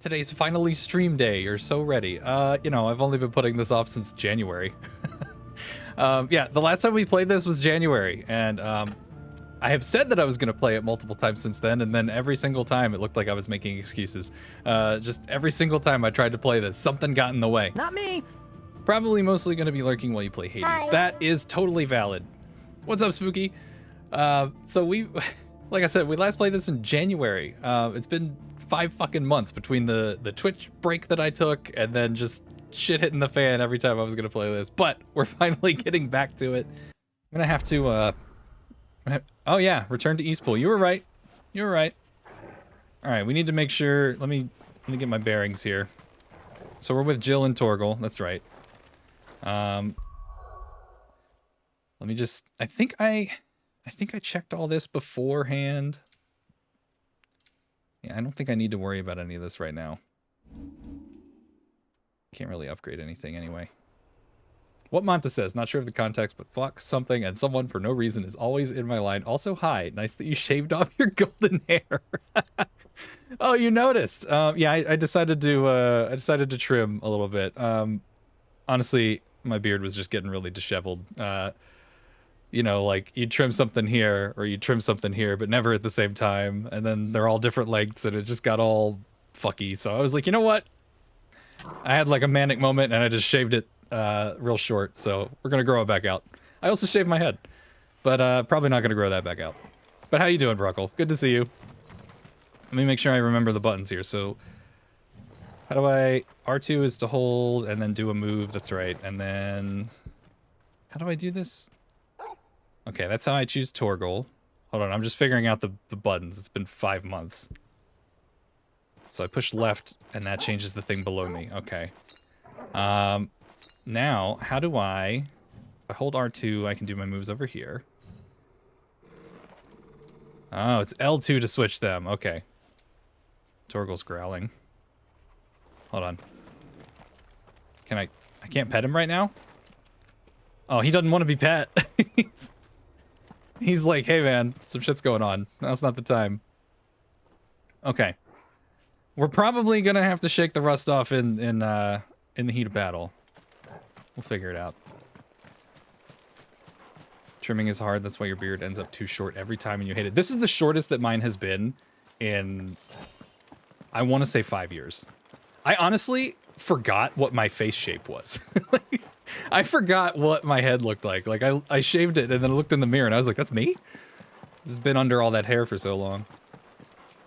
Today's finally stream day. You're so ready. You know, I've only been putting this off since January. Yeah, the last time we played this was January, and I have said that I was going to play it multiple times since then, and then every single time it looked like I was making excuses. Just every single time I tried to play this, something got in the way. Not me! Probably mostly going to be lurking while you play Hades. Hi. That is totally valid. What's up, Spooky? So we, like I said, we last played this in January. It's been 5 fucking months between the Twitch break that I took and then just shit hitting the fan every time I was gonna play this. But we're finally getting back to it. I'm gonna have to, oh yeah, return to Eastpool. You were right. You were right. All right, we need to make sure. Let me get my bearings here. So we're with Jill and Torgal. That's right. Let me just. I think I checked all this beforehand. Yeah, I don't think I need to worry about any of this right now. Can't really upgrade anything anyway. What Monta says, not sure of the context, but fuck something and someone for no reason is always in my line. Also, hi, nice that you shaved off your golden hair. Oh, you noticed. Yeah, I decided to trim a little bit. Honestly, my beard was just getting really disheveled. You know, like you trim something here or you trim something here, but never at the same time. And then they're all different lengths and it just got all fucky. So I was like, you know what? I had like a manic moment and I just shaved it real short. So we're going to grow it back out. I also shaved my head, but probably not going to grow that back out. But how you doing, Brockle? Good to see you. Let me make sure I remember the buttons here. So how do I... R2 is to hold and then do a move. That's right. And then... How do I do this? Okay, that's how I choose Torgal. Hold on, I'm just figuring out the buttons. It's been 5 months. So I push left, and that changes the thing below me. Okay. Now, how do I... If I hold R2, I can do my moves over here. Oh, it's L2 to switch them. Okay. Torgal's growling. Hold on. Can I can't pet him right now? Oh, he doesn't want to be pet. He's like, hey man, some shit's going on. Now's not the time. Okay. We're probably gonna have to shake the rust off in the heat of battle. We'll figure it out. Trimming is hard, that's why your beard ends up too short every time and you hate it. This is the shortest that mine has been in, I want to say 5 years. I honestly forgot what my face shape was. I forgot what my head looked like. Like, I shaved it and then I looked in the mirror and I was like, that's me? This has been under all that hair for so long.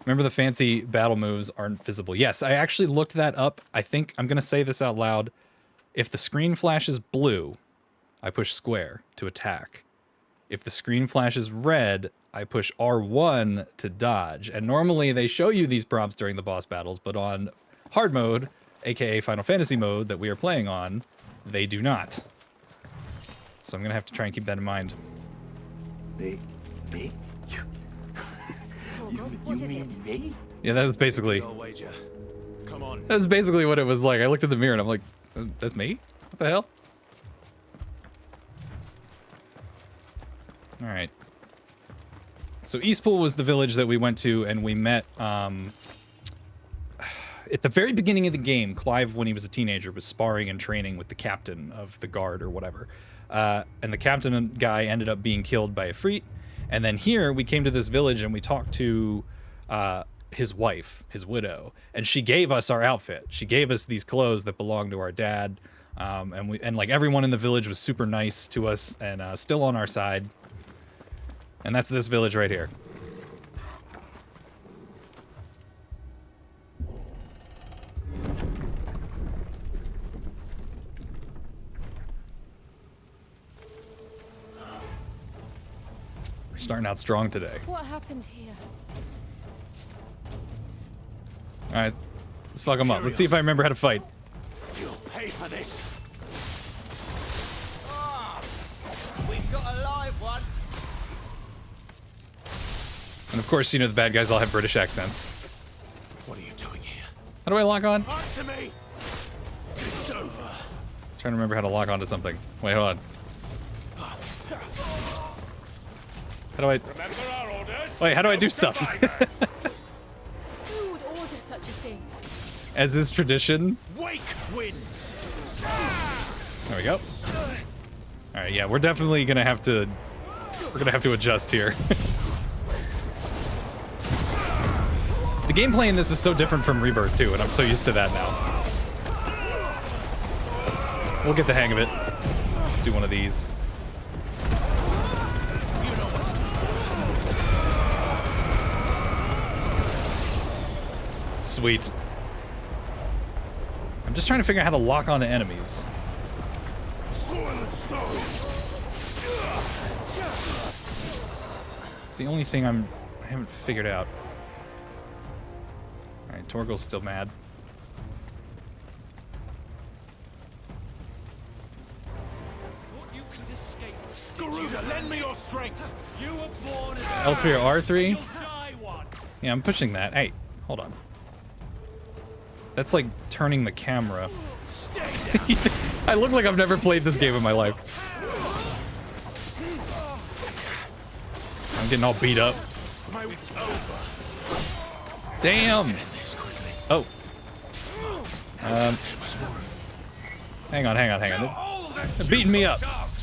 Remember the fancy battle moves aren't visible. Yes, I actually looked that up. I think I'm going to say this out loud. If the screen flashes blue, I push square to attack. If the screen flashes red, I push R1 to dodge. And normally they show you these prompts during the boss battles, but on hard mode, aka Final Fantasy mode that we are playing on, they do not. So I'm gonna have to try and keep that in mind. Me? What is it? Me? Yeah, that was basically... Come on. That's basically what it was like. I looked in the mirror and I'm like, that's me? What the hell? Alright. So Eastpool was the village that we went to and we met, at the very beginning of the game, Clive, when he was a teenager, was sparring and training with the captain of the guard or whatever. And the captain guy ended up being killed by a Efreet. And then here, we came to this village and we talked to his wife, his widow. And she gave us our outfit. She gave us these clothes that belonged to our dad. And like everyone in the village was super nice to us and still on our side. And that's this village right here. Starting out strong today. What happened here? Alright, let's fuck them up. Let's see if I remember how to fight. You'll pay for this. We've got a live one! And of course, you know the bad guys all have British accents. What are you doing here? How do I lock on? Answer me. It's over. Trying to remember how to lock onto something. Wait, hold on. How do I... Remember our orders? Wait, how do I do stuff? Who would order such a thing? as is tradition. Wake wins. There we go. All right, yeah, we're definitely gonna have to adjust here. The gameplay in this is so different from Rebirth too, and I'm so used to that now. We'll get the hang of it. Let's do one of these. Sweet. I'm just trying to figure out how to lock onto enemies. Silent stone. It's the only thing I haven't figured out. All right, Torgal's still mad. Garuda, lend me your strength. You were born as L3 or R3? you'll die one. Yeah, I'm pushing that. Hey, hold on. That's like turning the camera. Stay down. I look like I've never played this game in my life. I'm getting all beat up. It's over. Damn! End this quickly. Oh. There was more. Hang on. All of them They're beating me up. dogs.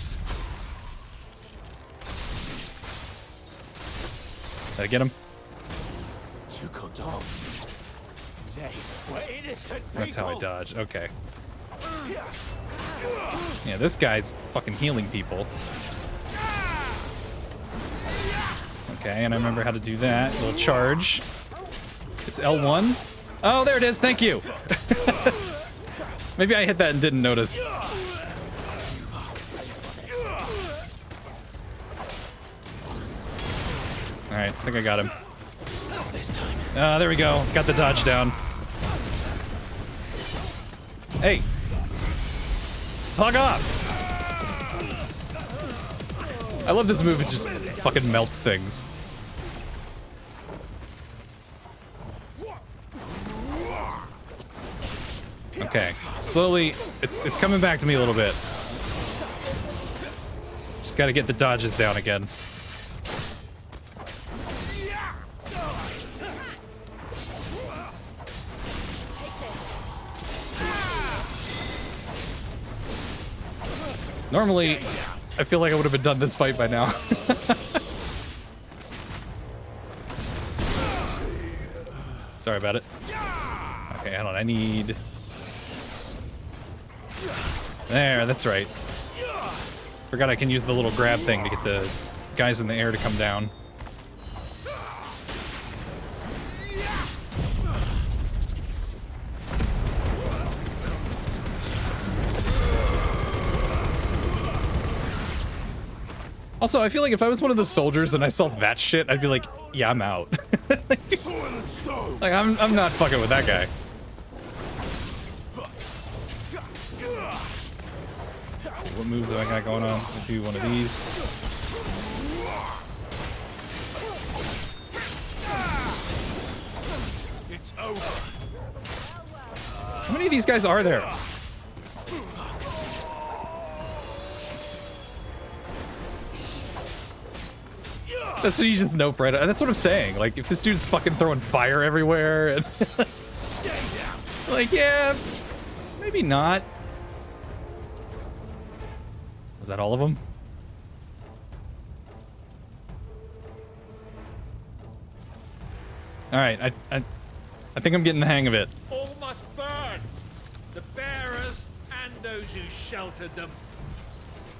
Did I get him? Juco dogs. They were innocent people. That's how I dodge. Okay. Yeah, this guy's fucking healing people. Okay, and I remember how to do that. A little charge. It's L1. Oh, there it is. Thank you. Maybe I hit that and didn't notice. Alright, I think I got him. Not this time. There we go. Got the dodge down. Hey. Fuck off. I love this move. It just fucking melts things. Okay. Slowly, it's coming back to me a little bit. Just gotta get the dodges down again. Normally, I feel like I would have been done this fight by now. Sorry about it. Okay, hold on. I need... There, that's right. Forgot I can use the little grab thing to get the guys in the air to come down. Also, I feel like if I was one of the soldiers and I saw that shit, I'd be like, yeah, I'm out. Silent stone. Like, I'm not fucking with that guy. What moves do I got going on? I'll do one of these. It's over. How many of these guys are there? That's what you just know, Brett. That's what I'm saying. Like, if this dude's fucking throwing fire everywhere, and Stay down. like, yeah, maybe not. Was that all of them? All right, I think I'm getting the hang of it. All must burn. The bearers and those who sheltered them.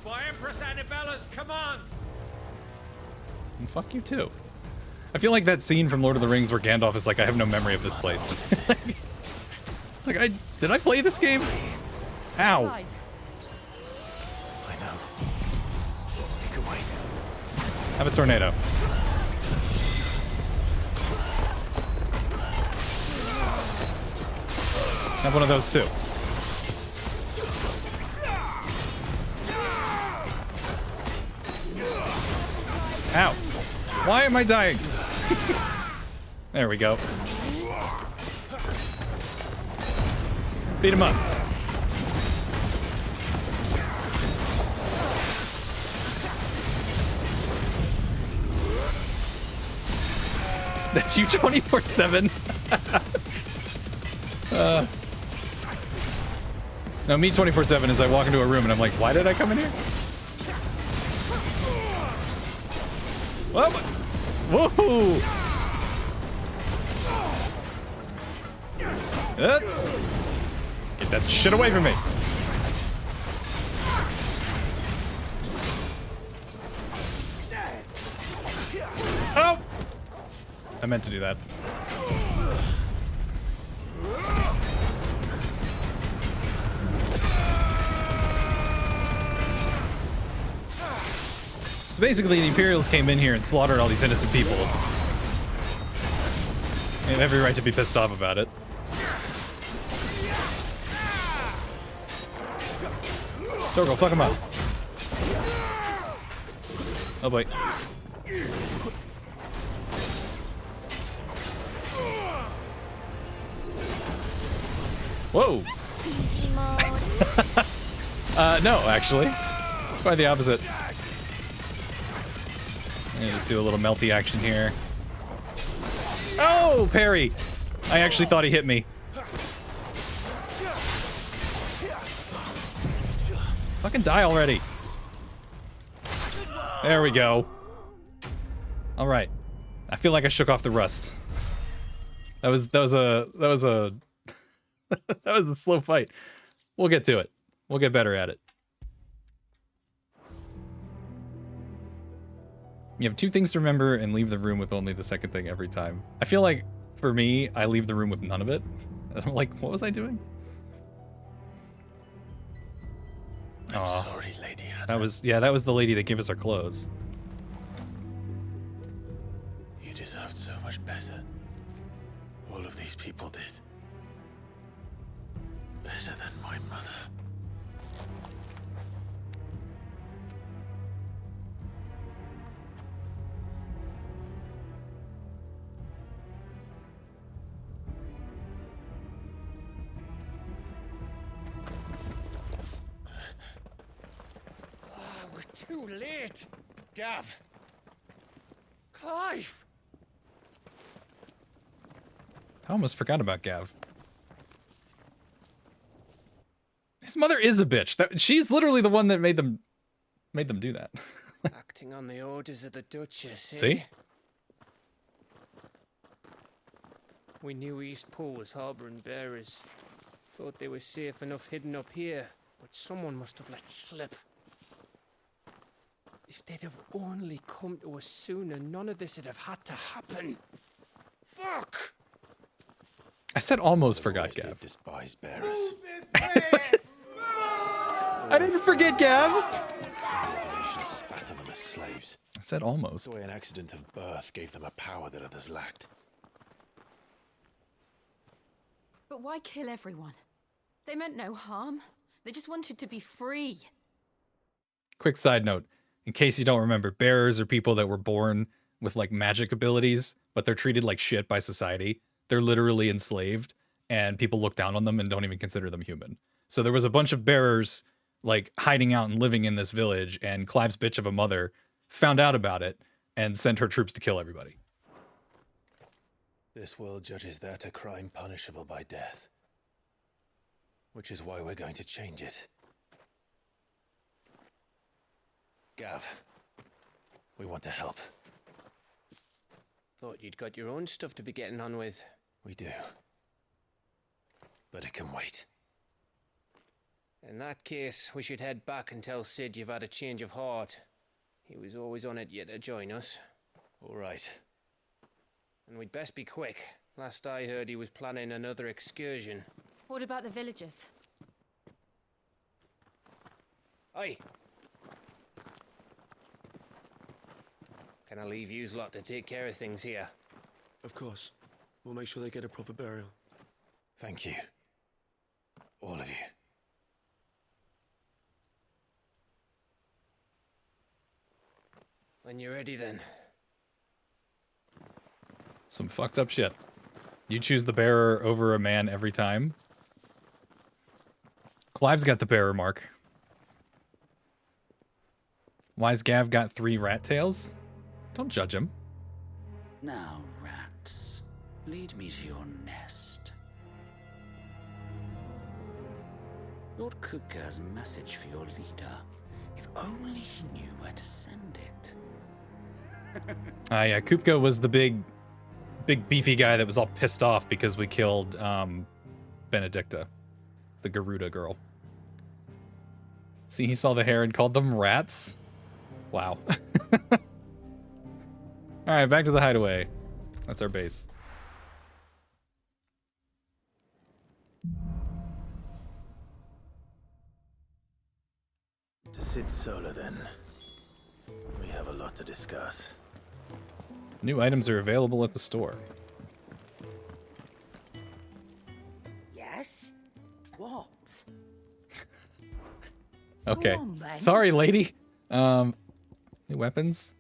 By Empress Annabella's command. And fuck you too. I feel like that scene from Lord of the Rings where Gandalf is like, I have no memory of this place. Like, did I play this game? Ow. Clive, I know. You can wait. Have a tornado. Have one of those too. Ow. Why am I dying? There we go. Beat him up. That's you 24/7. No, me 24/7 is I walk into a room and I'm like, why did I come in here? Whoa! Whoa! Get that shit away from me! Oh! I meant to do that. So basically, the Imperials came in here and slaughtered all these innocent people. They have every right to be pissed off about it. Torgal, fuck him up. Oh boy. Whoa! No, actually. Quite the opposite. I'm gonna just do a little melty action here. Oh, parry! I actually thought he hit me. Fucking die already. There we go. Alright. I feel like I shook off the rust. That was a that was a slow fight. We'll get to it. We'll get better at it. You have 2 things to remember and leave the room with only the second thing every time. I feel like, for me, I leave the room with none of it. And I'm like, what was I doing? I'm sorry, Lady Hannah. That was the lady that gave us our clothes. You deserved so much better. All of these people did. Better than my mother. We're too late. Gav. Clive. I almost forgot about Gav. His mother is a bitch. She's literally the one that made them do that. Acting on the orders of the Duchess, eh? See? We knew Eastpool was harbouring bearers. Thought they were safe enough hidden up here, but someone must have let slip. If they'd have only come to us sooner, none of this would have had to happen. Fuck! I said almost forgot Always did Gav. despise bearers. I didn't forget Gav! The nation spat on them as slaves. I said almost. The way an accident of birth gave them a power that others lacked. But why kill everyone? They meant no harm. They just wanted to be free. Quick side note. In case you don't remember, bearers are people that were born with like magic abilities, but they're treated like shit by society. They're literally enslaved, and people look down on them and don't even consider them human. So there was a bunch of bearers like hiding out and living in this village, and Clive's bitch of a mother found out about it and sent her troops to kill everybody. This world judges that a crime punishable by death. Which is why we're going to change it. Gav, we want to help. Thought you'd got your own stuff to be getting on with. We do. But it can wait. In that case, we should head back and tell Sid you've had a change of heart. He was always on it yet to join us. All right. And we'd best be quick. Last I heard, he was planning another excursion. What about the villagers? Aye. Can I leave yous lot to take care of things here? Of course. We'll make sure they get a proper burial. Thank you. All of you. When you're ready, then. Some fucked up shit. You choose the bearer over a man every time. Clive's got the bearer mark. Why's Gav got 3 rat tails? Don't judge him. Now, rats, lead me to your nest. Lord Kupka has a message for your leader. If only he knew where to send it. Ah, yeah, Kupka was the big beefy guy that was all pissed off because we killed Benedicta, the Garuda girl. See, he saw the hair and called them rats. Wow. All right, back to the hideaway. That's our base. To Sid Solar, then. We have a lot to discuss. New items are available at the store. Yes? What? Okay. Go on, then. Sorry, lady. New weapons?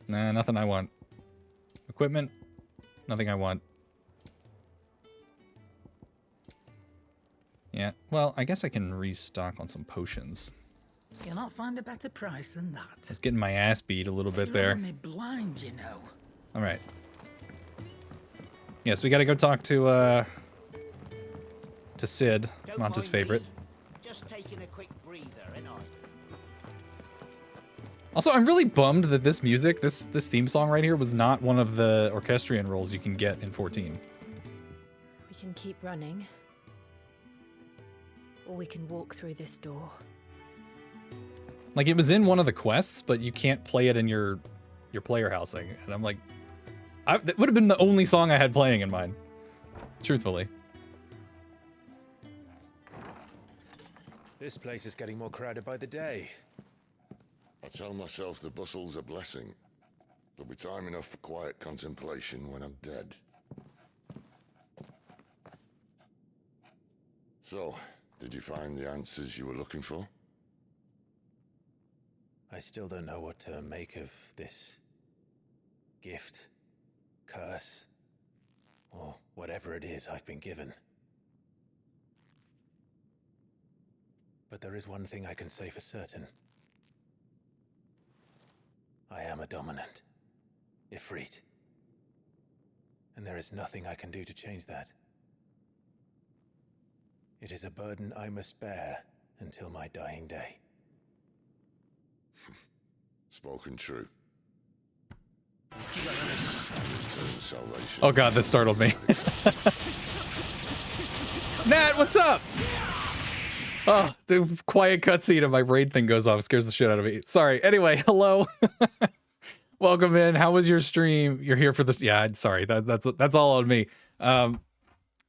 Nah, nothing I want. Equipment? Nothing I want. Yeah, well, I guess I can restock on some potions. You'll not find a better price than that. I was getting my ass beat a little bit You're there. having me blind, you know. All right. Yes, we gotta go talk to Sid, Don't Manta's mind favorite. me. Just taking a quick breather, ain't I? Also, I'm really bummed that this music, this theme song right here, was not one of the orchestrion roles you can get in 14. We can keep running. Or we can walk through this door. Like, it was in one of the quests, but you can't play it in your player housing. And I'm like, that would have been the only song I had playing in mine. Truthfully. This place is getting more crowded by the day. I tell myself the bustle's a blessing. There'll be time enough for quiet contemplation when I'm dead. So, did you find the answers you were looking for? I still don't know what to make of this gift, curse, or whatever it is I've been given. But there is one thing I can say for certain. I am a dominant, Ifrit. And there is nothing I can do to change that. It is a burden I must bear until my dying day. Spoken true. Salvation. Oh god, that startled me. Nat, what's up? Oh, the quiet cutscene of my raid thing goes off. Scares the shit out of me. Sorry. Anyway, hello. Welcome in. How was your stream? You're here for this. Yeah, I'm sorry. That's all on me.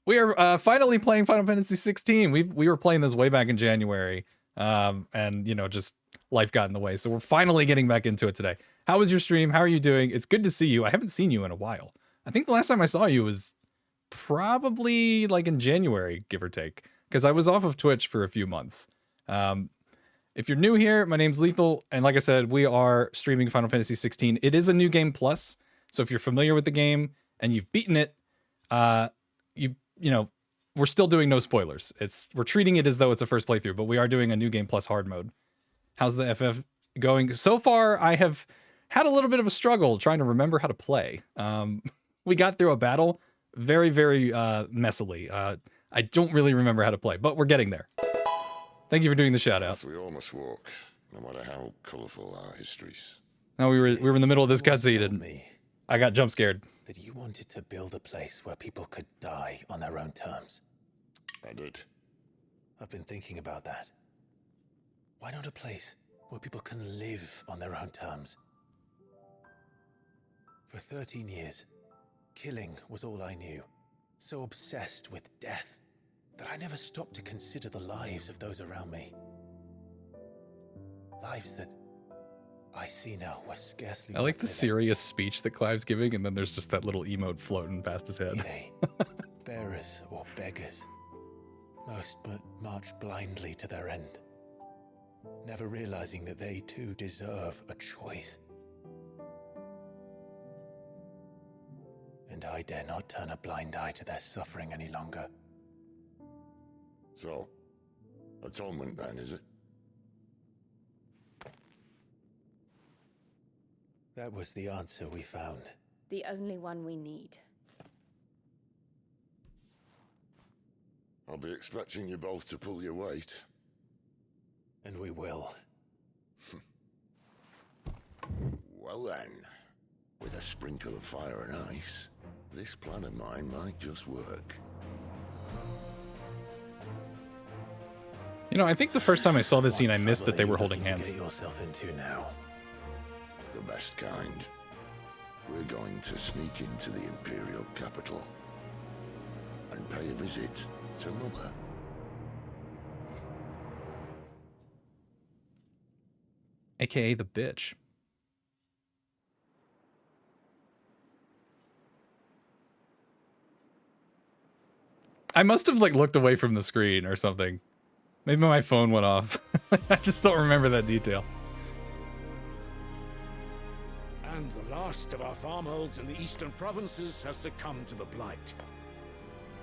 We are finally playing Final Fantasy 16. We were playing this way back in January. And, you know, just life got in the way. So we're finally getting back into it today. How was your stream? How are you doing? It's good to see you. I haven't seen you in a while. I think the last time I saw you was probably like in January, give or take. Because I was off of Twitch for a few months. If you're new here, my name's Lethal, and like I said, we are streaming Final Fantasy 16. It is a new game plus, so if you're familiar with the game and you've beaten it, you know, we're still doing no spoilers. We're treating it as though it's a first playthrough, but we are doing a new game plus hard mode. How's the FF going? So far, I have had a little bit of a struggle trying to remember how to play. We got through a battle very, very messily. I don't really remember how to play, but we're getting there. Thank you for doing the shout out. We all must walk, no matter how colourful our histories. No, we were in the middle of this cutscene and I got jump scared. That you wanted to build a place where people could die on their own terms. I did. I've been thinking about that. Why not a place where people can live on their own terms? For 13 years, killing was all I knew. So obsessed with death that I never stopped to consider the lives of those around me. Lives that I see now were scarcely. I like the serious speech that Clive's giving, and then there's just that little emote floating past his head. Bearers or beggars, most march blindly to their end, never realizing that they too deserve a choice. And I dare not turn a blind eye to their suffering any longer. So, atonement then, is it? That was the answer we found. The only one we need. I'll be expecting you both to pull your weight. And we will. Well then, with a sprinkle of fire and ice, this plan of mine might just work. You know, I think the first time I saw this scene, I missed that they were holding hands. Get yourself into now. The best kind. We're going to sneak into the Imperial capital and pay a visit to Mother. AKA the bitch. I must have, like, looked away from the screen or something. Maybe my phone went off. I just don't remember that detail. And the last of our farmholds in the eastern provinces has succumbed to the blight.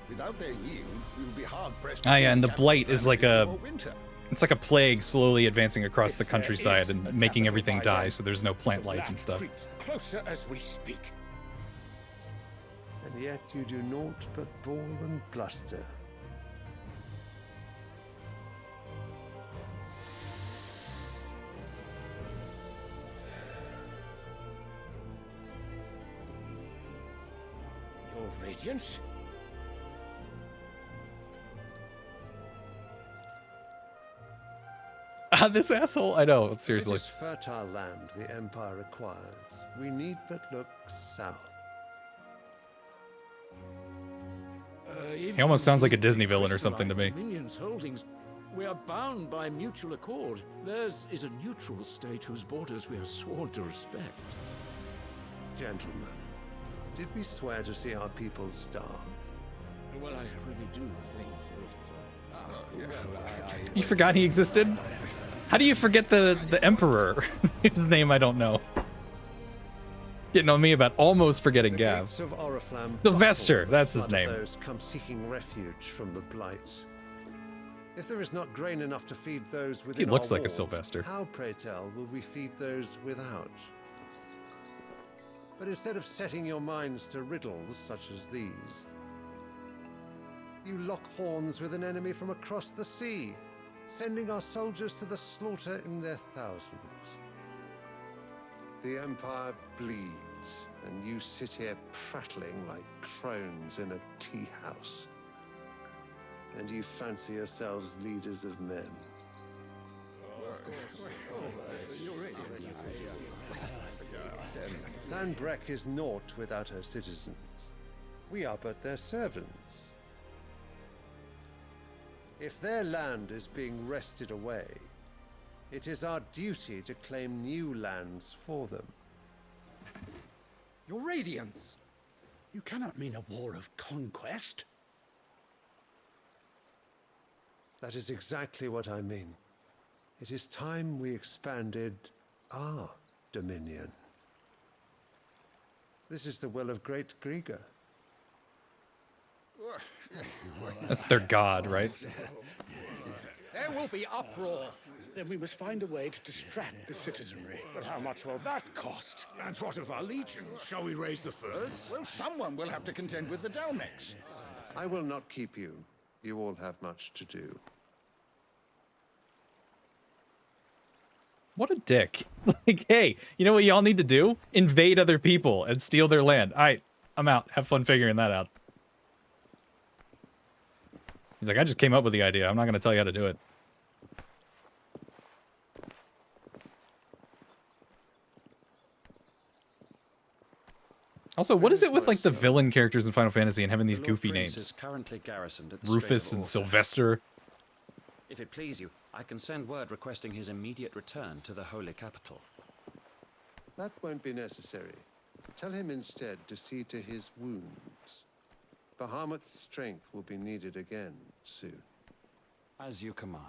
Without their yield, we will be hard-pressed. Ah, yeah, and the blight is like a... winter. It's like a plague slowly advancing across the If there countryside is and a making capital everything by die, then, so there's no plant the life and black stuff. creeps closer as we speak. And yet you do naught but bawl and bluster. Your Radiance? This asshole, I know, seriously. If it is fertile land the Empire requires, we need but look south. If He almost you sounds like a leave Disney the villain or something to me. crystalline Dominion's holdings, we are bound by mutual accord. Theirs is a neutral state whose borders we are sworn to respect. Gentlemen, did we swear to see our people starve? Well, I really do think that... You forgot he existed? How do you forget the Emperor? His name I don't know. Getting on me about almost forgetting The Gav. gates of Oriflamme Sylvester, buckle that's the his flood of name. Those come seeking refuge from the blight. If there is not grain enough to feed those within looks our like a walls, Sylvester. how, pray tell, will we feed those without? But instead of setting your minds to riddles such as these, you lock horns with an enemy from across the sea, sending our soldiers to the slaughter in their thousands. The Empire bleeds, and you sit here prattling like crones in a tea house. And you fancy yourselves leaders of men. Sandbreck is naught without her citizens. We are but their servants. If their land is being wrested away, it is our duty to claim new lands for them. Your Radiance! You cannot mean a war of conquest. That is exactly what I mean. It is time we expanded our dominion. This is the will of great Grieger. That's their god, right? There will be uproar. Then we must find a way to distract the citizenry. But how much will that cost? And what of our legions? Shall we raise the furs? Well, someone will have to contend with the Dalmex. I will not keep you. You all have much to do. What a dick. Like, hey, you know what y'all need to do? Invade other people and steal their land. All right, I'm out. Have fun figuring that out. He's like, I just came up with the idea. I'm not going to tell you how to do it. Also, what is it with, like, the villain characters in Final Fantasy and having these goofy names? Is currently garrisoned at the Rufus Strait of and Orphan. Sylvester. If it please you, I can send word requesting his immediate return to the holy capital. That won't be necessary. Tell him instead to see to his wounds. Bahamut's strength will be needed again soon. As you command.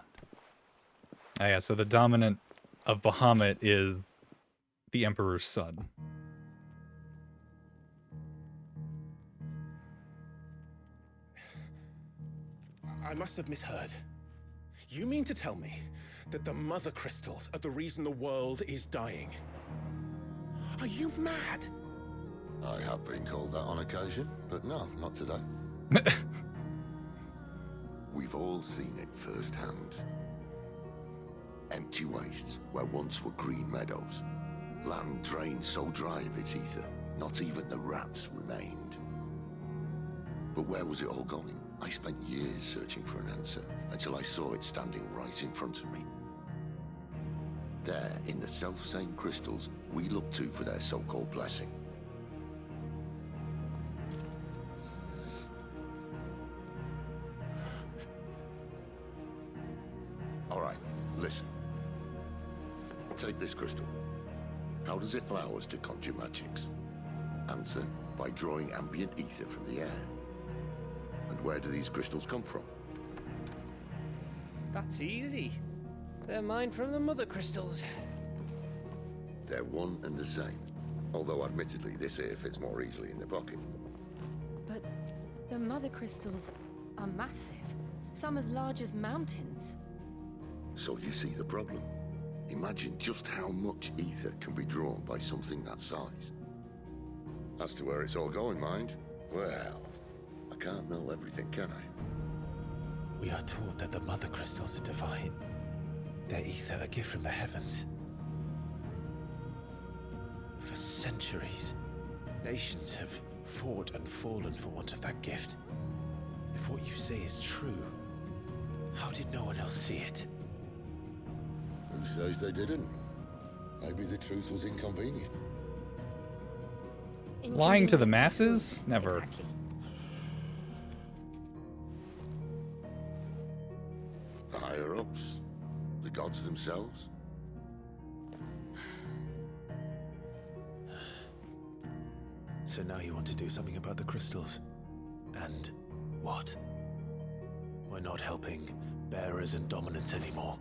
Ah, yeah, so the dominant of Bahamut is the Emperor's son. I must have misheard. You mean to tell me that the Mother Crystals are the reason the world is dying? Are you mad? I have been called that on occasion, but no, not today. We've all seen it firsthand. Empty wastes where once were green meadows. Land drained so dry of its ether, not even the rats remained. But where was it all going? I spent years searching for an answer, until I saw it standing right in front of me. There, in the self-same crystals we look to for their so-called blessing. All right, listen. Take this crystal. How does it allow us to conjure magics? Answer, by drawing ambient ether from the air. And where do these crystals come from? That's easy. They're mine from the mother crystals. They're one and the same. Although admittedly this here fits more easily in the pocket. But the mother crystals are massive. Some as large as mountains. So you see the problem. Imagine just how much ether can be drawn by something that size. As to where it's all going, mind, well, I can't know everything, can I? We are taught that the mother crystals are divine. Their ether a gift from the heavens. For centuries, nations have fought and fallen for want of that gift. If what you say is true, how did no one else see it? Who says they didn't? Maybe the truth was inconvenient. Lying to the masses? Never. Exactly. The higher-ups? The gods themselves? So now you want to do something about the crystals? And what? We're not helping bearers and dominants anymore.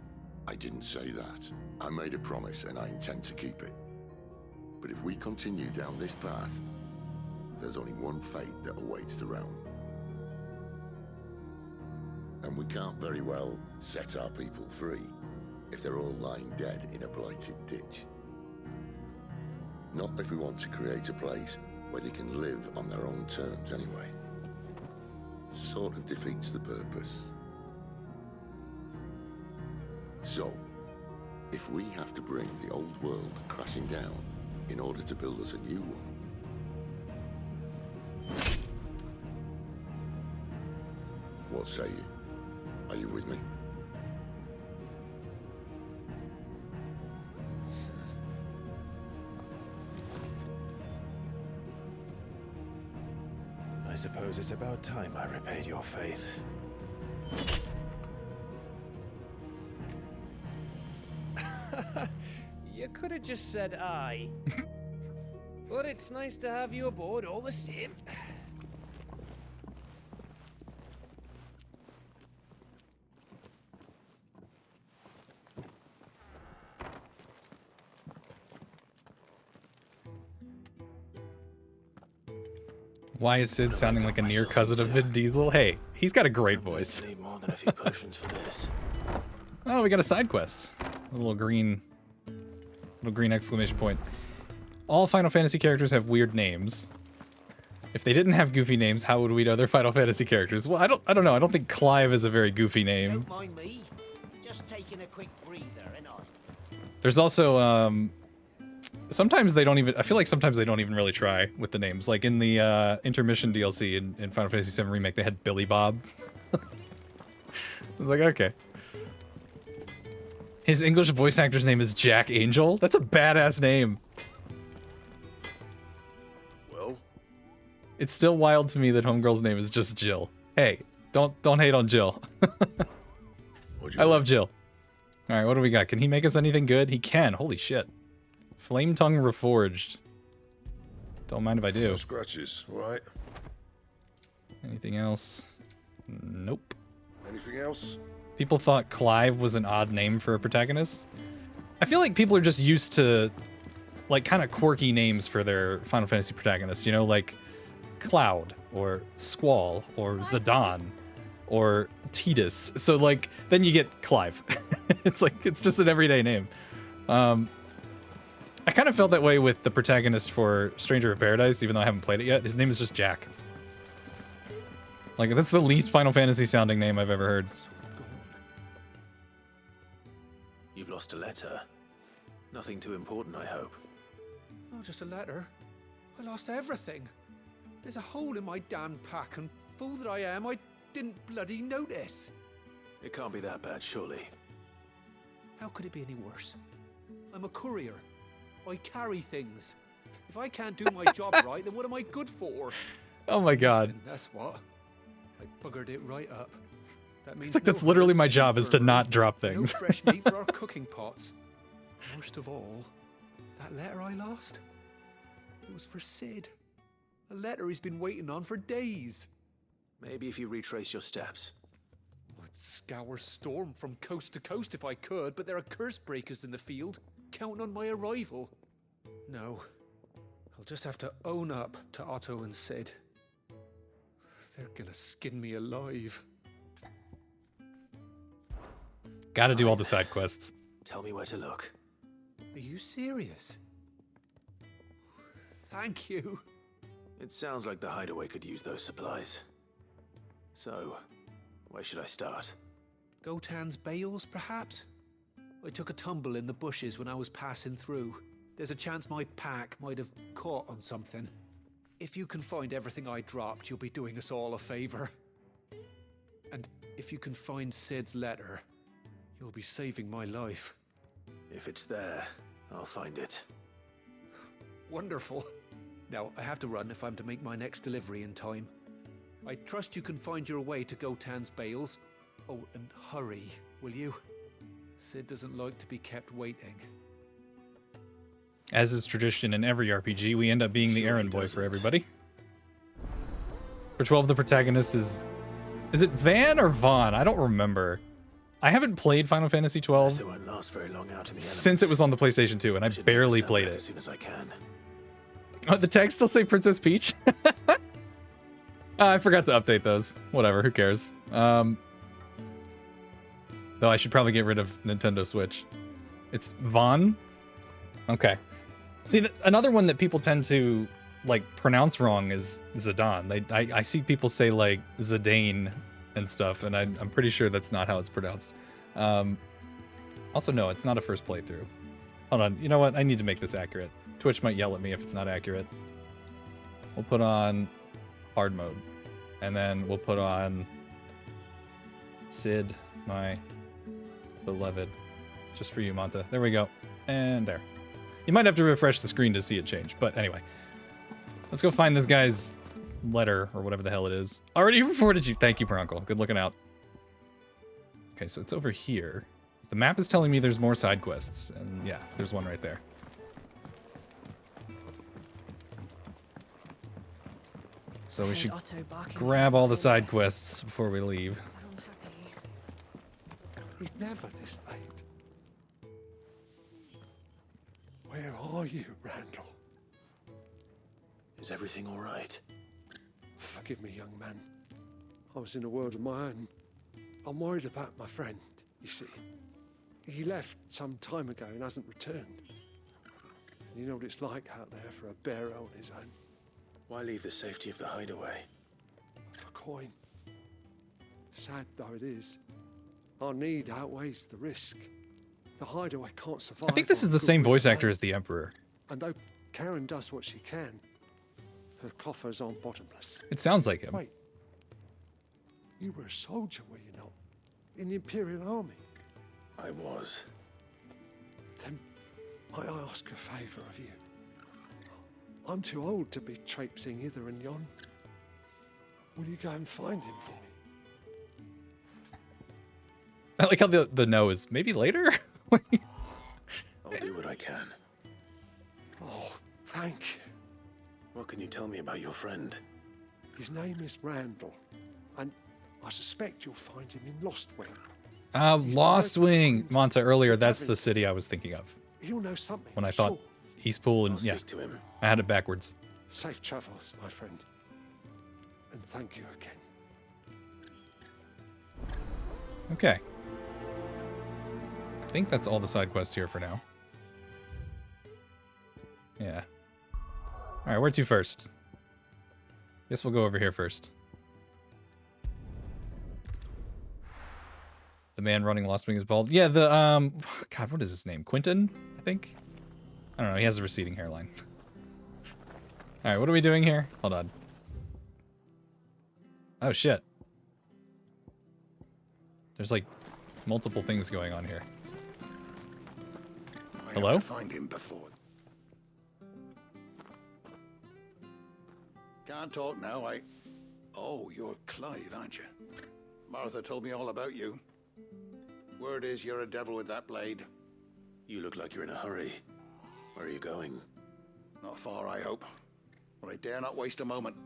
I didn't say that. I made a promise and I intend to keep it. But if we continue down this path, there's only one fate that awaits the realm. And we can't very well set our people free if they're all lying dead in a blighted ditch. Not if we want to create a place where they can live on their own terms anyway. Sort of defeats the purpose. So, if we have to bring the old world crashing down in order to build us a new one, what say you? Are you with me? I suppose it's about time I repaid your faith. You could have just said aye. But it's nice to have you aboard all the same. Why is Sid sounding like a near cousin of Vin Diesel? Hey, he's got a great voice. Need more than a few potions for this. Oh, we got a side quest. A little green exclamation point. All Final Fantasy characters have weird names. If they didn't have goofy names, how would we know they're Final Fantasy characters? Well, I don't know. I don't think Clive is a very goofy name. Don't mind me. Just taking a quick breather, ain't I? There's also sometimes they don't even. I feel like sometimes they don't even really try with the names. Like in the intermission DLC in Final Fantasy VII Remake, they had Billy Bob. I was like, okay. His English voice actor's name is Jack Angel. That's a badass name. Well, it's still wild to me that Homegirl's name is just Jill. Hey, don't hate on Jill. I love Jill. All right, what do we got? Can he make us anything good? He can. Holy shit. Flame Tongue Reforged. Don't mind if I do. no scratches, all right? Anything else? Nope. Anything else? People thought Clive was an odd name for a protagonist. I feel like people are just used to, like, kind of quirky names for their Final Fantasy protagonists, you know, like Cloud, or Squall, or Zidane, or Tidus. So, like, then you get Clive. It's like, it's just an everyday name. I kind of felt that way with the protagonist for Stranger of Paradise, even though I haven't played it yet. His name is just Jack. Like, that's the least Final Fantasy sounding name I've ever heard. You've lost a letter. Nothing too important, I hope. Not just a letter. I lost everything. There's a hole in my damn pack, and fool that I am, I didn't bloody notice. It can't be that bad, surely. How could it be any worse? I'm a courier. I carry things. If I can't do my job right, then what am I good for? Oh my god. Nothing, that's what. I buggered it right up. That means It's like that's literally my job, is to not drop things. No fresh meat for our cooking pots. Worst of all, that letter I lost, it was for Sid. A letter he's been waiting on for days. Maybe if you retrace your steps. I'd scour Storm from coast to coast if I could, but there are curse breakers in the field, counting on my arrival. No, I'll just have to own up to Otto and Sid. They're gonna skin me alive. Gotta do all the side quests. Tell me where to look. Are you serious? Thank you. It sounds like the hideaway could use those supplies. So, where should I start? Gotan's bales, perhaps? I took a tumble in the bushes when I was passing through. There's a chance my pack might have caught on something. If you can find everything I dropped, you'll be doing us all a favor. And if you can find Sid's letter, you'll be saving my life. If it's there, I'll find it. Wonderful. Now, I have to run if I'm to make my next delivery in time. I trust you can find your way to Gotan's bales. Oh, and hurry, will you? Sid doesn't like to be kept waiting. As is tradition in every RPG, we end up being the errand boy for everybody. For 12, the protagonist is it Van or Vaughn? I don't remember. I haven't played Final Fantasy 12 It won't last very long out in the since it was on the PlayStation 2, and I barely played it. As soon as I can. Oh, the tags still say Princess Peach? I forgot to update those. Whatever, who cares? Though I should probably get rid of Nintendo Switch. It's Vaughn? Okay. See, another one that people tend to, like, pronounce wrong is Zidane. I see people say, like, Zidane and stuff, and I'm pretty sure that's not how it's pronounced. Also, no, it's not a first playthrough. Hold on, you know what? I need to make this accurate. Twitch might yell at me if it's not accurate. We'll put on hard mode. And then we'll put on Sid, my beloved. Just for you, Manta. There we go. And there. You might have to refresh the screen to see it change, but anyway. Let's go find this guy's letter, or whatever the hell it is. Already reported you. Thank you, Bronco. Good looking out. Okay, so it's over here. The map is telling me there's more side quests, and yeah, there's one right there. So we should grab all the side quests before we leave. He's never this late. Where are you, Randall? Is everything all right? Forgive me, young man. I was in a world of my own. I'm worried about my friend, you see. He left some time ago and hasn't returned. You know what it's like out there for a bearer on his own. Why leave the safety of the hideaway? For coin. Sad though it is, our need outweighs the risk. The hideaway can't survive. I think this is the same voice actor as the Emperor. And though Karen does what she can, her coffers aren't bottomless. It sounds like him. Wait. You were a soldier, were you not? In the Imperial Army? I was. Then might I ask a favour of you? I'm too old to be traipsing hither and yon. Will you go and find him for me? I like how the no is maybe later. I'll do what I can. Oh, thank you. What can you tell me about your friend? His name is Randall, and I suspect you'll find him in Lost Wing. Lost Wing. Manta, earlier, that's the city I was thinking of. He'll know something. When I thought Eastpool, and yeah, to him. I had it backwards. Safe travels, my friend. And thank you again. Okay. I think that's all the side quests here for now. Yeah. Alright, where to first? Guess we'll go over here first. The man running Lost Wing is bald. Yeah, the God, what is his name? Quentin, I think. I don't know. He has a receding hairline. All right, what are we doing here? Hold on. Oh shit. There's like multiple things going on here. Hello? I have to find him before. Can't talk now. Oh, you're Clive, aren't you? Martha told me all about you. Word is you're a devil with that blade. You look like you're in a hurry. Where are you going? Not far, I hope. But I dare not waste a moment.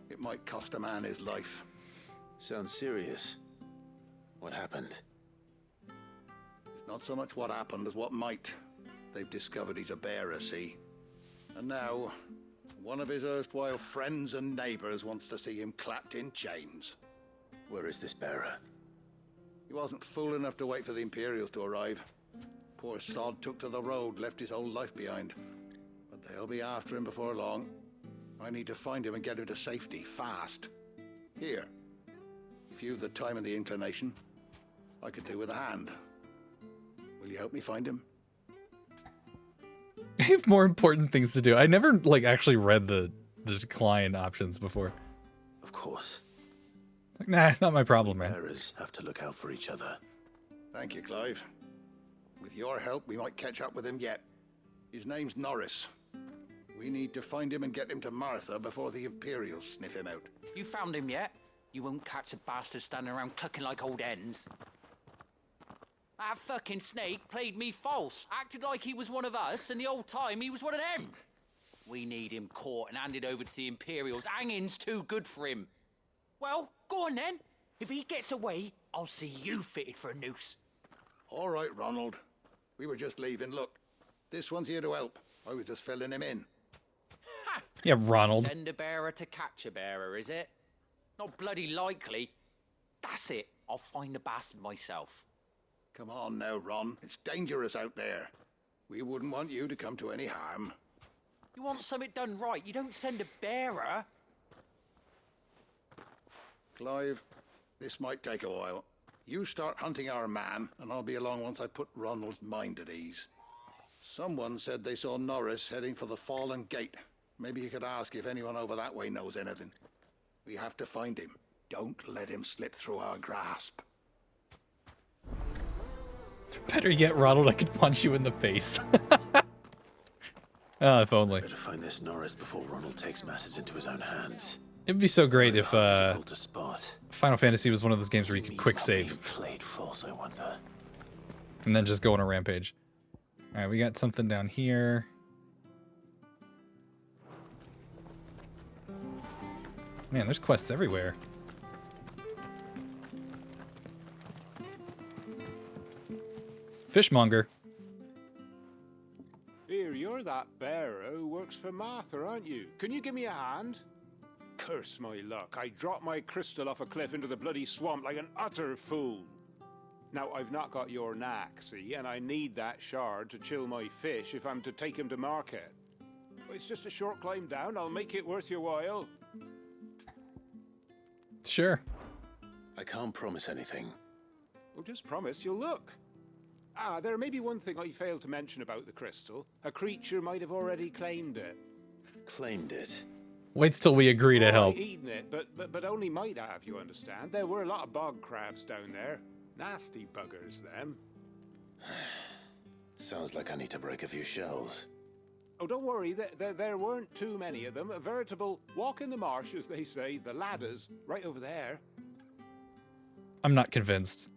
It might cost a man his life. Sounds serious. What happened? It's not so much what happened as what might. They've discovered he's a bearer, see? And now, one of his erstwhile friends and neighbors wants to see him clapped in chains. Where is this bearer? He wasn't fool enough to wait for the Imperials to arrive. Poor sod took to the road, left his whole life behind. But they'll be after him before long. I need to find him and get him to safety, fast. Here. If you've the time and the inclination, I could do with a hand. Will you help me find him? I have more important things to do. I never, like, actually read the decline options before. Of course. Like, nah, not my problem, man. Bearers have to look out for each other. Thank you, Clive. With your help, we might catch up with him yet. His name's Norris. We need to find him and get him to Martha before the Imperials sniff him out. You found him yet? You won't catch a bastard standing around clucking like old hens. That fucking snake played me false, acted like he was one of us, and the whole time he was one of them. We need him caught and handed over to the Imperials. Hanging's too good for him. Well, go on then. If he gets away, I'll see you fitted for a noose. All right, Ronald. We were just leaving. Look, this one's here to help. I was just filling him in. Ha! Yeah, Ronald. Send a bearer to catch a bearer, is it? Not bloody likely. That's it. I'll find the bastard myself. Come on now, Ron. It's dangerous out there. We wouldn't want you to come to any harm. You want something done right, you don't send a bearer. Clive, this might take a while. You start hunting our man, and I'll be along once I put Ronald's mind at ease. Someone said they saw Norris heading for the Fallen Gate. Maybe you could ask if anyone over that way knows anything. We have to find him. Don't let him slip through our grasp. Better yet, Ronald, I could punch you in the face. Oh, if only. Better find this Norris before Ronald takes matters into his own hands. It'd be so great if Difficult to spot. Final Fantasy was one of those games where you could quick save. Played false, I wonder. And then just go on a rampage. Alright, we got something down here. Man, there's quests everywhere. Fishmonger. Here, you're that bearer who works for Martha, aren't you? Can you give me a hand? Curse my luck. I dropped my crystal off a cliff into the bloody swamp like an utter fool. Now, I've not got your knack, see, and I need that shard to chill my fish if I'm to take him to market. It's just a short climb down. I'll make it worth your while. Sure. I can't promise anything. Well, just promise you'll look. Ah, there may be one thing I failed to mention about the crystal. A creature might have already claimed it. Claimed it? Wait till we agree to help. Eaten it, but only might have, you understand. There were a lot of bog crabs down there. Nasty buggers, them. Sounds like I need to break a few shells. Oh, don't worry, there weren't too many of them. A veritable walk in the marsh, as they say, the ladders, right over there. I'm not convinced.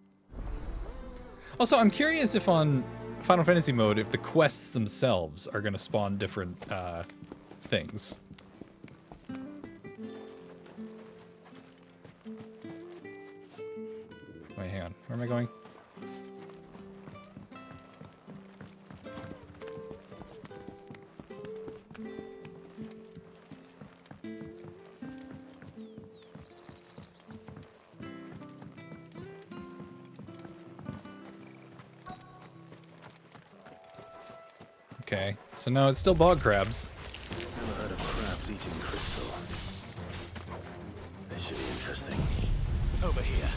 Also, I'm curious if on Final Fantasy mode, if the quests themselves are going to spawn different things. Wait, hang on. Where am I going? Okay, so no, it's still bog crabs. Never heard of crabs eating crystal. This should be interesting. Over here.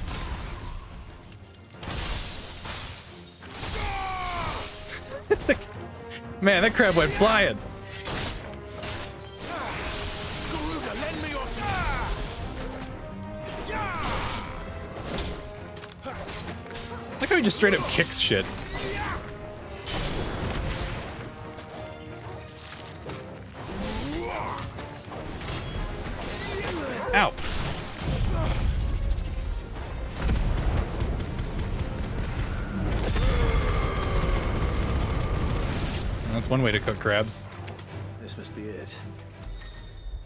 Man, that crab went flying. Garuda, lend me your Like how he just straight up kicks shit. Ow. That's one way to cook crabs. This must be it.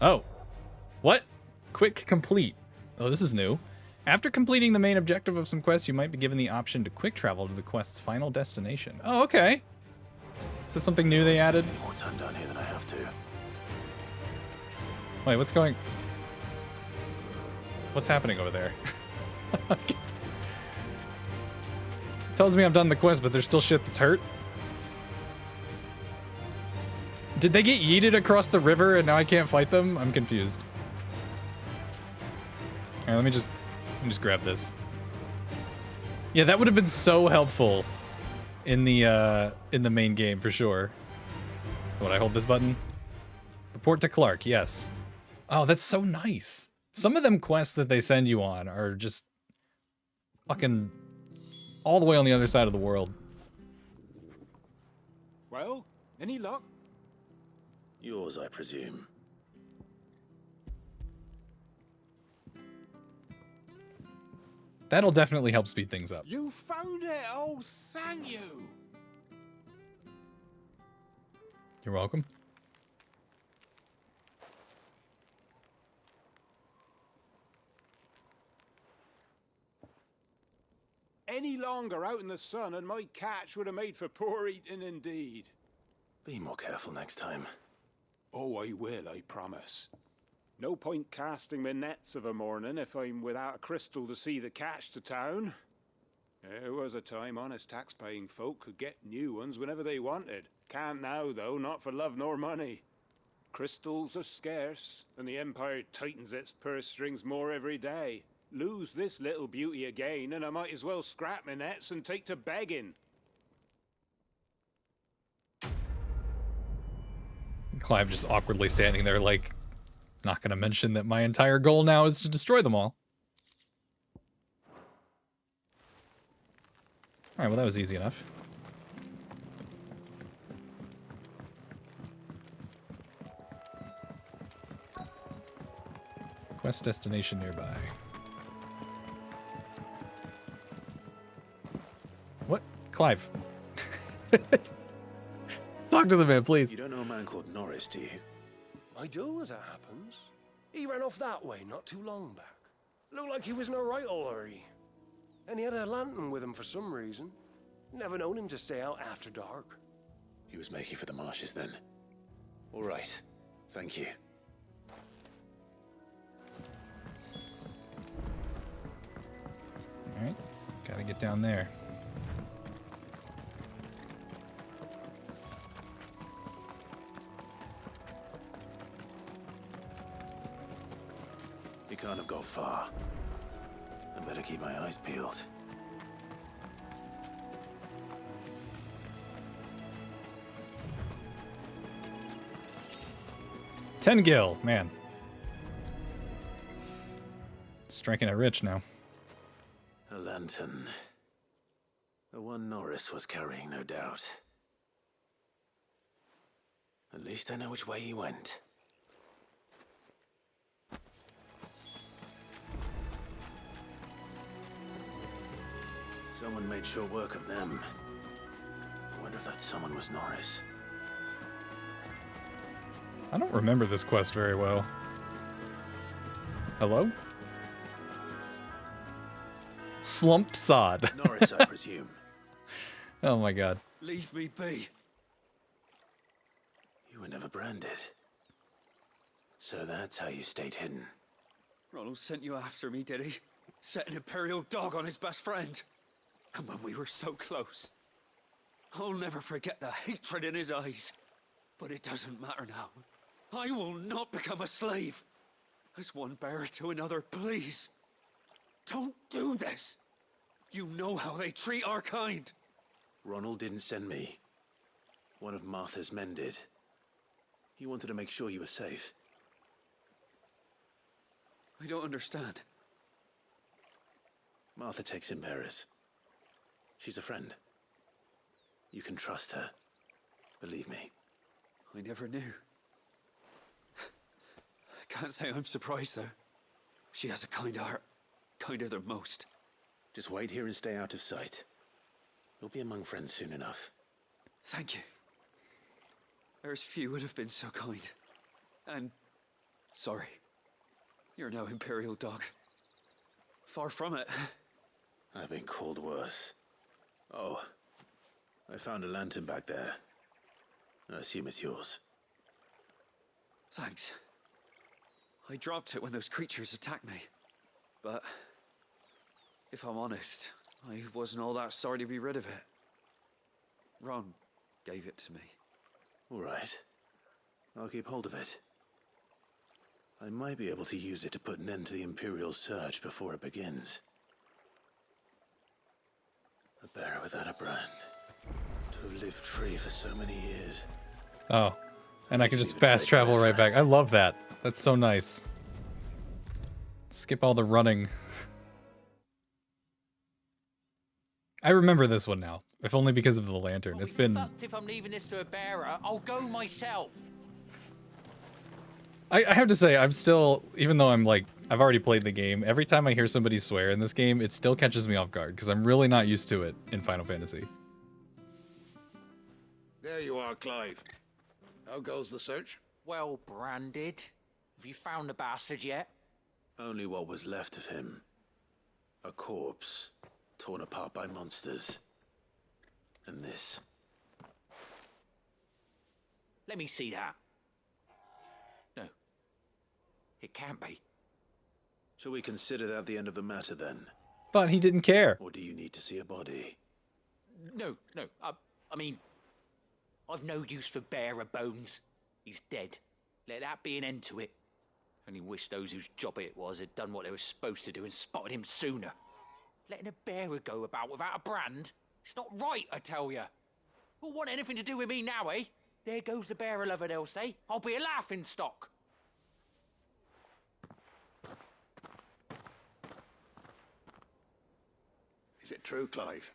Oh. What? Quick complete. Oh, this is new. After completing the main objective of some quests, you might be given the option to quick travel to the quest's final destination. Oh, okay. Is that something new they added? More time down here than I have to. Wait, what's going... What's happening over there? Tells me I've done the quest, but there's still shit that's hurt. Did they get yeeted across the river and now I can't fight them? I'm confused. Alright, let me just grab this. Yeah, that would have been so helpful in the main game for sure. Would I hold this button? Report to Clark, yes. Oh, that's so nice. Some of them quests that they send you on are just fucking all the way on the other side of the world. Well, any luck? Yours, I presume. That'll definitely help speed things up. You found it! Oh, thank you! You're welcome. Any longer out in the sun and my catch would have made for poor eating indeed. Be more careful next time. Oh, I will, I promise. No point casting my nets of a morning if I'm without a crystal to see the catch to town. There was a time honest tax-paying folk could get new ones whenever they wanted. Can't now, though, not for love nor money. Crystals are scarce, and the Empire tightens its purse strings more every day. Lose this little beauty again, and I might as well scrap my nets and take to begging. Clive just awkwardly standing there like, not gonna mention that my entire goal now is to destroy them all. Alright, well that was easy enough. Quest destination nearby. What? Clive. Talk to the man, please. You don't know a man called Norris, do you? I do, as it happens. He ran off that way not too long back. Looked like he was in a right old hurry. And he had a lantern with him for some reason. Never known him to stay out after dark. He was making for the marshes then. All right. Thank you. Alright, gotta get down there. He can't have got far. I better keep my eyes peeled. Ten gil, man. Striking it rich now. A lantern. The one Norris was carrying, no doubt. At least I know which way he went. Someone made short work of them. I wonder if that someone was Norris. I don't remember this quest very well. Hello? Slumped sod. Norris, I presume. Oh my god. Leave me be. You were never branded. So that's how you stayed hidden. Ronald sent you after me, did he? Set an Imperial dog on his best friend. And when we were so close. I'll never forget the hatred in his eyes. But it doesn't matter now. I will not become a slave. As one bearer to another, please. Don't do this. You know how they treat our kind. Ronald didn't send me. One of Martha's men did. He wanted to make sure you were safe. I don't understand. Martha takes in bearers. She's a friend. You can trust her. Believe me. I never knew. I can't say I'm surprised, though. She has a kind heart. Kinder than most. Just wait here and stay out of sight. You'll be among friends soon enough. Thank you. There's few would have been so kind. And sorry. You're no Imperial dog. Far from it. I've been called worse. Oh, I found a lantern back there. I assume it's yours. Thanks. I dropped it when those creatures attacked me. But if I'm honest, I wasn't all that sorry to be rid of it. Ron gave it to me. All right. I'll keep hold of it. I might be able to use it to put an end to the Imperial surge before it begins. A bearer without a brand. To have lived free for so many years. Oh, and I can just fast travel right back. I love that. That's so nice. Skip all the running. I remember this one now, if only because of the lantern. It's been... Fucked if I'm leaving this to a bearer. I'll go myself. I have to say, I'm still, even though I'm like, I've already played the game, every time I hear somebody swear in this game, it still catches me off guard, because I'm really not used to it in Final Fantasy. There you are, Clive. How goes the search? Well branded. Have you found the bastard yet? Only what was left of him. A corpse, torn apart by monsters. And this. Let me see that. No. It can't be. Shall we consider that the end of the matter then? But he didn't care. Or do you need to see a body? No. I mean, I've no use for bearer bones. He's dead. Let that be an end to it. Only wish those whose job it was had done what they were supposed to do and spotted him sooner. Letting a bearer go about without a brand? It's not right, I tell you. Who'll want anything to do with me now, eh? There goes the bearer lover, they'll say. I'll be a laughing stock. Is it true, Clive?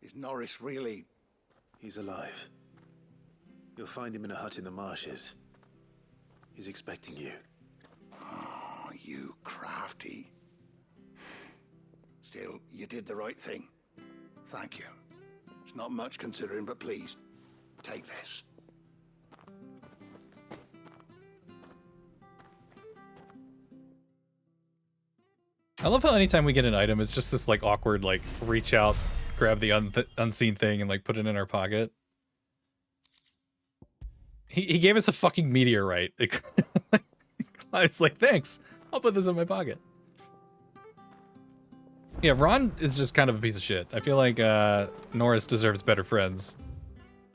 Is Norris really... He's alive. You'll find him in a hut in the marshes. He's expecting you. Oh, you crafty. Still, you did the right thing. Thank you. It's not much considering, but please, take this. I love how anytime we get an item, it's just this like awkward like reach out, grab the unseen thing and like put it in our pocket. He gave us a fucking meteorite. It's like, thanks. I'll put this in my pocket. Yeah, Ron is just kind of a piece of shit. I feel like Norris deserves better friends.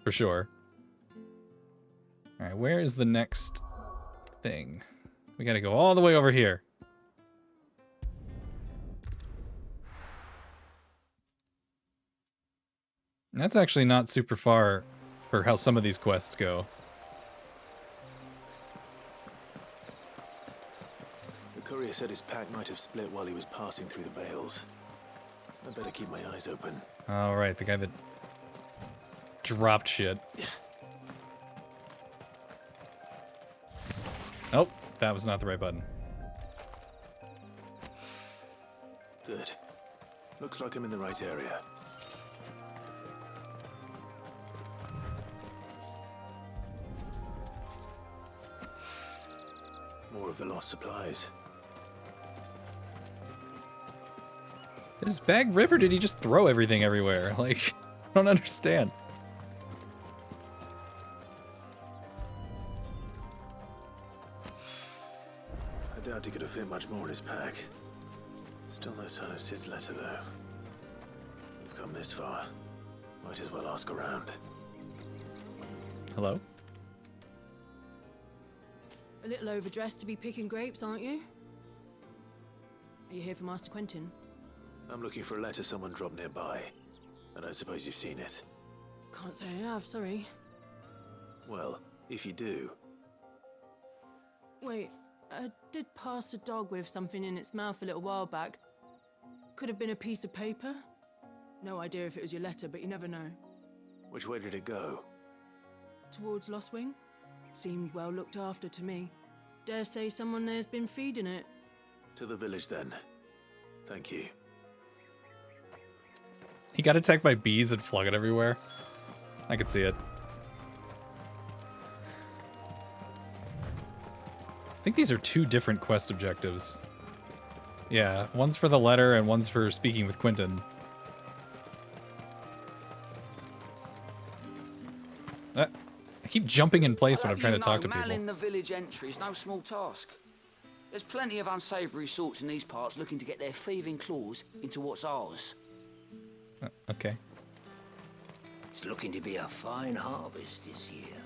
For sure. Alright, where is the next thing? We gotta go all the way over here. And that's actually not super far for how some of these quests go. The courier said his pack might have split while he was passing through the bales. I better keep my eyes open. Alright, the guy that dropped shit. Nope, that was not the right button. Good. Looks like I'm in the right area. More of the lost supplies. Did his bag rip or did he just throw everything everywhere? Like, I don't understand. I doubt he could have fit much more in his pack. Still no sign of Sid's letter, though. We've come this far. Might as well ask around. Hello? A little overdressed to be picking grapes, aren't you? Are you here for Master Quentin? I'm looking for a letter someone dropped nearby. And I suppose you've seen it. Can't say I have, sorry. Well, if you do, Wait, I did pass a dog with something in its mouth a little while back. Could have been a piece of paper. No idea if it was your letter, but you never know. which way did it go? Towards Lost Wing? Seemed well looked after to me. Dare say someone there's been feeding it. To the village then. Thank you. He got attacked by bees and flung it everywhere. I could see it. I think these are 2 different quest objectives. Yeah, one's for the letter and one's for speaking with Quentin. I keep jumping in place when I'm trying to talk to people. Manning the village entry is no small task. There's plenty of unsavoury sorts in these parts looking to get their thieving claws into what's ours. Okay. It's looking to be a fine harvest this year.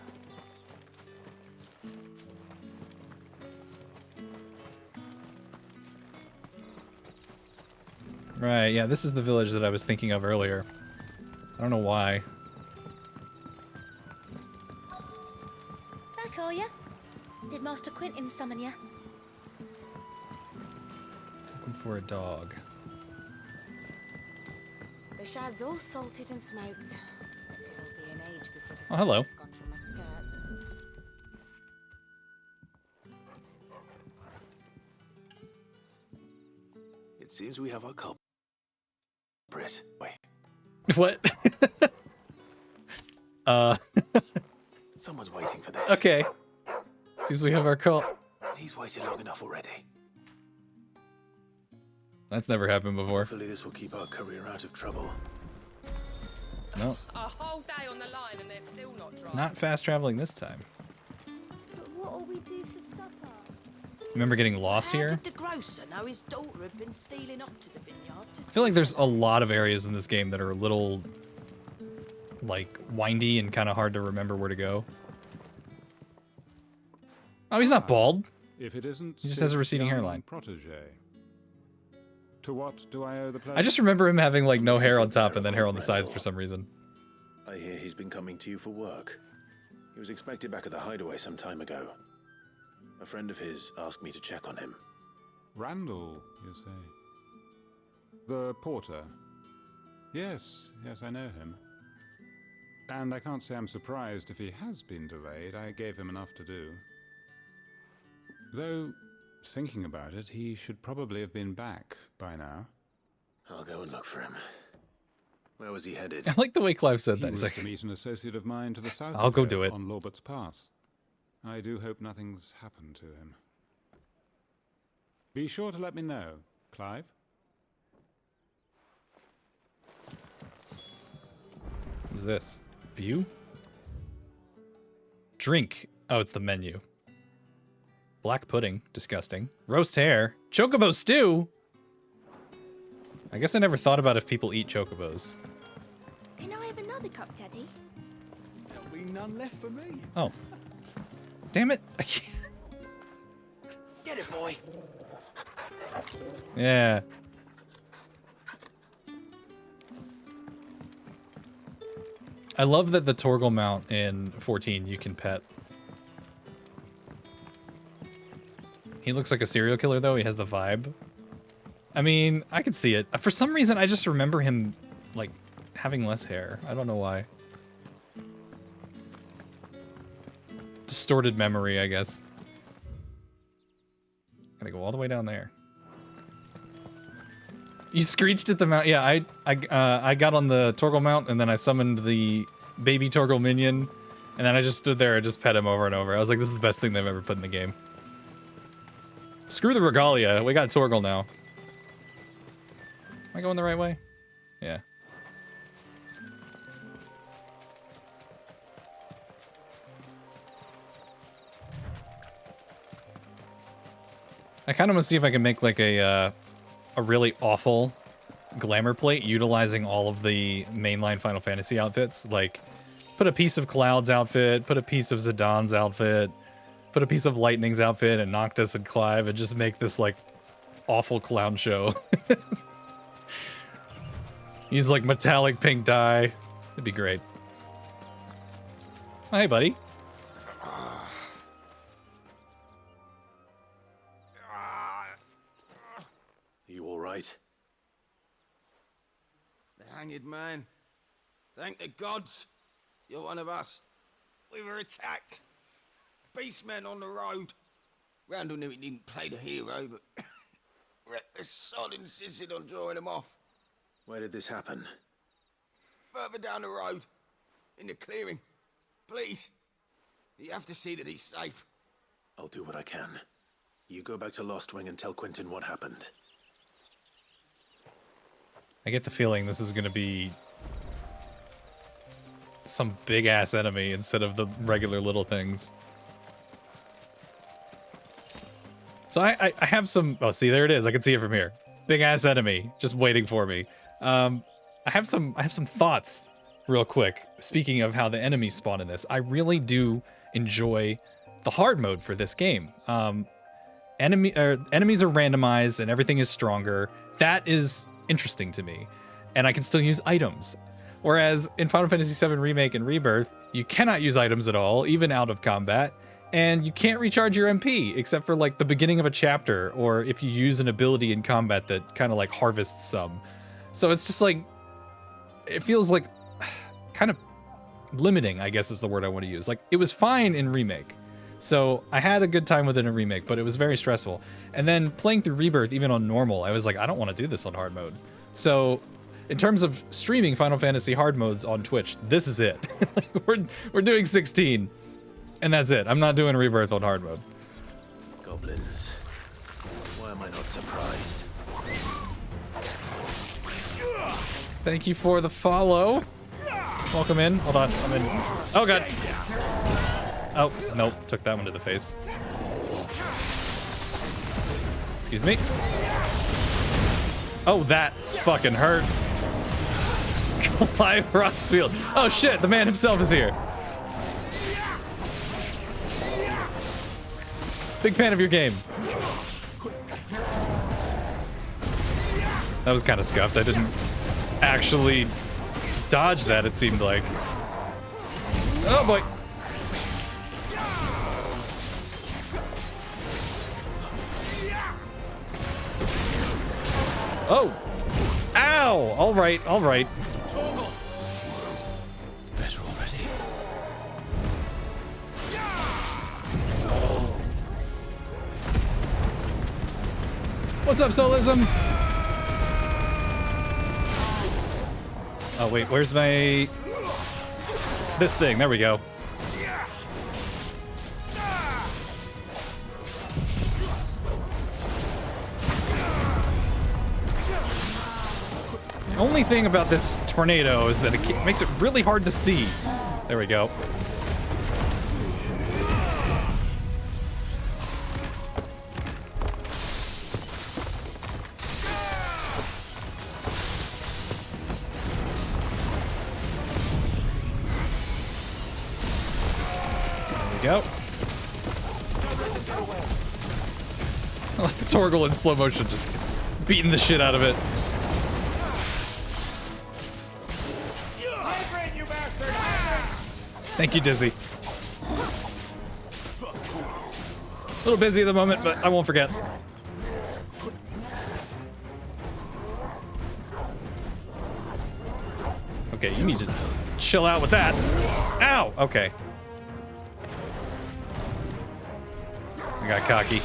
Right, yeah, this is the village that I was thinking of earlier. I don't know why. Back are ya? Did Master Quentin summon ya? Looking for a dog. The shad's all salted and smoked. It'll be an age before the Oh, hello. smoke's gone from my skirts. It seems we have our culprit. Wait. What? Someone's waiting for this. Okay. Seems we have our call. He's waited long enough already. That's never happened before. Hopefully this will keep our career out of trouble. No. A whole day on the line and they're still not dry. Not fast traveling this time. But what'll we do for supper? Remember getting lost How here? did the grocer know his daughter had been stealing up to the vineyard to I feel like there's a lot of areas in this game that are a little, like, windy and kind of hard to remember where to go. Oh, he's not bald. If it isn't, He just has a Sid's receding young hairline. Protege. To what do I owe the pleasure? I just remember him having, like, no hair on top and then hair on the sides for some reason. I hear he's been coming to you for work. He was expected back at the hideaway some time ago. A friend of his asked me to check on him. Randall, you say? The porter? Yes, I know him. And I can't say I'm surprised if he has been delayed. I gave him enough to do. Though, thinking about it, he should probably have been back by now. I'll go and look for him. Where was he headed? I like the way Clive said that. He He's was like, to meet an associate of mine to the south. I'll of go here, do it. On Lorbert's Pass. I do hope nothing's happened to him. Be sure to let me know, Clive. what's this? View? Drink. Oh, it's the menu. Black pudding. Disgusting. Roast hare. Chocobo stew? I guess I never thought about if people eat chocobos. Can I have another cup, Daddy? There'll be none left for me. Oh. Damn it. I can't. Get it, boy. Yeah. I love that the Torgal mount in 14 you can pet. He looks like a serial killer though, he has the vibe. I mean, I can see it. For some reason I just remember him like having less hair. I don't know why. Distorted memory, I guess. Gotta go all the way down there. You screeched at the mount. Yeah, I got on the Torgal mount and then I summoned the baby Torgal minion, and then I just stood there and just pet him over and over. I was like, this is the best thing they've ever put in the game. Screw the regalia. We got Torgal now. Am I going the right way? Yeah. I kind of want to see if I can make like a really awful glamour plate utilizing all of the mainline Final Fantasy outfits. Like, put a piece of Cloud's outfit, put a piece of Zidane outfit, put a piece of Lightning's outfit, and Noctis and Clive, and just make this like awful clown show. Use like metallic pink dye. It'd be great. Oh, hey, buddy. You all right? The hanged man. Thank the gods. You're one of us. We were attacked. Beastmen on the road. Randall knew he didn't play the hero, but the sod insisted on drawing him off. Where did this happen? Further down the road. In the clearing. Please. You have to see that he's safe. I'll do what I can. You go back to Lost Wing and tell Quentin what happened. I get the feeling this is gonna be some big-ass enemy instead of the regular little things. So I have some... Oh, see, there it is. I can see it from here. Big-ass enemy just waiting for me. I have some thoughts real quick. Speaking of how the enemies spawn in this, I really do enjoy the hard mode for this game. Enemies are randomized and everything is stronger. That is interesting to me. And I can still use items. Whereas in Final Fantasy VII Remake and Rebirth, you cannot use items at all, even out of combat. And you can't recharge your MP, except for like the beginning of a chapter, or if you use an ability in combat that kind of like harvests some. So it's just like, it feels like kind of limiting, I guess is the word I want to use. Like, it was fine in Remake. So I had a good time with it in Remake, but it was very stressful. And then playing through Rebirth, even on normal, I was like, I don't want to do this on hard mode. So in terms of streaming Final Fantasy hard modes on Twitch, this is it. we're doing 16, and that's it. I'm not doing Rebirth on hard mode. Goblins. Why am I not surprised? Thank you for the follow. Welcome in. Hold on, I'm in. Oh god. Oh, nope, took that one to the face. Excuse me. Oh, that fucking hurt. Clive Rossfield. Oh shit, the man himself is here. Big fan of your game. That was kind of scuffed. I didn't actually dodge that, it seemed like. Oh boy. Oh! Ow! Alright, alright. Better already. What's up, Solism? Oh wait, where's my... This thing, there we go. The only thing about this tornado is that it makes it really hard to see. There we go. Go. I like the Torgal in slow motion, just beating the shit out of it. Thank you, Dizzy. A little busy at the moment, but I won't forget. Okay, you need to chill out with that. Ow! Okay. I got cocky.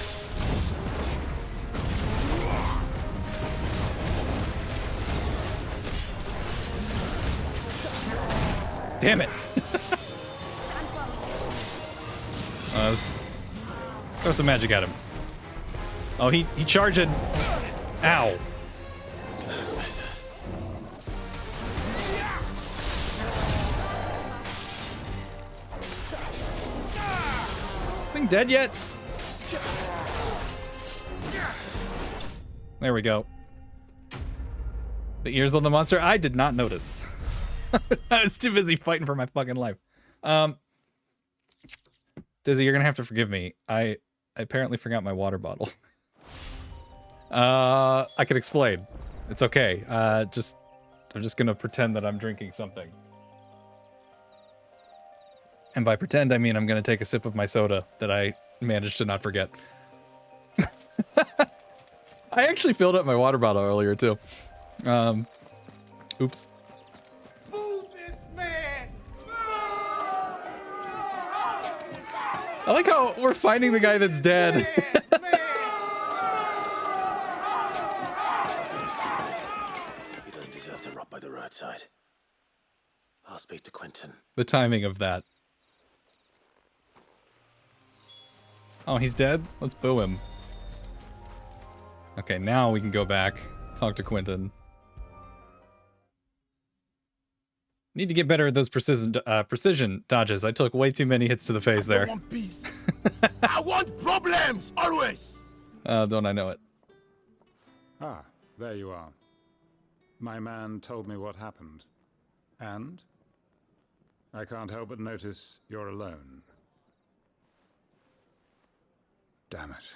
Damn it. Let's throw some magic at him. Oh, he charged. Ow. That's better. This thing dead yet? There we go. The ears on the monster? I did not notice. I was too busy fighting for my fucking life. Dizzy, you're gonna have to forgive me. I apparently forgot my water bottle. I can explain. It's okay. I'm just gonna pretend that I'm drinking something. And by pretend, I mean I'm going to take a sip of my soda that I managed to not forget. I actually filled up my water bottle earlier, too. Oops. I like how we're finding the guy that's dead. He doesn't deserve to rot by the roadside. I'll speak to Quentin. The timing of that. Oh, he's dead? Let's boo him. Okay, now we can go back, talk to Quentin. Need to get better at those precision dodges. I took way too many hits to the face there. I want peace. I want problems, always. Don't I know it? Ah, there you are. My man told me what happened. And? I can't help but notice you're alone. Damn it.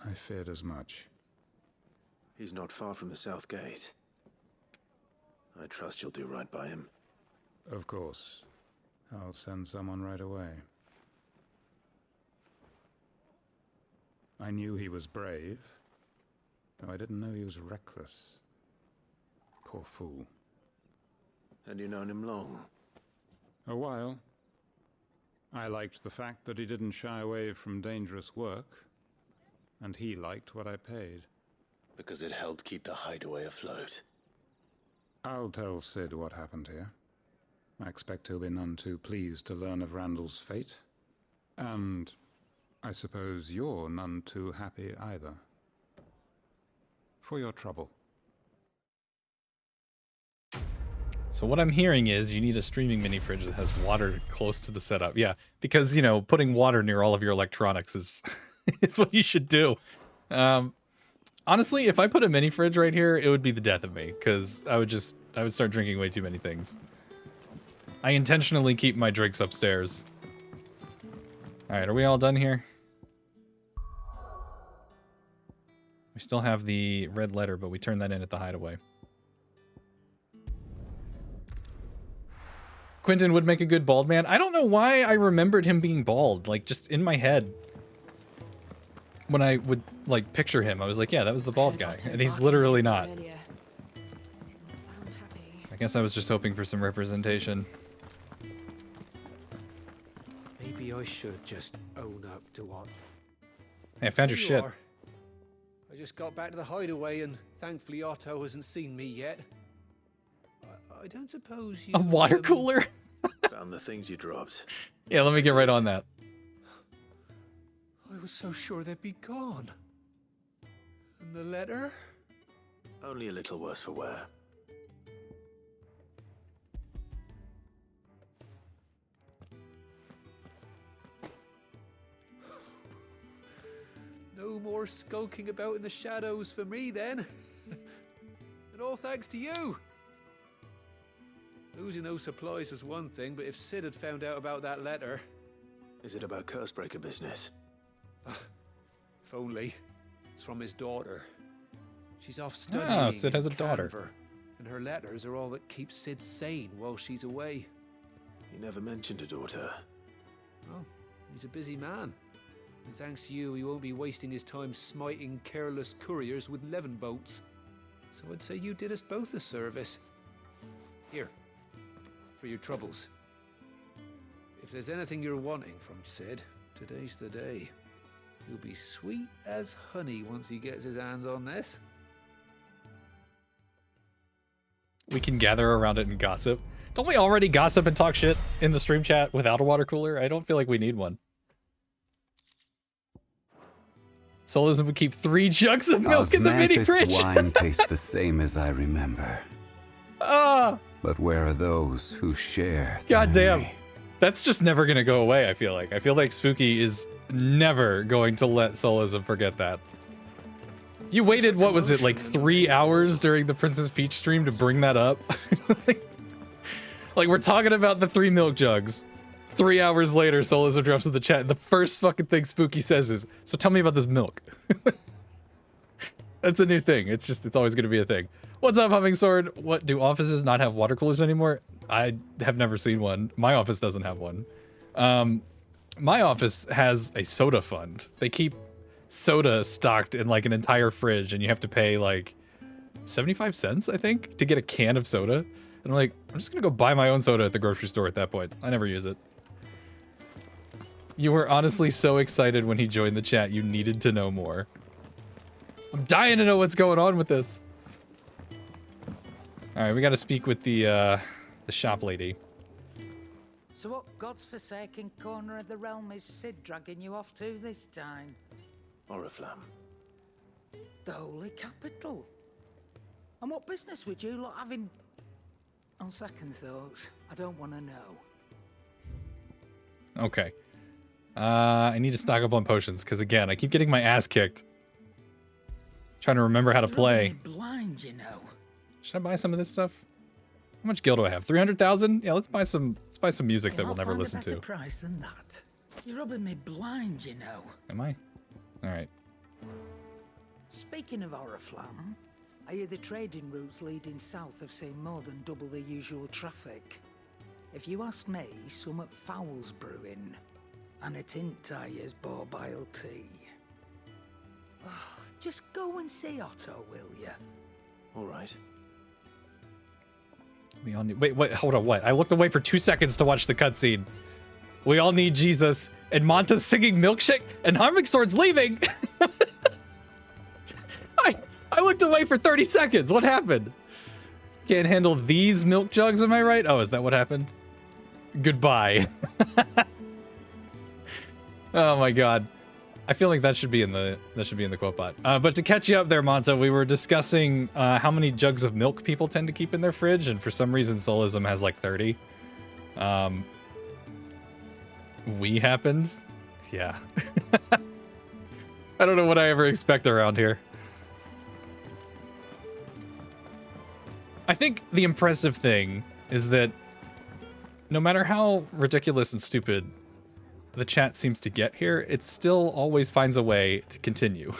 I feared as much. He's not far from the South Gate. I trust you'll do right by him. Of course. I'll send someone right away. I knew he was brave, though I didn't know he was reckless. Poor fool. And you known him long? A while. I liked the fact that he didn't shy away from dangerous work, and he liked what I paid. Because it helped keep the hideaway afloat. I'll tell Sid what happened here. I expect he'll be none too pleased to learn of Randall's fate. And I suppose you're none too happy either. For your trouble. So what I'm hearing is you need a streaming mini fridge that has water close to the setup. Yeah, because, you know, putting water near all of your electronics is it's what you should do. Honestly, if I put a mini fridge right here, it would be the death of me, because I would start drinking way too many things. I intentionally keep my drinks upstairs. Alright, are we all done here? We still have the red letter, but we turned that in at the hideaway. Quentin would make a good bald man. I don't know why I remembered him being bald, like, just in my head. When I would, like, picture him, I was like, yeah, that was the bald guy. And he's literally not. I guess I was just hoping for some representation. Maybe I should just own up to what. Hey, I found your shit. I just got back to the hideaway and thankfully Otto hasn't seen me yet. I don't suppose you... A water cooler? Found the things you dropped. Yeah, let me get right on that. I was so sure they'd be gone. And the letter? Only a little worse for wear. No more skulking about in the shadows for me then. And all thanks to you. Losing those supplies was one thing, but if Sid had found out about that letter... Is it about Cursebreaker business? If only. It's from his daughter. She's off studying. Oh, Sid has a daughter. Canver, and her letters are all that keeps Sid sane while she's away. He never mentioned a daughter. Oh, he's a busy man. And thanks to you, he won't be wasting his time smiting careless couriers with levin boats. So I'd say you did us both a service. Here, for your troubles. If there's anything you're wanting from Sid, today's the day. He'll be sweet as honey once he gets his hands on this. We can gather around it and gossip. Don't we already gossip and talk shit in the stream chat without a water cooler? I don't feel like we need one. Solism would keep 3 jugs of milk in the mini fridge. Wine tastes the same as I remember. Ah! But where are those who share? God damn. That's just never gonna go away, I feel like. I feel like Spooky is never going to let Solism forget that. You waited, what was it, like 3 hours during the Princess Peach stream to bring that up? Like, we're talking about the 3 milk jugs. 3 hours later, Solism drops in the chat, and the first fucking thing Spooky says is, so tell me about this milk. That's a new thing. It's always gonna be a thing. What's up, Humming Sword? What, do offices not have water coolers anymore? I have never seen one. My office doesn't have one. My office has a soda fund. They keep soda stocked in like an entire fridge, and you have to pay like 75 cents, I think, to get a can of soda. And I'm like, I'm just gonna go buy my own soda at the grocery store at that point. I never use it. You were honestly so excited when he joined the chat, you needed to know more. I'm dying to know what's going on with this. Alright, we gotta speak with the shop lady. So what God's forsaken corner of the realm is Sid dragging you off to this time? Oriflamme. The holy capital. And what business would you lot have in... On second thoughts, I don't want to know. Okay. I need to stock up on potions, because again, I keep getting my ass kicked. Trying to remember how to play. Blind, you know. Should I buy some of this stuff? How much gil do I have? 300,000? Yeah, let's buy some music that we'll never listen to. A better price than that. You're rubbing me blind, you know. Am I? Alright. Speaking of Oriflamme, I hear the trading routes leading south have seen more than double the usual traffic. If you ask me, somewhat foul's brewing. And a tintayer's borbile tea. Oh, just go and see Otto, will you? All right. We all need... Wait, hold on, what? I looked away for 2 seconds to watch the cutscene. We all need Jesus, and Manta's singing Milkshake, and Harming Sword's leaving! I looked away for 30 seconds, what happened? Can't handle these milk jugs, am I right? Oh, is that what happened? Goodbye. Oh my god. I feel like that should be in the quote bot. But to catch you up there, Monta, we were discussing how many jugs of milk people tend to keep in their fridge, and for some reason Solism has like 30. We happened? Yeah. I don't know what I ever expect around here. I think the impressive thing is that no matter how ridiculous and stupid the chat seems to get here, it still always finds a way to continue.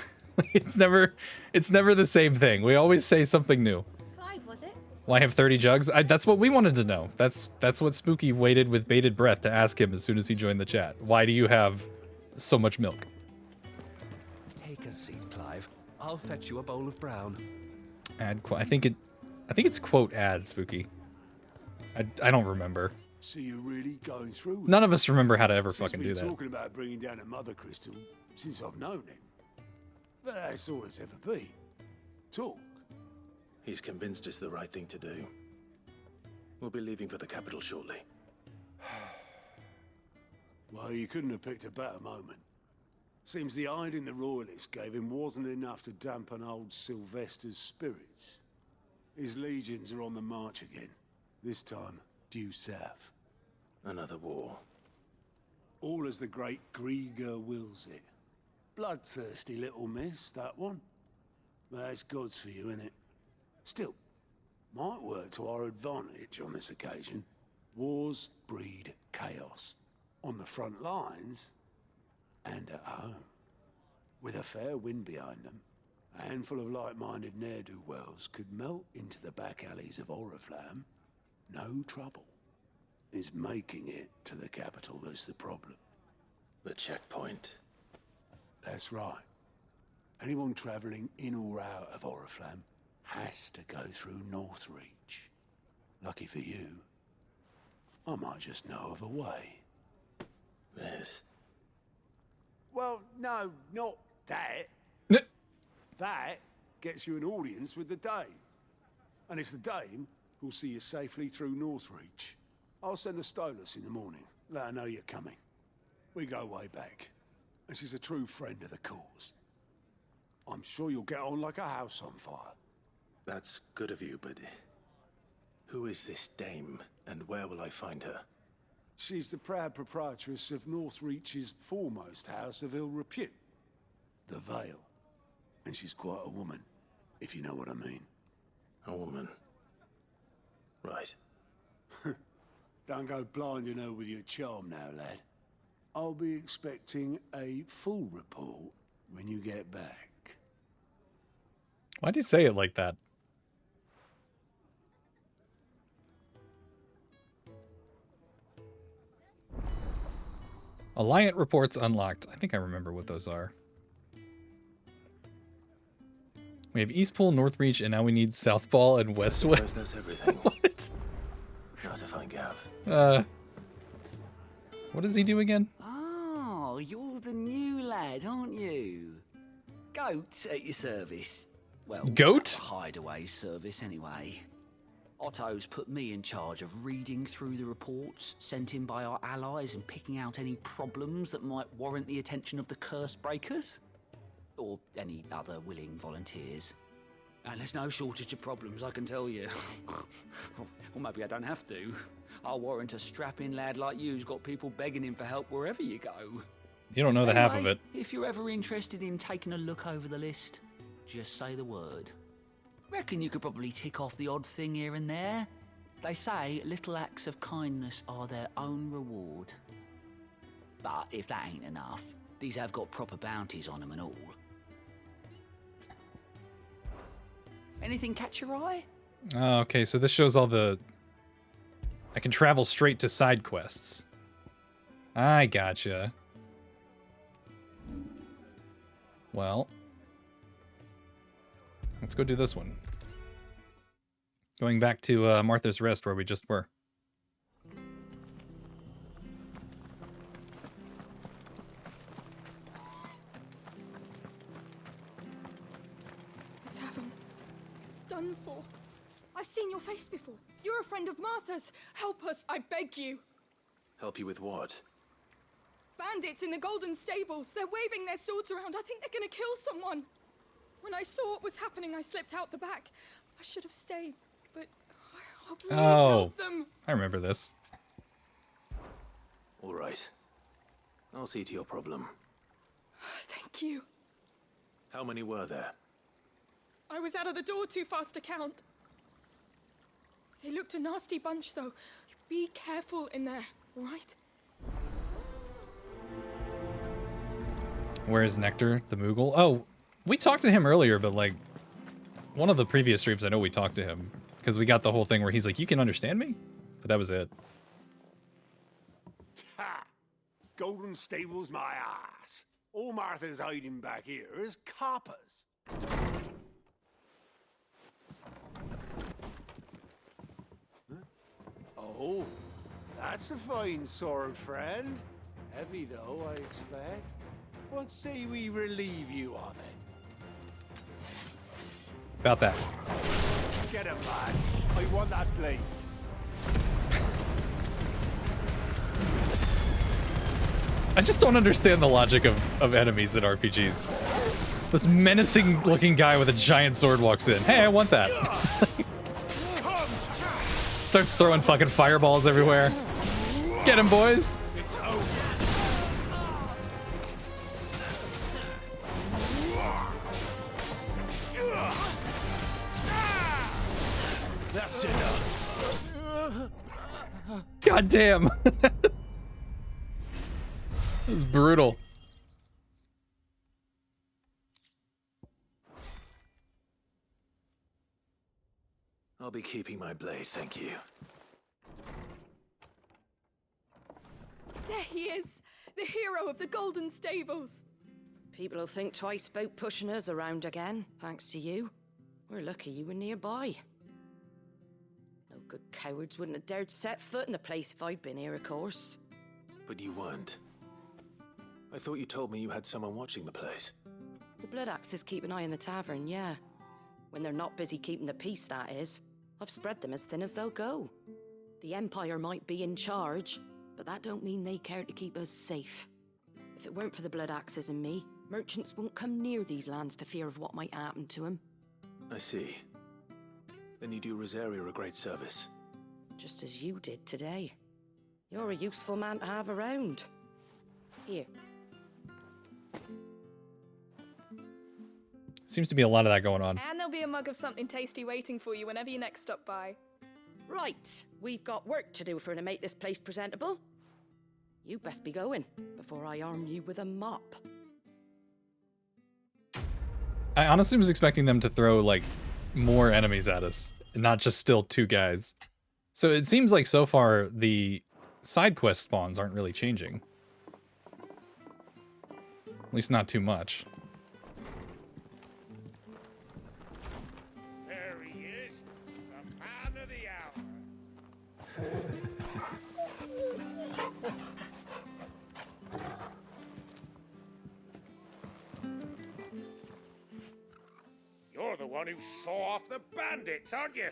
It's never the same thing. We always say something new. Clive, was it? Well, I have 30 jugs. That's what we wanted to know. That's what Spooky waited with bated breath to ask him as soon as he joined the chat. Why do you have so much milk? Take a seat, Clive. I'll fetch you a bowl of brown. Add quote. I think it's quote add, Spooky. I don't remember. So you're really going through? None of us remember how to ever fucking do that. Talking about bringing down a mother crystal since I've known him, but that's all it's ever been. Talk. He's convinced it's the right thing to do. We'll be leaving for the capital shortly. Well, you couldn't have picked a better moment. Seems the hiding the royalists gave him wasn't enough to dampen old Sylvester's spirits. His legions are on the march again. This time, due south. Another war. All as the great Grieger wills it. Bloodthirsty little miss, that one. That's God's for you, innit? Still, might work to our advantage on this occasion. Wars breed chaos. On the front lines, and at home. With a fair wind behind them, a handful of like-minded ne'er-do-wells could melt into the back alleys of Oriflamme. No trouble. It's making it to the capital that's the problem. The checkpoint. That's right. Anyone travelling in or out of Oriflamme has to go through Northreach. Lucky for you, I might just know of a way. This? Well, no, not that. That gets you an audience with the Dame. And it's the Dame who'll see you safely through Northreach. I'll send a Stolas in the morning. Let her know you're coming. We go way back. And she's a true friend of the cause. I'm sure you'll get on like a house on fire. That's good of you, but who is this Dame, and where will I find her? She's the proud proprietress of Northreach's foremost house of ill repute, the Vale. And she's quite a woman, if you know what I mean. A woman? Right. Don't go blinding her with your charm now, lad. I'll be expecting a full report when you get back. Why'd you say it like that? Alliant reports unlocked. I think I remember what those are. We have East Pool, North Reach, and now we need South Ball and Westwood. That's everything. What? Now to find Gav. What does he do again? Oh, you're the new lad, aren't you? Goat at your service. Well, Goat? Hideaway service, anyway. Otto's put me in charge of reading through the reports sent in by our allies and picking out any problems that might warrant the attention of the curse breakers. Or any other willing volunteers. And there's no shortage of problems, I can tell you. Or maybe I don't have to. I'll warrant a strapping lad like you's got people begging him for help wherever you go. You don't know the half of it. If you're ever interested in taking a look over the list, just say the word. Reckon you could probably tick off the odd thing here and there. They say little acts of kindness are their own reward. But if that ain't enough, these have got proper bounties on them and all. Anything catch your eye? Oh, okay, so this shows all the... I can travel straight to side quests. I gotcha. Well, let's go do this one. Going back to Martha's Rest where we just were. The tavern. It's done for. I've seen your face before. You're a friend of Martha's. Help us, I beg you. Help you with what? Bandits in the Golden Stables. They're waving their swords around. I think they're gonna kill someone. When I saw what was happening, I slipped out the back. I should have stayed, but oh, please help them. I remember this. All right. I'll see to your problem. Thank you. How many were there? I was out of the door too fast to count. They looked a nasty bunch, though. Be careful in there, all right? Where is Nectar, the Moogle? Oh, we talked to him earlier, but like, one of the previous streams, I know we talked to him. Because we got the whole thing where he's like, you can understand me? But that was it. Ha! Golden Stables my ass. All Martha's hiding back here is coppers. Oh, that's a fine sword, friend. Heavy though, I expect. What say we relieve you of it? About that. Get him, lads. I want that blade. I just don't understand the logic of enemies in RPGs. This menacing looking guy with a giant sword walks in. Hey, I want that. Starts throwing fucking fireballs everywhere. Get him, boys. It's over. That's enough. God damn. That was brutal. I'll be keeping my blade, thank you. There he is, the hero of the Golden Stables. People will think twice about pushing us around again, thanks to you. We're lucky you were nearby. No good cowards wouldn't have dared set foot in the place if I'd been here, of course. But you weren't. I thought you told me you had someone watching the place. The Blood Axes keep an eye on the tavern, yeah. When they're not busy keeping the peace, that is. I've spread them as thin as they'll go. The Empire might be in charge, but that don't mean they care to keep us safe. If it weren't for the Blood Axes and me, merchants won't come near these lands for fear of what might happen to them. I see. Then you do Rosaria a great service. Just as you did today. You're a useful man to have around. Here. Seems to be a lot of that going on. And there'll be a mug of something tasty waiting for you whenever you next stop by. Right, we've got work to do for to make this place presentable. You best be going before I arm you with a mop. I honestly was expecting them to throw like more enemies at us, not just still two guys. So it seems like so far the side quest spawns aren't really changing. At least not too much. There he is, the man of the hour. You're the one who saw off the bandits, aren't you?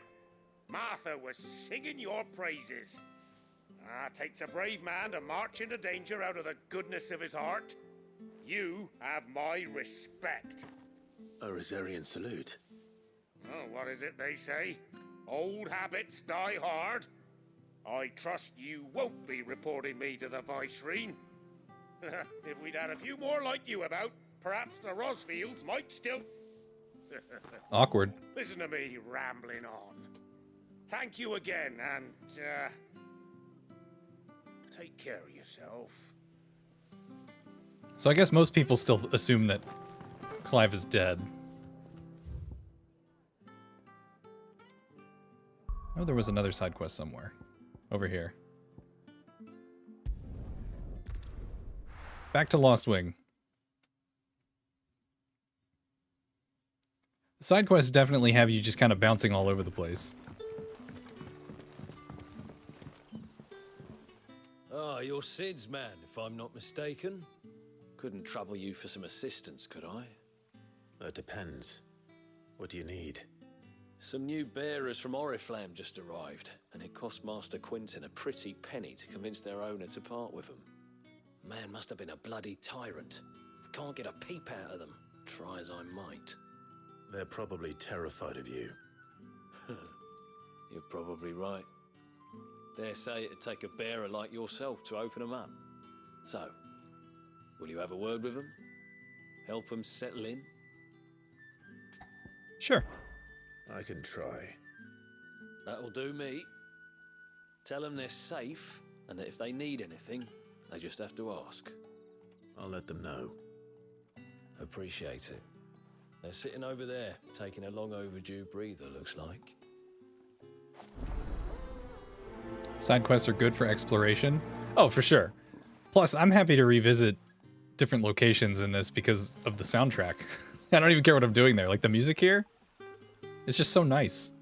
Martha was singing your praises. Ah, takes a brave man to march into danger out of the goodness of his heart. You have my respect. A Rosarian salute. Oh, what is it they say? Old habits die hard. I trust you won't be reporting me to the Viceroy. If we'd had a few more like you about, perhaps the Rosfields might still... Awkward. Listen to me rambling on. Thank you again, and, take care of yourself. So I guess most people still assume that Clive is dead. Oh, there was another side quest somewhere. Over here. Back to Lost Wing. Side quests definitely have you just kind of bouncing all over the place. Ah, you're Sid's man, if I'm not mistaken. Couldn't trouble you for some assistance, could I? That depends. What do you need? Some new bearers from Oriflamme just arrived, and it cost Master Quinton a pretty penny to convince their owner to part with them. Man must have been a bloody tyrant. Can't get a peep out of them, try as I might. They're probably terrified of you. You're probably right. Dare say it'd take a bearer like yourself to open them up. So, will you have a word with them? Help them settle in? Sure. I can try. That'll do me. Tell them they're safe, and that if they need anything, they just have to ask. I'll let them know. Appreciate it. They're sitting over there, taking a long overdue breather, looks like. Side quests are good for exploration. Oh, for sure. Plus, I'm happy to revisit different locations in this because of the soundtrack. I don't even care what I'm doing there. Like, the music here, it's just so nice.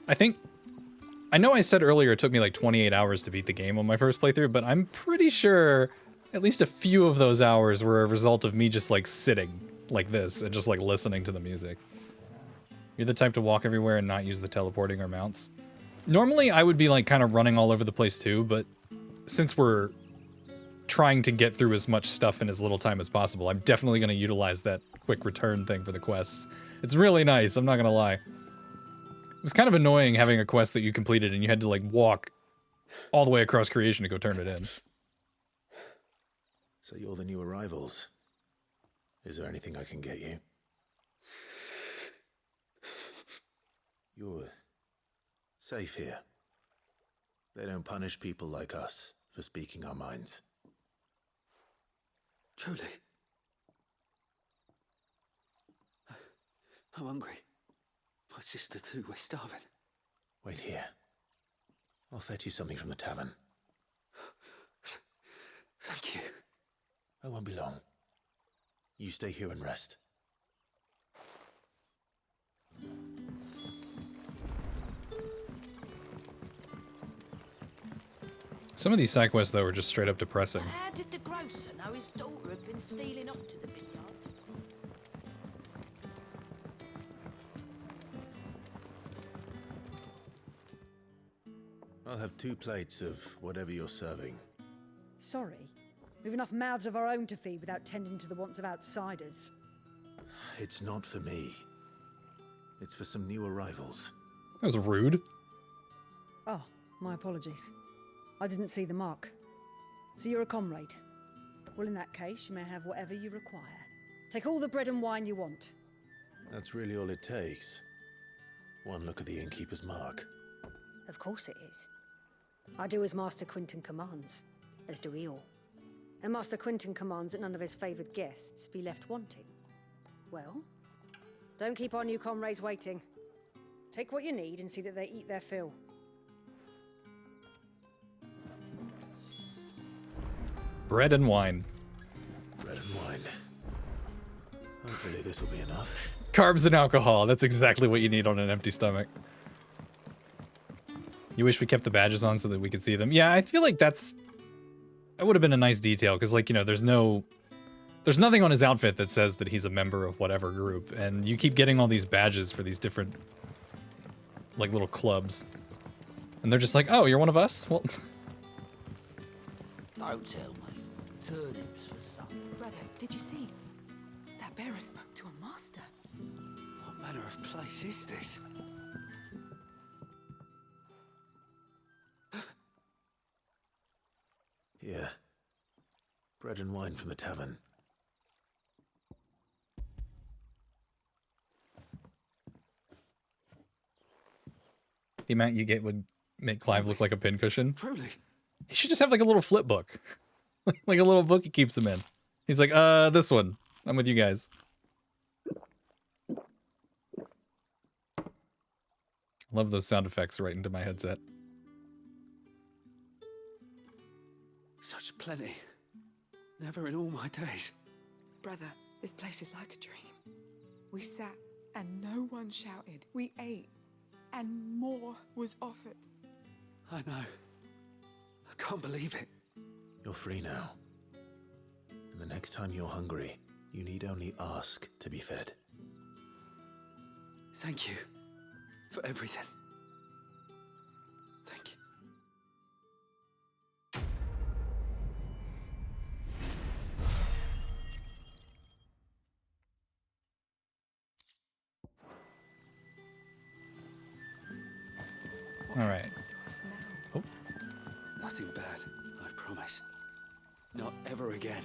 I know I said earlier it took me like 28 hours to beat the game on my first playthrough, but I'm pretty sure at least a few of those hours were a result of me just like sitting like this and just like listening to the music. You're the type to walk everywhere and not use the teleporting or mounts. Normally I would be like kind of running all over the place too, but since we're trying to get through as much stuff in as little time as possible, I'm definitely going to utilize that quick return thing for the quests. It's really nice, I'm not going to lie. It was kind of annoying having a quest that you completed and you had to like walk all the way across creation to go turn it in. So you're the new arrivals. Is there anything I can get you? You're safe here. They don't punish people like us for speaking our minds. Truly. I'm hungry. My sister too, we're starving. Wait here. I'll fetch you something from the tavern. Thank you. I won't be long. You stay here and rest. Some of these side quests, though, are just straight up depressing. How did the grocer know his daughter had been stealing off to the vineyard? I'll have 2 plates of whatever you're serving. Sorry. We've enough mouths of our own to feed without tending to the wants of outsiders. It's not for me. It's for some new arrivals. That was rude. Oh, my apologies. I didn't see the mark. So you're a comrade. Well, in that case, you may have whatever you require. Take all the bread and wine you want. That's really all it takes. One look at the innkeeper's mark. Of course it is. I do as Master Quinton commands, as do we all. And Master Quinton commands that none of his favoured guests be left wanting. Well, don't keep our new comrades waiting. Take what you need and see that they eat their fill. Bread and wine. wine. Hopefully this will be enough. Carbs and alcohol. That's exactly what you need on an empty stomach. You wish we kept the badges on so that we could see them. Yeah, I feel like that would have been a nice detail, because, like, you know, there's nothing on his outfit that says that he's a member of whatever group, and you keep getting all these badges for these different, like, little clubs. And they're just like, oh, you're one of us? Well... Don't tell me. Turnips for supper. Brother, did you see? That bearer spoke to a master. What manner of place is this? Yeah. Bread and wine from the tavern. The amount you get would make Clive look like a pincushion. Truly. He should just have like a little flip book. Like a little book he keeps them in. He's like, this one. I'm with you guys. Love those sound effects right into my headset. Such plenty. Never in all my days. Brother, this place is like a dream. We sat and no one shouted. We ate and more was offered. I know. I can't believe it. You're free now. And the next time you're hungry, you need only ask to be fed. Thank you for everything. Thank you. All right. Oh. Nothing bad, I promise. Not ever again.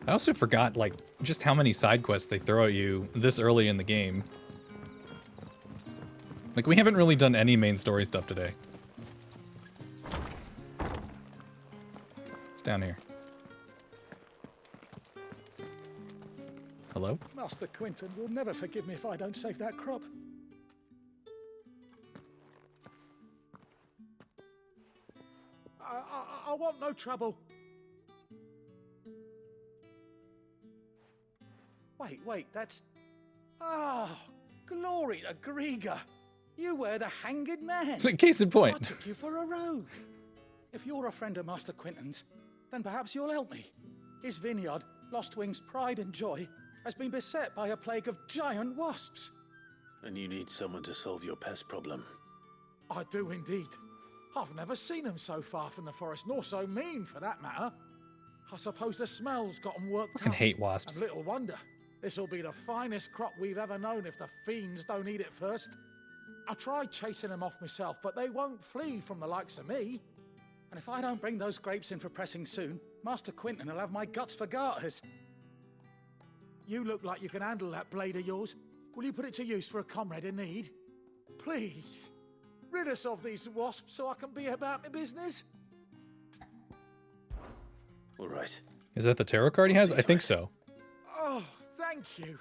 I also forgot, like, just how many side quests they throw at you this early in the game. Like, we haven't really done any main story stuff today. It's down here. Hello? Master Quinton will never forgive me if I don't save that crop. I want no trouble. Wait, that's... Oh, glory to Griga. You were the hanged man. It's a case in point. I took you for a rogue. If you're a friend of Master Quinton's, then perhaps you'll help me. His vineyard, Lostwing's pride and joy, has been beset by a plague of giant wasps. And you need someone to solve your pest problem. I do indeed. I've never seen them so far from the forest, nor so mean for that matter. I suppose the smell's got them worked I up. hate wasps. And little wonder. This'll be the finest crop we've ever known if the fiends don't eat it first. I tried chasing them off myself, but they won't flee from the likes of me. And if I don't bring those grapes in for pressing soon, Master Quinton will have my guts for garters. You look like you can handle that blade of yours. Will you put it to use for a comrade in need? Please, rid us of these wasps so I can be about my business. All right. Is that the tarot card he has? I think so. Oh, thank you.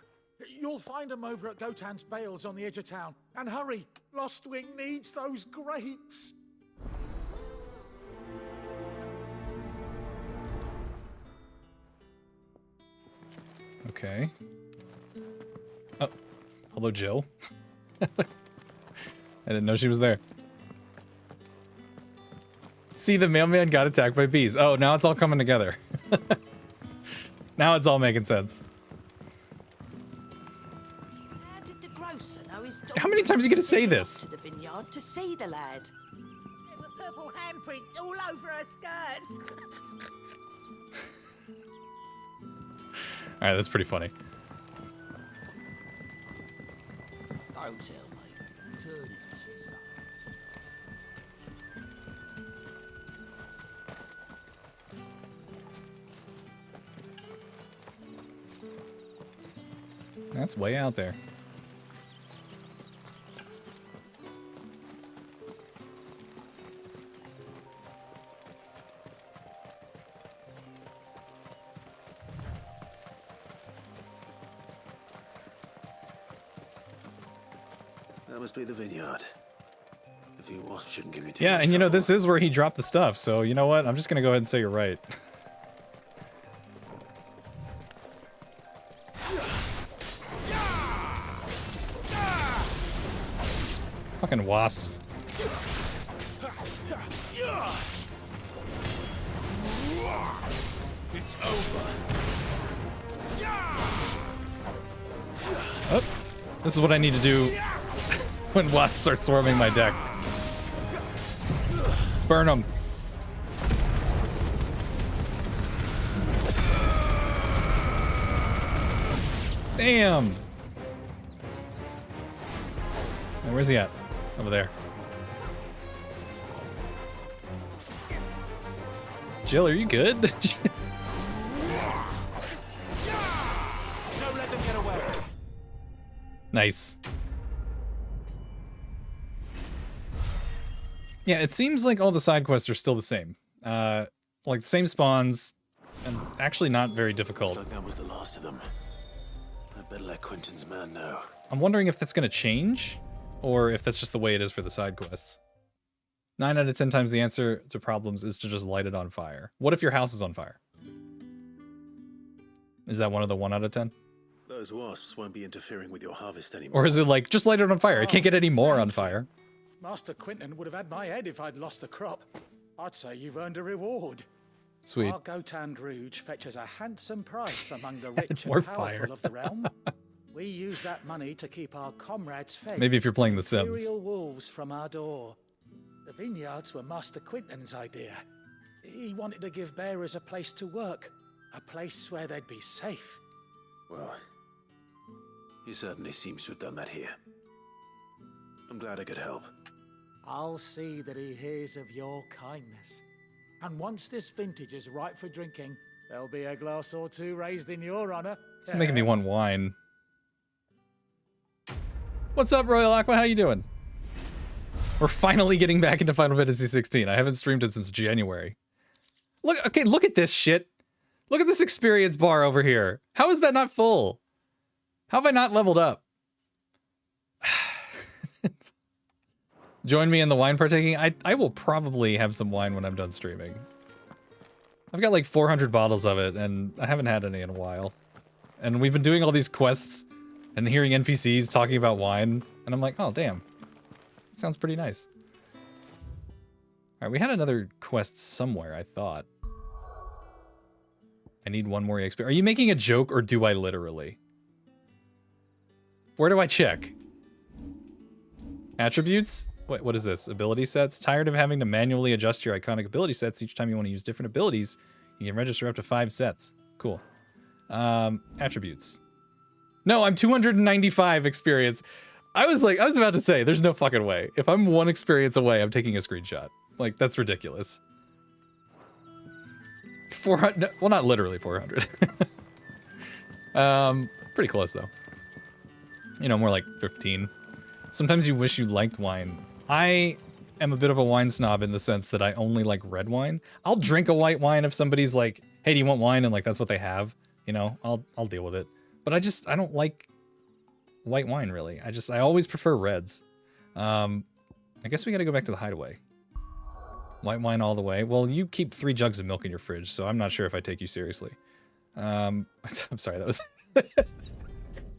You'll find them over at Gotan's Bales on the edge of town. And hurry, Lostwing needs those grapes. Okay. Oh, hello, Jill. I didn't know she was there. See, the mailman got attacked by bees. Oh, now it's all coming together. Now it's all making sense. How did the grocer know his How many times are you going to say this? to the vineyard to see the lad? There were purple handprints all over her skirts. All right, that's pretty funny. Don't tell me. Turnips for supper. That's way out there. That must be the vineyard. few wasps shouldn't give you too Yeah, much and you know, trouble. this is where he dropped the stuff, so you know what? I'm just gonna go ahead and say you're right. Fucking wasps. It's over. Oh, this is what I need to do when wasps start swarming my deck. Burn them. Damn. Now, where's he at? Over there. Jill, are you good? Don't let them get away. Nice. Yeah, it seems like all the side quests are still the same. Like the same spawns, and actually not very difficult. Looks like that was the last of them. I better let Quentin's man know. I'm wondering if that's going to change, or if that's just the way it is for the side quests. 9 out of 10 times the answer to problems is to just light it on fire. What if your house is on fire? Is that one of the 1 out of 10? Those wasps won't be interfering with your harvest anymore. Or is it like, just light it on fire? It can't get any more on fire. Master Quentin would have had my head if I'd lost the crop. I'd say you've earned a reward. Sweet. Our Gotand Rouge fetches a handsome price among the rich more and powerful fire. of the realm. We use that money to keep our comrades fed. Maybe if you're playing The Sims. Imperial wolves from our door. The vineyards were Master Quentin's idea. He wanted to give bearers a place to work, a place where they'd be safe. Well, he certainly seems to have done that here. I'm glad I could help. I'll see that he hears of your kindness. And once this vintage is ripe for drinking, there'll be a glass or two raised in your honor. It's making me want wine. What's up, Royal Aqua? How you doing? We're finally getting back into Final Fantasy 16. I haven't streamed it since January. Look, okay, look at this shit. Look at this experience bar over here. How is that not full? How have I not leveled up? Join me in the wine partaking. I will probably have some wine when I'm done streaming. I've got like 400 bottles of it, and I haven't had any in a while. And we've been doing all these quests and hearing NPCs talking about wine, and I'm like, oh, damn. That sounds pretty nice. All right, we had another quest somewhere, I thought. I need one more XP. Are you making a joke, or do I literally? Where do I check? Attributes? Wait, what is this? Ability sets? Tired of having to manually adjust your iconic ability sets each time you want to use different abilities? You can register up to 5 sets. Cool. Attributes. No, I'm 295 experience. I was about to say, there's no fucking way. If I'm 1 experience away, I'm taking a screenshot. Like, that's ridiculous. 400, well, not literally 400. Pretty close though. You know, more like 15. Sometimes you wish you liked wine. I am a bit of a wine snob in the sense that I only like red wine. I'll drink a white wine if somebody's like, hey, do you want wine? And like, that's what they have. You know, I'll deal with it. But I don't like white wine really. I always prefer reds. I guess we gotta go back to the hideaway. White wine all the way. Well, you keep 3 jugs of milk in your fridge, so I'm not sure if I take you seriously. I'm sorry, that was that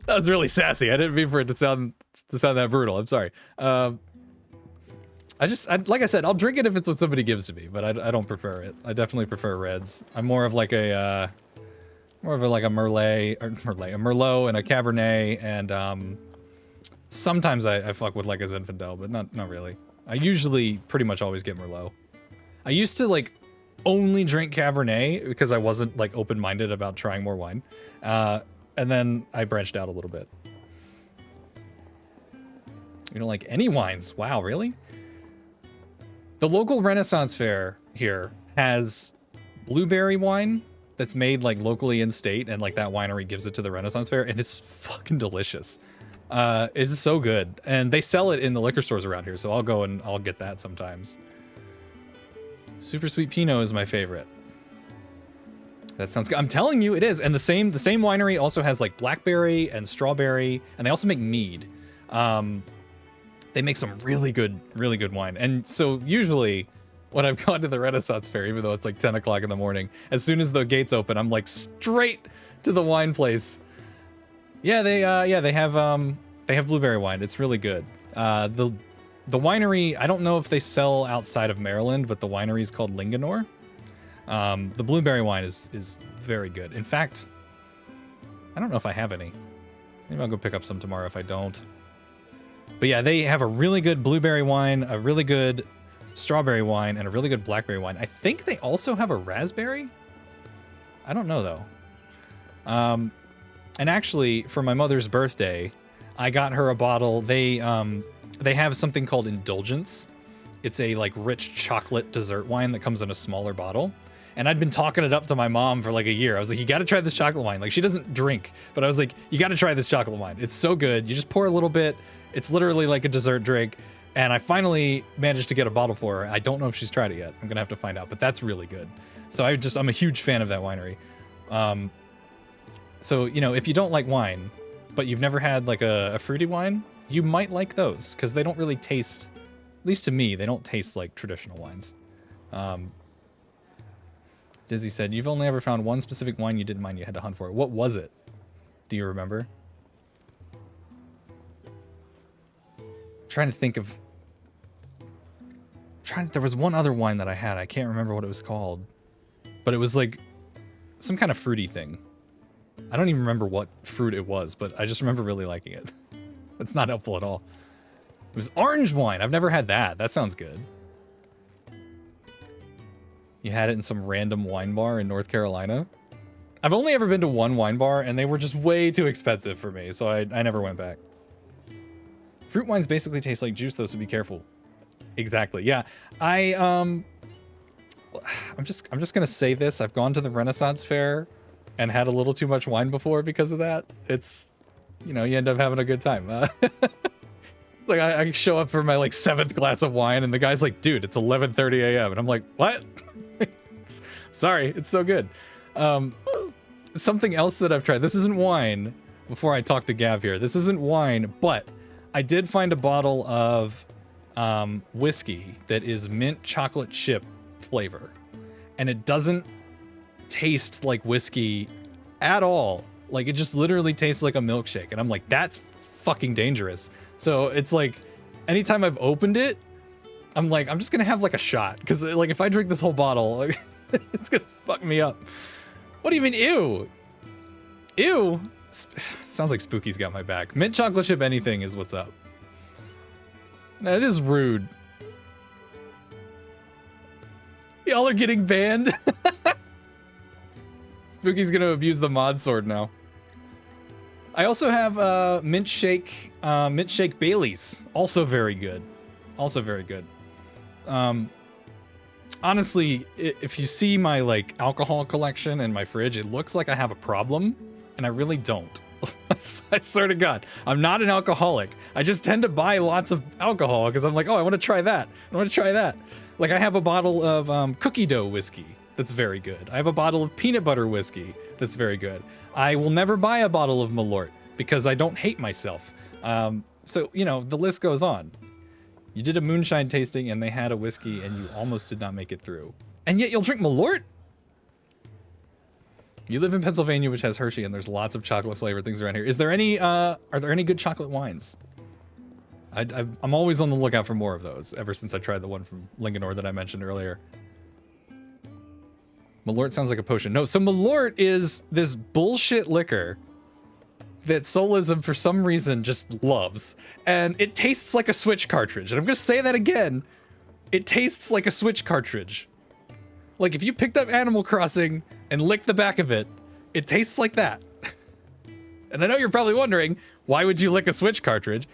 was really sassy. I didn't mean for it to sound that brutal. I'm sorry. Like I said, I'll drink it if it's what somebody gives to me, but I don't prefer it. I definitely prefer reds. I'm more of like a Merlot and a Cabernet, and sometimes I fuck with like a Zinfandel, but not really. I usually pretty much always get Merlot. I used to like only drink Cabernet because I wasn't like open-minded about trying more wine. And then I branched out a little bit. You don't like any wines? Wow, really? The local Renaissance fair here has blueberry wine that's made like locally in state, and like that winery gives it to the Renaissance fair, and it's fucking delicious. It's so good, and they sell it in the liquor stores around here, so I'll go and I'll get that sometimes. Super sweet Pinot is my favorite. That sounds good. I'm telling you, it is. And the same winery also has like blackberry and strawberry, and they also make mead. They make some really good wine. And so usually when I've gone to the Renaissance Fair, even though it's like 10 o'clock in the morning, as soon as the gates open, I'm like straight to the wine place. Yeah, they have blueberry wine. It's really good. The winery, I don't know if they sell outside of Maryland, but the winery is called Linganore. The blueberry wine is very good. In fact, I don't know if I have any. Maybe I'll go pick up some tomorrow if I don't. But yeah, they have a really good blueberry wine, a really good strawberry wine, and a really good blackberry wine. I think they also have a raspberry. I don't know though. And actually, for my mother's birthday, I got her a bottle. They have something called Indulgence. It's a like rich chocolate dessert wine that comes in a smaller bottle. And I'd been talking it up to my mom for like a year. I was like, you got to try this chocolate wine. Like, she doesn't drink, but I was like, you got to try this chocolate wine. It's so good. You just pour a little bit. It's literally like a dessert drink. And I finally managed to get a bottle for her. I don't know if she's tried it yet. I'm going to have to find out, but that's really good. So I'm a huge fan of that winery. So, you know, if you don't like wine, but you've never had like a fruity wine, you might like those because they don't really taste, at least to me, they don't taste like traditional wines. Dizzy said, you've only ever found one specific wine you didn't mind, you had to hunt for it. What was it? Do you remember? I'm trying to think of... There was one other wine that I had. I can't remember what it was called. But it was like some kind of fruity thing. I don't even remember what fruit it was, but I just remember really liking it. It's not helpful at all. It was orange wine. I've never had that. That sounds good. You had it in some random wine bar in North Carolina. I've only ever been to one wine bar, and they were just way too expensive for me, so I never went back. Fruit wines basically taste like juice, though, so be careful. Exactly. Yeah, I'm just gonna say this. I've gone to the Renaissance Fair and had a little too much wine before because of that. It's, you know, you end up having a good time. Like I show up for my like 7th glass of wine, and the guy's like, "Dude, it's 11:30 a.m." and I'm like, "What?" Sorry, it's so good. Something else that I've tried. This isn't wine. Before I talk to Gav here, this isn't wine, but I did find a bottle of whiskey that is mint chocolate chip flavor, and it doesn't taste like whiskey at all. Like, it just literally tastes like a milkshake, and I'm like, that's fucking dangerous. So it's like, anytime I've opened it, I'm like, I'm just gonna have like a shot, because like if I drink this whole bottle, like, it's gonna fuck me up. What do you mean, ew? Ew? Sounds like Spooky's got my back. Mint chocolate chip anything is what's up. That is rude. Y'all are getting banned. Spooky's gonna abuse the mod sword now. I also have mint shake Baileys, also very good. Also very good. Honestly, if you see my like alcohol collection in my fridge, it looks like I have a problem, and I really don't. I swear to God, I'm not an alcoholic. I just tend to buy lots of alcohol because I'm like, oh, I want to try that. I want to try that. Like, I have a bottle of cookie dough whiskey that's very good. I have a bottle of peanut butter whiskey that's very good. I will never buy a bottle of Malort because I don't hate myself. So, you know, the list goes on. You did a moonshine tasting and they had a whiskey and you almost did not make it through. And yet you'll drink Malort? You live in Pennsylvania, which has Hershey, and there's lots of chocolate flavored things around here. Is there any, are there any good chocolate wines? I'm always on the lookout for more of those, ever since I tried the one from Linganore that I mentioned earlier. Malort sounds like a potion. No, so Malort is this bullshit liquor that Solism, for some reason, just loves. And it tastes like a Switch cartridge. And I'm gonna say that again. It tastes like a Switch cartridge. Like, if you picked up Animal Crossing and licked the back of it, it tastes like that. And I know you're probably wondering, why would you lick a Switch cartridge?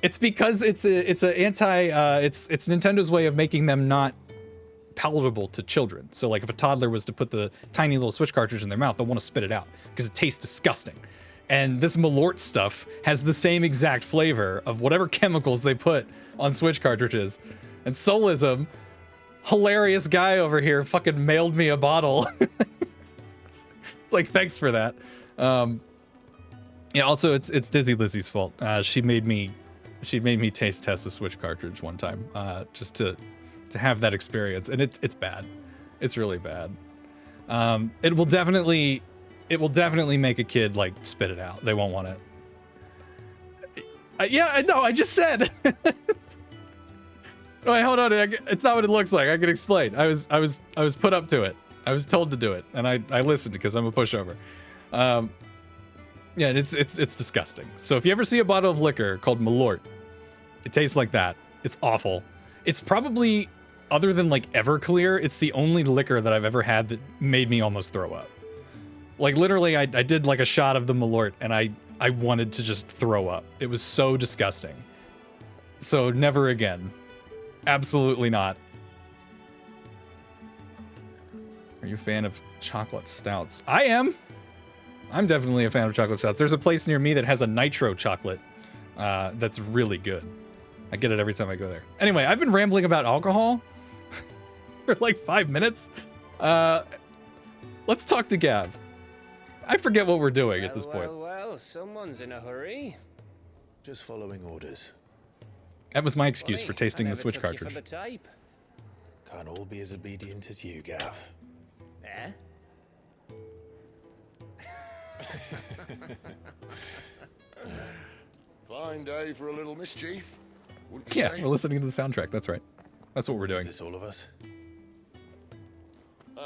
It's because it's Nintendo's way of making them not palatable to children. So like if a toddler was to put the tiny little Switch cartridge in their mouth, they'll want to spit it out because it tastes disgusting. And this Malort stuff has the same exact flavor of whatever chemicals they put on Switch cartridges. And Solism, hilarious guy over here, fucking mailed me a bottle. It's like, thanks for that. Yeah, also it's Dizzy Lizzie's fault. She made me She made me test a Switch cartridge one time, just to have that experience, and it's bad. It's really bad. It will definitely make a kid like spit it out. They won't want it. Yeah, I know. I just said. Wait, hold on. It's not what it looks like. I can explain. I was put up to it. I was told to do it, and I listened because I'm a pushover. Yeah, and it's disgusting. So if you ever see a bottle of liquor called Malort, it tastes like that. It's awful. It's probably, other than like Everclear, it's the only liquor that I've ever had that made me almost throw up. Like literally, I did like a shot of the Malort, and I wanted to just throw up. It was so disgusting. So never again. Absolutely not. Are you a fan of chocolate stouts? I am. I'm definitely a fan of chocolate stouts. There's a place near me that has a nitro chocolate that's really good. I get it every time I go there. Anyway, I've been rambling about alcohol for like 5 minutes. Let's talk to Gav. I forget what we're doing at this point. Well, someone's in a hurry. Just following orders. That was my excuse for tasting the Switch cartridge. For the type. Can't all be as obedient as you, Gav. Eh? Fine day for a little mischief. Yeah, we're listening to the soundtrack. That's right. That's what we're doing. Is this all of us?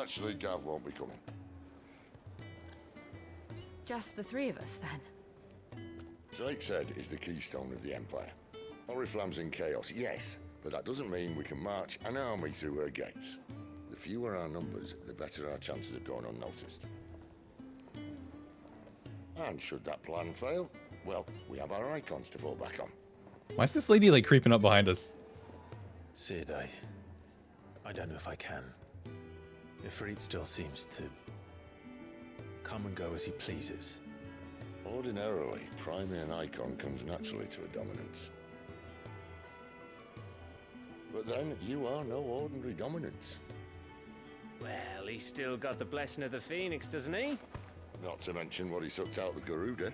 Actually, Gav won't be coming. Just the three of us, then? Drake's Head is the keystone of the Empire. Oriflamme's in chaos, yes, but that doesn't mean we can march an army through her gates. The fewer our numbers, the better our chances of going unnoticed. And should that plan fail, well, we have our icons to fall back on. Why is this lady like creeping up behind us? Sid, I don't know if I can. Ifrit still seems to come and go as he pleases. Ordinarily, priming an icon comes naturally to a dominance. But then, you are no ordinary dominance. Well, he's still got the blessing of the Phoenix, doesn't he? Not to mention what he sucked out of Garuda.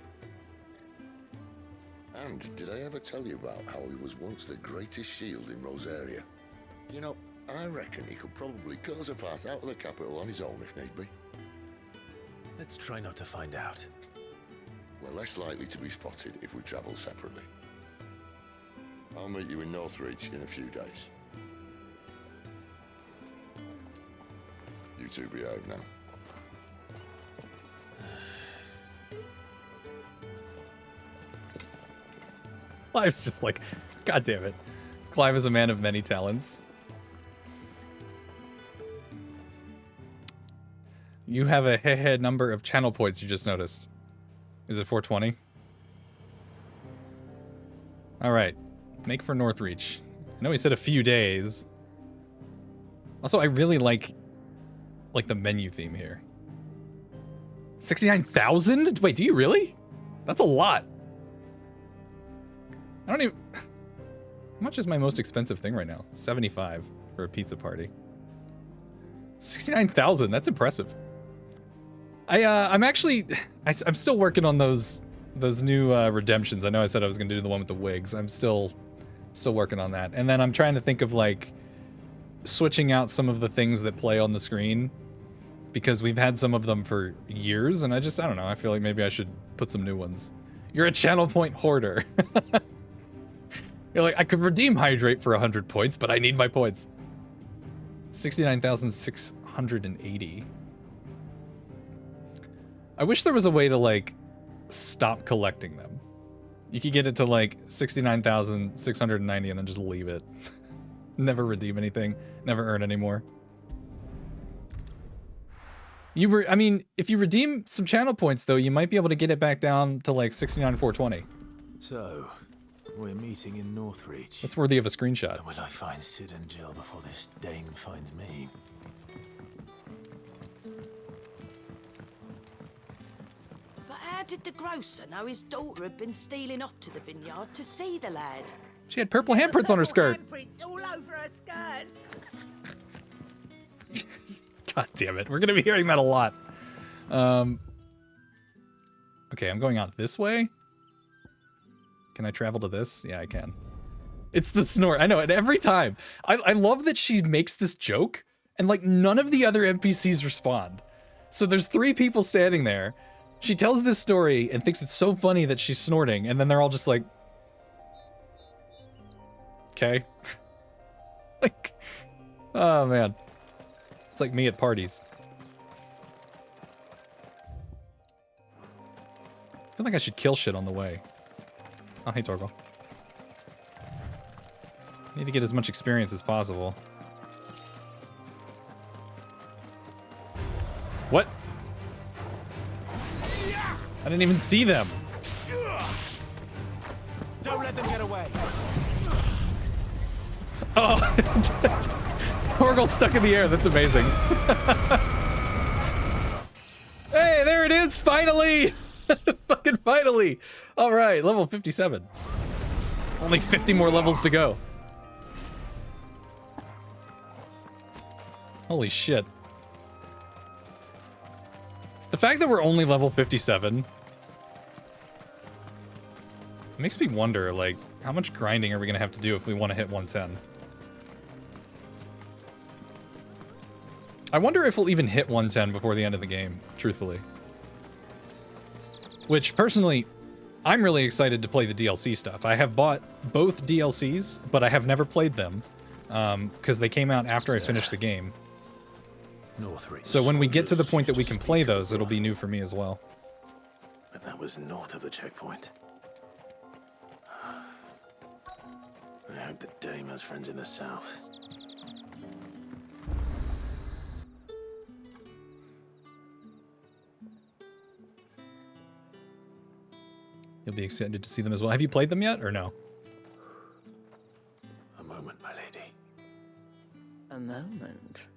And did I ever tell you about how he was once the greatest shield in Rosaria? You know, I reckon he could probably cut us a path out of the capital on his own if need be. Let's try not to find out. We're less likely to be spotted if we travel separately. I'll meet you in Northreach in a few days. You two behave now. Clive's just like, God damn it. Clive is a man of many talents. You have a head number of channel points you just noticed. Is it 420? All right. Make for Northreach. I know he said a few days. Also, I really like the menu theme here. 69,000? Wait, do you really? That's a lot. I don't even... How much is my most expensive thing right now? 75 for a pizza party. 69,000, that's impressive. I'm actually... I'm still working on those new redemptions. I know I said I was going to do the one with the wigs. I'm still working on that. And then I'm trying to think of like switching out some of the things that play on the screen, because we've had some of them for years, and I don't know, I feel like maybe I should put some new ones. You're a channel point hoarder. You're like, I could redeem Hydrate for 100 points, but I need my points. 69,680. I wish there was a way to like stop collecting them. You could get it to like 69,690 and then just leave it. Never redeem anything, never earn any more. I mean, if you redeem some channel points though, you might be able to get it back down to like 69,420. So, we're meeting in Northreach. That's worthy of a screenshot. Will I find Sid and Jill before this dame finds me? But how did the grocer know his daughter had been stealing off to the vineyard to see the lad? She had purple handprints on her skirt. Handprints all over her skirts. God damn it. We're going to be hearing that a lot. Okay, I'm going out this way. Can I travel to this? Yeah, I can. It's the snort. I know, and every time. I love that she makes this joke, and like none of the other NPCs respond. So there's 3 people standing there. She tells this story and thinks it's so funny that she's snorting, and then they're all just like, okay. Like, oh man. It's like me at parties. I feel like I should kill shit on the way. Oh, hey, Torgal. Need to get as much experience as possible. What? I didn't even see them. Don't let them get away. Oh, Torgal's stuck in the air. That's amazing. Hey, there it is, finally! Fucking finally! All right, level 57. Only 50 more levels to go. Holy shit. The fact that we're only level 57 makes me wonder, like, how much grinding are we gonna have to do if we want to hit 110? I wonder if we'll even hit 110 before the end of the game, truthfully. Which, personally, I'm really excited to play the DLC stuff. I have bought both DLCs, but I have never played them, because they came out after I finished the game. So when we get to the point that we can play those, it'll be new for me as well. But that was north of the checkpoint. I hope the Dame has friends in the south. You'll be excited to see them as well. Have you played them yet, or no? A moment, my lady. A moment?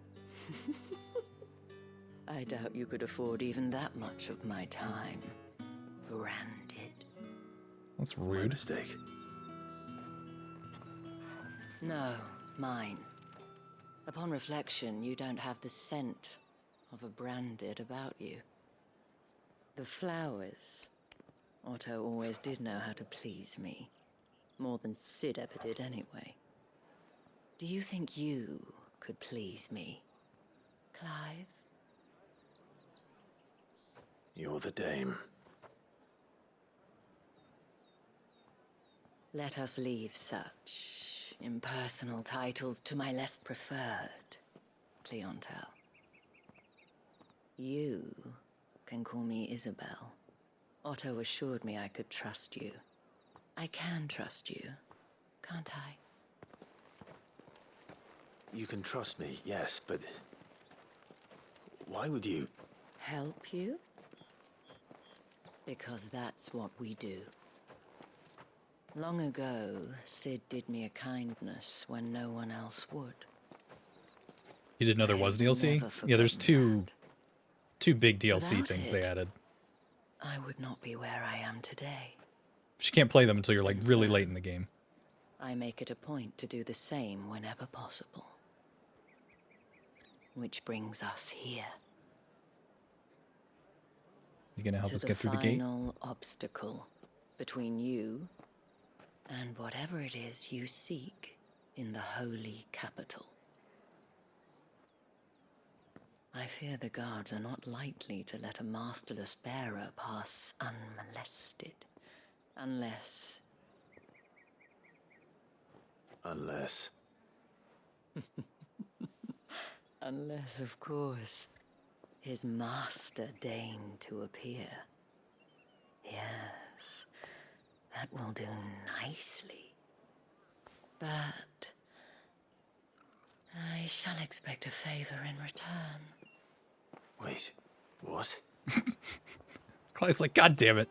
I doubt you could afford even that much of my time. Branded. That's rude. Mistake. No, mine. Upon reflection, you don't have the scent of a branded about you. The flowers. Otto always did know how to please me. More than Sid ever did anyway. Do you think you could please me, Clive? You're the Dame. Let us leave such impersonal titles to my less preferred clientele. You can call me Isabel. Otto assured me I could trust you. I can trust you, can't I? You can trust me, yes, but why would you? Help you? Because that's what we do. Long ago, Sid did me a kindness when no one else would. You didn't know there was DLC? Yeah, there's two big DLC Without things it, they added. I would not be where I am today. But you can't play them until you're like really late in the game. I make it a point to do the same whenever possible. Which brings us here. You gonna help us To get through the gate? final obstacle between you and whatever it is you seek in the holy capital. I fear the guards are not likely to let a masterless bearer pass unmolested. Unless... Unless, of course, his master deigned to appear. Yes, that will do nicely. But I shall expect a favor in return. Wait, what? Clive's like, God damn it.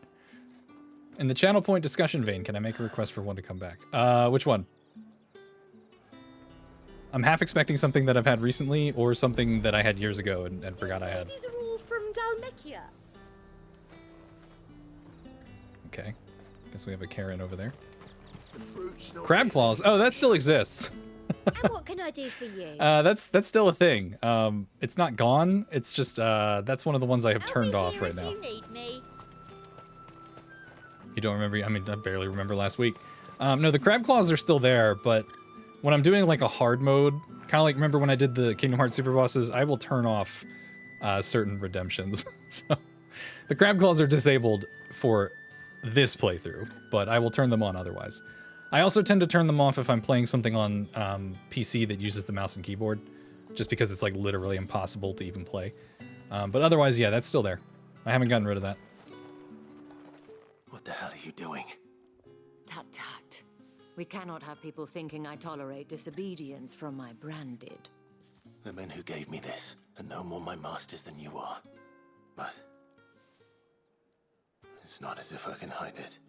In the channel point discussion vein, can I make a request for one to come back? Which one? I'm half expecting something that I've had recently or something that I had years ago and forgot I had. These are all from Dalmekia. Okay. Guess we have a Karen over there. The fruit's not Crab claws. Oh, that still exists. And what can I do for you? That's still a thing. It's not gone. It's just that's one of the ones I have turned off right now. You need me. You don't remember? I mean, I barely remember last week. No, the crab claws are still there, but when I'm doing like a hard mode, kind of like remember when I did the Kingdom Hearts Super Bosses, I will turn off certain redemptions. So the crab claws are disabled for this playthrough, but I will turn them on otherwise. I also tend to turn them off if I'm playing something on PC that uses the mouse and keyboard, just because it's like literally impossible to even play. But otherwise, yeah, that's still there. I haven't gotten rid of that. What the hell are you doing? Tut tut. We cannot have people thinking I tolerate disobedience from my branded. The men who gave me this are no more my masters than you are. But it's not as if I can hide it.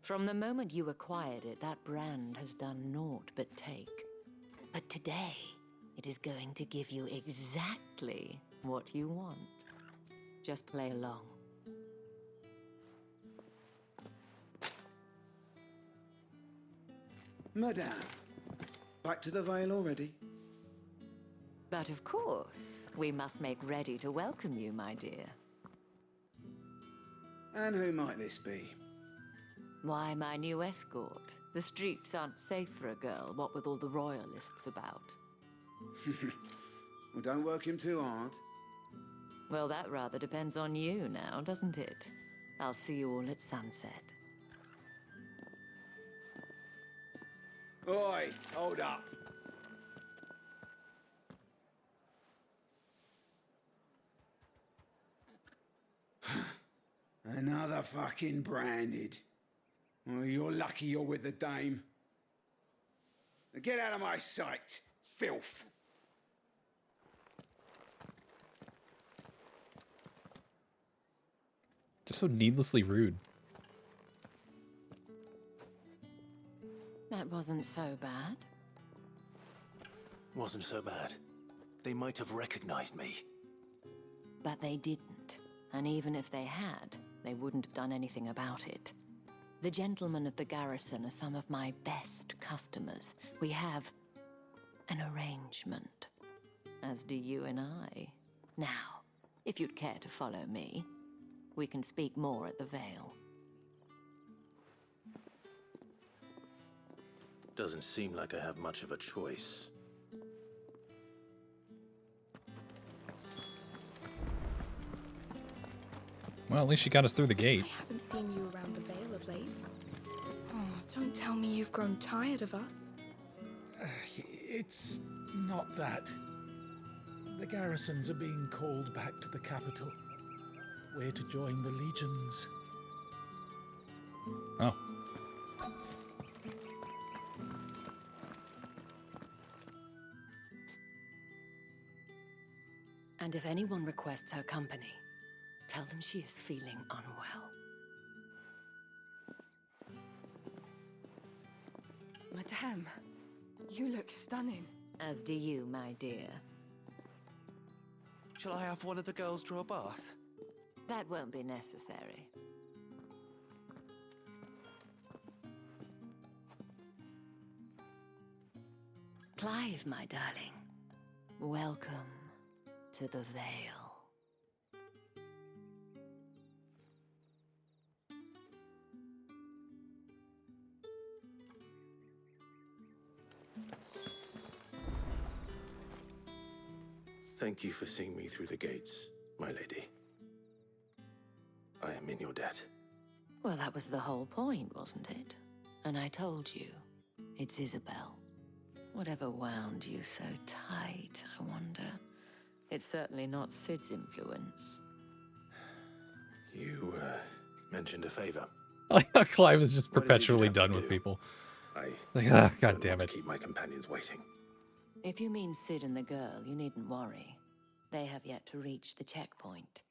From the moment you acquired it, that brand has done naught but take. But today, it is going to give you exactly what you want. Just play along. Madame, back to the Vale already? But of course, we must make ready to welcome you, my dear. And who might this be? Why, my new escort. The streets aren't safe for a girl, what with all the royalists about. Well, don't work him too hard. Well, that rather depends on you now, doesn't it? I'll see you all at sunset. Oi, hold up. Another fucking branded. Well, you're lucky you're with the dame. Now get out of my sight, filth. Just so needlessly rude. That wasn't so bad. Wasn't so bad. They might have recognized me. But they didn't. And even if they had, they wouldn't have done anything about it. The gentlemen of the garrison are some of my best customers. We have an arrangement, as do you and I. Now, if you'd care to follow me, we can speak more at the Vale. Doesn't seem like I have much of a choice. Well, at least she got us through the gate. I haven't seen you around the Vale of late. Oh, don't tell me you've grown tired of us. It's not that. The garrisons are being called back to the capital. We're to join the legions. Oh. And if anyone requests her company, tell them she is feeling unwell. Madame, you look stunning. As do you, my dear. Shall I have one of the girls draw a bath? That won't be necessary. Clive, my darling. Welcome to the Vale. Thank you for seeing me through the gates, my lady. I am in your debt. Well, that was the whole point, wasn't it? And I told you, it's Isabel. Whatever wound you so tight, I wonder. It's certainly not Sid's influence. You, mentioned a favor. I like how Clive is just What is it perpetually you'd have done me with do? people. I Like, don't god want damn to it. keep my companions waiting. If you mean Sid and the girl, you needn't worry. They have yet to reach the checkpoint.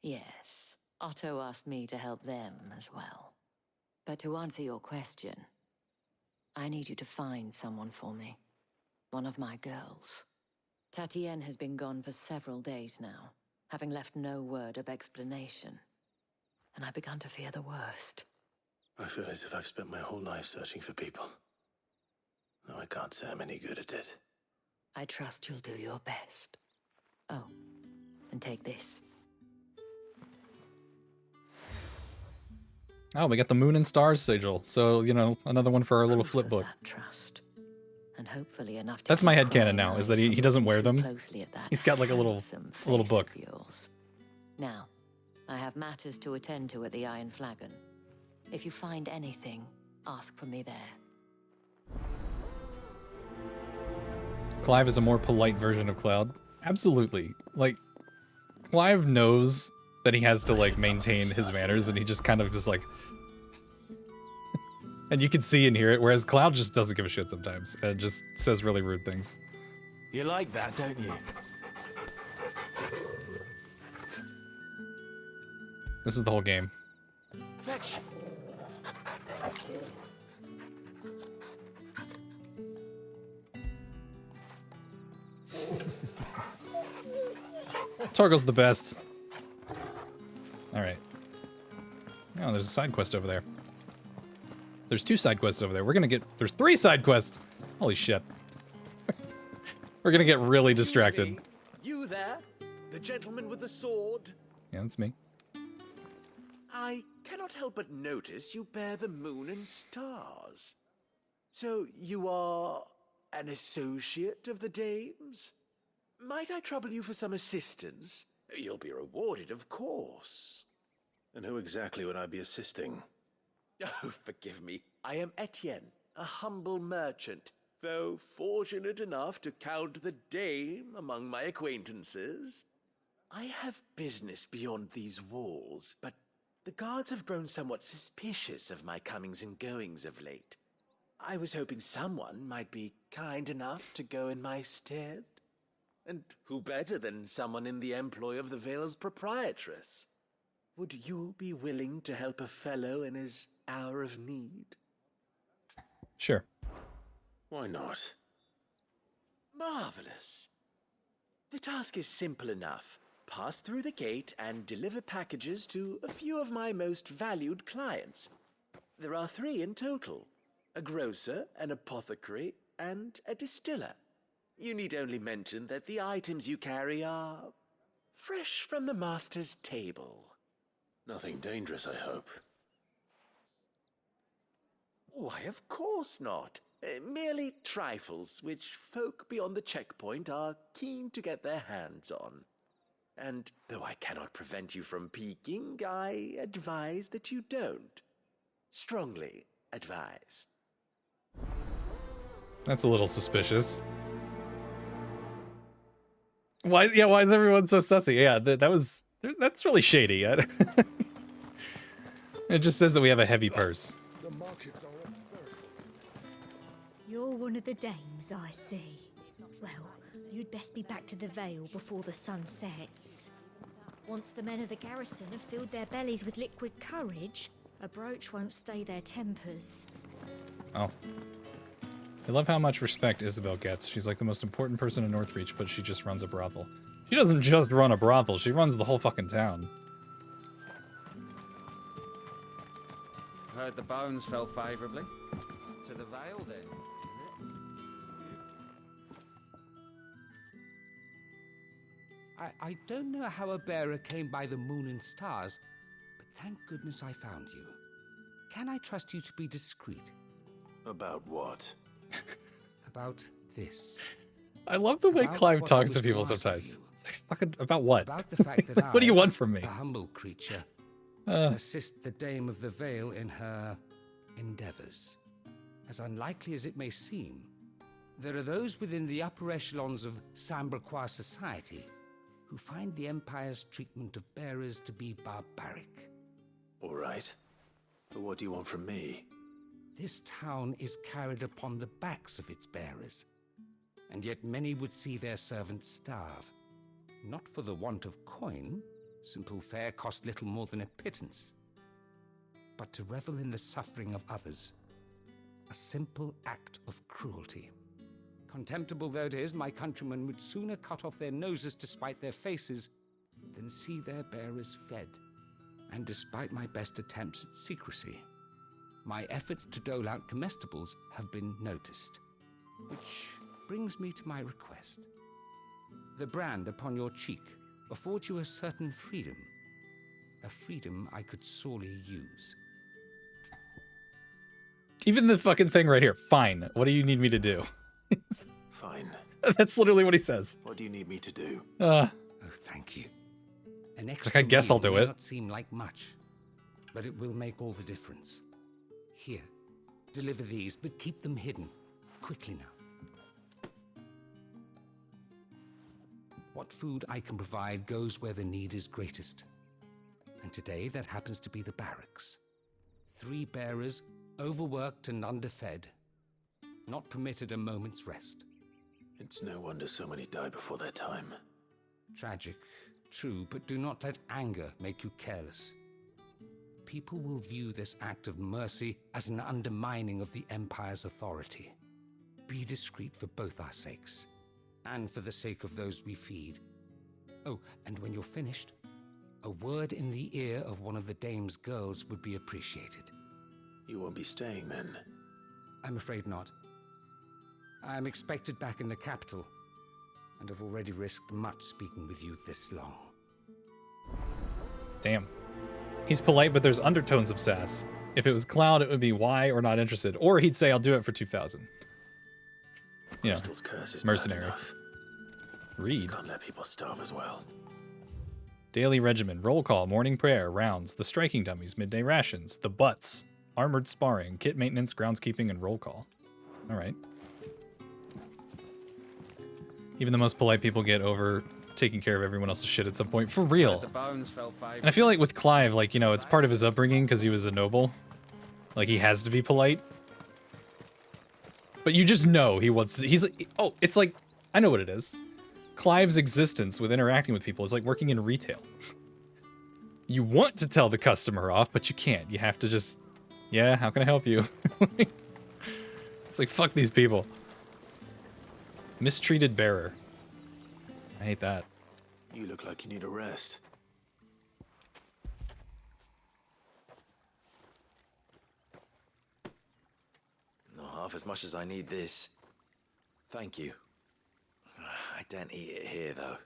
Yes, Otto asked me to help them as well. But to answer your question, I need you to find someone for me. One of my girls. Tatienne has been gone for several days now, having left no word of explanation. And I've begun to fear the worst. I feel as if I've spent my whole life searching for people. Though I can't say I'm any good at it. I trust you'll do your best. Oh, and take this. Oh, we got the Moon and Stars sigil. So, you know, another one for our little flip book. Trust. And hopefully enough to That's my keep headcanon prying now, is that eyes he from doesn't looking wear too them. closely at that He's got like a little handsome book. face of yours. Now, I have matters to attend to at the Iron Flagon. If you find anything, ask for me there. Clive is a more polite version of Cloud. Absolutely. Like, Clive knows that he has to, like, maintain his manners, and he just kind of just, like... and you can see and hear it, whereas Cloud just doesn't give a shit sometimes, and just says really rude things. You like that, don't you? This is the whole game. Fetch. Torgal's the best. Alright. Oh, there's a side quest over there. There's 2 side quests over there. There's 3 side quests! Holy shit. We're gonna get really distracted. You there? The gentleman with the sword? Yeah, that's me. I cannot help but notice you bear the moon and stars. So you are an associate of the dames? Might I trouble you for some assistance? You'll be rewarded, of course. And who exactly would I be assisting? Oh, forgive me. I am Etienne, a humble merchant, though fortunate enough to count the dame among my acquaintances. I have business beyond these walls, but the guards have grown somewhat suspicious of my comings and goings of late. I was hoping someone might be kind enough to go in my stead. And who better than someone in the employ of the Vale's proprietress? Would you be willing to help a fellow in his hour of need? Sure. Why not? Marvelous. The task is simple enough. Pass through the gate and deliver packages to a few of my most valued clients. There are 3 in total: a grocer, an apothecary, and a distiller. You need only mention that the items you carry are fresh from the master's table. Nothing dangerous, I hope. Why, of course not. Merely trifles which folk beyond the checkpoint are keen to get their hands on. And though I cannot prevent you from peeking, I advise that you don't. Strongly advise. That's a little suspicious. Why is everyone so sussy? Yeah, that's really shady. It just says that we have a heavy purse. The markets are You're one of the dames, I see. Well, you'd best be back to the Vale before the sun sets. Once the men of the garrison have filled their bellies with liquid courage, a brooch won't stay their tempers. Oh. I love how much respect Isabel gets. She's like the most important person in Northreach, but she just runs a brothel. She doesn't just run a brothel, she runs the whole fucking town. Heard the bones fell favourably. To the Vale, then. I don't know how a bearer came by the moon and stars, but thank goodness I found you. Can I trust you to be discreet? About what? About this. I love the way About Clive what talks I to was people to ask of sometimes. you. It's like, fucking, about what? About the fact that What do you want from me? a humble creature, assist the Dame of the Vale in her endeavours. As unlikely as it may seem, there are those within the upper echelons of Samberquois society who find the Empire's treatment of bearers to be barbaric. All right. But what do you want from me? This town is carried upon the backs of its bearers, and yet many would see their servants starve. Not for the want of coin, simple fare cost little more than a pittance, but to revel in the suffering of others, a simple act of cruelty. Contemptible though it is, my countrymen would sooner cut off their noses to spite their faces than see their bearers fed. And despite my best attempts at secrecy, my efforts to dole out comestibles have been noticed. Which brings me to my request. The brand upon your cheek affords you a certain freedom. A freedom I could sorely use. Even the fucking thing right here. Fine. What do you need me to do? Fine. That's literally what he says. What do you need me to do? Oh, thank you. An extra I guess I'll meal do may it. not seem like much, but it will make all the difference. Here, deliver these, but keep them hidden. Quickly now. What food I can provide goes where the need is greatest. And today that happens to be the barracks. 3 bearers, overworked and underfed, not permitted a moment's rest. It's no wonder so many die before their time. Tragic, true, but do not let anger make you careless. People will view this act of mercy as an undermining of the Empire's authority. Be discreet for both our sakes, and for the sake of those we feed. Oh, and when you're finished, a word in the ear of one of the dame's girls would be appreciated. You won't be staying then? I'm afraid not. I'm expected back in the capital, and have already risked much speaking with you this long. Damn. He's polite, but there's undertones of sass. If it was Cloud, it would be why or not interested. Or he'd say, I'll do it for 2,000. You know, Crystal's curse is mercenary. bad enough. Read. Can't let people starve as well. Daily regimen, roll call, morning prayer, rounds, the striking dummies, midday rations, the butts, armored sparring, kit maintenance, groundskeeping, and roll call. All right. Even the most polite people get over taking care of everyone else's shit at some point, for real. The bones fell 5. And I feel like with Clive, like, you know, it's part of his upbringing because he was a noble. Like, he has to be polite. But you just know he wants to, he's like, oh, it's like, I know what it is. Clive's existence with interacting with people is like working in retail. You want to tell the customer off, but you can't. You have to just, yeah, how can I help you? It's like, fuck these people. Mistreated bearer. I hate that. You look like you need a rest. Not half as much as I need this. Thank you. I don't eat it here, though.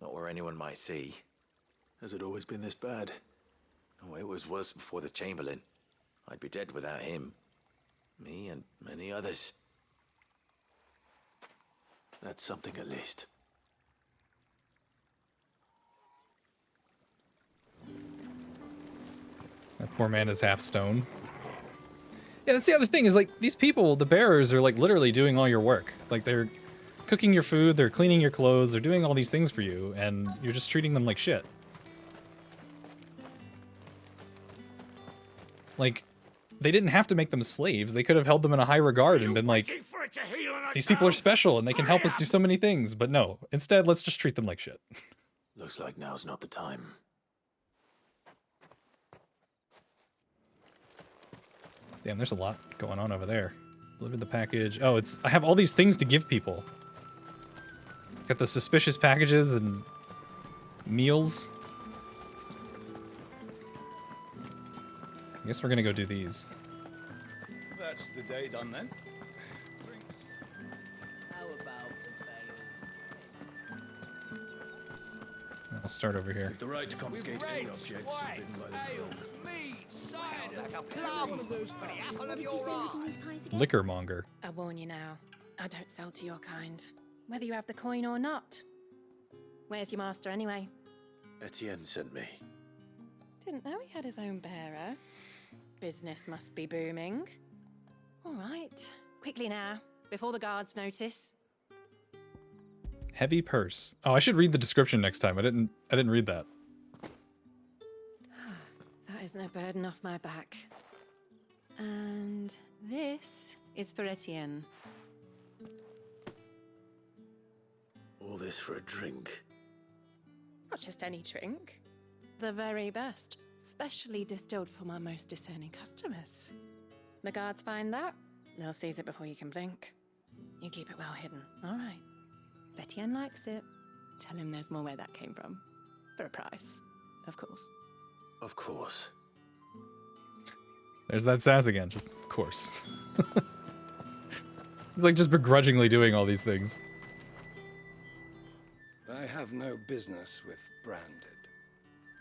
Not where anyone might see. Has it always been this bad? Oh, it was worse before the Chamberlain. I'd be dead without him. Me and many others. That's something at least. That poor man is half stone. Yeah, that's the other thing is like these people, the bearers are like literally doing all your work. Like they're cooking your food, they're cleaning your clothes, they're doing all these things for you, and you're just treating them like shit. Like, they didn't have to make them slaves. They could have held them in a high regard and been like, these people are special and they can help us do so many things. But no, instead, let's just treat them like shit. Looks like now's not the time. Damn, there's a lot going on over there. Deliver the package. Oh, I have all these things to give people. Got the suspicious packages and meals. I guess we're gonna go do these. That's the day done then. How about the I'll start over here. With the right to confiscate any objects forbidden by the throne. like a plum for the apple of your eye? Liquormonger. I warn you now, I don't sell to your kind, whether you have the coin or not. Where's your master anyway? Etienne sent me. Didn't know he had his own bearer. Business must be booming. All right, quickly now, before the guards notice. Heavy purse. Oh, I should read the description next time. I didn't read that. That isn't a burden off my back. And this is for Etienne. All this for a drink. Not just any drink. The very best, specially distilled for my most discerning customers. The guards find that, they'll seize it before you can blink. You keep it well hidden, all right. If Etienne likes it, tell him there's more where that came from. For a price, of course. Of course. There's that sass again, just of course. He's like just begrudgingly doing all these things. I have no business with Branded.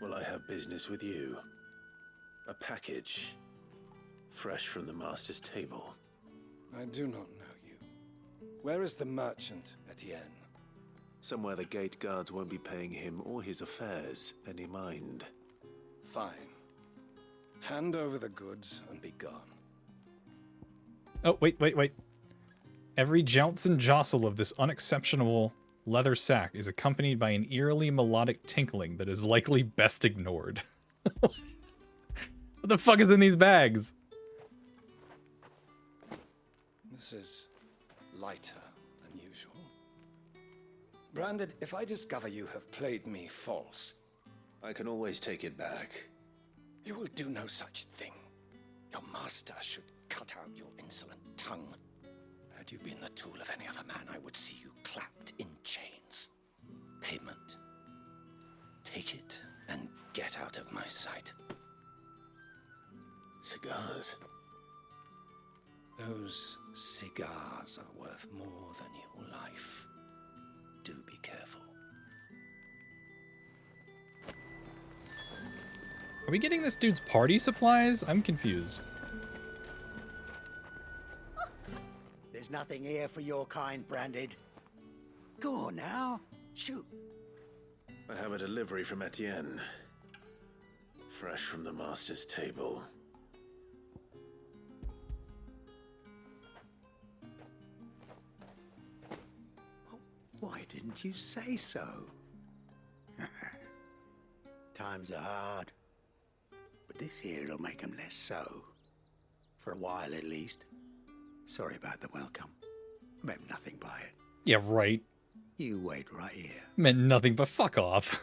Well, I have business with you. A package. Fresh from the master's table. I do not know you. Where is the merchant, Etienne? Somewhere the gate guards won't be paying him or his affairs any mind. Fine. Hand over the goods and be gone. Oh, wait. Every jounce and jostle of this unexceptionable leather sack is accompanied by an eerily melodic tinkling that is likely best ignored. What the fuck is in these bags? This is lighter than usual. Branded, if I discover you have played me false, I can always take it back. you will do no such thing. Your master should cut out your insolent tongue. Had you been the tool of any other man, I would see you clapped in chains. Payment. Take it and get out of my sight. Cigars. Those cigars are worth more than your life. Do be careful. Are we getting this dude's party supplies? I'm confused. There's nothing here for your kind, Branded. Go on now. Shoot. I have a delivery from Etienne. Fresh from the master's table. Why didn't you say so? Times are hard. But this here'll make 'em less so. For a while at least. Sorry about the welcome. Meant nothing by it. Yeah, right. You wait right here. Meant nothing but fuck off.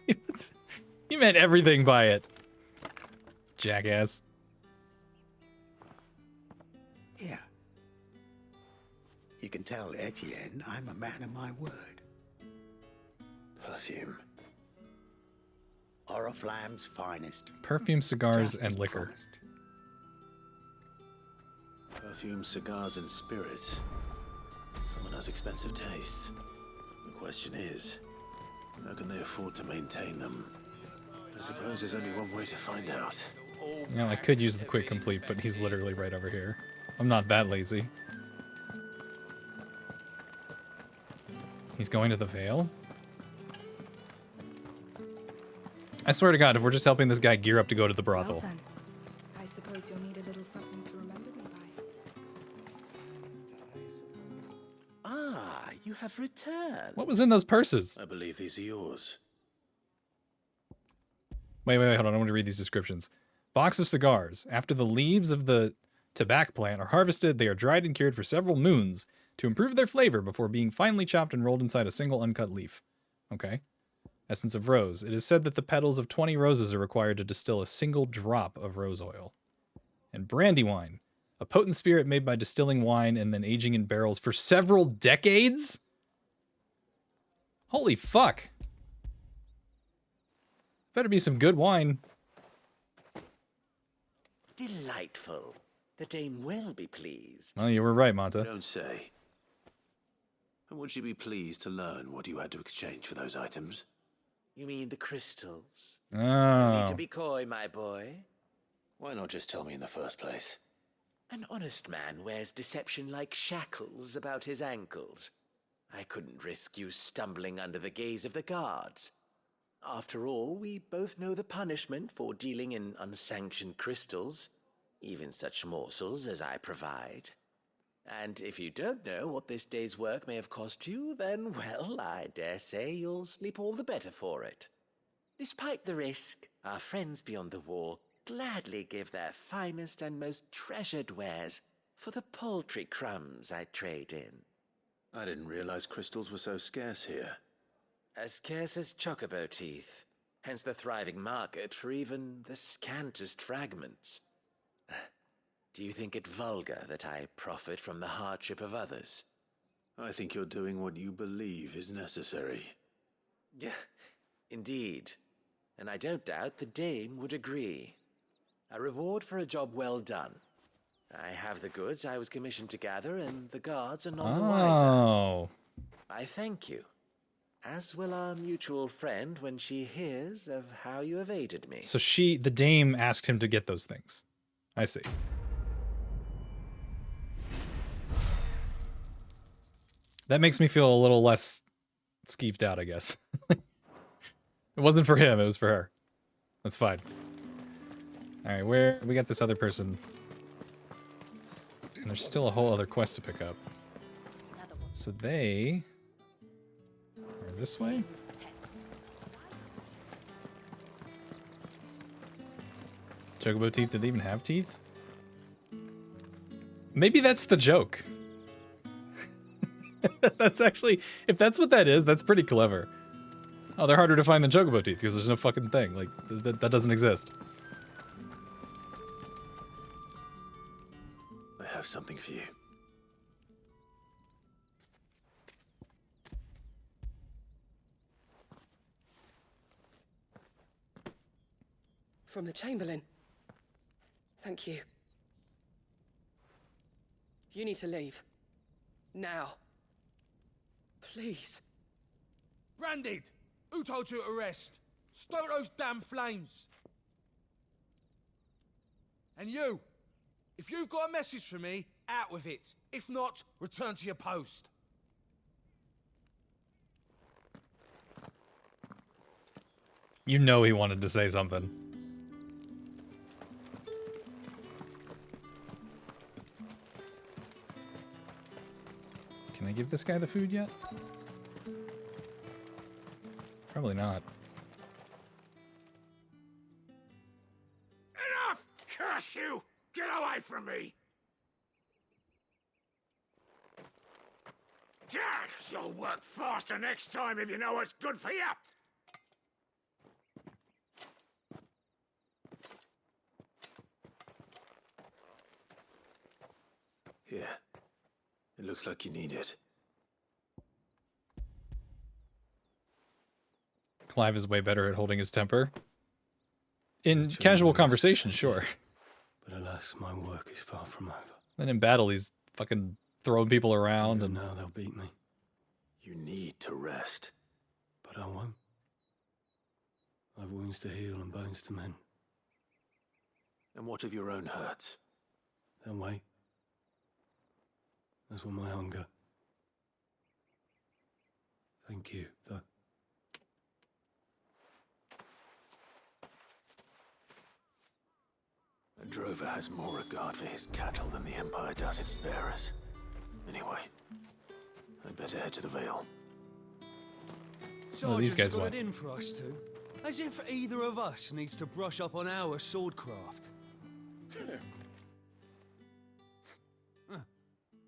You meant everything by it. Jackass. Here. You can tell Etienne I'm a man of my word. Perfume. Oriflamme's finest. Perfume, cigars, Just and as liquor. promised. Perfume, cigars, and spirits. Someone has expensive tastes. The question is, how can they afford to maintain them? I suppose there's only one way to find out. You know, I could use the quick complete, but he's literally right over here. I'm not that lazy. He's going to the Vale? I swear to God, if we're just helping this guy gear up to go to the brothel. Well then, I suppose you'll need a little something to remember me by. Ah, you have returned. What was in those purses? I believe these are yours. Wait, hold on. I want to read these descriptions. Box of cigars. After the leaves of the tobacco plant are harvested, they are dried and cured for several moons to improve their flavor before being finely chopped and rolled inside a single uncut leaf. Okay. Essence of rose. It is said that the petals of 20 roses are required to distill a single drop of rose oil. And brandy wine. A potent spirit made by distilling wine and then aging in barrels for several decades? Holy fuck. Better be some good wine. Delightful. The dame will be pleased. Oh, you were right, Monta. Don't say. And would she be pleased to learn what you had to exchange for those items? You mean the crystals? Oh. You need to be coy, my boy. Why not just tell me in the first place? An honest man wears deception like shackles about his ankles. I couldn't risk you stumbling under the gaze of the guards. After all, we both know the punishment for dealing in unsanctioned crystals, even such morsels as I provide. And if you don't know what this day's work may have cost you, then, well, I dare say you'll sleep all the better for it. Despite the risk, our friends beyond the wall gladly give their finest and most treasured wares for the paltry crumbs I trade in. I didn't realize crystals were so scarce here. As scarce as chocobo teeth, hence the thriving market for even the scantest fragments. Do you think it vulgar that I profit from the hardship of others? I think you're doing what you believe is necessary. Yeah, indeed. And I don't doubt the dame would agree. A reward for a job well done. I have the goods I was commissioned to gather, and the guards are none the wiser. Oh. I thank you. As will our mutual friend when she hears of how you have aided me. So the dame asked him to get those things. I see. That makes me feel a little less skeeved out, I guess. It wasn't for him, it was for her. That's fine. Alright, where... we got this other person. And there's still a whole other quest to pick up. So they... are this way? Chocobo teeth, did they even have teeth? Maybe that's the joke. That's actually... if that's what that is, that's pretty clever. Oh, they're harder to find than chocobo teeth because there's no fucking thing. Like, that doesn't exist. I have something for you. From the Chamberlain. Thank you. You need to leave. Now. Please. Branded! Who told you to rest? Stoke those damn flames! And you! If you've got a message for me, out with it. If not, return to your post. You know he wanted to say something. Can I give this guy the food yet? Probably not. Enough! Curse you! Get away from me! You'll work faster next time if you know what's good for you! Here. It looks like you need it. Clive is way better at holding his temper. In casual conversation, sure. But alas, my work is far from over. Then in battle, he's fucking throwing people around and... now they'll beat me. You need to rest. But I won't. I've wounds to heal and bones to mend. And what of your own hurts? They'll wait. As will my hunger. Thank you, though. A drover has more regard for his cattle than the Empire does its bearers. Anyway, I'd better head to the Vale. Oh, these guys got went. it in for us two. As if either of us needs to brush up on our swordcraft.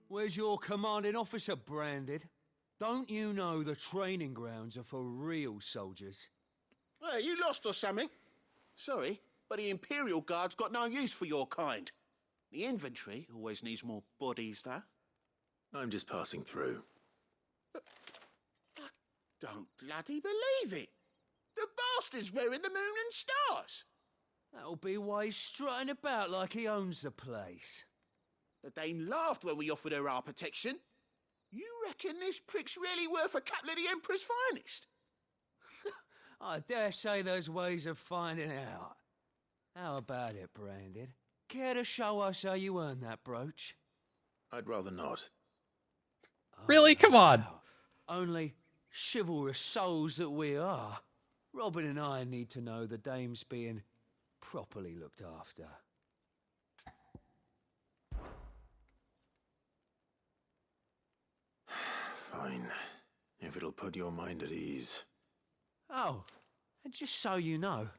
Where's your commanding officer, Branded? Don't you know the training grounds are for real soldiers? Hey, you lost or something? Sorry, but the Imperial Guard's got no use for your kind. The infantry always needs more bodies, though. I'm just passing through. I don't bloody believe it. The bastard's wearing the moon and stars. That'll be why he's strutting about like he owns the place. The Dane laughed when we offered her our protection. You reckon this prick's really worth a couple of the Emperor's finest? I dare say there's ways of finding out. How about it, Branded? Care to show us how you earned that brooch? I'd rather not. Really? Come on. Only chivalrous souls that we are, Robin and I need to know the dame's being properly looked after. Fine. If it'll put your mind at ease. Oh, and just so you know,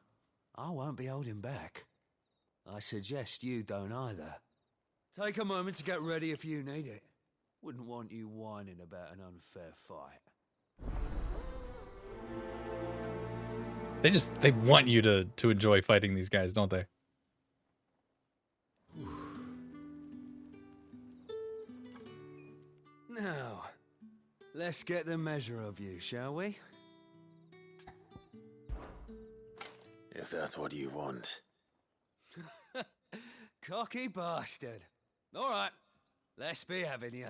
I won't be holding back. I suggest you don't either. Take a moment to get ready if you need it. Wouldn't want you whining about an unfair fight. They want you to enjoy fighting these guys, don't they? Now, let's get the measure of you, shall we? If that's what you want. Cocky bastard. All right, let's be having you.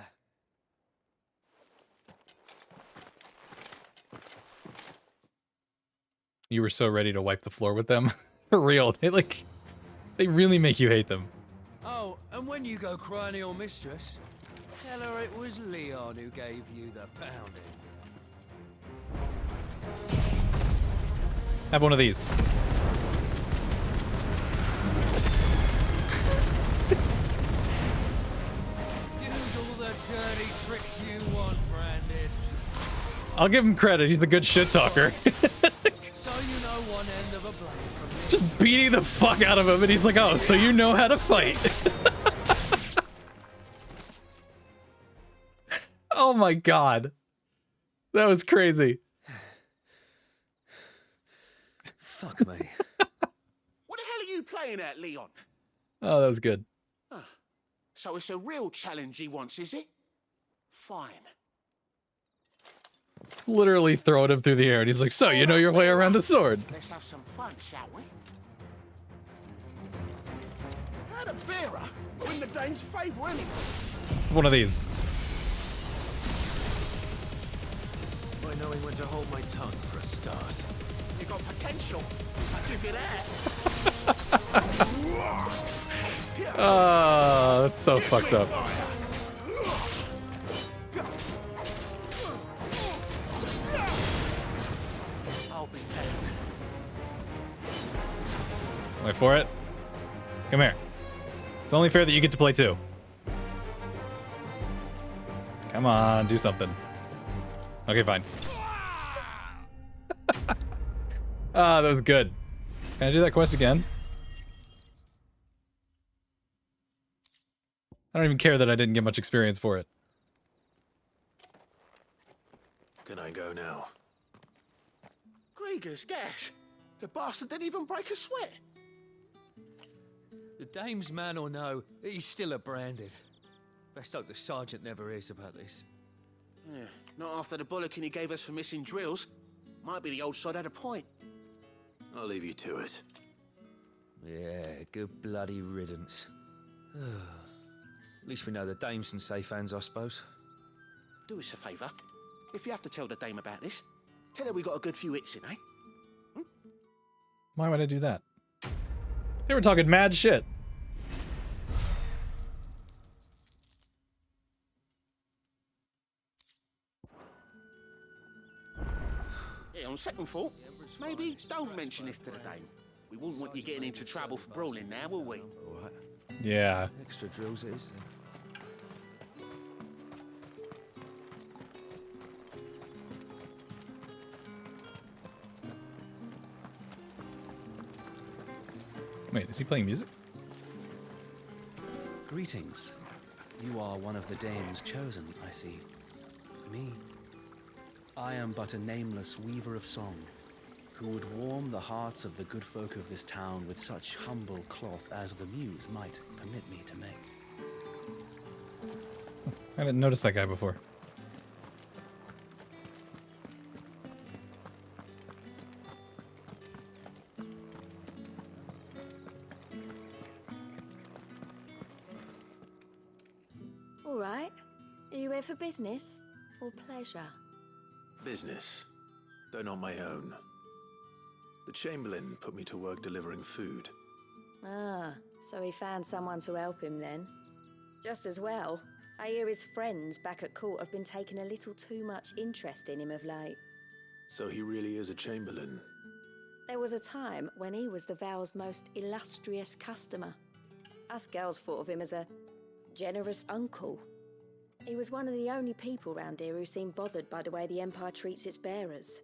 You were so ready to wipe the floor with them. For real. They really make you hate them. Oh, and when you go crying to your mistress, tell her it was Leon who gave you the pounding. Have one of these. Use all the dirty tricks you want, Brandon. I'll give him credit. He's a good shit talker. So you know one end of a blade from the Just beating the fuck out of him, and he's like, "Oh, so you know how to fight?" Oh my god, that was crazy. Fuck me. What the hell are you playing at, Leon? Oh, that was good. So it's a real challenge he wants, is it? Fine. Literally throwing him through the air, and he's like, "So you know your way around a sword?" Let's have some fun, shall we? How the bearer? We're in the Dane's favour anyway. One of these. By knowing when to hold my tongue for a start. You got potential. I'll give you that. Oh, that's so fucked up. I'll be damned. Wait for it. Come here. It's only fair that you get to play too. Come on, do something. Okay, fine. Ah, that was good. Can I do that quest again? I don't even care that I didn't get much experience for it. Can I go now? Grieger's gas. The bastard didn't even break a sweat. The dame's man or no, he's still a Branded. Best hope the sergeant never hears about this. Yeah, not after the bollocking he gave us for missing drills. Might be the old sod had a point. I'll leave you to it. Yeah, good bloody riddance. At least we know the dame's in safe hands, I suppose. Do us a favour. If you have to tell the dame about this, tell her we got a good few hits in, eh? Why would I do that? They were talking mad shit. Yeah, on second thought, maybe don't mention this to the dame. We wouldn't want you getting into trouble for brawling now, will we? All right. Yeah. Extra drills it is then. Wait, is he playing music? Greetings. You are one of the dames chosen, I see. Me. I am but a nameless weaver of song, who would warm the hearts of the good folk of this town with such humble cloth as the muse might permit me to make. I didn't notice that guy before. All right. Are you here for business or pleasure? Business, though not my own. The Chamberlain put me to work delivering food. Ah, so he found someone to help him then. Just as well. I hear his friends back at court have been taking a little too much interest in him of late. So he really is a Chamberlain. There was a time when he was the Vale's most illustrious customer. Us girls thought of him as a generous uncle. He was one of the only people round here who seemed bothered by the way the Empire treats its bearers.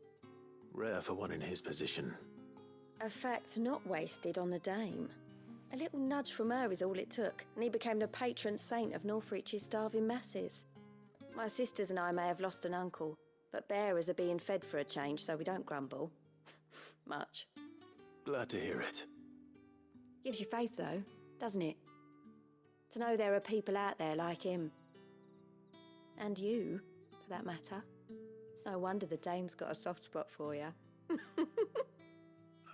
Rare for one in his position. A fact not wasted on the dame. A little nudge from her is all it took, and he became the patron saint of Northreach's starving masses. My sisters and I may have lost an uncle, but bearers are being fed for a change, so we don't grumble. Much. Glad to hear it. Gives you faith, though, doesn't it? To know there are people out there like him. And you, for that matter. It's no wonder the dame's got a soft spot for you.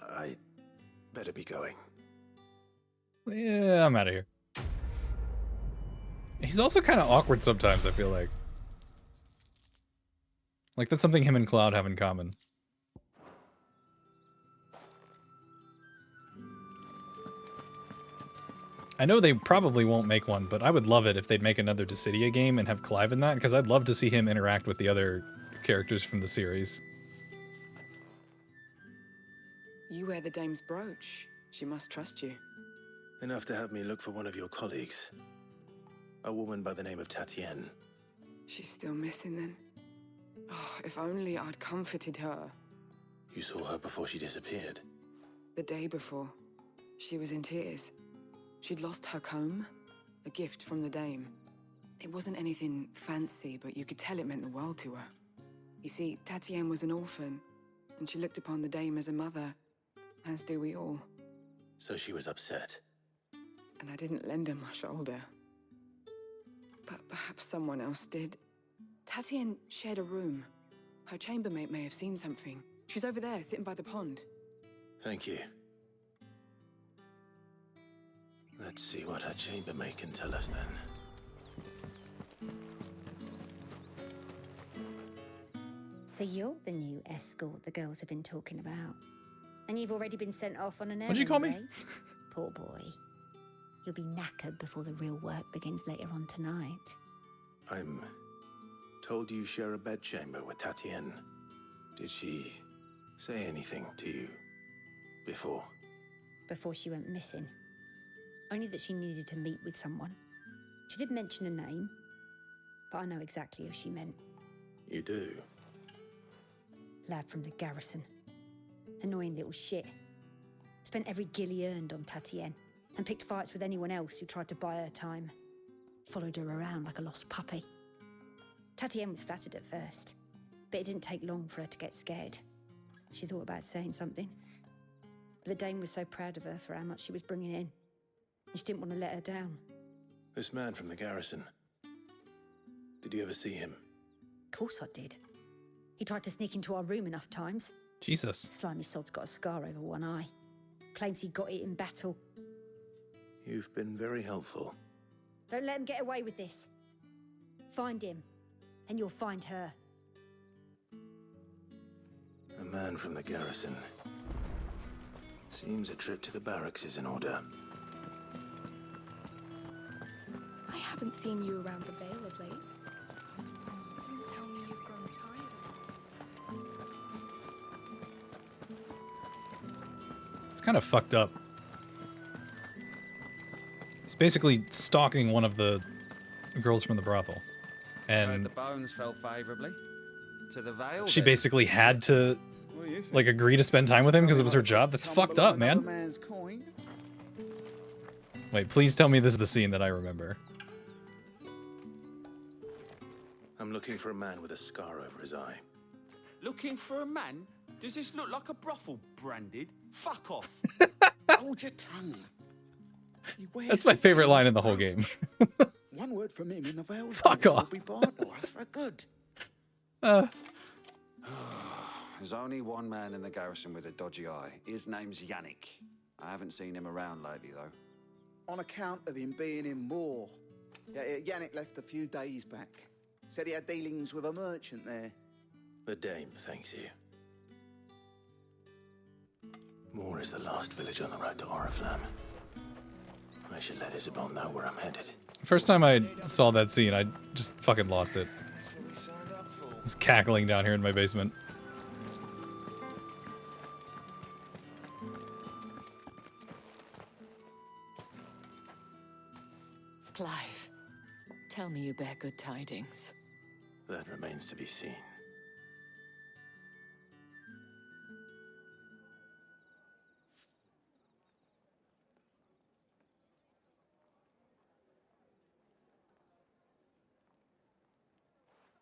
I better be going. Yeah, I'm out of here. He's also kind of awkward sometimes, I feel like. Like, that's something him and Cloud have in common. I know they probably won't make one, but I would love it if they'd make another Dissidia game and have Clive in that, because I'd love to see him interact with the other characters from the series. You wear the dame's brooch. She must trust you. Enough to have me look for one of your colleagues. A woman by the name of Tatienne. She's still missing then. Oh, if only I'd comforted her. You saw her before she disappeared. The day before, she was in tears. She'd lost her comb, a gift from the dame. It wasn't anything fancy, but you could tell it meant the world to her. You see, Tatienne was an orphan, and she looked upon the dame as a mother, as do we all. So she was upset. And I didn't lend her my shoulder. But perhaps someone else did. Tatienne shared a room. Her chambermaid may have seen something. She's over there, sitting by the pond. Thank you. Let's see what her chambermaid can tell us then. So you're the new escort the girls have been talking about. And you've already been sent off on an errand. What'd you call me? Poor boy. You'll be knackered before the real work begins later on tonight. I'm told you share a bedchamber with Tatienne. Did she say anything to you before? Before she went missing. Only that she needed to meet with someone. She did mention a name, but I know exactly who she meant. You do? Lad from the garrison. Annoying little shit. Spent every guil he earned on Tatienne, and picked fights with anyone else who tried to buy her time. Followed her around like a lost puppy. Tatienne was flattered at first, but it didn't take long for her to get scared. She thought about saying something, but the dame was so proud of her for how much she was bringing in, and she didn't want to let her down. This man from the garrison. Did you ever see him? Of course I did. He tried to sneak into our room enough times. Jesus. Slimy sod's got a scar over one eye. Claims he got it in battle. You've been very helpful. Don't let him get away with this. Find him, and you'll find her. A man from the garrison. Seems a trip to the barracks is in order. I haven't seen you around the Vale of late. Don't tell me you've grown tired of It's kind of fucked up. It's basically stalking one of the girls from the brothel. And the bones fell favorably to the Vale. she then. basically had to, like, agree to spend time with him because it was her job. That's fucked up, man. Wait, please tell me this is the scene that I remember. I'm looking for a man with a scar over his eye. Looking for a man? Does this look like a brothel, Branded? Fuck off. Hold your tongue. He wears That's my the favorite line Vale's in the whole brooch. game. One word from him in the Vale. Fuck off. Will be barred to us for good. There's only one man in the garrison with a dodgy eye. His name's Yannick. I haven't seen him around lately, though. On account of him being in war. Yeah, Yannick left a few days back. Said he had dealings with a merchant there. The dame thanks you. Moor is the last village on the road to Oriflamme. I should let Isabel know where I'm headed. First time I saw that scene, I just fucking lost it. I was cackling down here in my basement. Clive, tell me you bear good tidings. That remains to be seen.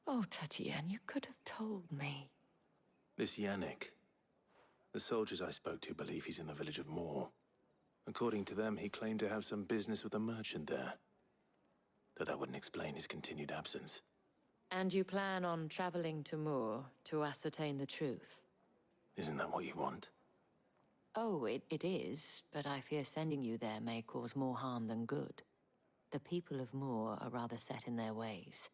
Oh, Tatienne, you could have told me. This Yannick. The soldiers I spoke to believe he's in the village of Moor. According to them, he claimed to have some business with a merchant there. Though that wouldn't explain his continued absence. And you plan on traveling to Moor to ascertain the truth? Isn't that what you want? Oh, it is, but I fear sending you there may cause more harm than good. The people of Moor are rather set in their ways.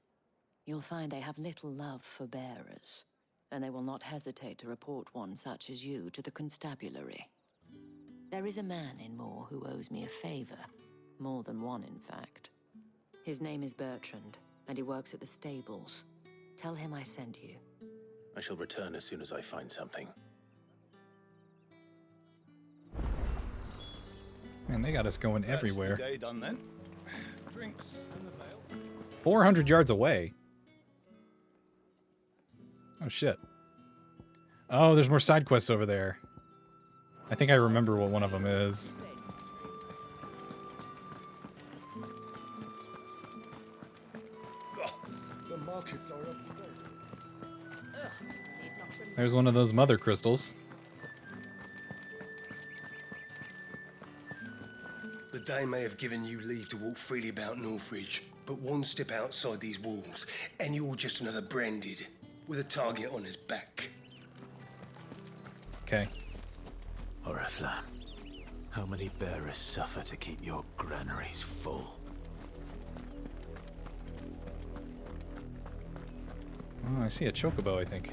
You'll find they have little love for bearers, and they will not hesitate to report one such as you to the constabulary. There is a man in Moor who owes me a favor, More than one, in fact. His name is Bertrand, and he works at the stables. Tell him I sent you. I shall return as soon as I find something. Man, they got us going That's everywhere. the day done then. Drinks in the Vale. 400 yards away. Oh, shit. Oh, there's more side quests over there. I think I remember what one of them is. The markets are up there. There's one of those mother crystals. The Dame may have given you leave to walk freely about Northridge, but one step outside these walls, and you're just another branded, with a target on his back. Okay. Oriflamme, how many bearers suffer to keep your granaries full? Oh, I see a chocobo, I think.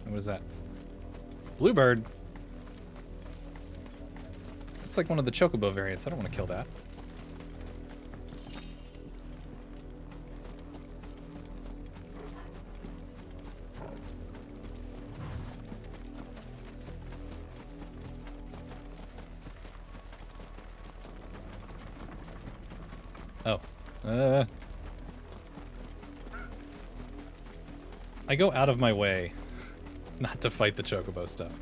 What is that? Bluebird. It's like one of the chocobo variants. I don't want to kill that. Oh. I go out of my way not to fight the chocobo stuff.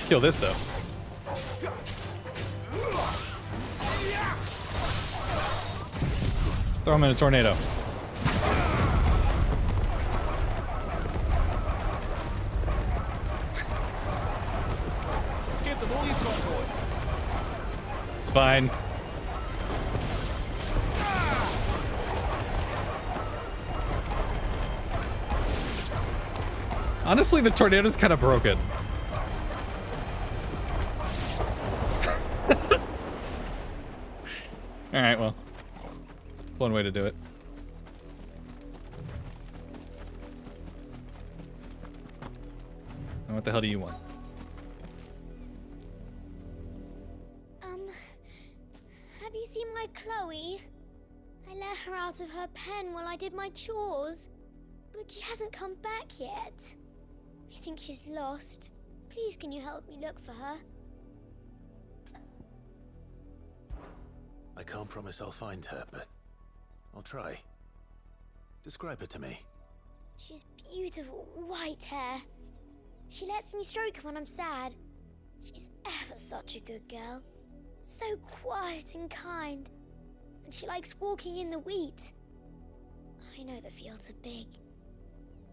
Kill this, though. Throw him in a tornado. Give them all you've got, boy. It's fine. Honestly, the tornado's kind of broken. Alright, well. That's one way to do it. And what the hell do you want? Have you seen my Chloe? I let her out of her pen while I did my chores, but she hasn't come back yet. I think she's lost. Please, can you help me look for her? I can't promise I'll find her, but I'll try. Describe her to me. She has beautiful white hair. She lets me stroke her when I'm sad. She's ever such a good girl. So quiet and kind. And she likes walking in the wheat. I know the fields are big,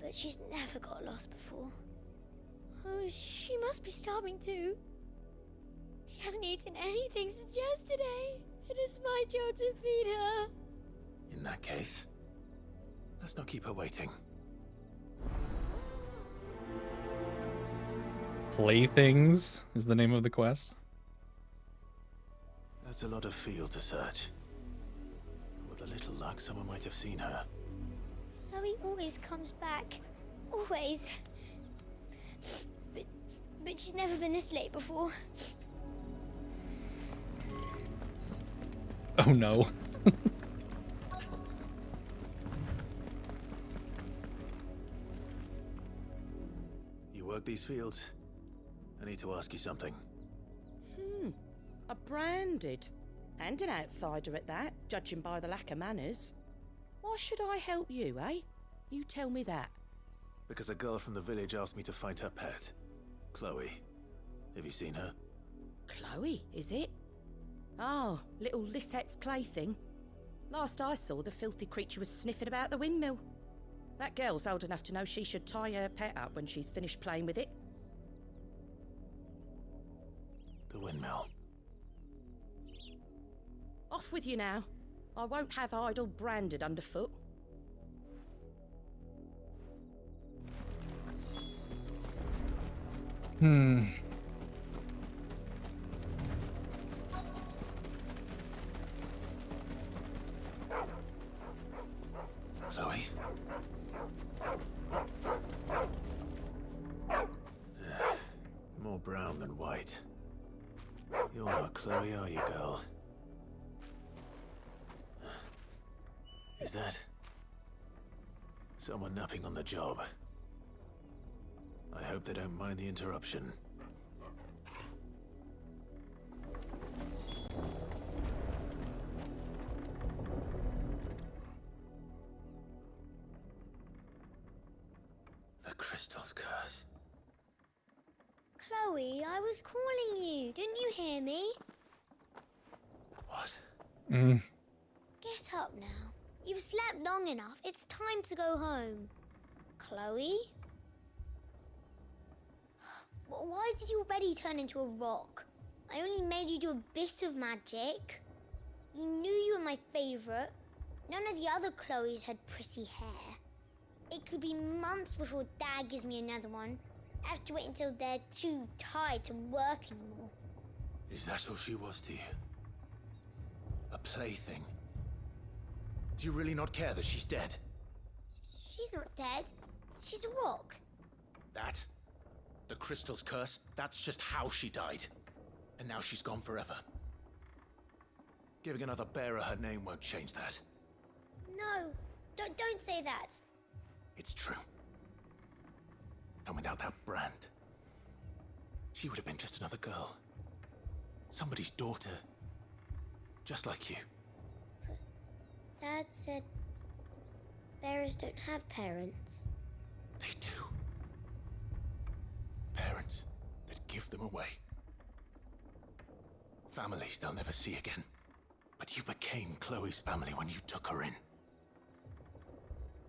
but she's never got lost before. Oh, she must be starving too. She hasn't eaten anything since yesterday. It is my job to feed her. In that case, let's not keep her waiting. Playthings is the name of the quest. That's a lot of field to search. With a little luck, someone might have seen her. Chloe always comes back. Always. But she's never been this late before. Oh no. You work these fields? I need to ask you something. A branded. And an outsider at that, judging by the lack of manners. Why should I help you, eh? You tell me that. Because a girl from the village asked me to find her pet, Chloe. Have you seen her? Chloe, is it? Oh, little Lisette's plaything. Last I saw, the filthy creature was sniffing about the windmill. That girl's old enough to know she should tie her pet up when she's finished playing with it. The windmill. Off with you now. I won't have idle branded underfoot. Chloe? You're not Chloe, are you, girl? Is that someone napping on the job? I hope they don't mind the interruption. The crystal's curse. Chloe, I was calling you. Didn't you hear me? What? Get up now. You've slept long enough. It's time to go home. Chloe? Why did you already turn into a rock? I only made you do a bit of magic. You knew you were my favorite. None of the other Chloes had pretty hair. It could be months before Dad gives me another one. I have to wait until they're too tired to work anymore. Is that all she was to you? A plaything? Do you really not care that she's dead? She's not dead. She's a rock. That? The crystal's curse? That's just how she died. And now she's gone forever. Giving another bearer her name won't change that. No, don't say that. It's true. And without that brand, she would have been just another girl. Somebody's daughter. Just like you. But Dad said bearers don't have parents. They do. Parents that give them away. Families they'll never see again. But you became Chloe's family when you took her in.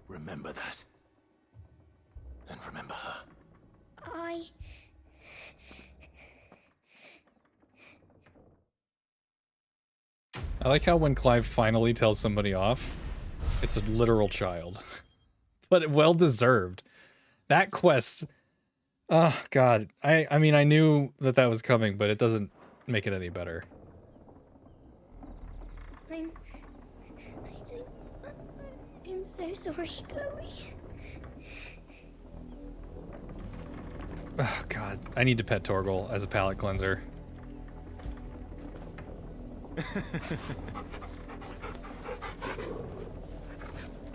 Remember that. And remember her. I like how when Clive finally tells somebody off, it's a literal child. But well deserved. That quest... Oh, God. I mean, I knew that was coming, but it doesn't make it any better. I'm so sorry, Chloe. Oh, God. I need to pet Torgal as a palate cleanser.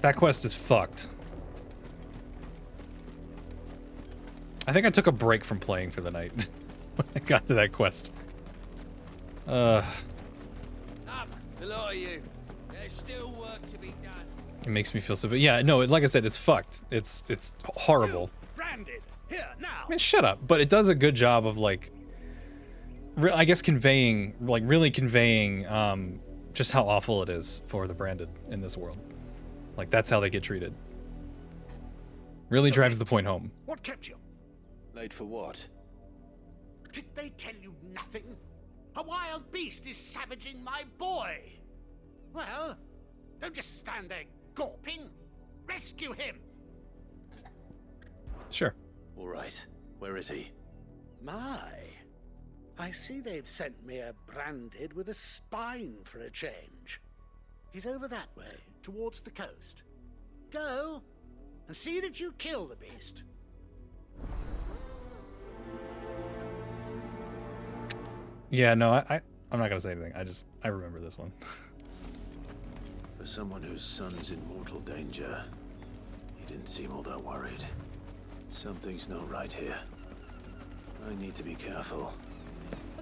That quest is fucked. I think I took a break from playing for the night when I got to that quest. Up, the lot of you. There's still work to be done. It makes me feel so bad. Yeah, no, like I said, it's fucked. It's horrible. Branded. Here, now. I mean, shut up. But it does a good job of, like, I guess conveying, like, really conveying just how awful it is for the branded in this world. Like, that's how they get treated. Really drives the point home. What kept you? Late for what? Did they tell you nothing? A wild beast is savaging my boy. Well, don't just stand there gawping. Rescue him. Sure. All right. Where is he? My. I see they've sent me a branded with a spine for a change. He's over that way, towards the coast. Go, and see that you kill the beast. Yeah, no, I'm not gonna say anything. I remember this one. For someone whose son's in mortal danger, he didn't seem all that worried. Something's not right here. I need to be careful.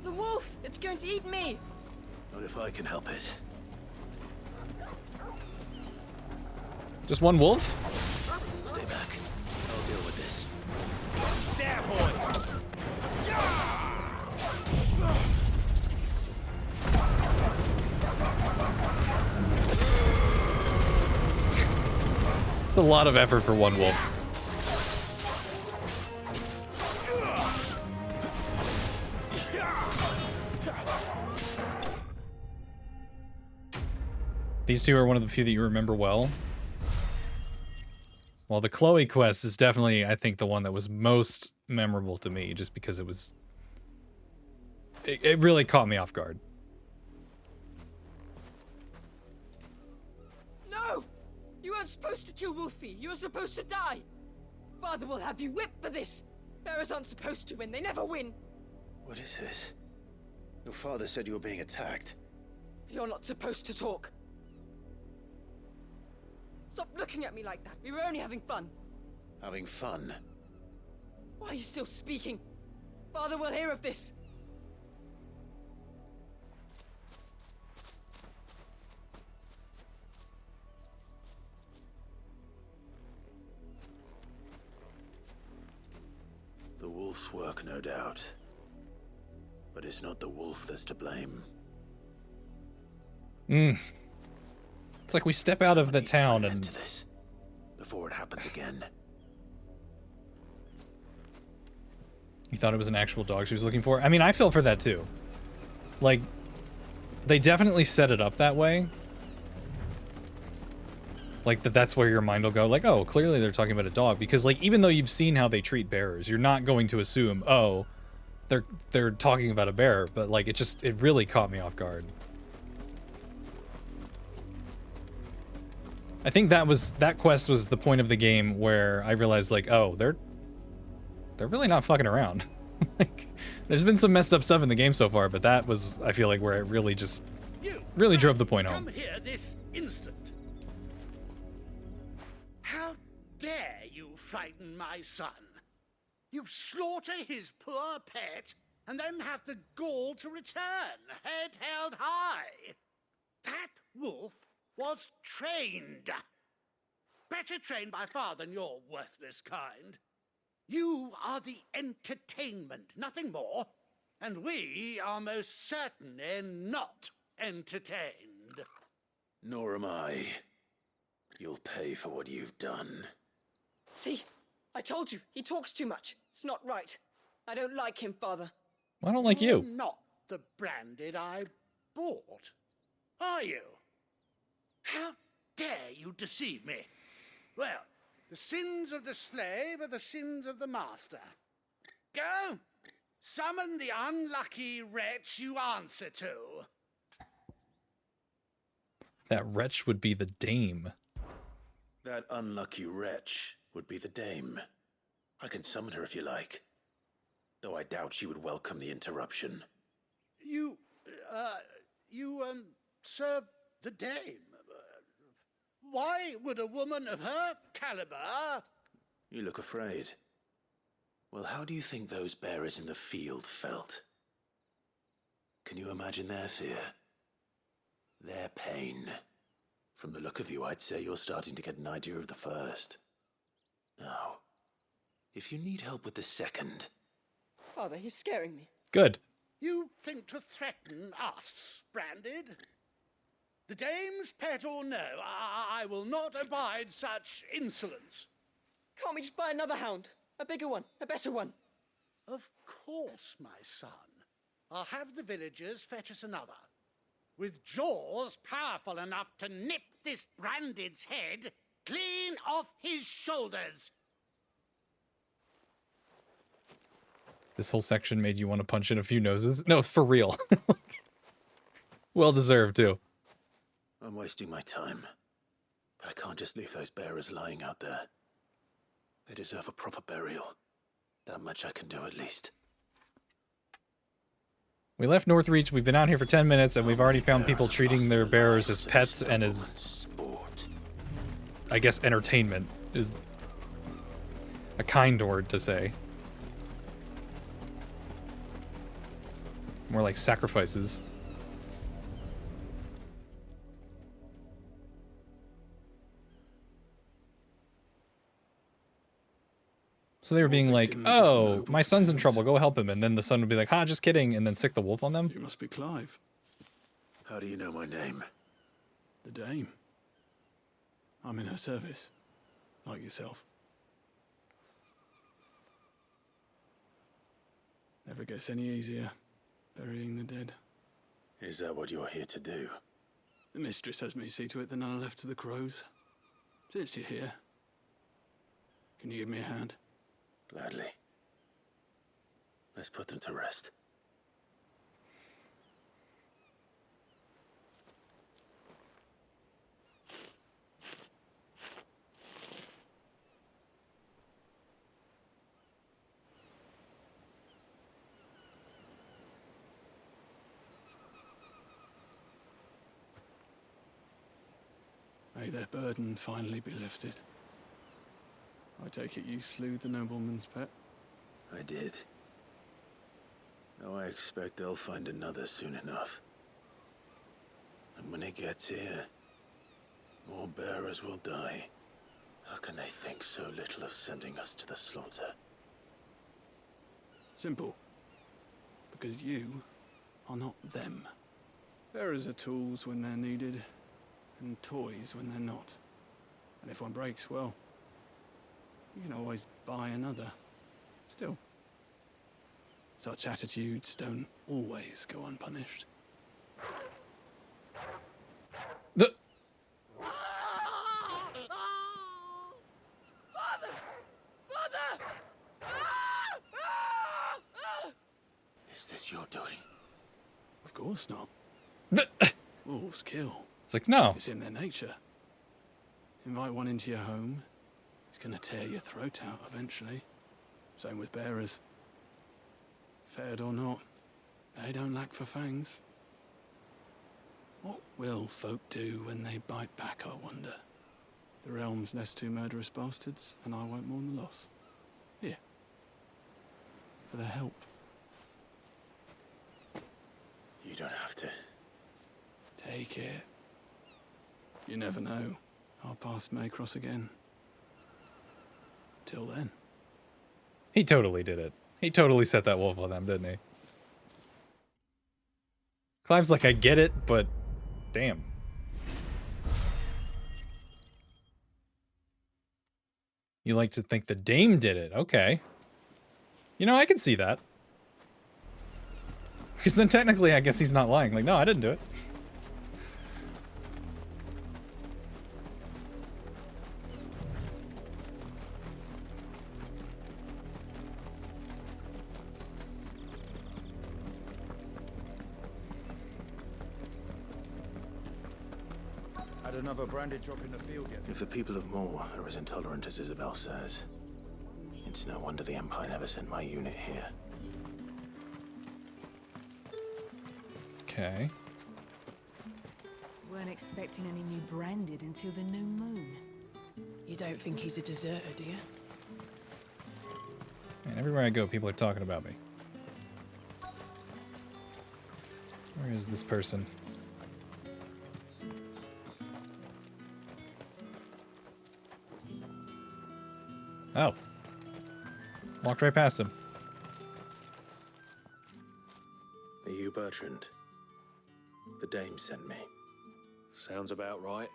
The wolf! It's going to eat me! Not if I can help it. Just one wolf? Stay back. I'll deal with this. There, boy! It's a lot of effort for one wolf. These two are one of the few that you remember well. Well, the Chloe quest is definitely, I think, the one that was most memorable to me, just because it was... It really caught me off guard. No! You weren't supposed to kill Wolfie. You were supposed to die. Father will have you whipped for this. Bearers aren't supposed to win. They never win. What is this? Your father said you were being attacked. You're not supposed to talk. Stop looking at me like that. We were only having fun. Having fun? Why are you still speaking? Father will hear of this. The wolf's work, no doubt. But it's not the wolf that's to blame. It's like we step out of the town and... this before it happens again. You thought it was an actual dog she was looking for? I mean, I feel for that too. Like, they definitely set it up that way. Like, that's where your mind will go, like, oh, clearly they're talking about a dog. Because, like, even though you've seen how they treat bearers, you're not going to assume, oh, they're talking about a bear. But, like, it really caught me off guard. I think that quest was the point of the game where I realized, like, oh, they're really not fucking around. Like, there's been some messed up stuff in the game so far, but that was, I feel like, where it really drove the point home. Come here this instant. How dare you frighten my son? You slaughter his poor pet and then have the gall to return, head held high. That wolf was trained. Better trained by far than your worthless kind. You are the entertainment, nothing more. And we are most certainly not entertained. Nor am I. You'll pay for what you've done. See? I told you, he talks too much. It's not right. I don't like him, Father. I don't like you. You're not the branded I bought, are you? How dare you deceive me? Well, the sins of the slave are the sins of the master. Go, summon the unlucky wretch you answer to. That wretch would be the dame. That unlucky wretch would be the dame. I can summon her if you like. Though I doubt she would welcome the interruption. You serve the dame. Why would a woman of her caliber... You look afraid. Well, how do you think those bearers in the field felt? Can you imagine their fear? Their pain? From the look of you, I'd say you're starting to get an idea of the first. Now, if you need help with the second... Father, he's scaring me. Good. You think to threaten us, Branded? The dame's pet or no, I will not abide such insolence. Can't we just buy another hound? A bigger one, a better one. Of course, my son. I'll have the villagers fetch us another. With jaws powerful enough to nip this Branded's head clean off his shoulders. This whole section made you want to punch in a few noses? No, for real. Well deserved, too. I'm wasting my time. But I can't just leave those bearers lying out there. They deserve a proper burial. That much I can do at least. We left Northreach, we've been out here for 10 minutes, and we've already found people treating their bearers as pets and as... I guess entertainment is a kind word to say. More like sacrifices. So they were being like, oh, my son's in trouble, go help him. And then the son would be like, just kidding, and then sick the wolf on them. You must be Clive. How do you know my name? The dame. I'm in her service, like yourself. Never gets any easier, burying the dead. Is that what you're here to do? The mistress has me see to it the none are left to the crows. Since you're here, can you give me a hand? Gladly. Let's put them to rest. May their burden finally be lifted. I take it you slew the nobleman's pet? I did. Now I expect they'll find another soon enough. And when it gets here, more bearers will die. How can they think so little of sending us to the slaughter? Simple. Because you are not them. Bearers are tools when they're needed, and toys when they're not. And if one breaks, well, you can always buy another. Still, such attitudes don't always go unpunished. Is this your doing? Of course not. Wolves kill. It's like, no. It's in their nature. Invite one into your home, he's gonna tear your throat out eventually. Same with bearers. Fed or not, they don't lack for fangs. What will folk do when they bite back, I wonder? The realm's less two murderous bastards, and I won't mourn the loss. Here. For their help. You don't have to. Take it. You never know. Our paths may cross again. Till then. He totally did it. He totally set that wolf on them, didn't he? Clive's like, I get it, but damn. You like to think the dame did it. Okay. You know, I can see that. Because then technically, I guess he's not lying. Like, no, I didn't do it. Had another branded drop in the field yet? If the people of Moor are as intolerant as Isabel says, it's no wonder the Empire never sent my unit here. Okay. Weren't expecting any new branded until the new moon. You don't think he's a deserter, do you? Man, everywhere I go, people are talking about me. Where is this person? Oh. Walked right past him. Are you Bertrand? The dame sent me. Sounds about right.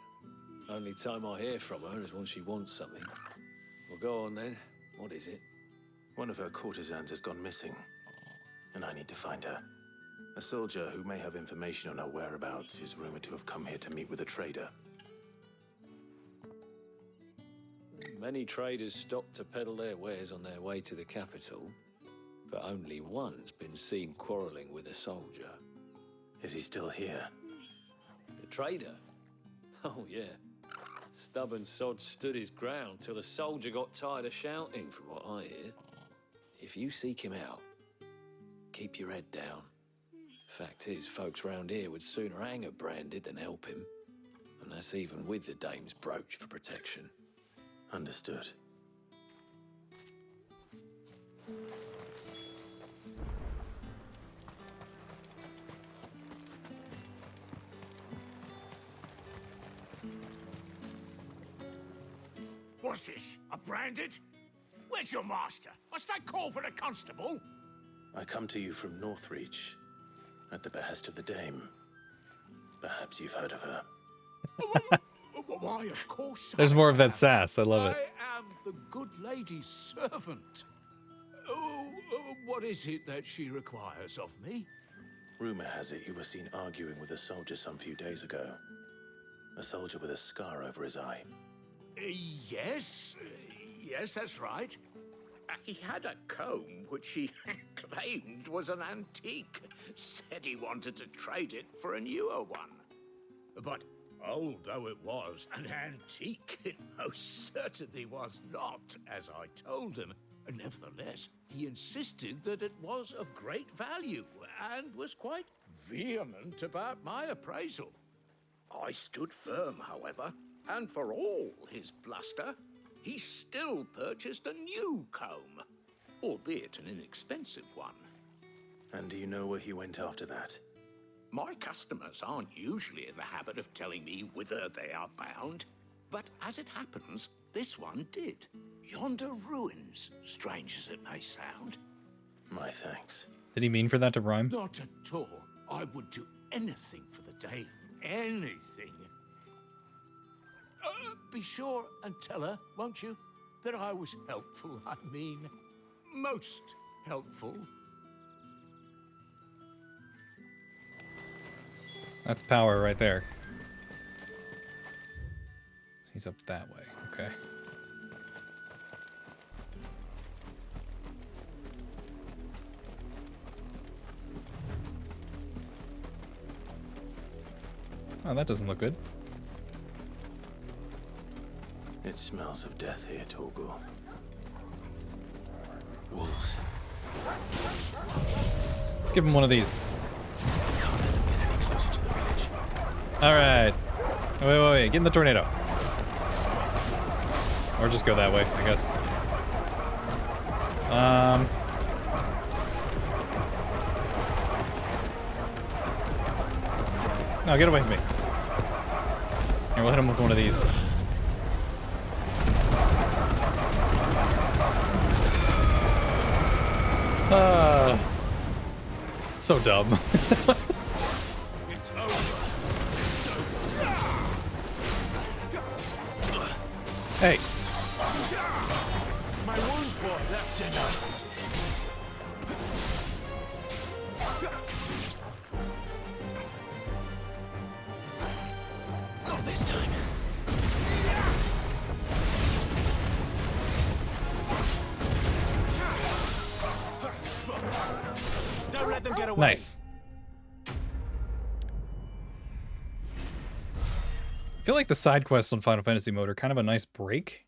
Only time I hear from her is when she wants something. Well, go on then. What is it? One of her courtesans has gone missing, and I need to find her. A soldier who may have information on her whereabouts is rumored to have come here to meet with a trader. Many traders stop to peddle their wares on their way to the capital, but only one's been seen quarrelling with a soldier. Is he still here? The trader? Oh, yeah. Stubborn sod stood his ground till the soldier got tired of shouting, from what I hear. If you seek him out, keep your head down. Fact is, folks round here would sooner hang a branded than help him. And that's even with the dame's brooch for protection. Understood. What's this? A branded? Where's your master? Must I call for the constable? I come to you from Northreach, at the behest of the dame. Perhaps you've heard of her. Why, of course. There's more of that sass. I love it. I am the good lady's servant. What is it that she requires of me? Rumor has it you were seen arguing with a soldier some few days ago. A soldier with a scar over his eye. Yes, that's right. He had a comb which he claimed was an antique. Said he wanted to trade it for a newer one. But old though it was, an antique it most certainly was not, as I told him. Nevertheless, he insisted that it was of great value and was quite vehement about my appraisal. I stood firm, however. And for all his bluster, he still purchased a new comb, albeit an inexpensive one. And do you know where he went after that? My customers aren't usually in the habit of telling me whither they are bound, but as it happens, this one did. Yonder ruins, strange as it may sound. My thanks. Did he mean for that to rhyme? Not at all. I would do anything for the Dame. Anything. Be sure and tell her, won't you, that I was helpful. I mean, most helpful. That's power right there. He's up that way. Okay. Oh, that doesn't look good. It smells of death here, Torgal. Wolves. Let's give him one of these. We can't let them get any closer to the village. All right. Wait. Get in the tornado. Or just go that way, I guess. No, get away from me. Here, we'll hit him with one of these. So dumb. It's over. It's over. Hey. My wounds, boy. That's enough. Not this time. Don't let them get away. Nice. I feel like the side quests on Final Fantasy mode are kind of a nice break.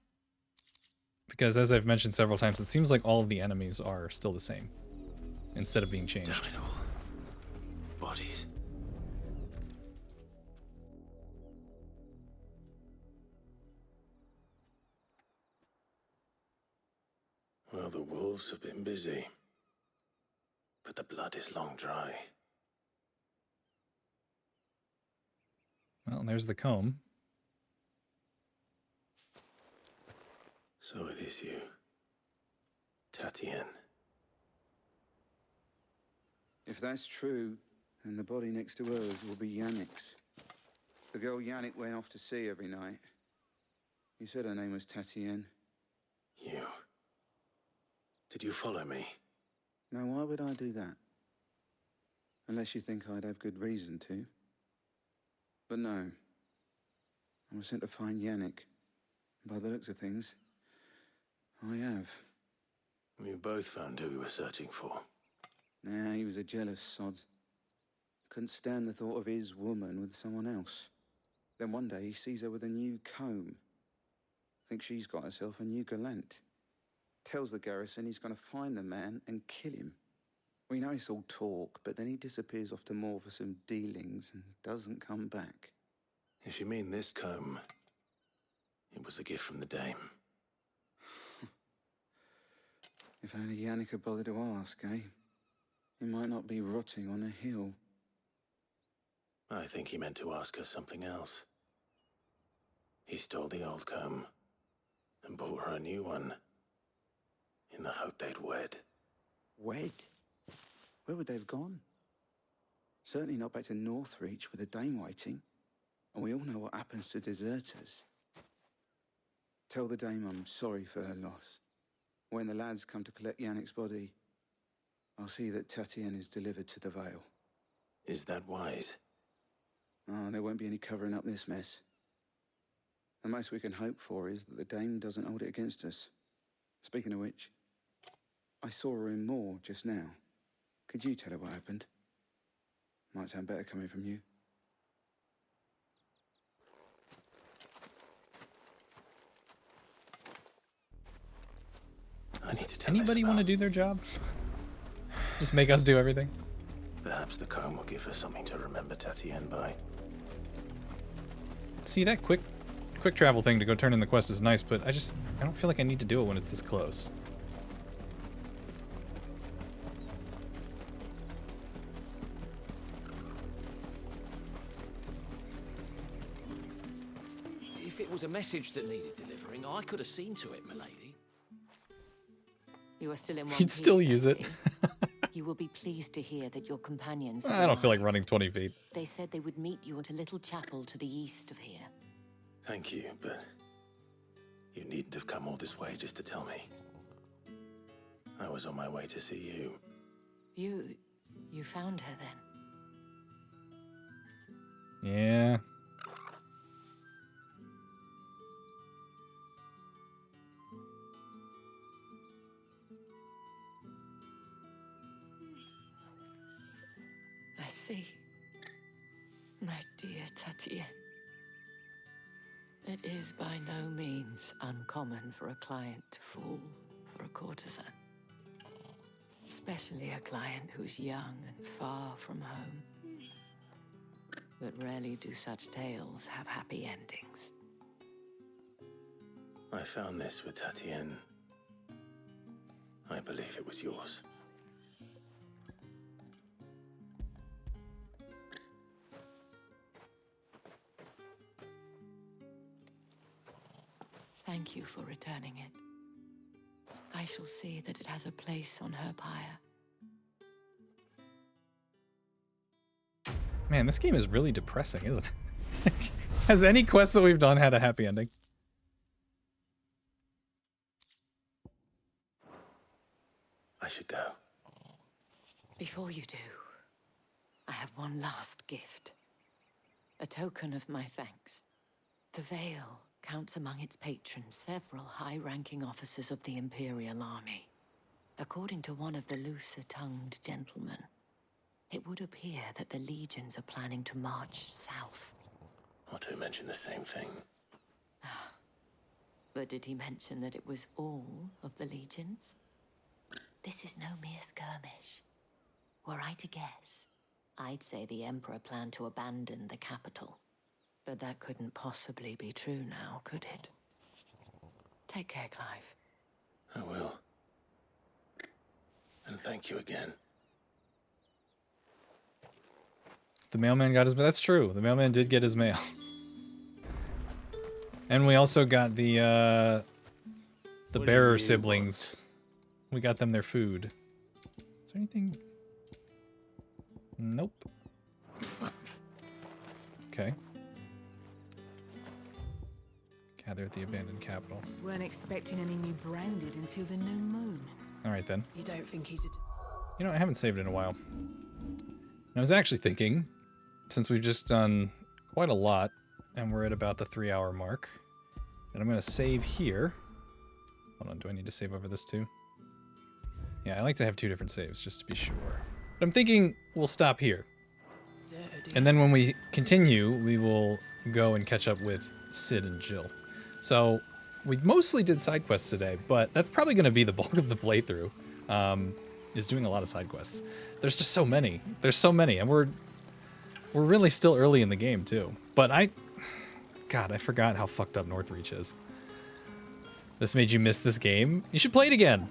Because as I've mentioned several times, it seems like all of the enemies are still the same. Instead of being changed. Down it all. Bodies. Well, the wolves have been busy. But the blood is long dry. Well, there's the comb. So it is you, Tatienne. If that's true, then the body next to hers will be Yannick's. The girl Yannick went off to sea every night. You said her name was Tatienne. You. Did you follow me? Now, why would I do that? Unless you think I'd have good reason to. But no. I was sent to find Yannick. By the looks of things, I have. We both found who we were searching for. Nah, he was a jealous sod. Couldn't stand the thought of his woman with someone else. Then one day he sees her with a new comb. Thinks she's got herself a new gallant. Tells the garrison he's going to find the man and kill him. We know it's all talk, but then he disappears off to Moor for some dealings and doesn't come back. If you mean this comb, it was a gift from the Dame. If only Yannick had bothered to ask, eh? He might not be rotting on a hill. I think he meant to ask us something else. He stole the old comb and bought her a new one in the hope they'd wed. Wed? Where would they have gone? Certainly not back to Northreach with a Dame waiting. And we all know what happens to deserters. Tell the Dame I'm sorry for her loss. When the lads come to collect Yannick's body, I'll see that Tatienne is delivered to the Vale. Is that wise? Oh, there won't be any covering up this mess. The most we can hope for is that the Dame doesn't hold it against us. Speaking of which, I saw her in Moor just now. Could you tell her what happened? Might sound better coming from you. Does anybody want to do their job? Just make us do everything? Perhaps the comb will give us something to remember Tatienne by. See, that quick quick travel thing to go turn in the quest is nice, but I don't feel like I need to do it when it's this close. If it was a message that needed delivering, I could have seen to it, milady. You are still in one You'd piece, still I use it. see. You will be pleased to hear that your companions I don't feel like arrived. running 20 feet. They said they would meet you at a little chapel to the east of here. Thank you, but you needn't have come all this way just to tell me. I was on my way to see you. You found her then? Yeah. I see. My dear Tatienne. It is by no means uncommon for a client to fall for a courtesan. Especially a client who's young and far from home. But rarely do such tales have happy endings. I found this with Tatienne. I believe it was yours. Thank you for returning it. I shall see that it has a place on her pyre. Man, this game is really depressing, isn't it? Has any quest that we've done had a happy ending? I should go. Before you do, I have one last gift. A token of my thanks. The Veil counts among its patrons several high-ranking officers of the Imperial Army. According to one of the looser-tongued gentlemen, it would appear that the legions are planning to march south. Otto mentioned the same thing. But did he mention that it was all of the legions? This is no mere skirmish. Were I to guess, I'd say the Emperor planned to abandon the capital. But that couldn't possibly be true now, could it? Take care, Clive. I will. And thank you again. The mailman got his mail. That's true. The mailman did get his mail. And we also got the bearer siblings. We got them their food. Is there anything? Nope. Okay. Gather at the abandoned capital. Weren't expecting any new branded until the new moon. All right then. You don't think he's a... You know, I haven't saved in a while. And I was actually thinking, since we've just done quite a lot, and we're at about the 3-hour mark, that I'm going to save here. Hold on, do I need to save over this too? Yeah, I like to have 2 different saves, just to be sure. But I'm thinking we'll stop here. And then when we continue, we will go and catch up with Sid and Jill. So, we mostly did side quests today, but that's probably going to be the bulk of the playthrough, is doing a lot of side quests. There's just so many. There's so many, and we're really still early in the game, too. But God, I forgot how fucked up Northreach is. This made you miss this game? You should play it again!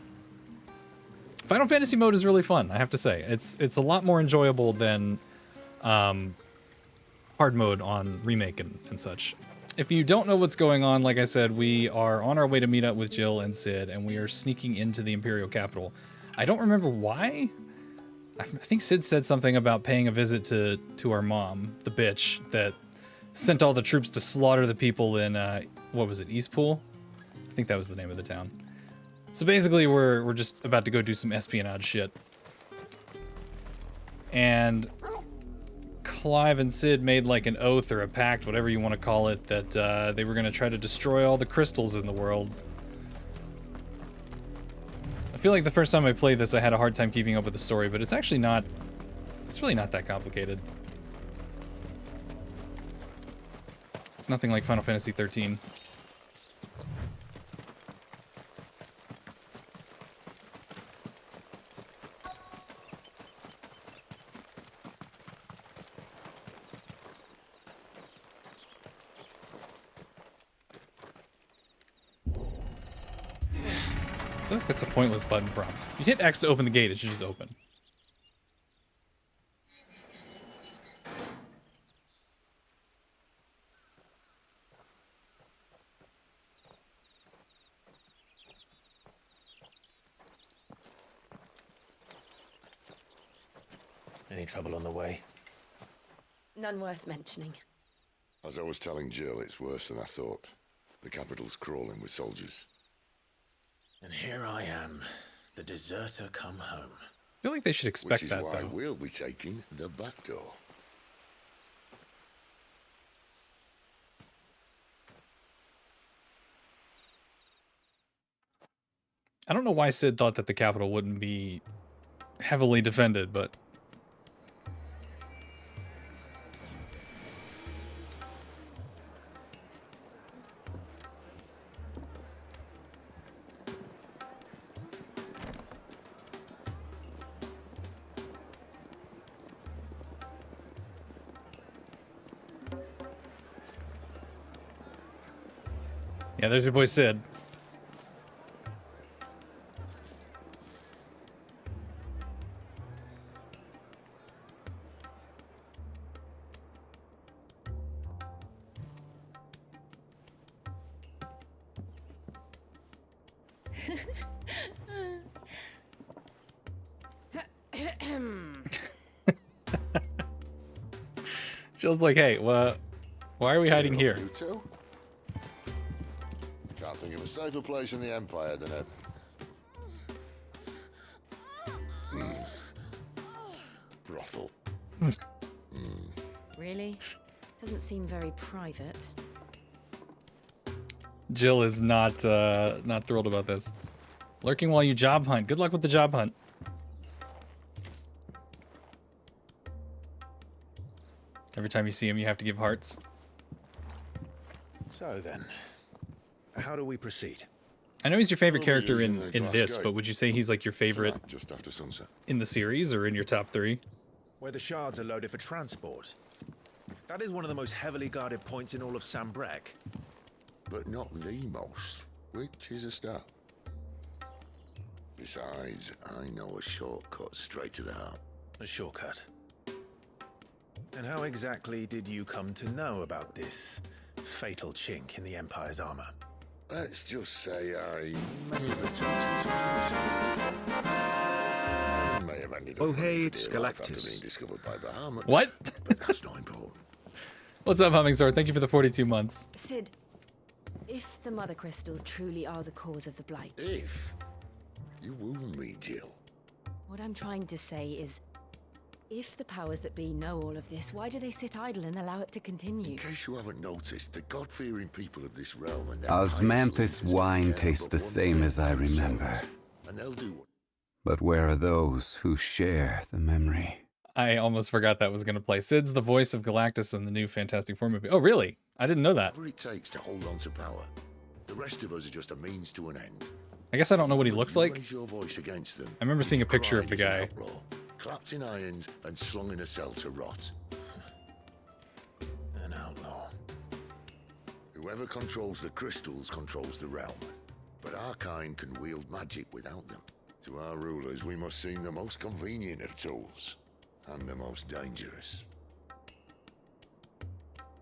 Final Fantasy mode is really fun, I have to say. It's a lot more enjoyable than hard mode on Remake and such. If you don't know what's going on, like I said, we are on our way to meet up with Jill and Sid, and we are sneaking into the Imperial capital. I don't remember why. I think Sid said something about paying a visit to our mom, the bitch, that sent all the troops to slaughter the people in, what was it, Eastpool? I think that was the name of the town. So basically, we're just about to go do some espionage shit. And Clive and Sid made like an oath or a pact, whatever you want to call it, that they were going to try to destroy all the crystals in the world. I feel like the first time I played this, I had a hard time keeping up with the story, but it's actually not... It's really not that complicated. It's nothing like Final Fantasy 13. I feel like that's a pointless button prompt. You hit X to open the gate, it should just open. Any trouble on the way? None worth mentioning. As I was telling Jill, it's worse than I thought. The capital's crawling with soldiers. And here I am, the deserter come home. I feel like they should expect Which is that, why though. we'll be taking the back door. I don't know why Sid thought that the capital wouldn't be heavily defended, but... Yeah, there's your boy Sid. Jill's like, hey, why are we hiding here? You two? Can't think of a safer place in the Empire than a... brothel. Really? Doesn't seem very private. Jill is not thrilled about this. Lurking while you job hunt. Good luck with the job hunt. Every time you see him, you have to give hearts. So then, how do we proceed? I know he's your favorite Well, character using in the glass this, gate. but would you say he's like your favorite Tonight, just after sunset. in the series or in your top 3? Where the shards are loaded for transport. That is one of the most heavily guarded points in all of Sambrek. But not the most, which is a start. Besides, I know a shortcut straight to the heart. A shortcut. And how exactly did you come to know about this fatal chink in the Empire's armor? Let's just say I may have attempted something similar. May have ended up Oh, hey, running for it's dear life after Galactus. being discovered by Bahamut. What? But that's not important. What's up, Humming Sword? Thank you for the 42 months. Sid, if the mother crystals truly are the cause of the blight, If you wound me, Jill. what I'm trying to say is, if the powers that be know all of this, why do they sit idle and allow it to continue? In case you haven't noticed, the God-fearing people of this realm and their Osmanthus wine tastes the same as I remember. and they'll do what But where are those who share the memory? I almost forgot that was going to play. Sid's the voice of Galactus in the new Fantastic Four movie. Oh, really? I didn't know that. whatever it takes to hold on to power. The rest of us are just a means to an end. I guess I don't know what he looks You like. raise your voice against them. I remember seeing a picture of the Pride is an guy. outlaw, clapped in irons and slung in a cell to rot. An outlaw. Whoever controls the crystals controls the realm. But our kind can wield magic without them. To our rulers, we must seem the most convenient of tools. And the most dangerous.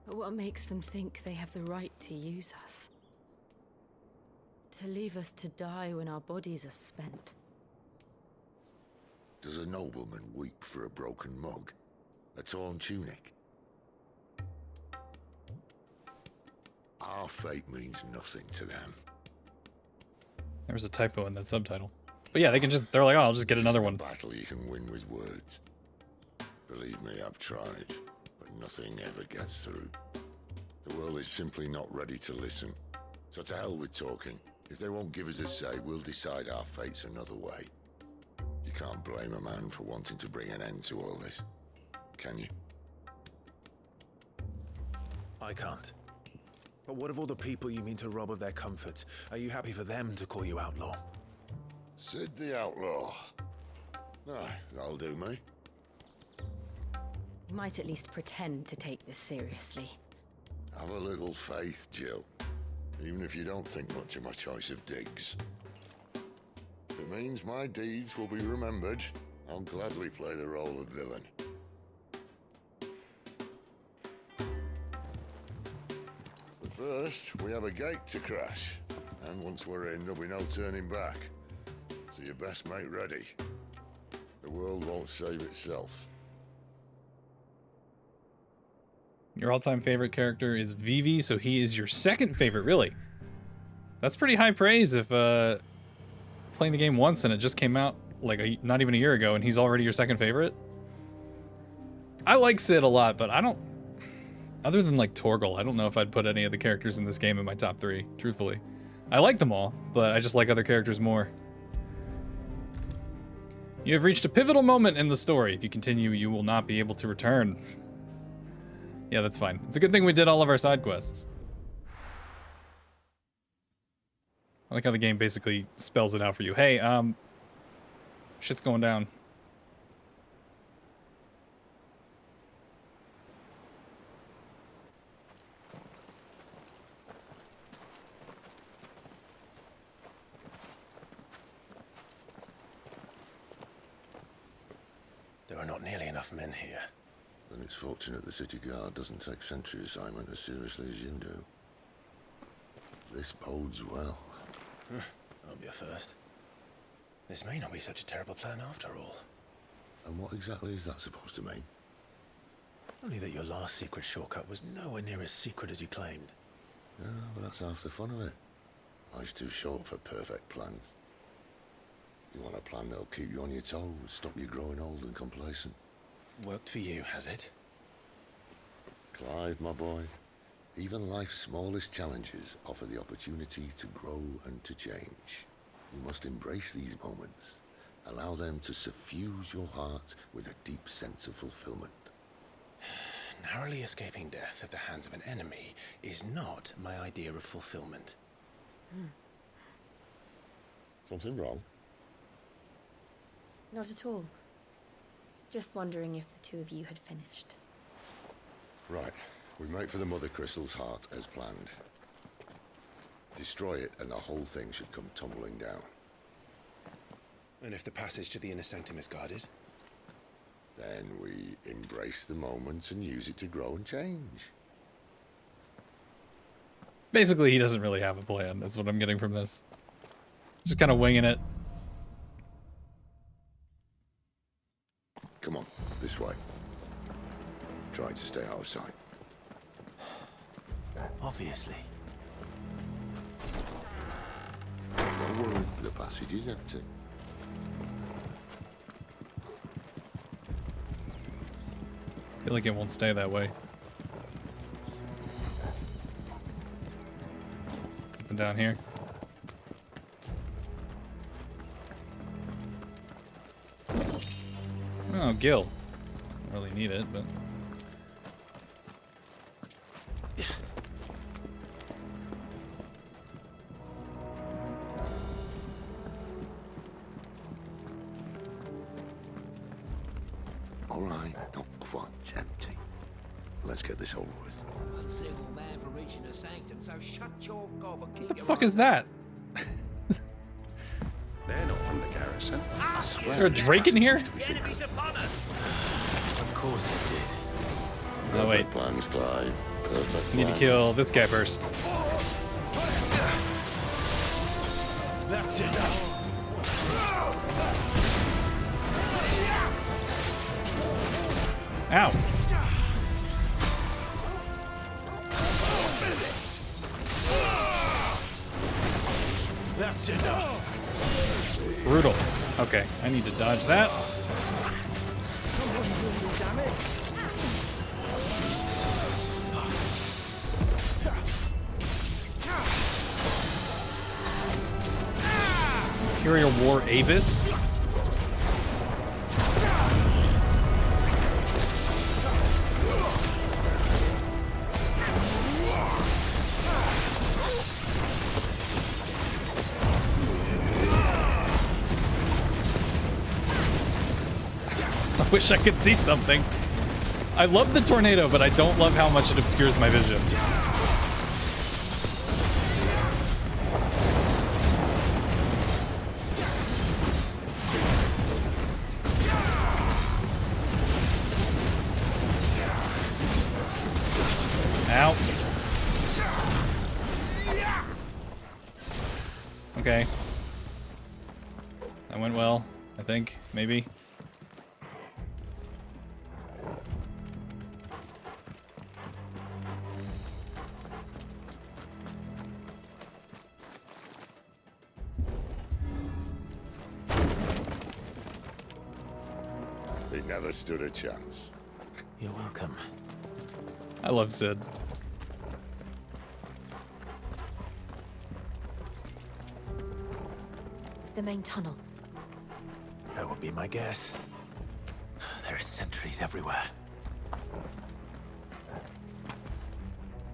But what makes them think they have the right to use us? To leave us to die when our bodies are spent? Does a nobleman weep for a broken mug? A torn tunic? Our fate means nothing to them. There was a typo in that subtitle. But yeah, they're like, oh, I'll just get another one. A battle you can win with words. Believe me, I've tried, but nothing ever gets through. The world is simply not ready to listen. So to hell with talking. If they won't give us a say, we'll decide our fates another way. You can't blame a man for wanting to bring an end to all this, can you? I can't. But what of all the people you mean to rob of their comforts? Are you happy for them to call you outlaw? Sid the Outlaw. Aye, that'll do me. You might at least pretend to take this seriously. Have a little faith, Jill. Even if you don't think much of my choice of digs. means my deeds will be remembered, I'll gladly play the role of villain. But first, we have a gate to crash. And once we're in, there'll be no turning back. So you best make ready. The world won't save itself. Your all-time favorite character is Vivi, so he is your second favorite, really. That's pretty high praise if playing the game once and it just came out like not even a year ago and he's already your second favorite. I like Sid a lot, but I don't, other than like Torgal, I don't know if I'd put any of the characters in this game in my top 3, truthfully. I like them all, but I just like other characters more. You have reached a pivotal moment in the story. If you continue, you will not be able to return. Yeah, that's fine. It's a good thing we did all of our side quests. I like how the game basically spells it out for you. Hey, shit's going down. There are not nearly enough men here. Then it's fortunate the city guard doesn't take sentry assignment as seriously as you do. This bodes well. Won't be a first. This may not be such a terrible plan after all. And what exactly is that supposed to mean? Only that your last secret shortcut was nowhere near as secret as you claimed. Yeah, but that's half the fun of it. Life's too short for perfect plans. You want a plan that'll keep you on your toes, stop you growing old and complacent. Worked for you, has it? Clive, my boy, even life's smallest challenges offer the opportunity to grow and to change. You must embrace these moments. Allow them to suffuse your heart with a deep sense of fulfillment. Narrowly escaping death at the hands of an enemy is not my idea of fulfillment. Something wrong? Not at all. Just wondering if the two of you had finished. Right. We make for the Mother Crystal's heart as planned. Destroy it and the whole thing should come tumbling down. And if the passage to the inner sanctum is guarded? Then we embrace the moment and use it to grow and change. Basically, he doesn't really have a plan, that's what I'm getting from this. Just kind of winging it. Come on, this way. Trying to stay out of sight. Obviously. Don't worry, the passage is empty. I feel like it won't stay that way. Something down here. Oh, Gil. Don't really need it, but... All right, not quite empty. Let's get this over with. One single man for reaching the sanctum, so shut your gob and keep What the fuck is that? They're not from the garrison. I Is there a Drake in here? The enemy's upon us! Of course it did. Oh wait. Plans, Clive. Perfect. Need to kill this guy first. That's enough. Ow. That's enough. Brutal. Okay, I need to dodge that. Imperial War Avis. I wish I could see something. I love the tornado, but I don't love how much it obscures my vision. That went well, I think, maybe. He never stood a chance. You're welcome. I love Sid. The main tunnel. That would be my guess. There are sentries everywhere.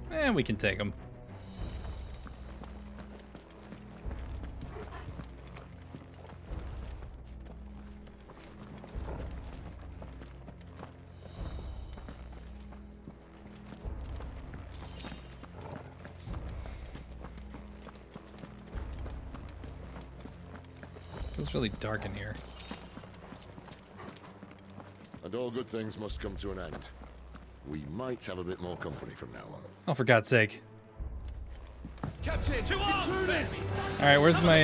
And we can take them. It's really dark in here. And all good things must come to an end. We might have a bit more company from now on. Oh, for God's sake. Captain, to arms! Alright, where's my,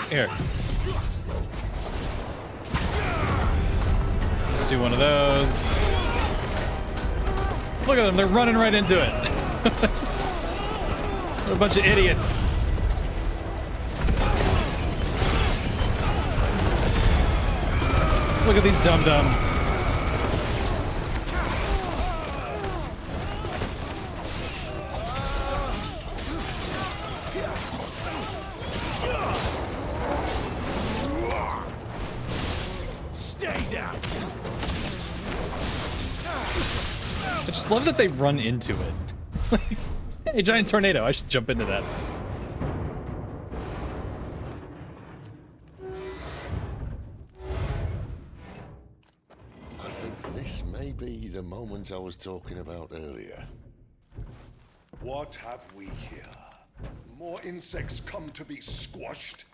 here. Let's do one of those. Look at them, they're running right into it. What a bunch of idiots. Look at these dum-dums. Stay down. I just love that they run into it. Hey, giant tornado, I should jump into that. I think this may be the moment I was talking about earlier. What have we here? More insects come to be squashed?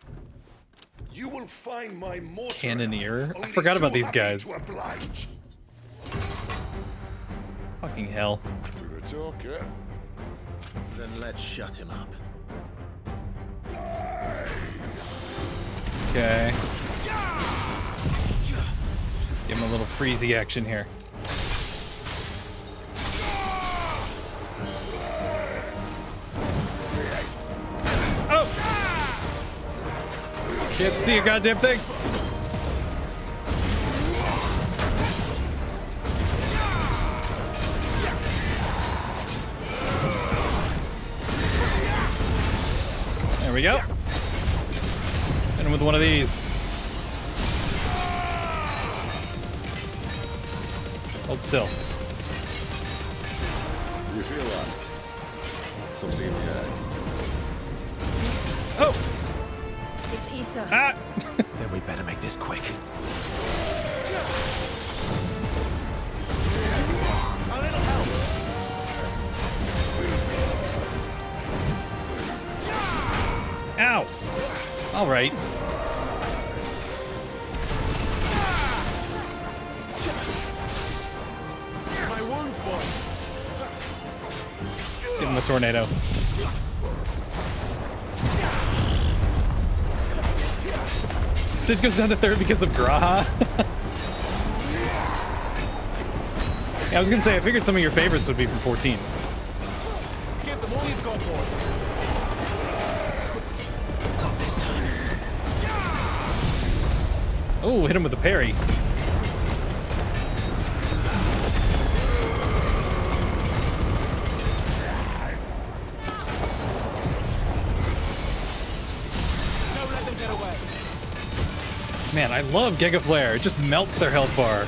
You will find my mortar Cannoneer? I only forgot about too these happy guys. to oblige. Fucking hell. To the talker. Then let's shut him up. Okay. Give him a little freezy action here. Oh! Can't see a goddamn thing. There we go. Hit him with one of these. Hold still. Do you feel that? Something in the air. Oh! It's ether. Ah! Then we better make this quick. A little help. Ow! All right. My wounds, boy. Give him the tornado. Sid goes down to third because of Graha. Yeah, I was gonna say, I figured some of your favorites would be from 14. Give them all you've got, boy. Not this time. Oh, hit him with the parry. Don't let them get away. Man, I love Giga Flare. It just melts their health bar.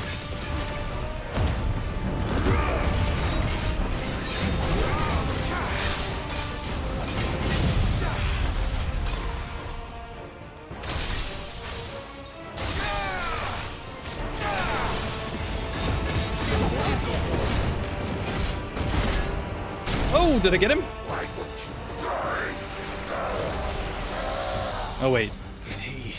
Oh, did I get him? Oh, wait. Is he?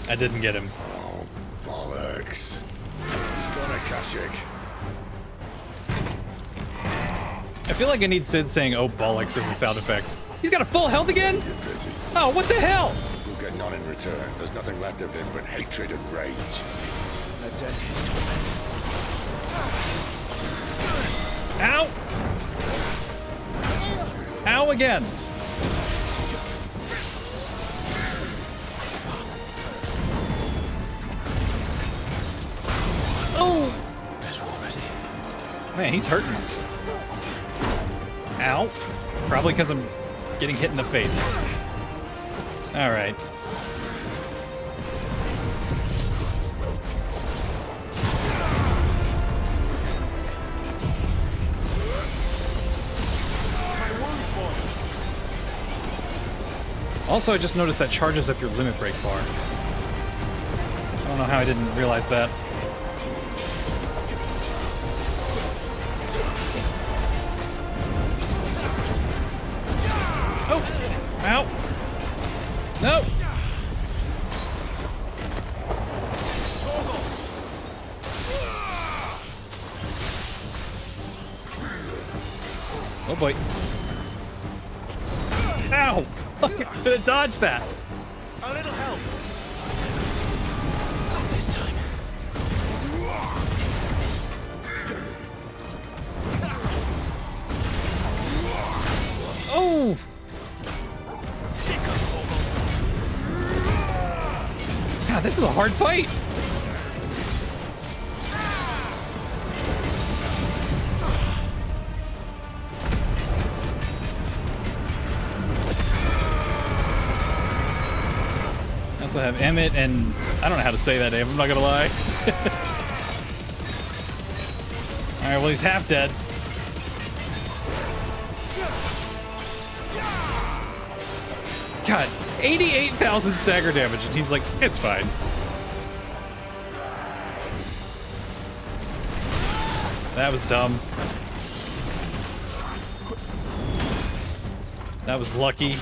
I didn't get him. Oh, bollocks. He's gonna Kashyyyk. I feel like I need Sid saying, oh, bollocks as a sound effect. He's got a full health again? Oh, what the hell? We'll get none in return. There's nothing left of him but hatred and rage. Let's end his torment. Ow! Ow again. Oh! Man, he's hurting. Ow. Probably because I'm getting hit in the face. All right. Also, I just noticed that charges up your limit break bar. I don't know how I didn't realize that. Oh! Ow! No! Oh boy. Ow! I could have dodged that. A little help. Not this time. Oh! God, this is a hard fight. I also have Emmett and I don't know how to say that name, I'm not gonna lie. Alright, well he's half dead. God, 88,000 stagger damage, and he's like, it's fine. That was dumb. That was lucky.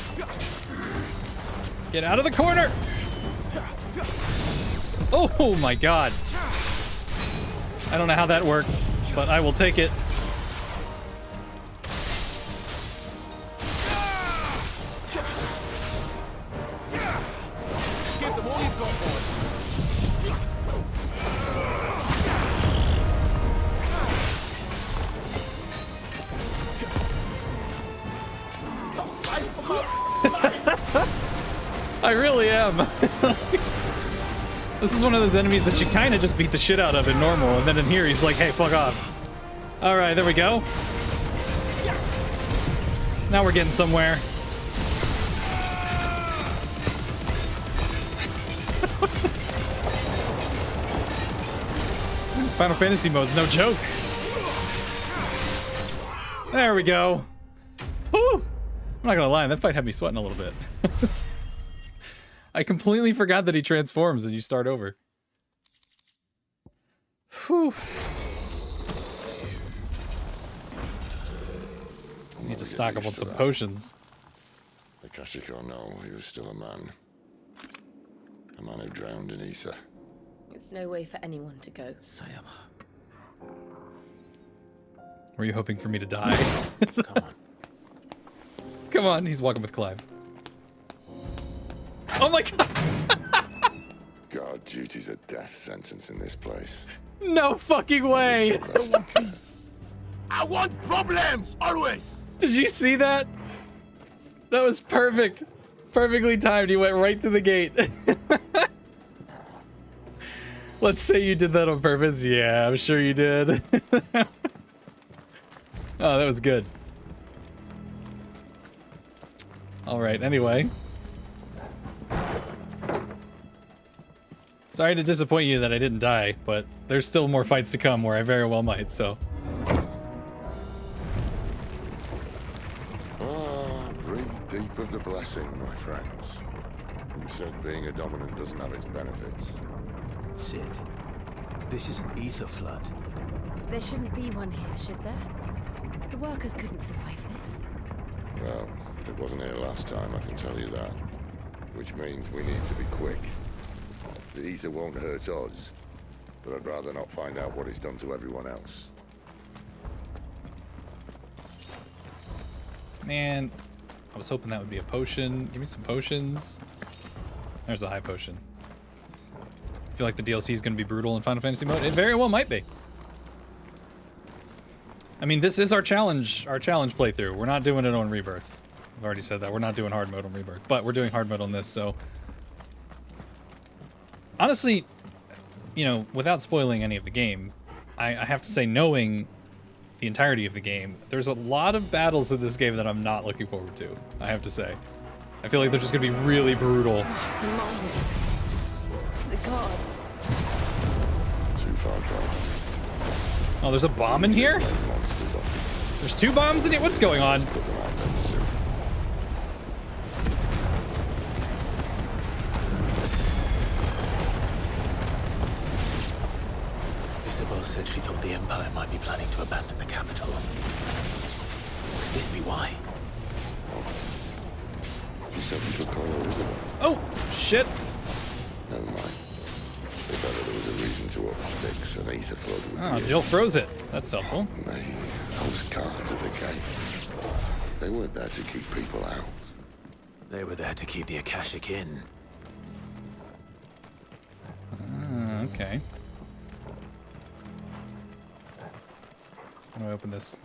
Get out of the corner! Oh my god. I don't know how that worked, but I will take it. Give them all you've got, I really am. This is one of those enemies that you kind of just beat the shit out of in normal, and then in here he's like, hey, fuck off. All right, there we go. Now we're getting somewhere. Final Fantasy mode's no joke. There we go. Whew. I'm not gonna lie, that fight had me sweating a little bit. I completely forgot that he transforms and you start over. Whew. I need to stock up on some potions. Akashic or no, he was still a man. A man who drowned in ether. It's no way for anyone to go. Sayama. Were you hoping for me to die? Come on. Come on, he's walking with Clive. Oh my god! God, duty's a death sentence in this place. No fucking way! I want problems, always! Did you see that? That was perfect. Perfectly timed. He went right to the gate. Let's say you did that on purpose. Yeah, I'm sure you did. Oh, that was good. Alright, anyway. Sorry to disappoint you that I didn't die, but there's still more fights to come where I very well might, so. Breathe deep of the blessing, my friends. You said being a dominant doesn't have its benefits. Sid, this is an ether flood. There shouldn't be one here, should there? The workers couldn't survive this. Well, it wasn't here last time, I can tell you that. Which means we need to be quick. The ether won't hurt us, but I'd rather not find out what it's done to everyone else. Man, I was hoping that would be a potion. Give me some potions. There's a high potion. I feel like the DLC is going to be brutal in Final Fantasy mode. It very well might be. I mean, this is our challenge playthrough. We're not doing it on Rebirth. I've already said that. We're not doing hard mode on Rebirth, but we're doing hard mode on this, so... Honestly, you know, without spoiling any of the game, I have to say, knowing the entirety of the game, there's a lot of battles in this game that I'm not looking forward to, I have to say. I feel like they're just going to be really brutal. The miners. The guards. Too far gone. Oh, there's a bomb in here? There's 2 bombs in here? What's going on? Isabel said she thought the Empire might be planning to abandon the capital. Could this be why? She said we could call her Isabel. Oh, shit. Never mind. If ever there was a reason to up sticks, an ether flood would Oh, be Jill throws it. That's helpful. those guards at the gate. They weren't there to keep people out. They were there to keep the Akashic in. Okay. How do I open this?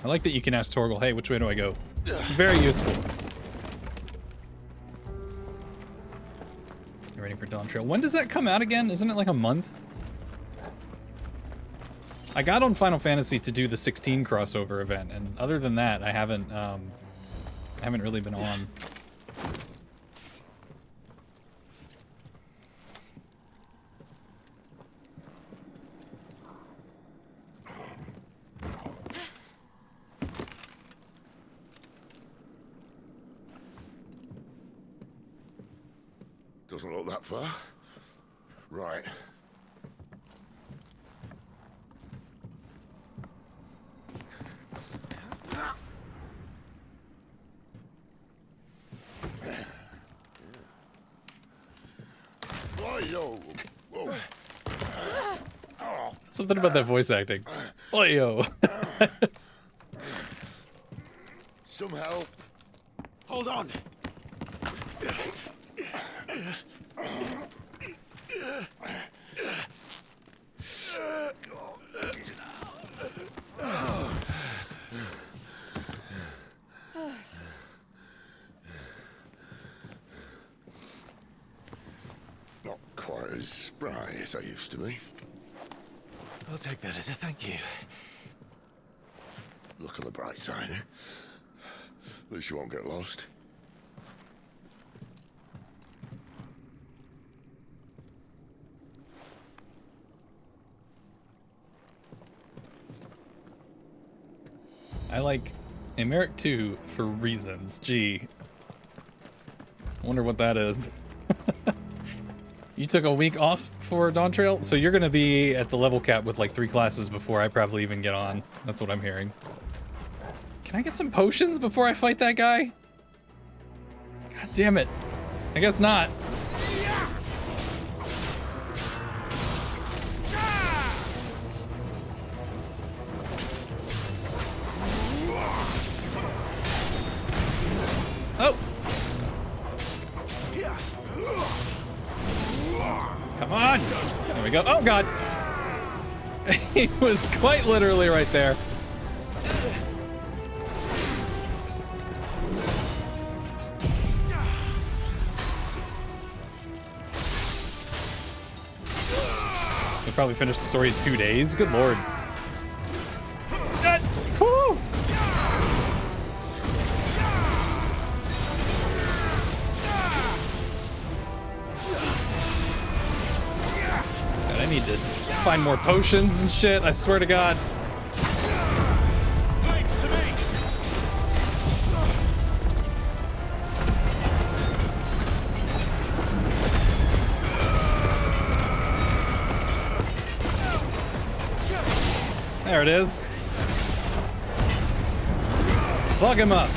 I like that you can ask Torgal, hey, which way do I go? Very useful. You ready for Dawn Trail? When does that come out again? Isn't it like a month? I got on Final Fantasy to do the 16 crossover event, and other than that, I haven't really been on. Doesn't look that far. Right. Yo. Whoa. Something about that voice acting. Oh, yo. Some help. Hold on. Not quite as spry as I used to be. I'll take that as a thank you. Look on the bright side, eh? At least you won't get lost. I like Emeric 2 for reasons. Gee. I wonder what that is. You took a week off for Dawn Trail, so you're gonna be at the level cap with like 3 classes before I probably even get on. That's what I'm hearing. Can I get some potions before I fight that guy? God damn it. I guess not. Oh! Come on! There we go. Oh god! He was quite literally right there. We'll probably finish the story in 2 days. Good lord. Whew. God, I need to find more potions and shit, I swear to God. Flames to me. There it is. Plug him up.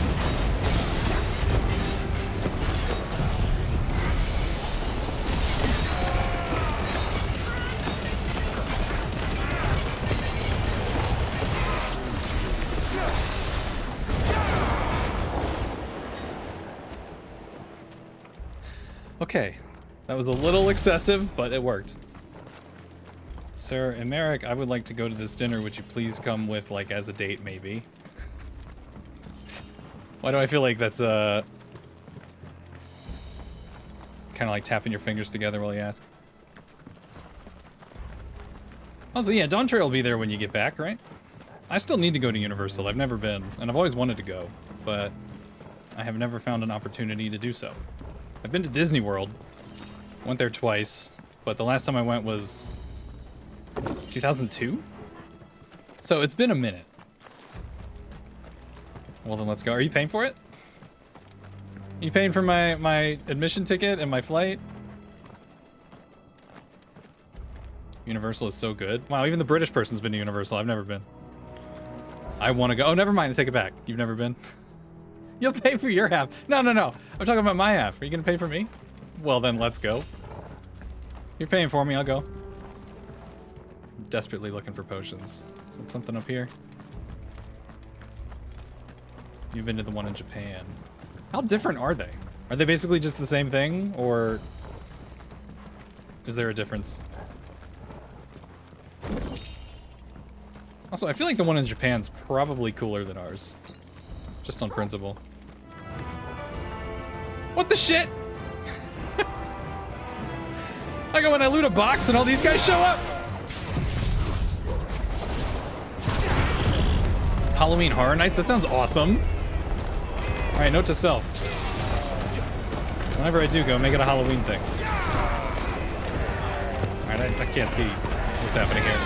Okay. That was a little excessive, but it worked. Sir Emeric, I would like to go to this dinner. Would you please come with, like, as a date, maybe? Why do I feel like that's, kind of like tapping your fingers together while you ask? Also, yeah, Dawn Trail will be there when you get back, right? I still need to go to Universal. I've never been, and I've always wanted to go, but I have never found an opportunity to do so. I've been to Disney World. Went there twice, but the last time I went was 2002? So it's been a minute. Well, then let's go. Are you paying for it? You paying for my admission ticket and my flight? Universal is so good. Wow, even the British person's been to Universal. I've never been. I want to go. Oh, never mind. I take it back. You've never been? You'll pay for your half. No, no, no. I'm talking about my half. Are you going to pay for me? Well, then let's go. You're paying for me. I'll go. I'm desperately looking for potions. Is that something up here? You've been to the one in Japan. How different are they? Are they basically just the same thing, or is there a difference? Also, I feel like the one in Japan's probably cooler than ours. Just on principle. What the shit? I go when I loot a box and all these guys show up? Halloween Horror Nights? That sounds awesome. Alright, note to self. Whenever I do go, make it a Halloween thing. Alright, I can't see what's happening here.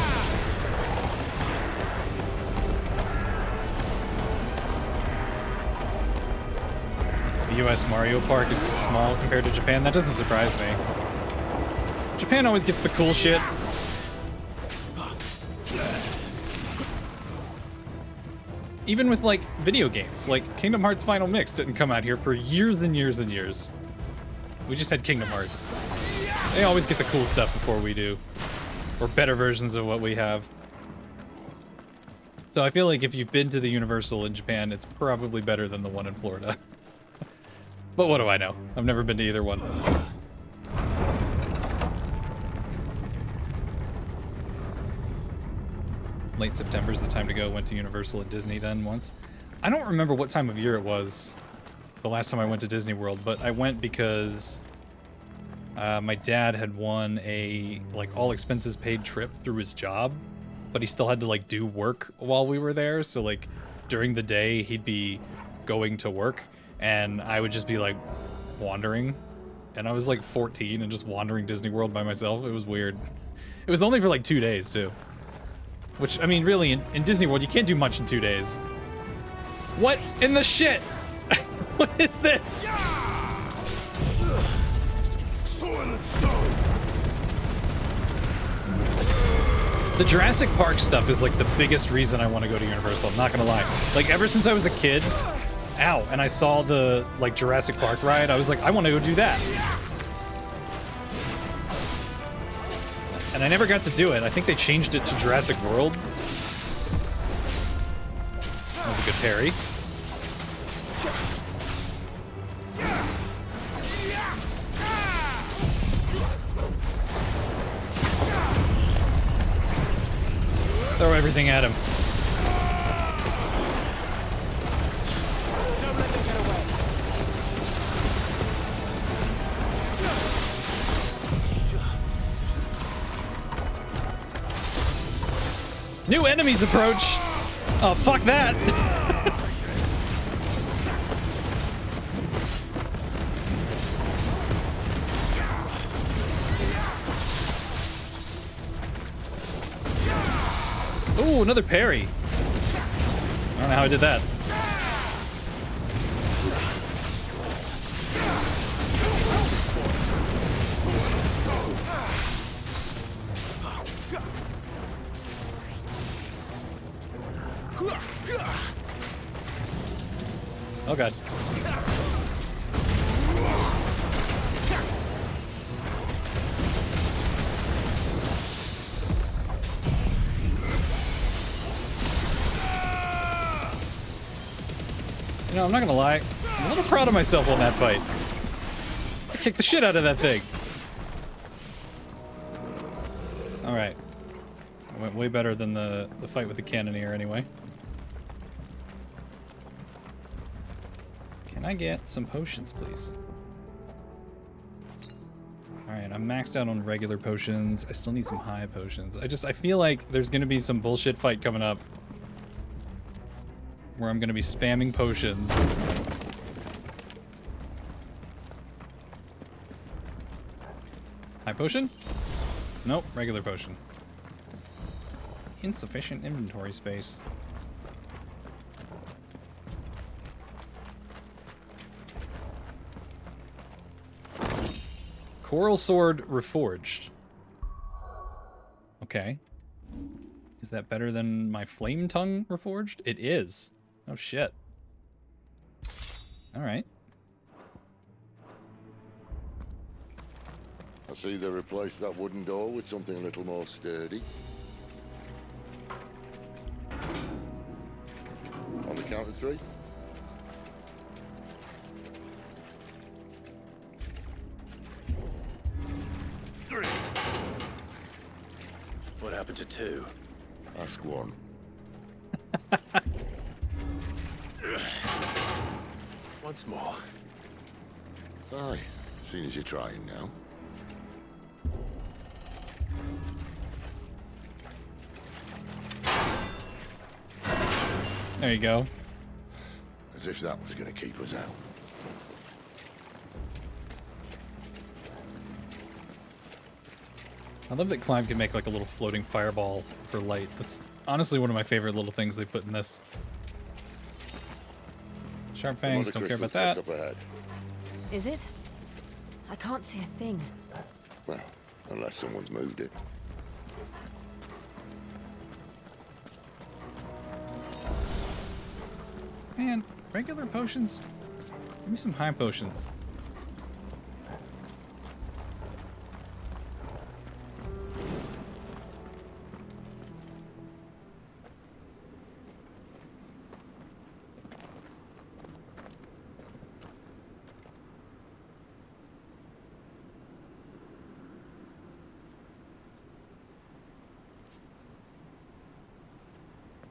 The US Mario Park is small compared to Japan. That doesn't surprise me. Japan always gets the cool shit. Even with, like, video games. Like, Kingdom Hearts Final Mix didn't come out here for years and years and years. We just had Kingdom Hearts. They always get the cool stuff before we do. Or better versions of what we have. So I feel like if you've been to the Universal in Japan, it's probably better than the one in Florida. But what do I know? I've never been to either one. Late September is the time to go. Went to Universal at Disney then once. I don't remember what time of year it was the last time I went to Disney World, but I went because my dad had won a like all expenses paid trip through his job, but he still had to like do work while we were there. So like during the day he'd be going to work and I would just be like wandering. And I was like 14 and just wandering Disney World by myself. It was weird. It was only for like 2 days too. Which, I mean, really, in Disney World, you can't do much in 2 days. What in the shit? What is this? The Jurassic Park stuff is like the biggest reason I want to go to Universal, I'm not gonna lie. Like, ever since I was a kid, ow, and I saw the, like, Jurassic Park ride, I was like, I want to go do that. And I never got to do it. I think they changed it to Jurassic World. That was a good parry. Throw everything at him. New enemies approach. Oh, fuck that. Ooh, another parry. I don't know how I did that. Oh god. You know, I'm not gonna lie. I'm a little proud of myself on that fight. Kick the shit out of that thing. All right. It went way better than the fight with the cannoneer anyway. Can I get some potions, please? Alright, I'm maxed out on regular potions. I still need some high potions. I feel like there's gonna be some bullshit fight coming up where I'm gonna be spamming potions. High potion? Nope, regular potion. Insufficient inventory space. Coral sword reforged. Okay. Is that better than my flame tongue reforged? It is. Oh shit. Alright. I see they replaced that wooden door with something a little more sturdy. On the count of 3. What happened to 2? Ask 1. Once more. Aye, seeing as you're trying now. There you go. As if that was going to keep us out. I love that Clive can make like a little floating fireball for light. That's honestly one of my favorite little things they put in this. Sharp fangs, don't care about that. Up ahead. Is it? I can't see a thing. Well, unless someone's moved it. Man, regular potions? Give me some high potions.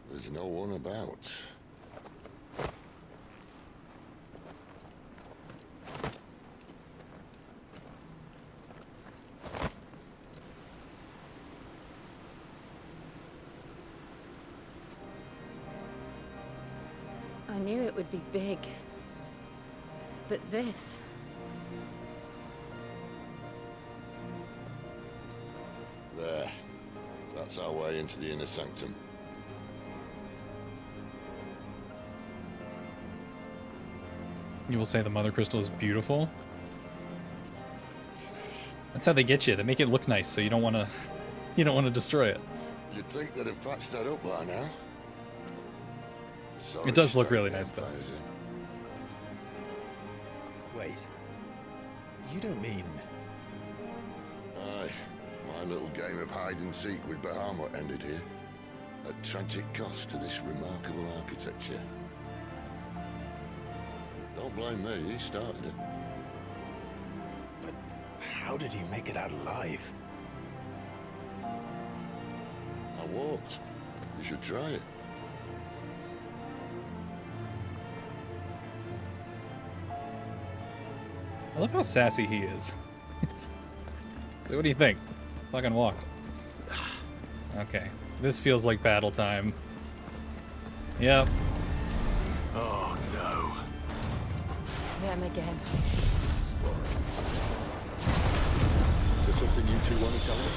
There's no one about. I knew it would be big. But this... There. That's our way into the inner sanctum. You will say the Mother Crystal is beautiful. That's how they get you. They make it look nice, so you don't want to destroy it. You'd think they'd have patched that up by now. Sorry, It does look really nice, though. Wait. You don't mean... Aye. My little game of hide-and-seek with Bahamut ended here. At tragic cost to this remarkable architecture. Don't blame me, he started it. But how did you make it out alive? I walked. You should try it. I love how sassy he is. So what do you think? Fucking walked. Okay. This feels like battle time. Yep. Oh no. Them again. Is there something you two want to tell me?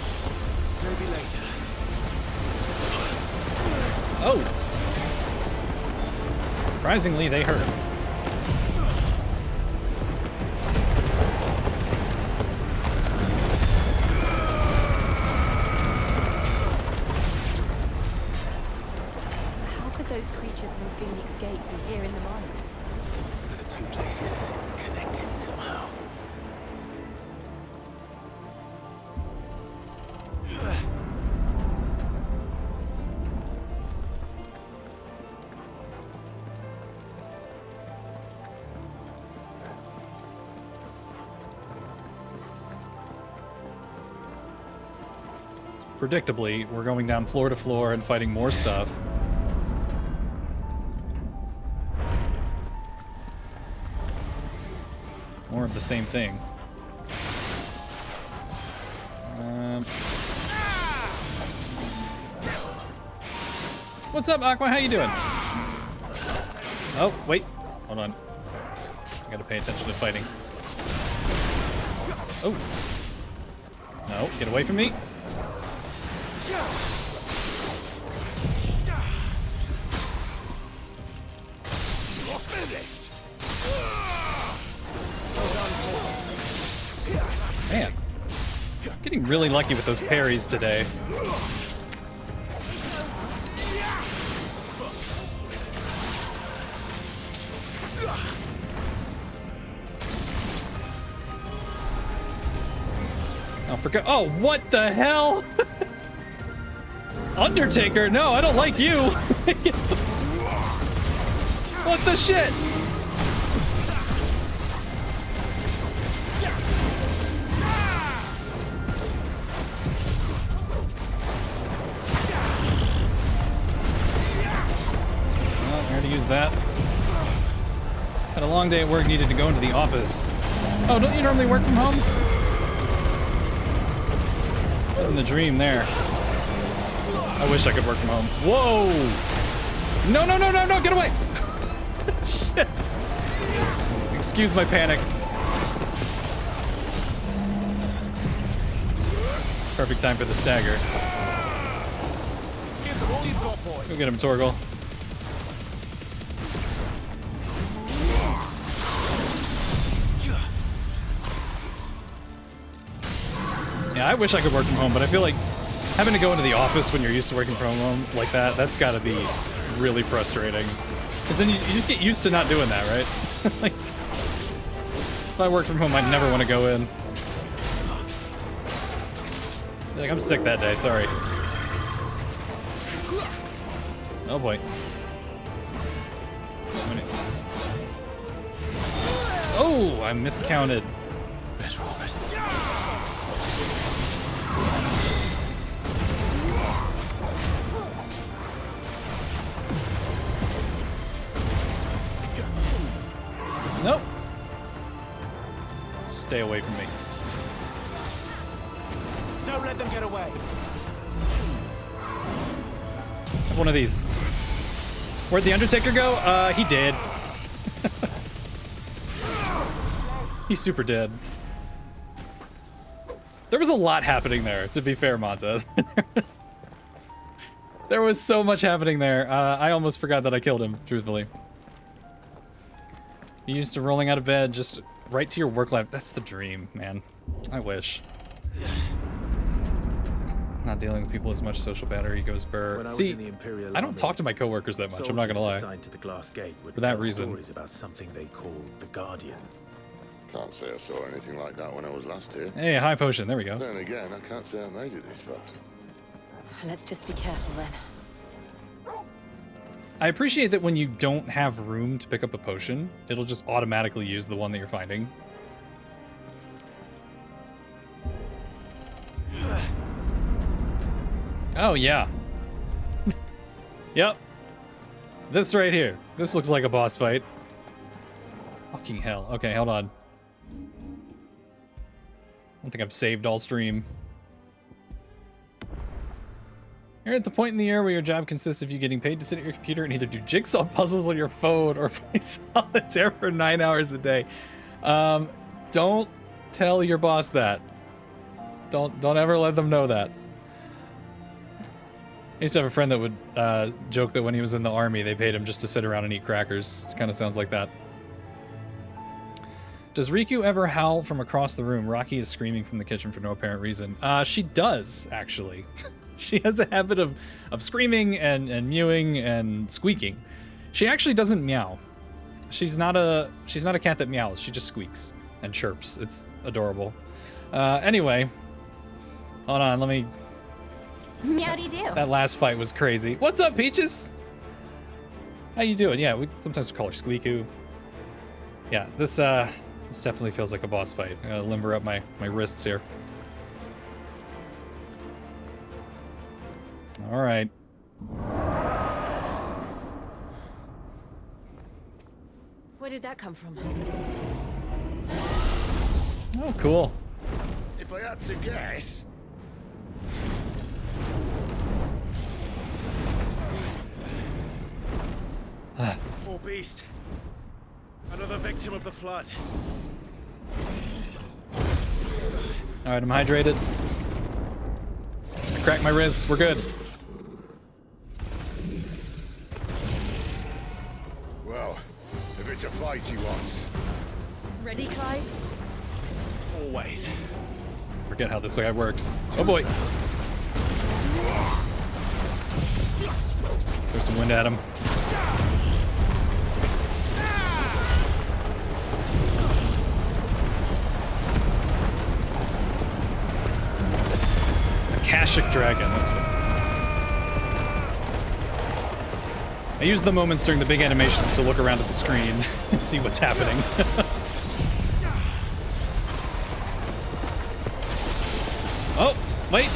Maybe later. Oh! Surprisingly, they hurt. How could those creatures from Phoenix Gate be here in the mines? The 2 places connected somehow. predictably, we're going down floor to floor and fighting more stuff. More of the same thing. What's up, Aqua? How you doing? Oh, wait. Hold on. I gotta pay attention to fighting. Oh. No, get away from me. Man, getting really lucky with those parries today. Oh, forget. Oh, what the hell? Undertaker? No, I don't like you. What the shit? I already used that. Had a long day at work, needed to go into the office. Oh, don't you normally work from home? In the dream there. I wish I could work from home. Whoa! No, no, no, no, no, get away! Shit. Excuse my panic. Perfect time for the stagger. Go get him, Torgal. Yeah, I wish I could work from home, but I feel like having to go into the office when you're used to working from home like that, that's gotta be really frustrating. Because then you just get used to not doing that, right? Like, if I worked from home, I'd never want to go in. Like, I'm sick that day, sorry. Oh boy. Oh, I miscounted. Nope. Stay away from me. Don't let them get away. Have one of these. Where'd the Undertaker go? He did. He's super dead. There was a lot happening there, to be fair, Manta. There was so much happening there. I almost forgot that I killed him, truthfully. You used to rolling out of bed, just right to your work life. That's the dream, man. I wish. Not dealing with people as much, social battery goes burr. See, I don't talk to my coworkers that much, I'm not gonna lie. To the glass gate would For that tell reason. Stories about something they called the Guardian. Can't say I saw anything like that when I was last here. Hey, high potion, there we go. Then again, I can't say I made it this far. Let's just be careful then. I appreciate that when you don't have room to pick up a potion, it'll just automatically use the one that you're finding. Oh, yeah. Yep. This right here. This looks like a boss fight. Fucking hell. Okay, hold on. I don't think I've saved all stream. You're at the point in the year where your job consists of you getting paid to sit at your computer and either do jigsaw puzzles on your phone or play solitaire for 9 hours a day. Don't tell your boss that. Don't ever let them know that. I used to have a friend that would joke that when he was in the army, they paid him just to sit around and eat crackers. It kind of sounds like that. Does Riku ever howl from across the room? Rocky is screaming from the kitchen for no apparent reason. She does, actually. She has a habit of screaming and mewing and squeaking. She actually doesn't meow. She's not a cat that meows. She just squeaks and chirps. It's adorable. Anyway, hold on. Let me. Meowdy-doo. That last fight was crazy. What's up, Peaches? How you doing? Yeah, we sometimes call her Squeaku. Yeah, this definitely feels like a boss fight. I gotta limber up my wrists here. All right. Where did that come from? Oh, cool. If I had to guess... Poor beast. Another victim of the flood. All right, I'm hydrated. I cracked my wrists. We're good. Well, if it's a fight he wants. Ready, Clive? Always. Forget how this guy works. Oh boy. Throw some wind at him. Akashic Dragon, that's what. I use the moments during the big animations to look around at the screen and see what's happening. Oh, wait.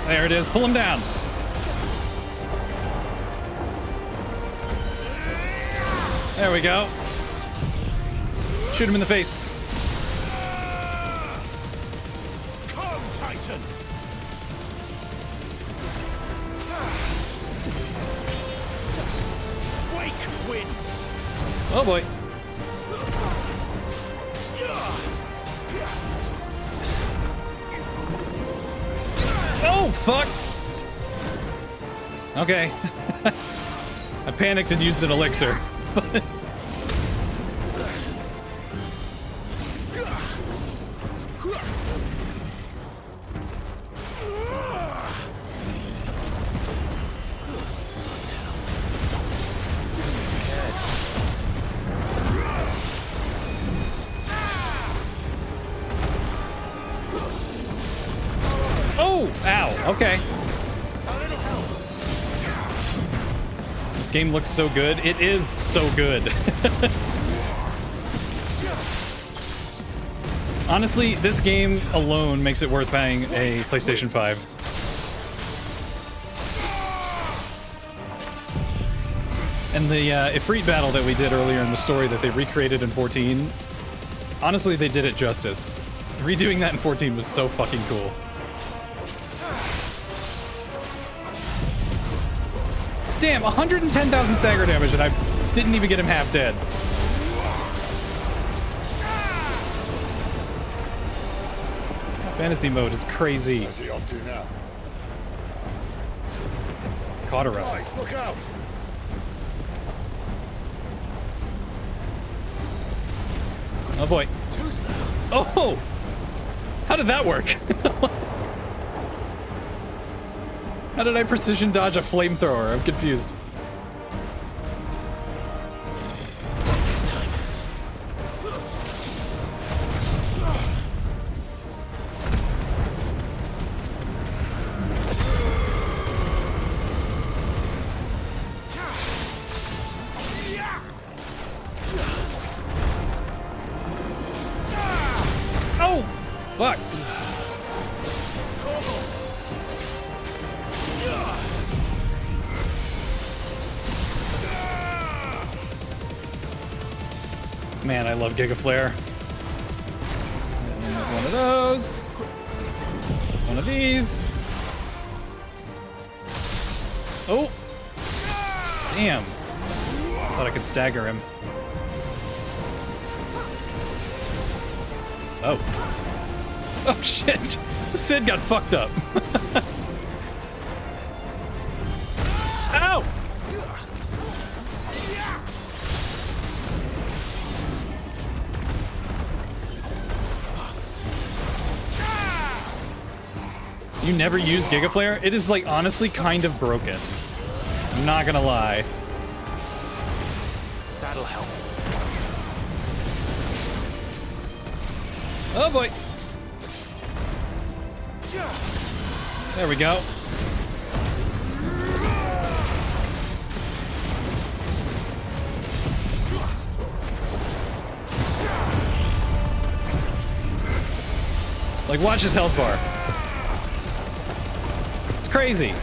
There it is. Pull him down. There we go. Shoot him in the face. Come, Titan! Wake wins! Oh boy. Oh, fuck! Okay. I panicked and used an elixir. Oh! Ow! Okay. This game looks so good. It is so good. Honestly, this game alone makes it worth buying a PlayStation 5. And the Ifrit battle that we did earlier in the story that they recreated in 14, honestly, they did it justice. Redoing that in 14 was so fucking cool. Damn, 110,000 stagger damage, and I didn't even get him half dead. Fantasy mode is crazy. Where's he off to now? Cauterize. Look out! Oh boy. Oh! How did that work? How did I precision dodge a flamethrower? I'm confused. Oh! Fuck! Man, I love Giga Flare. One of those. One of these. Oh! Damn. Thought I could stagger him. Oh. Oh shit! Sid got fucked up. Ow! You never use Giga Flare? It is like honestly kind of broken. I'm not gonna lie. That'll help. Oh boy. There we go. Like, watch his health bar. It's crazy.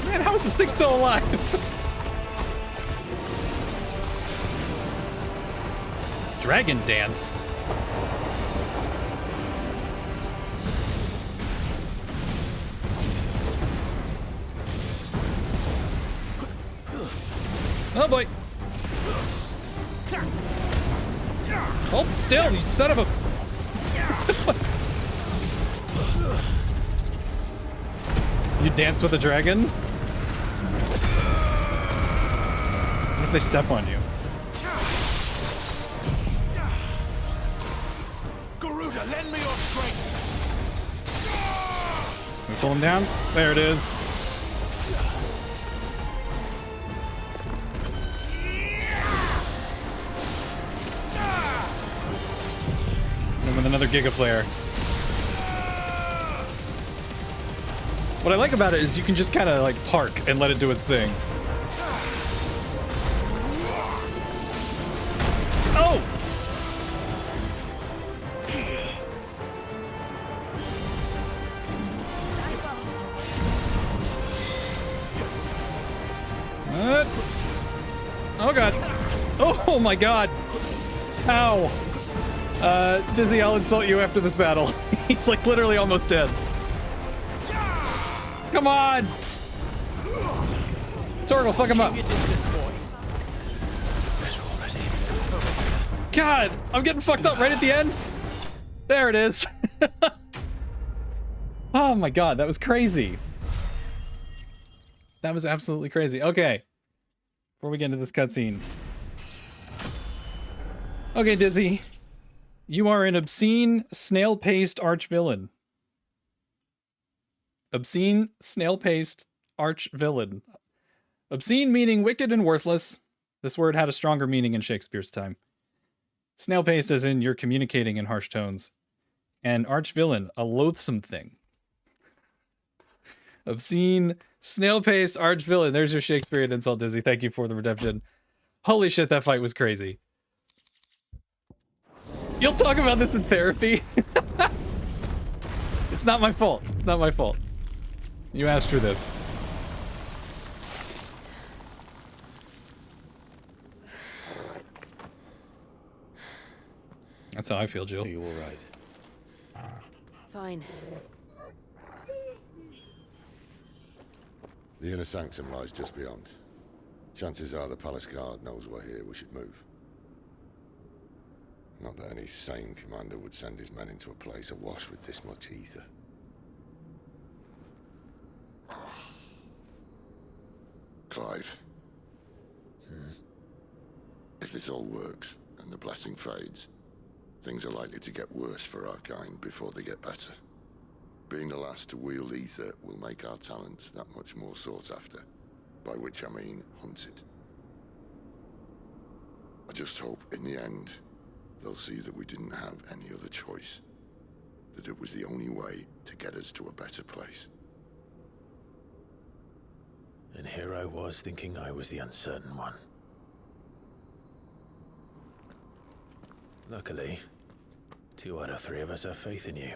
Man, how is this thing still alive? Dragon dance. Oh boy. Hold still, you son of a... You dance with a dragon? What if they step on you? Garuda, lend me your strength. Can we pull him down? There it is. And with another Giga Flare. What I like about it is you can just kind of like park and let it do its thing. Oh! What? Oh god. Oh my god. Ow. Dizzy, I'll insult you after this battle. He's like literally almost dead. Come on! Torgal, fuck him up. God, I'm getting fucked up right at the end. There it is. Oh my god, that was crazy. That was absolutely crazy. Okay. Before we get into this cutscene. Okay, Dizzy. You are an obscene, snail-paced arch-villain. Obscene, snail-paced arch-villain. Obscene meaning wicked and worthless. This word had a stronger meaning in Shakespeare's time. Snail-paced as in you're communicating in harsh tones. And arch-villain, a loathsome thing. Obscene, snail-paced arch-villain. There's your Shakespearean insult, Dizzy. Thank you for the redemption. Holy shit, that fight was crazy. You'll talk about this in therapy? It's not my fault. It's not my fault. You asked for this. That's how I feel, Jill. Are you all right? Fine. The inner sanctum lies just beyond. Chances are the palace guard knows we're here. We should move. Not that any sane commander would send his men into a place awash with this much ether. Clive. If this all works, and the blessing fades, things are likely to get worse for our kind before they get better. Being the last to wield ether will make our talents that much more sought after, by which I mean hunted. I just hope, in the end, they'll see that we didn't have any other choice. That it was the only way to get us to a better place. And here I was thinking I was the uncertain one. Luckily, 2 out of 3 of us have faith in you.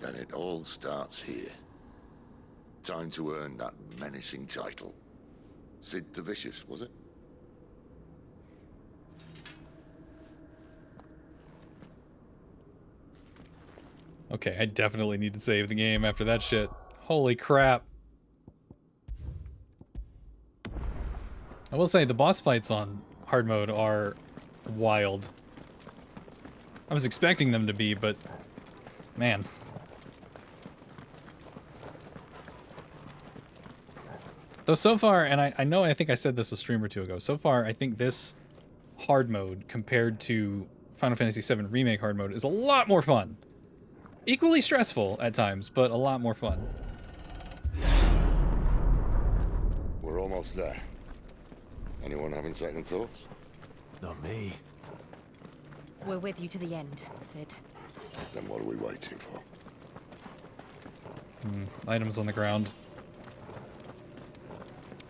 Then it all starts here. Time to earn that menacing title. Sid the Vicious, was it? Okay, I definitely need to save the game after that shit. Holy crap. I will say the boss fights on hard mode are wild. I was expecting them to be, but man. Though so far, and I know I think I said this a stream or two ago, so far I think this hard mode compared to Final Fantasy VII Remake hard mode is a lot more fun. Equally stressful at times, but a lot more fun. We're almost there. Anyone having second thoughts? Not me. We're with you to the end, Sid. Then what are we waiting for? Items on the ground.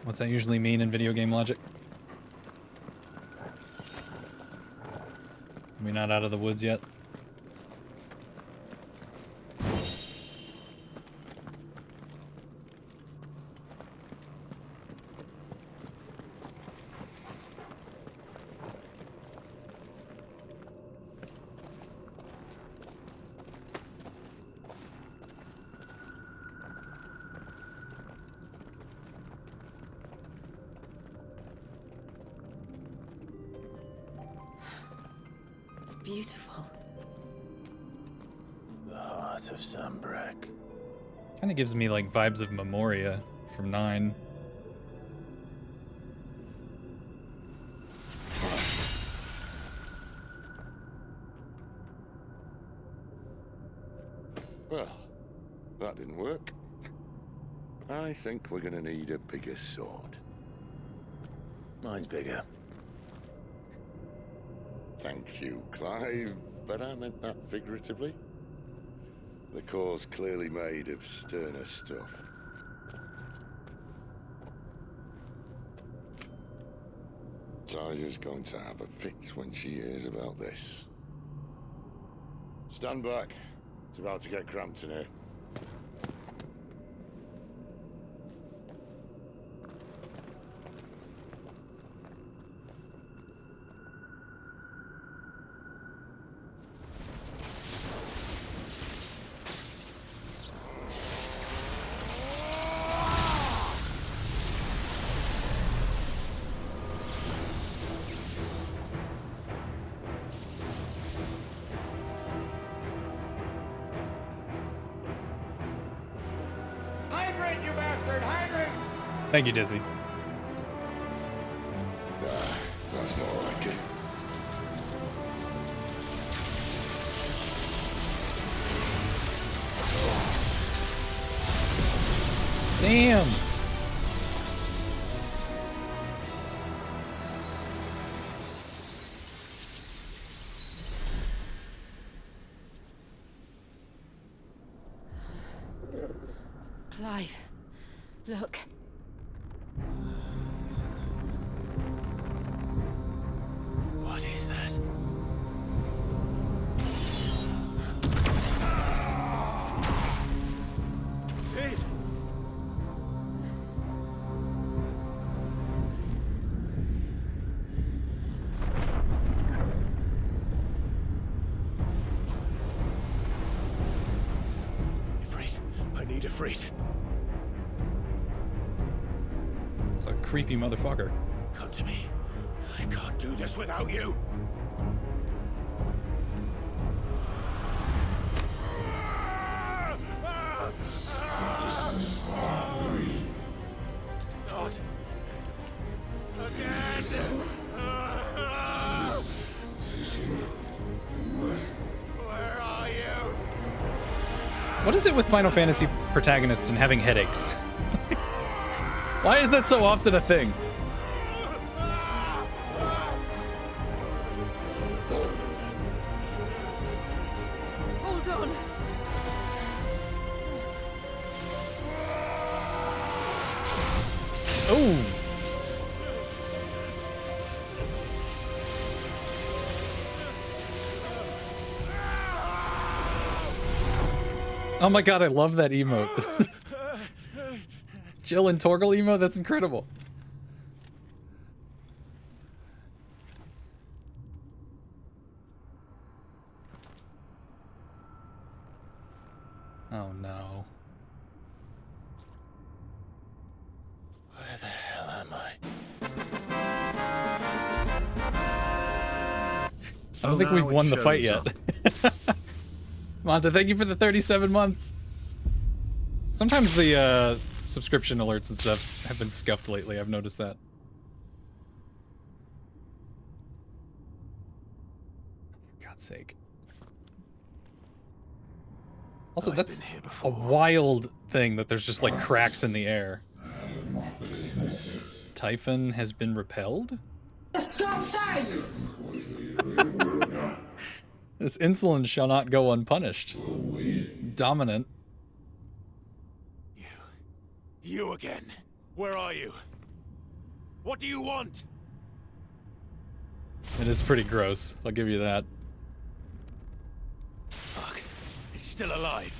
What's that usually mean in video game logic? Are we not out of the woods yet? It's beautiful. The heart of Sunbreak. Kind of gives me like vibes of Memoria from 9. Well, that didn't work. I think we're gonna need a bigger sword. Mine's bigger. Thank you, Clive, but I meant that figuratively. The core's clearly made of sterner stuff. Tyler's going to have a fit when she hears about this. Stand back. It's about to get cramped in here. Hydrate, you bastard! Hydrate! Thank you, Dizzy. That's more like it. Damn! Clive, look. What is that? Sid! Ifrit, I need Ifrit. It's a creepy motherfucker. Come to me. I can't do this without you. Not again! Where are you? What is it with Final Fantasy protagonists and having headaches? Why is that so often a thing? Hold on. Oh! Oh my god, I love that emote. Jill and Torgal emote, that's incredible. Oh no. Where the hell am I? I don't think we've won the fight yet. Monta, thank you for the 37 months. Sometimes the subscription alerts and stuff have been scuffed lately, I've noticed that. For God's sake. Also, that's a wild thing that there's just like cracks in the air. Typhon has been repelled? Disgusting! This insolence shall not go unpunished. Dominant. You again. Where are you? What do you want? It is pretty gross. I'll give you that. Fuck. It's still alive.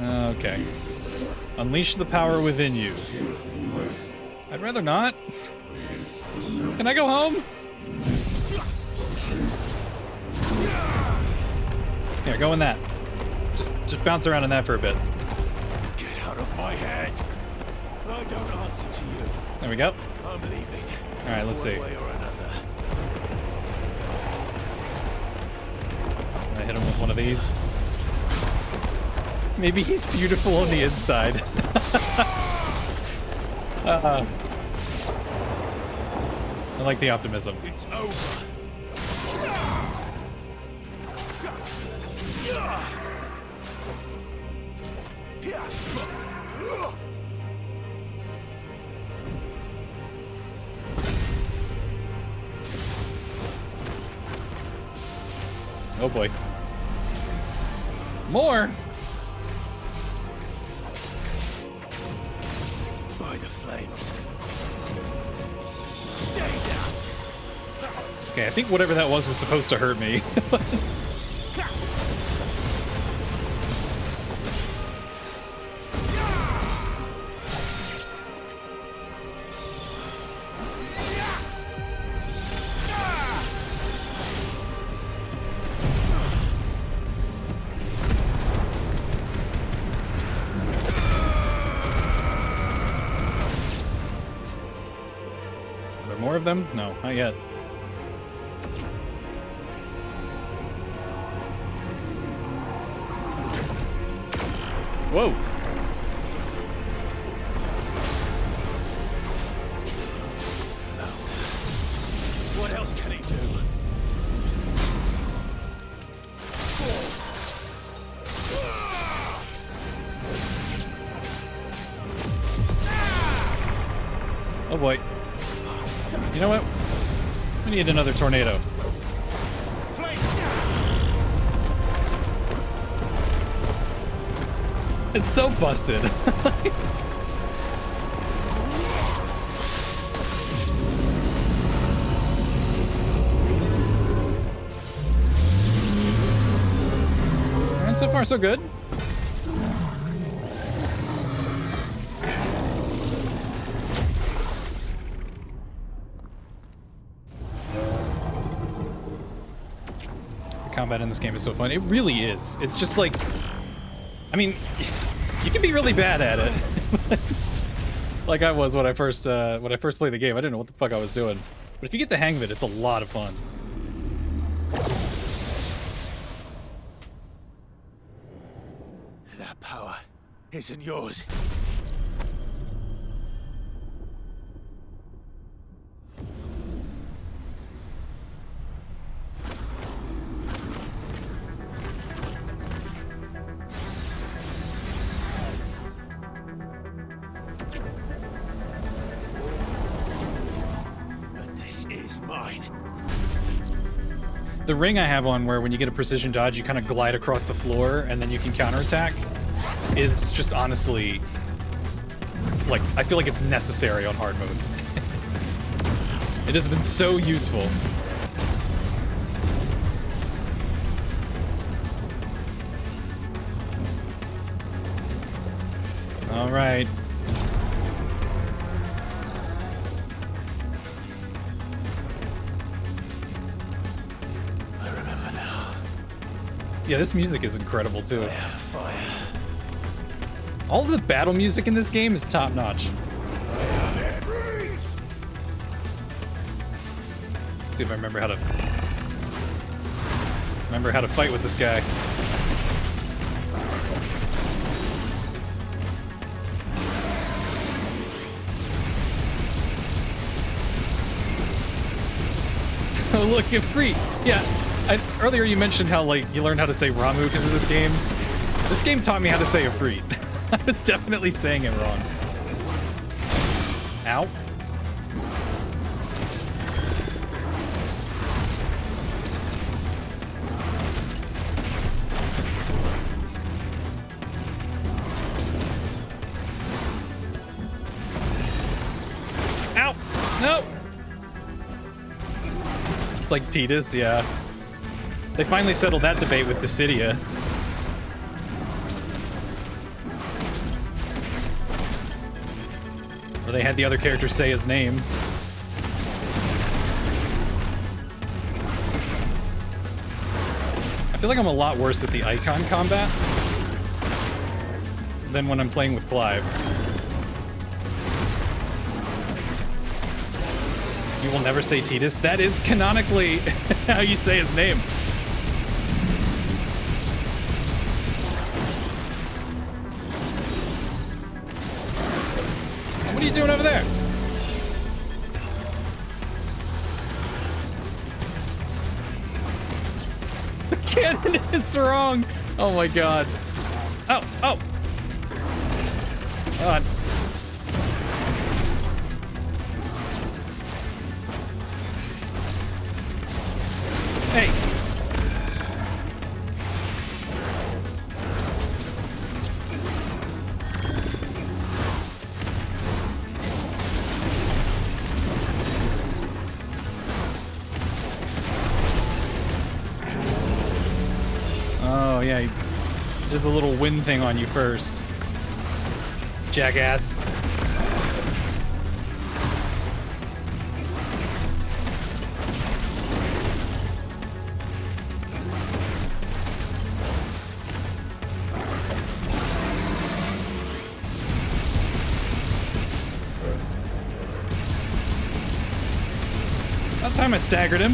Okay. Unleash the power within you. I'd rather not. Can I go home? Here, go in that. Just bounce around in that for a bit. Get out of my head. I don't answer to you. There we go. I'm leaving. All right, let's see. One way or another. I hit him with one of these. Maybe he's beautiful on the inside. I like the optimism. It's over. Oh boy. More! By the flames. Stay down. Okay, I think whatever that was supposed to hurt me. More of them? No, not yet. Whoa! What else can he do? Oh boy. You know what? We need another tornado. It's so busted. And so far, so good. Combat in this game is so fun. It really is. It's just like, I mean, you can be really bad at it. Like I was when I first played the game. I didn't know what the fuck I was doing. But if you get the hang of it, it's a lot of fun. That power isn't yours. The ring I have on where when you get a precision dodge, you kind of glide across the floor and then you can counterattack is just honestly, like, I feel like it's necessary on hard mode. It has been so useful. All right. Yeah, this music is incredible too. Fire. All of the battle music in this game is top notch. Let's see if I remember how to fight with this guy. Oh look, you're free. Yeah. Earlier you mentioned how, like, you learned how to say Ramu because of this game. This game taught me how to say Ifrit. I was definitely saying it wrong. Ow. Ow! No! It's like Titus, yeah. They finally settled that debate with Dissidia. Where they had the other character say his name. I feel like I'm a lot worse at the icon combat than when I'm playing with Clive. You will never say Titus. That is canonically how you say his name. What are you doing over there? The cannon is wrong. Oh my god. Oh, oh. God. Hey. Oh, yeah, he does a little wind thing on you first. Jackass. That time I staggered him.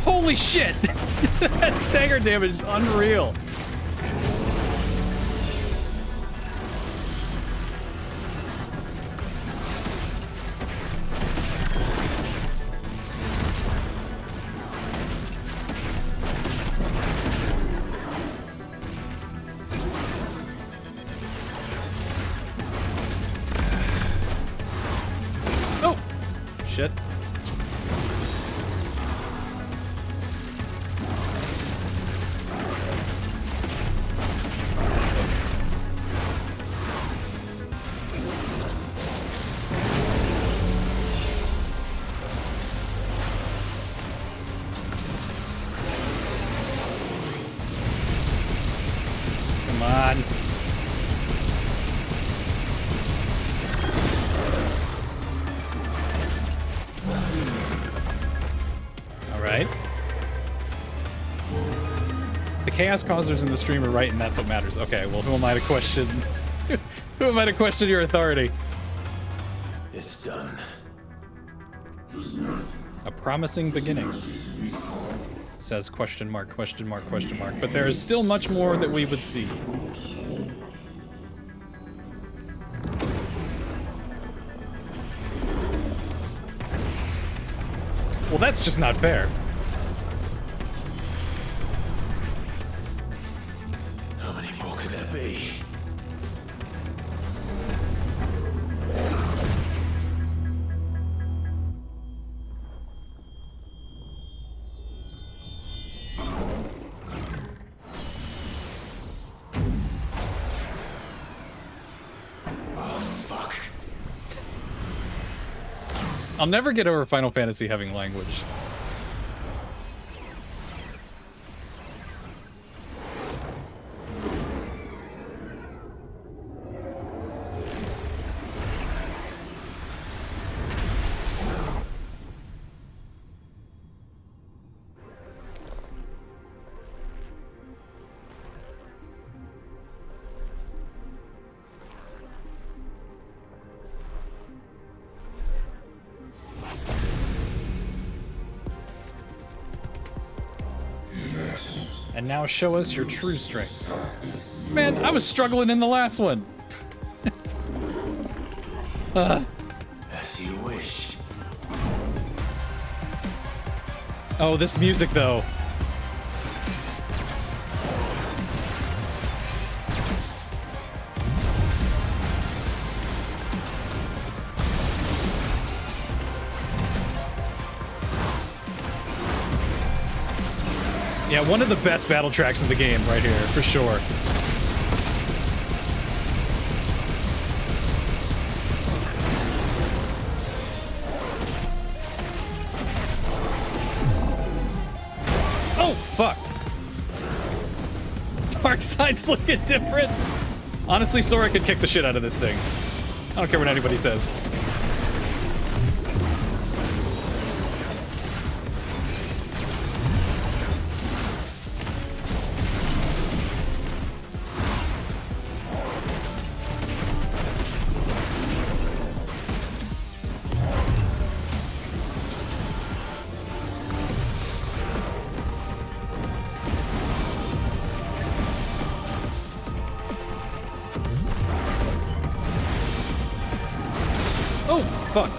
Holy shit! That stagger damage is unreal. Oh! Shit. Come on. All right. The chaos causers in the stream are right, and that's what matters. Okay, well, who am I to question? Who am I to question your authority? It's done. A promising beginning. Says question mark, question mark, question mark. But there is still much more that we would see. Well, that's just not fair. How many more could there be? I'll never get over Final Fantasy having language. And now show us your true strength. Man, I was struggling in the last one. As you wish. Oh, this music though. Yeah, one of the best battle tracks in the game right here, for sure. Oh, fuck. Dark side's looking different. Honestly, Sora could kick the shit out of this thing. I don't care what anybody says. Oh, fuck.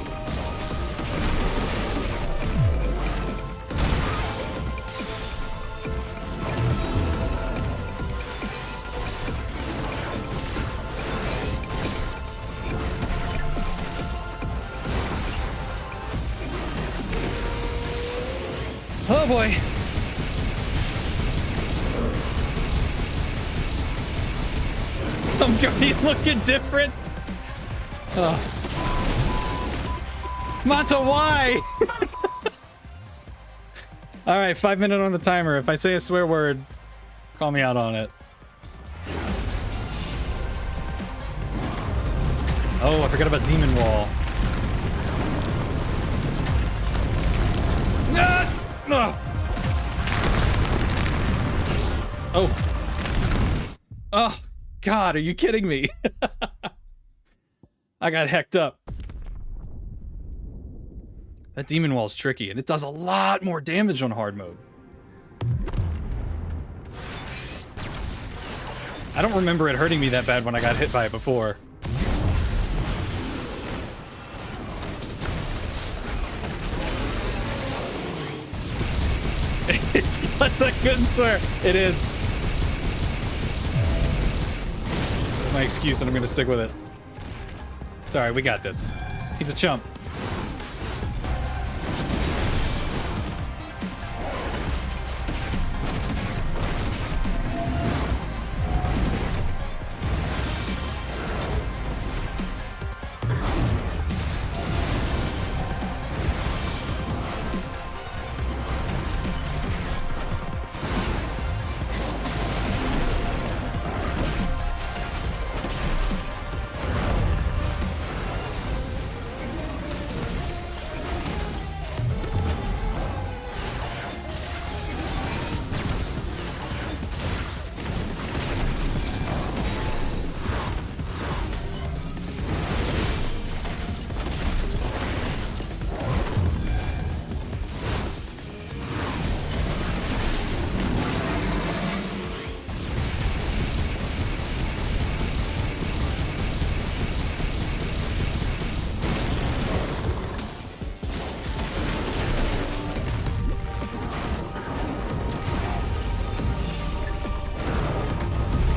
Oh boy. I'm already looking different. Oh. Mata, why? Alright, 5 minutes on the timer. If I say a swear word, call me out on it. Oh, I forgot about Demon Wall. Ah! Oh. Oh, God, are you kidding me? I got hecked up. That Demon Wall's tricky, and it does a lot more damage on hard mode. I don't remember it hurting me that bad when I got hit by it before. It's guts, I couldn't swear. It is. That's my excuse, and I'm gonna stick with it. It's alright, we got this. He's a chump.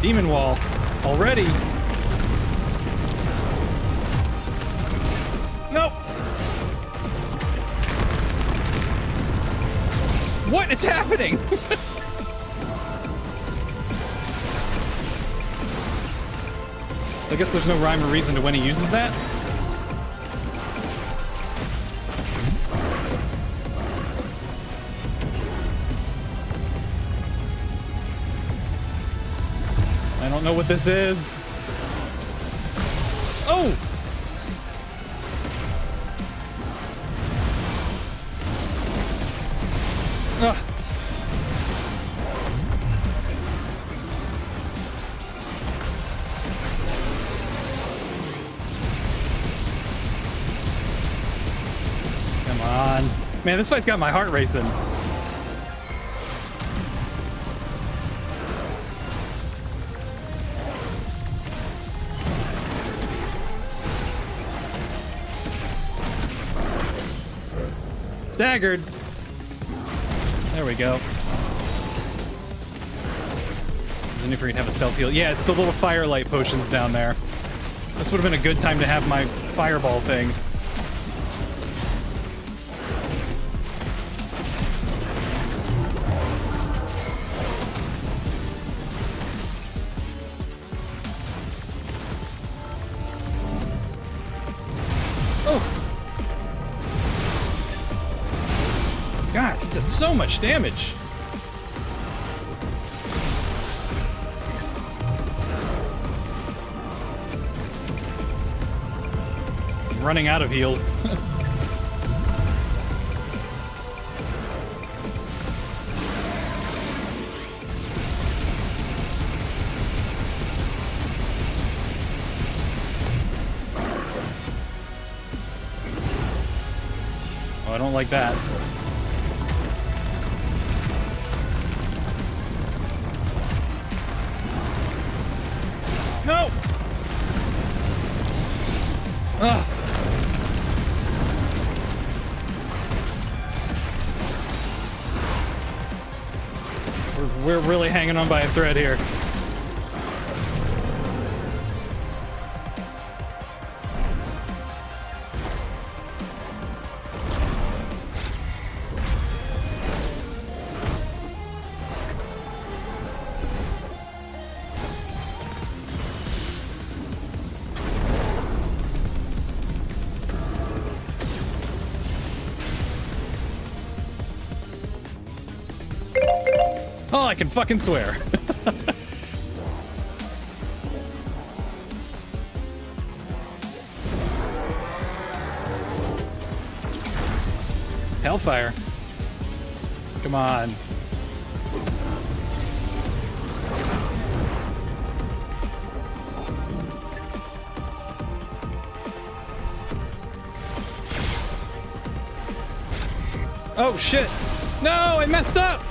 Demon Wall. Already. Nope. What is happening? So I guess there's no rhyme or reason to when he uses that. I don't know what this is. Oh! Ugh. Come on. Man, this fight's got my heart racing. Staggered. There we go. Isn't if we can have a self-heal. Yeah, it's the little firelight potions down there. This would have been a good time to have my fireball thing. God, he does so much damage. I'm running out of heals. Oh, I don't like that. No! Ugh. We're really hanging on by a thread here. Oh, I can fucking swear. Hellfire. Come on. Oh shit. No, I messed up.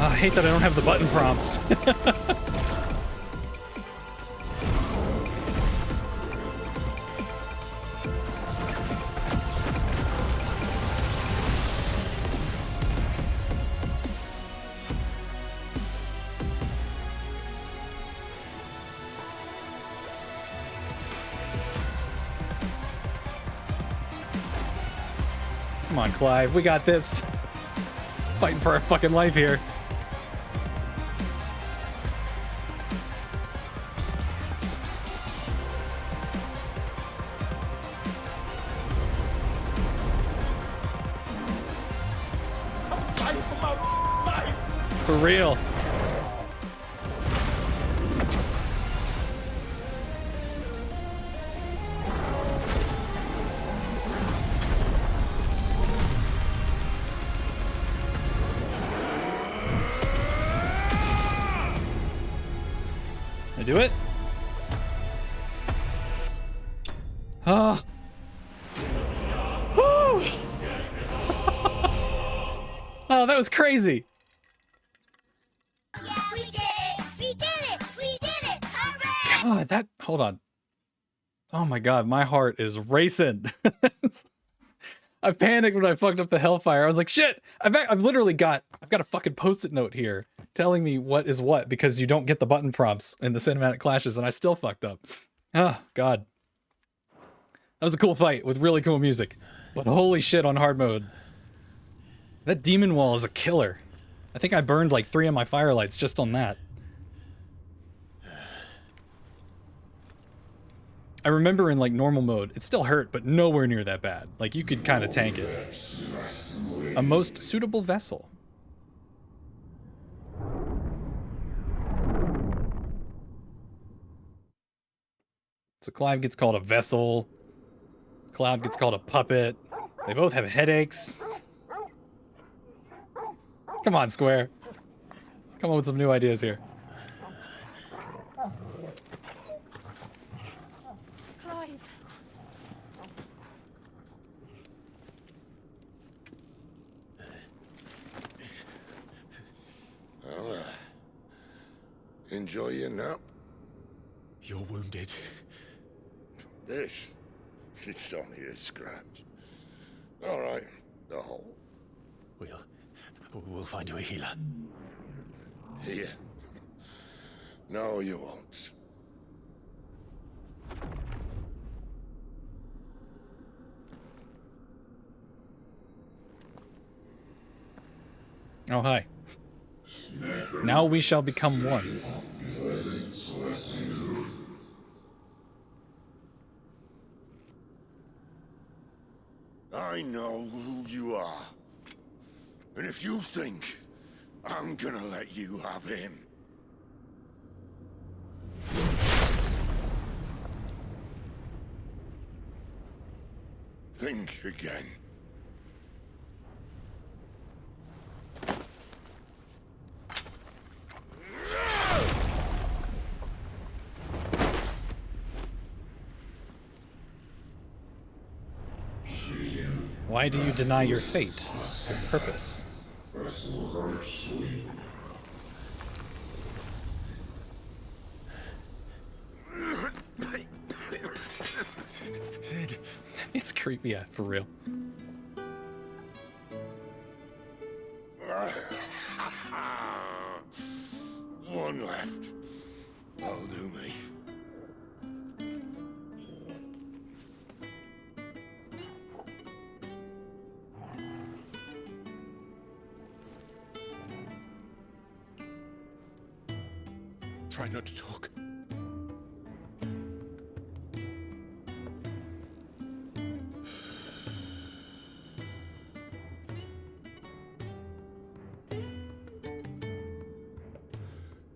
I hate that I don't have the button prompts. Come on, Clive, we got this. Fighting for our fucking life here. For real. I do it? Ah. Woo! Oh, that was crazy. God, that, hold on. Oh my God, my heart is racing. I panicked when I fucked up the Hellfire. I was like, shit, I've literally got a fucking post-it note here telling me what is what because you don't get the button prompts in the cinematic clashes and I still fucked up. Oh, God. That was a cool fight with really cool music, but holy shit on hard mode. That demon wall is a killer. I think I burned like 3 of my firelights just on that. I remember in like normal mode, it still hurt, but nowhere near that bad. Like you could kind of tank it. A most suitable vessel. So Clive gets called a vessel. Cloud gets called a puppet. They both have headaches. Come on, Square. Come up with some new ideas here. Clive. Well, enjoy your nap. You're wounded. This, it's only a scratch. All right, Oh. We'll find you a healer. Here? No, you won't. Oh, hi. Now we shall become one. I know who you are. And if you think I'm gonna let you have him... think again. Why do you deny your fate, your purpose? Sid. It's creepy, yeah, for real. One left. That'll do me. Try not to talk.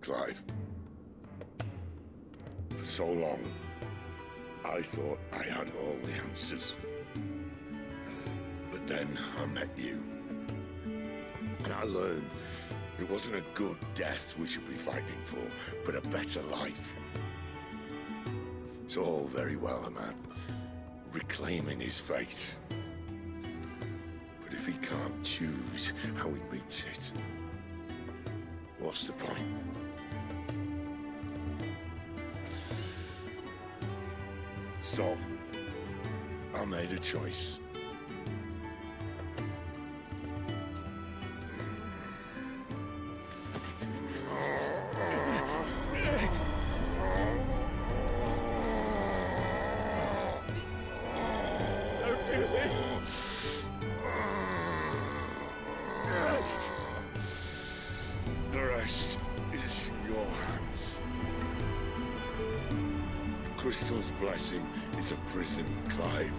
Clive. For so long, I thought I had all the answers. But then I met you. And I learned it wasn't a good death we should be fighting for, but a better life. It's all very well, a man reclaiming his fate. But if he can't choose how he meets it, what's the point? So, I made a choice. Don't do this! The rest is in your hands. The crystal's blessing is a prison, Clive.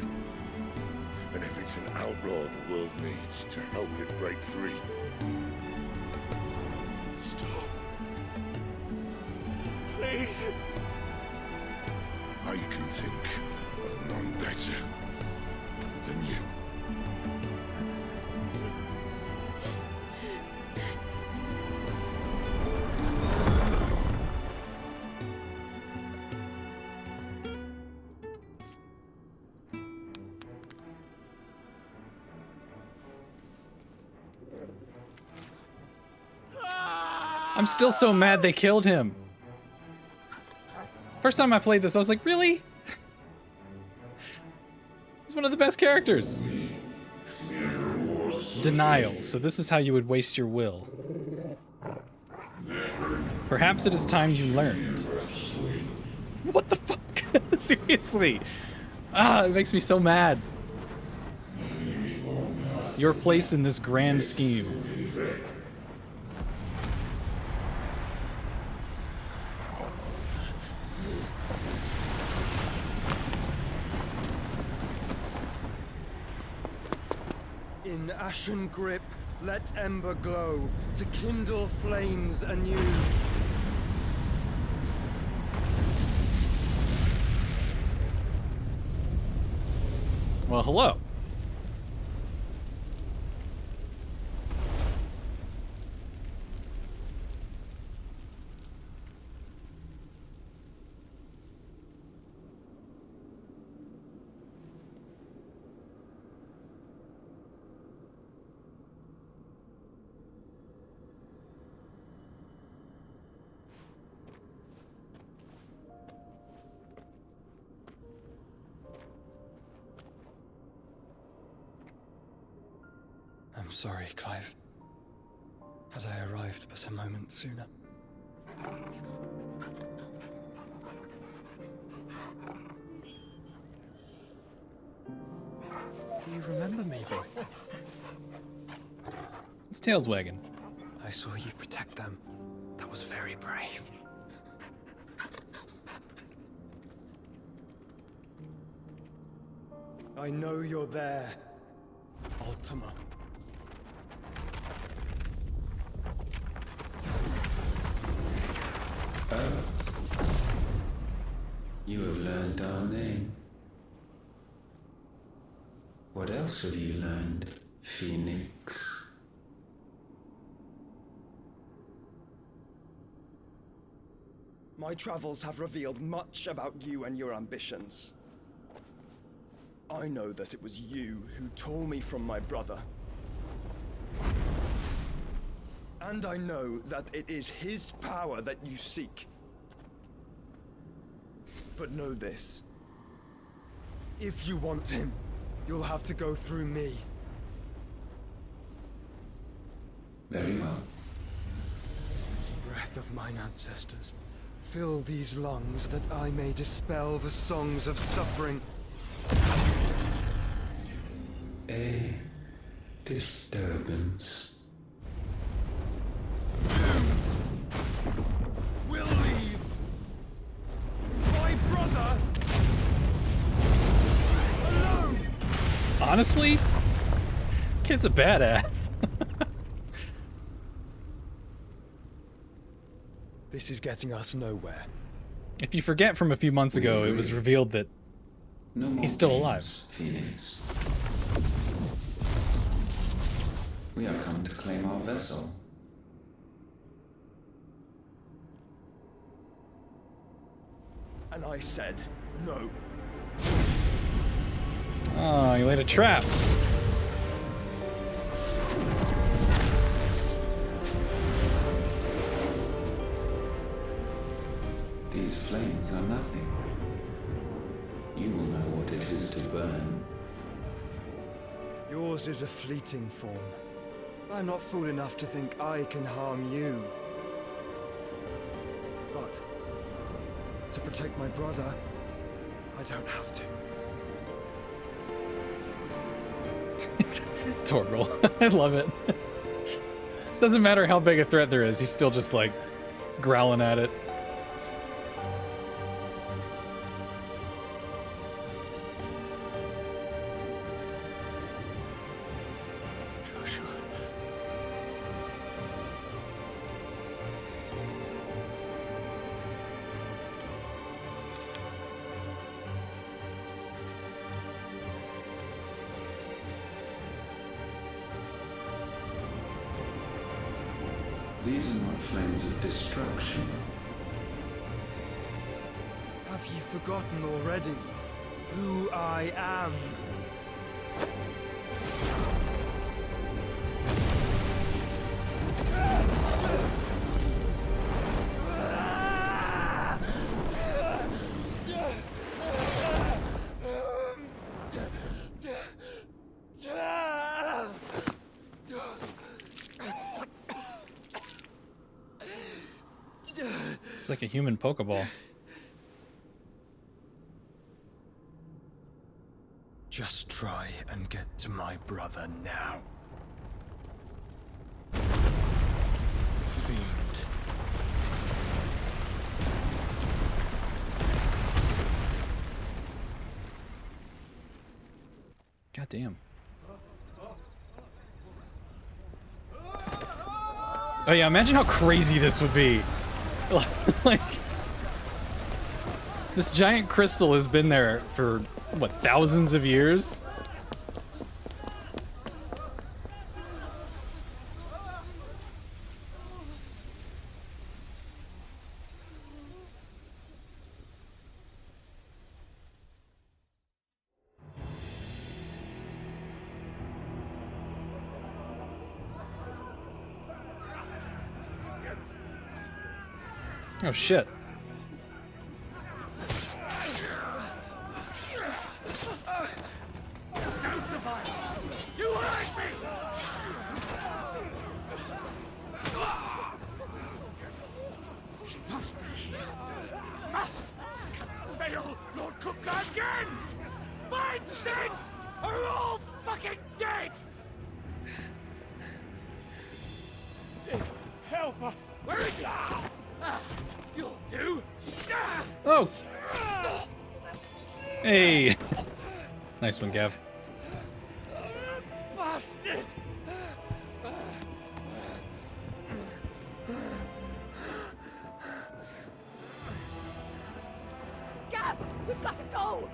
And if it's an outlaw the world needs to help it break free, stop. Please. I can think of none better than you. I'm still so mad they killed him. First time I played this, I was like, really? He's one of the best characters. Denial. So this is how you would waste your will. Perhaps it is time you learned. What the fuck? Seriously. Ah, it makes me so mad. Your place in this grand scheme. In ashen grip, let ember glow, to kindle flames anew. Well, hello. sorry, Clive. Had I arrived but a moment sooner. Do you remember me, boy? His tail's wagging. I saw you protect them. That was very brave. I know you're there, Ultima. Oh. You have learned our name. What else have you learned, Phoenix? My travels have revealed much about you and your ambitions. I know that it was you who tore me from my brother. And I know that it is his power that you seek. But know this. If you want him, you'll have to go through me. Very well. Breath of mine ancestors, fill these lungs that I may dispel the songs of suffering. A disturbance. We'll leave. My brother alone. Honestly, kid's a badass. This is getting us nowhere. If you forget from a few months ago, it was revealed that he's still alive. Phoenix. We have come to claim our vessel. And I said no. Oh, you laid a trap. These flames are nothing. You will know what it is to burn. Yours is a fleeting form. I'm not fool enough to think I can harm you. But to protect my brother, I don't have to. Torgal. I love it. Doesn't matter how big a threat there is, he's still just like growling at it. These are not flames of destruction. Have you forgotten already who I am? It's like a human Pokeball. Just try and get to my brother now. Fiend. God damn. Oh yeah, imagine how crazy this would be. Like, this giant crystal has been there for, what, thousands of years? Oh shit. No survivors! You hurt me! dead! Sid, help us! Where is he? You'll do! Oh! Hey! Nice one, Gav. Bastard! Gav, we've got to go!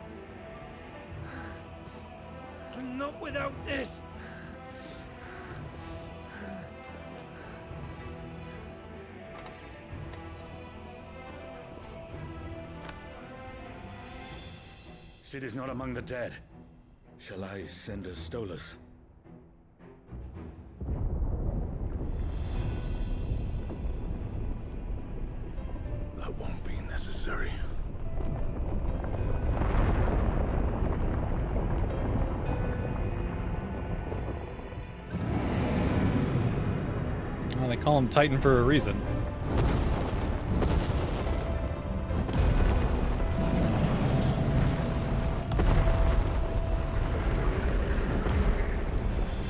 Not without this! Sid is not among the dead. Shall I send a Stolas? That won't be necessary. Well, they call him Titan for a reason.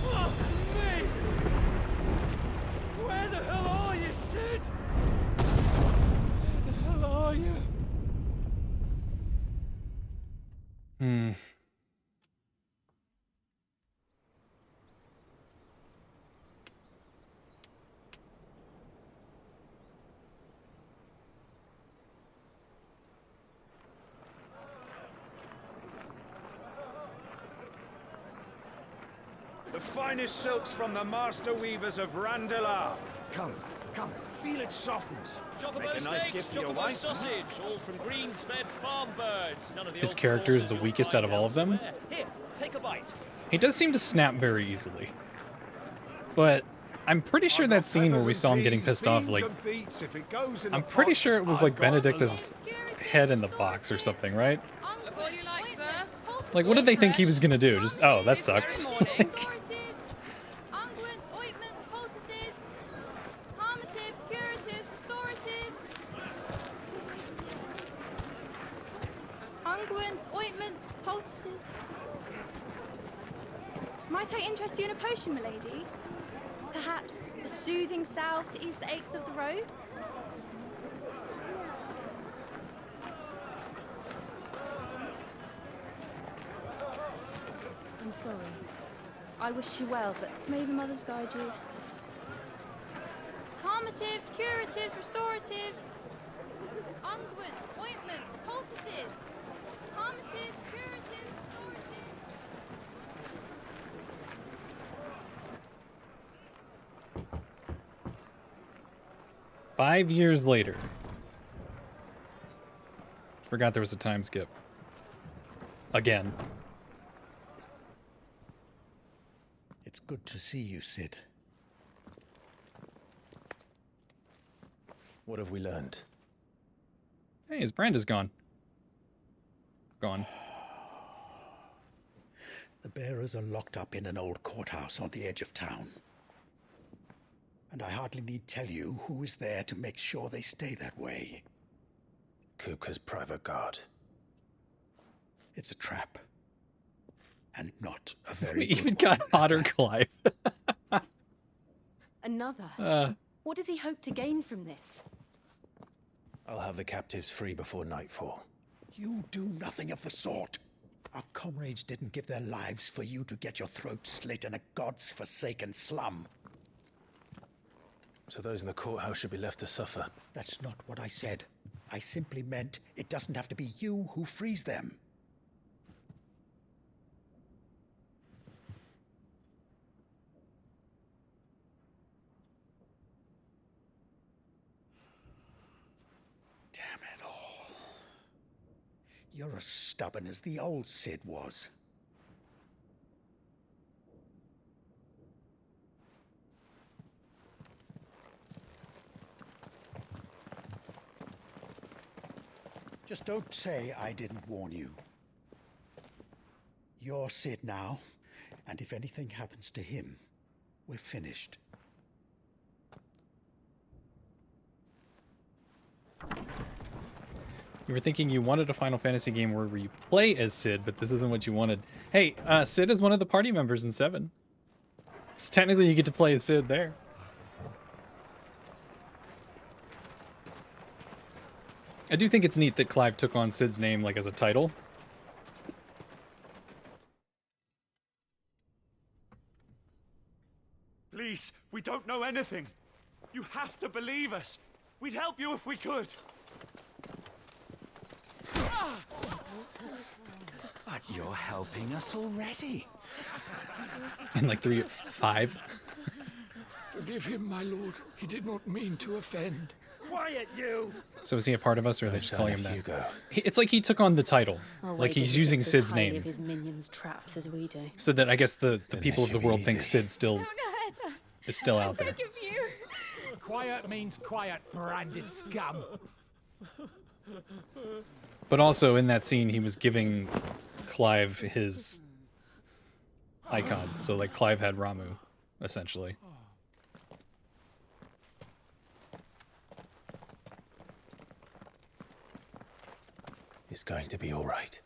Fuck me! Where the hell are you, Sid? Where the hell are you? Hmm. The finest silks from the master weavers of Randalar. Come, come, feel its softness. Make a nice gift for your wife. Sausage, all from greens-fed farm birds. None of the His old character is the horses weakest you'll out of all of them. find elsewhere. Here, take a bite. He does seem to snap very easily. But I'm pretty sure that scene where we saw him getting pissed off, like, I'm pretty sure it was like Benedicta's head in the box or something, right? Like, what did they think he was gonna do? Just, oh, that sucks. Unguents, ointments, poultices, calmatives, curatives, restoratives. Unguents, ointments, poultices. Might I interest you in a potion, milady? Perhaps a soothing salve to ease the aches of the road? I'm sorry. I wish you well, but may the mothers guide you. Calmatives, curatives, restoratives. Unguents, ointments, poultices. Calmatives, curatives, restoratives. 5 years later. Forgot there was a time skip. Again. It's good to see you, Sid. What have we learned? Hey, his brand is gone. Gone. The bearers are locked up in an old courthouse on the edge of town. And I hardly need tell you who is there to make sure they stay that way. Kupka's private guard. It's a trap. And not a very We good even one got at hotter that. Clive. Another? What does he hope to gain from this? I'll have the captives free before nightfall. You do nothing of the sort. Our comrades didn't give their lives for you to get your throat slit in a god's forsaken slum. So those in the courthouse should be left to suffer. That's not what I said. I simply meant it doesn't have to be you who frees them. Damn it all. You're as stubborn as the old Sid was. Just don't say I didn't warn you. You're Sid now, and if anything happens to him, we're finished. You were thinking you wanted a Final Fantasy game where you play as Cid, but this isn't what you wanted. Hey, Cid is one of the party members in 7. So technically you get to play as Cid there. I do think it's neat that Clive took on Cid's name like as a title. Please, we don't know anything. You have to believe us. We'd help you if we could. But you're helping us already. In like 5. Forgive him, my lord. He did not mean to offend. Quiet, you! So is he a part of us, or are they just calling him that? Hugo. It's like he took on the title. Like he's using Cid's Of name. his minions' traps as we do. So that I guess the people of the world think Cid still is still out there. Quiet means quiet, branded scum. But also in that scene, he was giving Clive his icon. So like Clive had Ramu, essentially. It's going to be all right.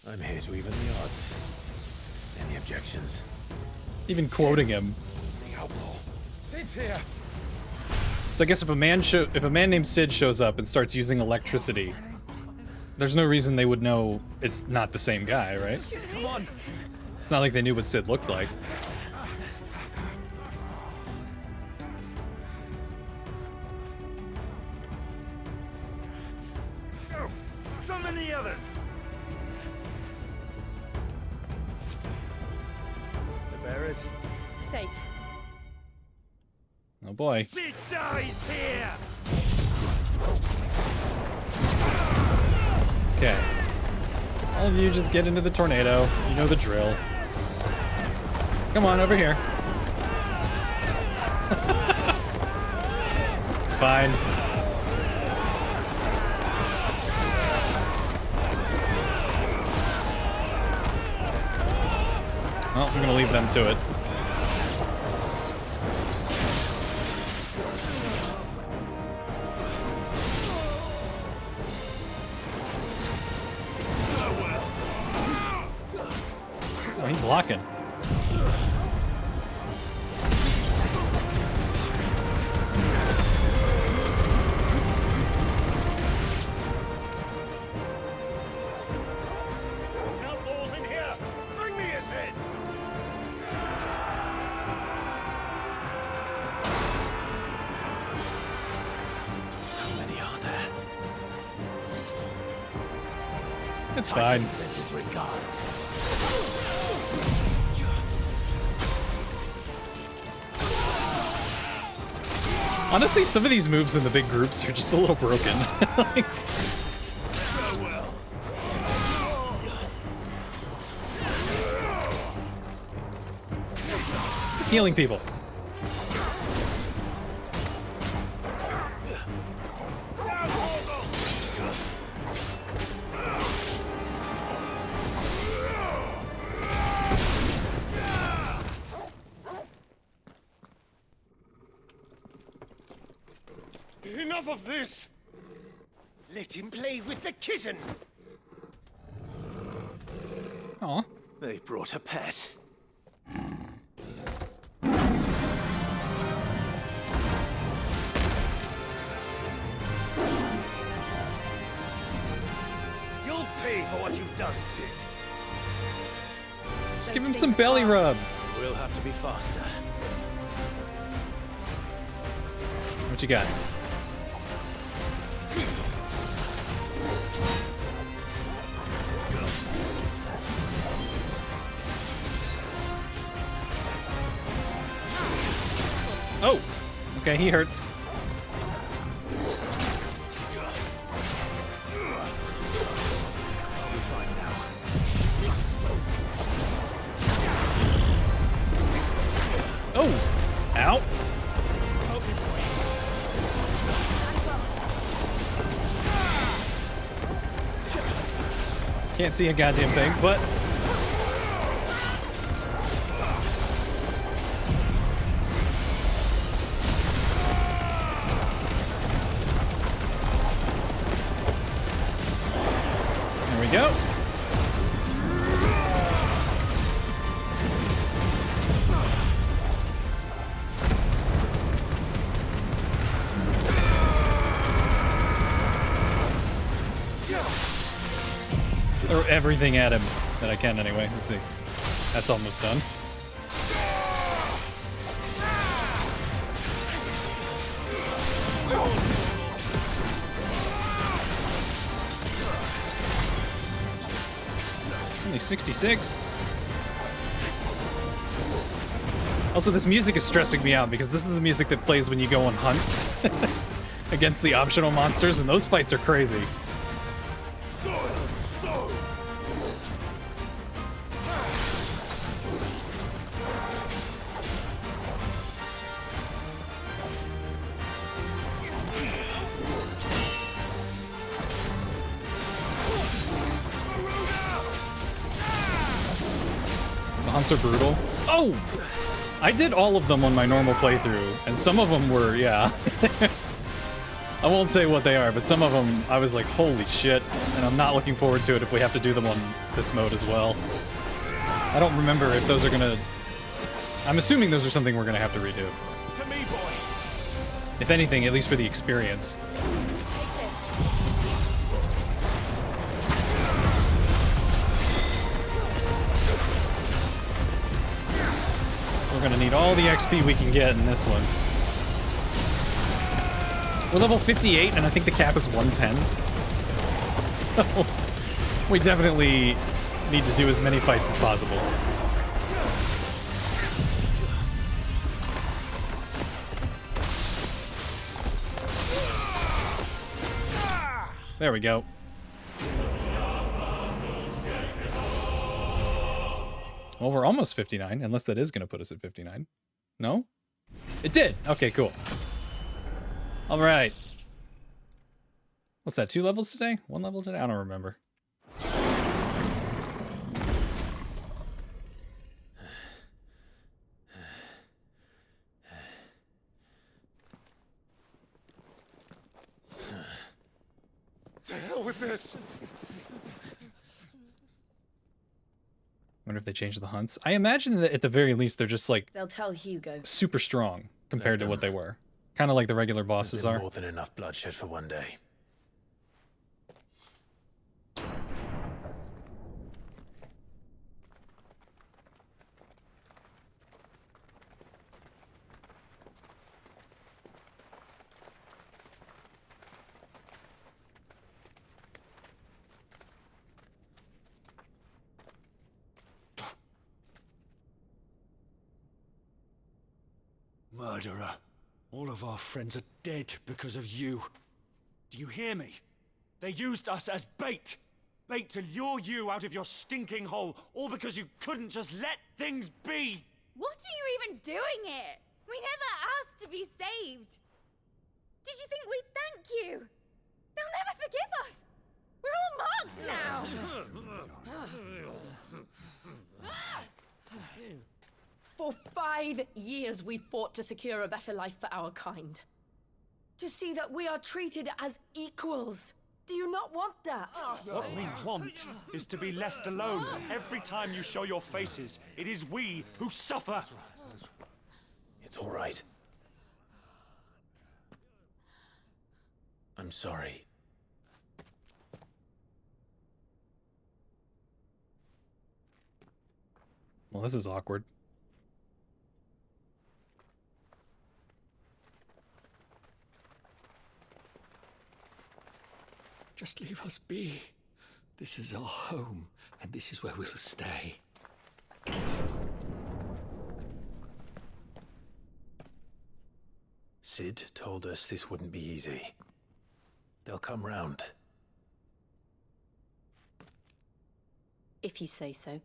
I'm here to even the odds. Any objections? Even quoting him. The outlaw. Sid's here. So I guess if a man named Cid shows up and starts using electricity, there's no reason they would know it's not the same guy, right? Come on! It's not like they knew what Cid looked like. Oh, summon the others! The bearers? Safe. Oh boy. Cid dies here! Okay. All of you just get into the tornado. You know the drill. Come on, over here. It's fine. Well, I'm gonna leave them to it. Oh, he's blocking. Outlaws in here! Bring me his head! How many are there? It's fine. Sends his regards. Honestly, some of these moves in the big groups are just a little broken. Like, healing people. Enough of this! Let him play with the kitten! Aw. They brought a pet. You'll pay for what you've done, Cid. Just give him some belly rubs. We'll have to be faster. What you got? Oh! Okay, he hurts. Oh! Ow! Can't see a goddamn thing, but... we go. Throw everything at him that I can anyway. Let's see. That's almost done. Only 66. Also, this music is stressing me out because this is the music that plays when you go on hunts against the optional monsters, and those fights are crazy. The hunts are brutal. Oh! I did all of them on my normal playthrough, and some of them were, yeah. I won't say what they are, but some of them I was like, holy shit, and I'm not looking forward to it if we have to do them on this mode as well. I don't remember if those are gonna... I'm assuming those are something we're gonna have to redo. To me, boy. If anything, at least for the experience. We're gonna need all the XP we can get in this one. We're level 58, and I think the cap is 110. We definitely need to do as many fights as possible. There we go. Well, we're almost 59, unless that is going to put us at 59. No? It did! Okay, cool. Alright. What's that, 2 levels today? 1 level today? I don't remember. To hell with this! Wonder if they changed the hunts. I imagine that at the very least they're just like They'll tell Hugo. super strong compared to what they were. Kind of like the regular bosses are. More than enough bloodshed for one day. Murderer. All of our friends are dead because of you. Do you hear me? They used us as bait. Bait to lure you out of your stinking hole, all because you couldn't just let things be. What are you even doing here? We never asked to be saved. Did you think we'd thank you? They'll never forgive us. We're all marked now. For 5 years we fought to secure a better life for our kind. To see that we are treated as equals. Do you not want that? What we want is to be left alone. Every time you show your faces, it is we who suffer. It's all right. I'm sorry. Well, this is awkward. Just leave us be. This is our home, and this is where we'll stay. Sid told us this wouldn't be easy. They'll come round. If you say so.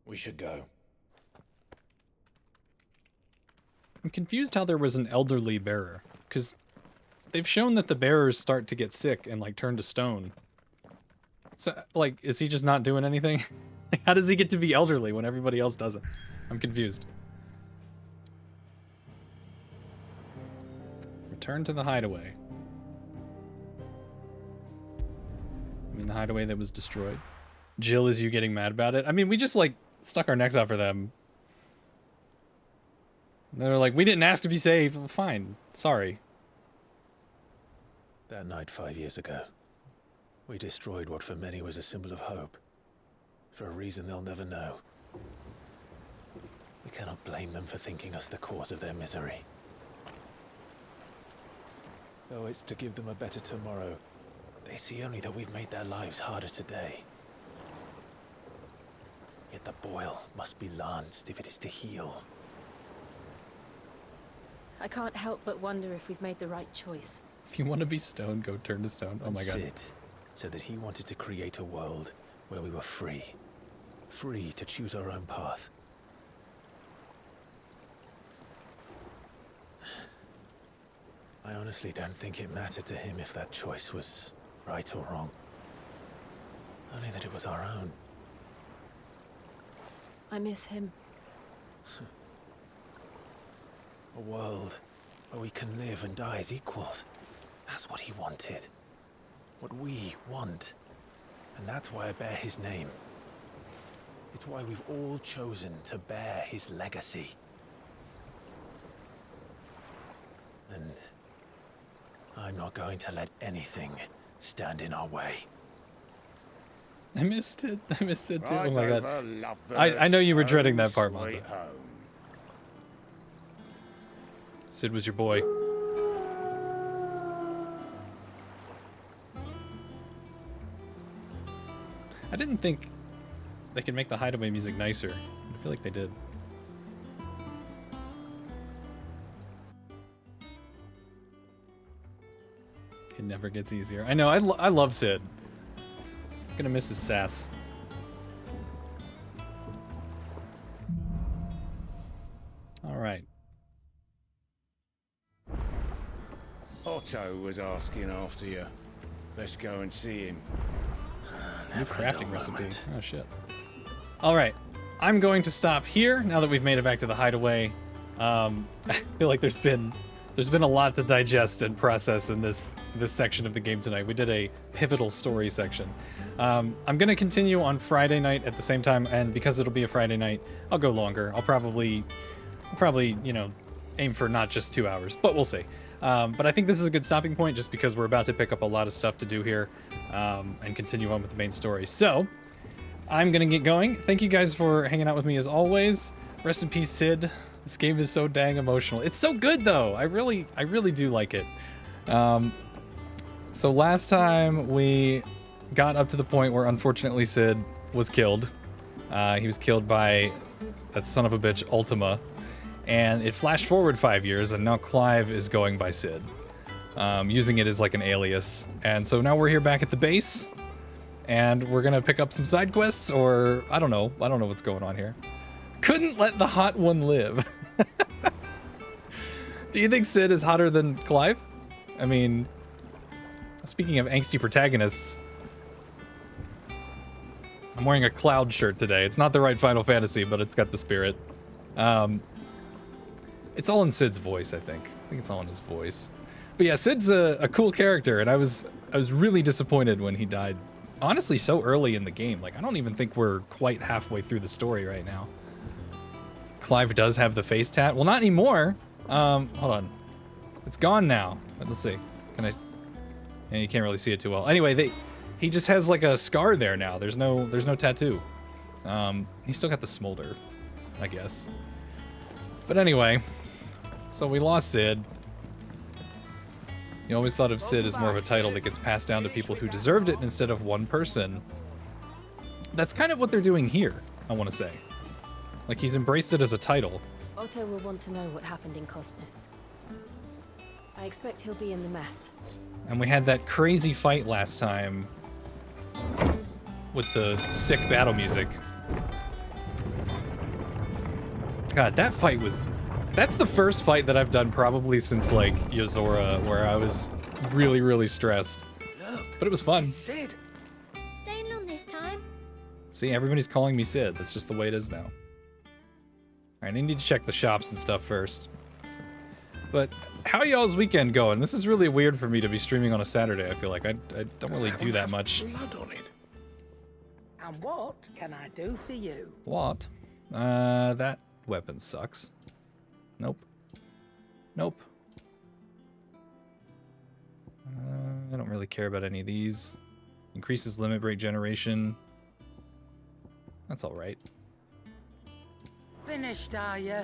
We should go. I'm confused how there was an elderly bearer, because they've shown that the bearers start to get sick and like turn to stone. So, like, is he just not doing anything? How does he get to be elderly when everybody else doesn't? I'm confused. Return to the hideaway. I mean, the hideaway that was destroyed. Jill, is you getting mad about it? I mean, we just, like, stuck our necks out for them. They're like, we didn't ask to be saved. Well, fine. Sorry. That night 5 years ago, we destroyed what for many was a symbol of hope. For a reason they'll never know. We cannot blame them for thinking us the cause of their misery. Though it's to give them a better tomorrow, they see only that we've made their lives harder today. Yet the boil must be lanced if it is to heal. I can't help but wonder if we've made the right choice. If you want to be stone, go turn to stone. Oh my god. Sid said that he wanted to create a world where we were free. Free to choose our own path. I honestly don't think it mattered to him if that choice was right or wrong. Only that it was our own. I miss him. A world where we can live and die as equals. That's what he wanted. What we want. And that's why I bear his name. It's why we've all chosen to bear his legacy. And I'm not going to let anything stand in our way. I missed it. I missed it too. Oh my god. I know you were dreading that part, Monza. Sid was your boy. I didn't think they could make the hideaway music nicer. I feel like they did. It never gets easier. I know, I love Sid. I'm gonna miss his sass. Alright. Otto was asking after you. Let's go and see him. New crafting recipe. Oh shit. Alright. I'm going to stop here now that we've made it back to the hideaway. I feel like there's been a lot to digest and process in this section of the game tonight. We did a pivotal story section. I'm gonna continue on Friday night at the same time, and because it'll be a Friday night, I'll go longer. I'll probably, you know, aim for not just 2 hours, but we'll see. But I think this is a good stopping point just because we're about to pick up a lot of stuff to do here and continue on with the main story. So I'm gonna get going. Thank you guys for hanging out with me as always. Rest in peace, Sid. This game is so dang emotional. It's so good though. I really do like it. So last time we got up to the point where unfortunately Sid was killed. He was killed by that son of a bitch Ultima. And it flashed forward 5 years, and now Clive is going by Sid, using it as like an alias. And so now we're here back at the base, and we're gonna pick up some side quests, or I don't know what's going on here. Couldn't let the hot one live. Do you think Sid is hotter than Clive? I mean, speaking of angsty protagonists, I'm wearing a Cloud shirt today. It's not the right Final Fantasy, but it's got the spirit. It's all in Sid's voice, I think. I think it's all in his voice. But yeah, Sid's a cool character, and I was really disappointed when he died. Honestly, so early in the game. Like, I don't even think we're quite halfway through the story right now. Clive does have the face tat. Well, not anymore. Hold on. It's gone now. Let's see. Can I? Yeah, you can't really see it too well. Anyway, he just has like a scar there now. There's no tattoo. He's still got the smolder, I guess. But anyway, so we lost Sid. You always thought of Sid as more of a title that gets passed down to people who deserved it instead of one person. That's kind of what they're doing here, I want to say. Like, he's embraced it as a title. Otto will want to know what happened in Cosnus. I expect he'll be in the mess. And we had that crazy fight last time with the sick battle music. God, that fight was... That's the first fight that I've done probably since, like, Yozora, where I was really, really stressed. But it was fun. Sid! Staying long this time? See, everybody's calling me Sid. That's just the way it is now. Alright, I need to check the shops and stuff first. But how y'all's weekend going? This is really weird for me to be streaming on a Saturday. I feel like I don't really do that much. Blood on it. And what can I do for you? What? That weapon sucks. Nope. Nope. I don't really care about any of these. Increases limit break generation. That's all right. Finished, are you?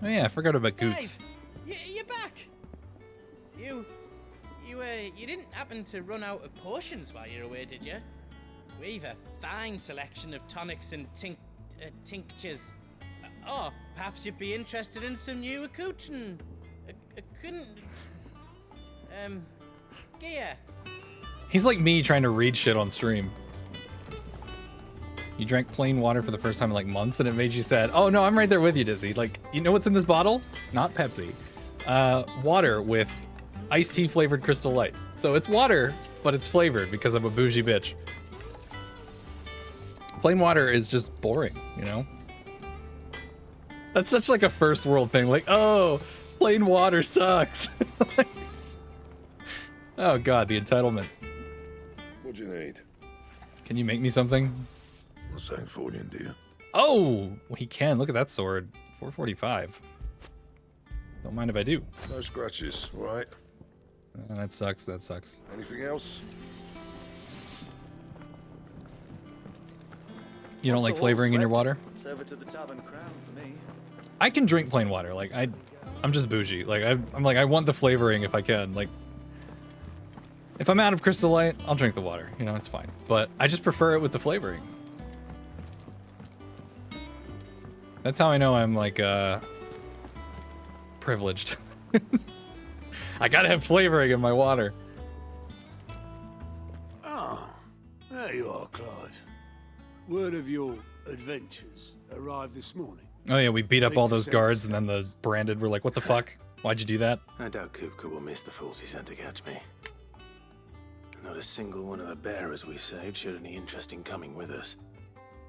Oh yeah, I forgot about Goots. You're back. You didn't happen to run out of potions while you're away, did you? We've a fine selection of tonics and tinctures. Oh, perhaps you'd be interested in some new gear. He's like me trying to read shit on stream. You drank plain water for the first time in like months and it made you sad. Oh no, I'm right there with you, Dizzy. Like, you know what's in this bottle? Not Pepsi. Water with iced tea flavored Crystal Light. So it's water, but it's flavored because I'm a bougie bitch. Plain water is just boring, you know? That's such like a first world thing. Like, oh, plain water sucks. Oh god, the entitlement. What do you need? Can you make me something? I'm saying fortune, do you? Oh, he can. Look at that sword. 445. Don't mind if I do. No scratches, right? That sucks. That sucks. Anything else? You don't like flavoring in your water? It's over to the Tavern Crown for me. I can drink plain water. Like I'm just bougie. Like I'm like I want the flavoring if I can. Like if I'm out of Crystal Light, I'll drink the water. You know, it's fine. But I just prefer it with the flavoring. That's how I know I'm like privileged. I gotta have flavoring in my water. Ah, there you are, Clive. Word of your adventures arrived this morning. Oh yeah, we beat up all those guards and then the branded were like, what the fuck? Why'd you do that? I doubt Kupka will miss the fools he sent to catch me. Not a single one of the bearers we saved showed any interest in coming with us.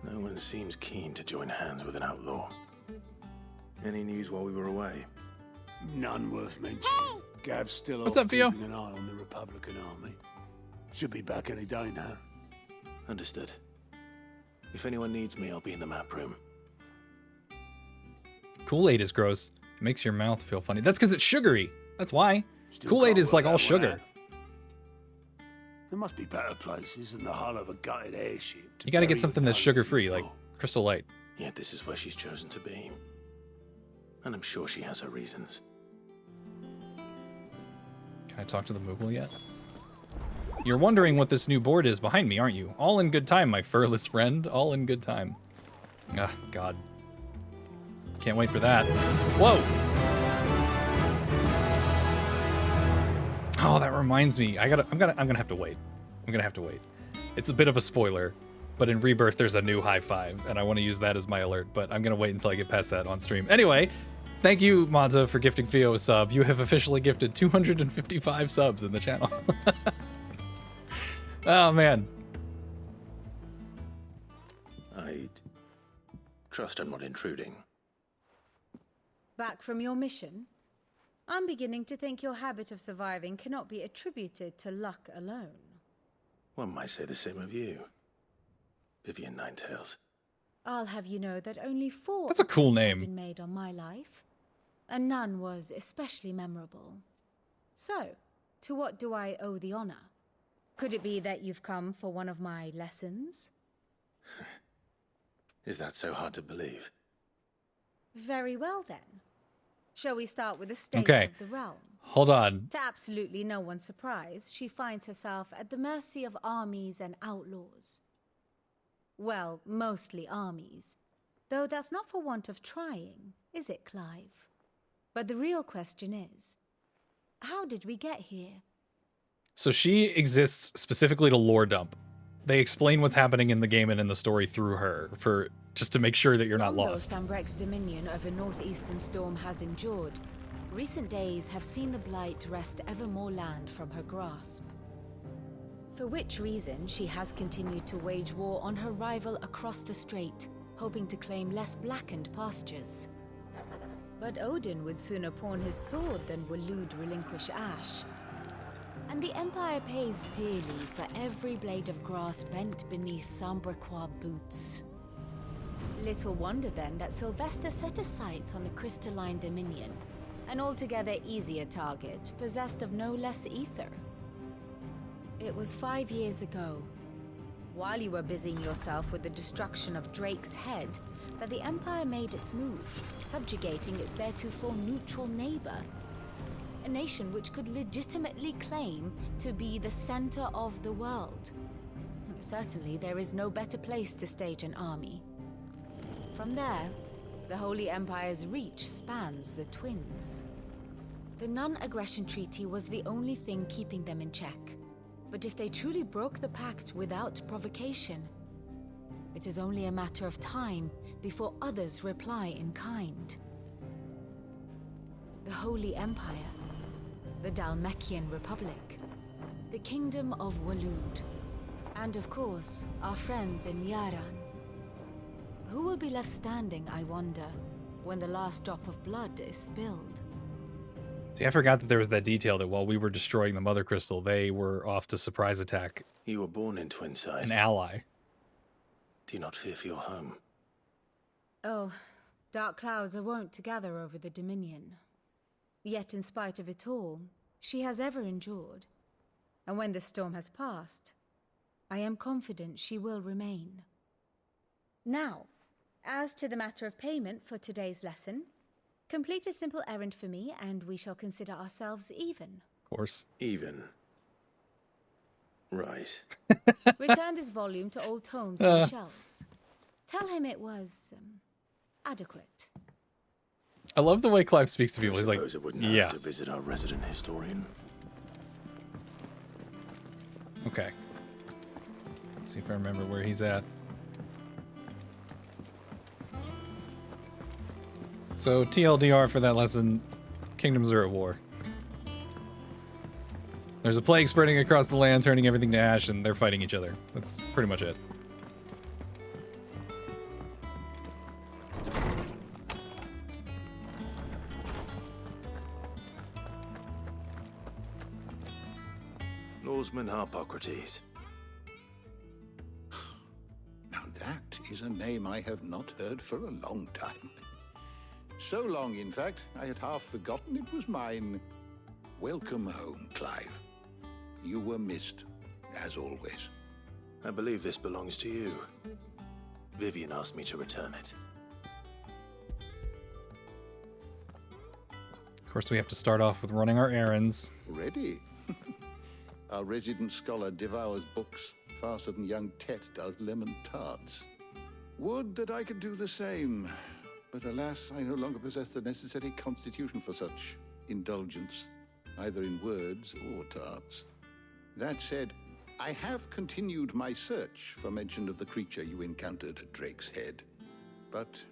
No one seems keen to join hands with an outlaw. Any news while we were away? None worth mentioning. Gav's still What's off up, Theo? keeping an eye on the Republican army. Should be back any day now. Understood. If anyone needs me, I'll be in the map room. Kool-Aid is gross. It makes your mouth feel funny. That's because it's sugary. That's why. Still Kool-Aid can't is like work all that one sugar. out. There must be better places than the hull of a gutted airship. You gotta get something that's sugar-free, like Crystal Light. Yet this is where she's chosen to be. And I'm sure she has her reasons. Can I talk to the Moogle yet? You're wondering what this new board is behind me, aren't you? All in good time, my furless friend. All in good time. Ah, God. Can't wait for that. Whoa! Oh, that reminds me. I'm gonna have to wait. I'm gonna have to wait. It's a bit of a spoiler, but in Rebirth there's a new high five, and I want to use that as my alert, but I'm gonna wait until I get past that on stream. Anyway, thank you, Monza, for gifting Theo a sub. You have officially gifted 255 subs in the channel. Oh, man. I'd trust I'm not intruding. Back from your mission? I'm beginning to think your habit of surviving cannot be attributed to luck alone. One might say the same of you, Vivian Ninetails. I'll have you know that only 4 That's a cool attempts name. have been made on my life, and none was especially memorable. So, to what do I owe the honor? Could it be that you've come for one of my lessons? Is that so hard to believe? Very well then. Shall we start with the state Okay. of the realm? Hold on. To absolutely no one's surprise, she finds herself at the mercy of armies and outlaws. Well, mostly armies. Though that's not for want of trying, is it, Clive? But the real question is, how did we get here? So she exists specifically to lore dump. They explain what's happening in the game and in the story through her, for just to make sure that you're not Long though lost. Sanbreque's dominion over northeastern storm has endured, recent days have seen the blight wrest ever more land from her grasp. For which reason she has continued to wage war on her rival across the strait, hoping to claim less blackened pastures. But Odin would sooner pawn his sword than Waloed relinquish Ash. And the Empire pays dearly for every blade of grass bent beneath Sambrequois boots. Little wonder then that Sylvester set his sights on the crystalline Dominion, an altogether easier target, possessed of no less ether. It was 5 years ago, while you were busying yourself with the destruction of Drake's head, that the Empire made its move, subjugating its theretofore neutral neighbor. A nation which could legitimately claim to be the center of the world. Certainly, there is no better place to stage an army. From there, the Holy Empire's reach spans the Twins. The non-aggression treaty was the only thing keeping them in check. But if they truly broke the pact without provocation, it is only a matter of time before others reply in kind. The Holy Empire, the Dhalmekian Republic, the Kingdom of Waloed, and of course, our friends in Yaran. Who will be left standing, I wonder, when the last drop of blood is spilled? See, I forgot that there was that detail that while we were destroying the Mother Crystal, they were off to surprise attack. You were born in Twinside. An ally. Do you not fear for your home? Oh, dark clouds are wont to gather over the Dominion. Yet in spite of it all, she has ever endured. And when the storm has passed, I am confident she will remain. Now, as to the matter of payment for today's lesson, complete a simple errand for me, and we shall consider ourselves even. Of course. Even. Right. Return this volume to old tomes on the shelves. Tell him it was adequate. I love the way Clive speaks to people. He's like, it wouldn't yeah. hurt to visit our resident historian. Okay. Let's see if I remember where he's at. So TLDR for that lesson, kingdoms are at war. There's a plague spreading across the land, turning everything to ash, and they're fighting each other. That's pretty much it. Norseman Harpocrates. Now that is a name I have not heard for a long time. So long, in fact, I had half forgotten it was mine. Welcome home, Clive. You were missed, as always. I believe this belongs to you. Vivian asked me to return it. Of course, we have to start off with running our errands. Ready? Our resident scholar devours books faster than young Tet does lemon tarts. Would that I could do the same. But alas, I no longer possess the necessary constitution for such indulgence, either in words or tarts. That said, I have continued my search for mention of the creature you encountered at Drake's Head. But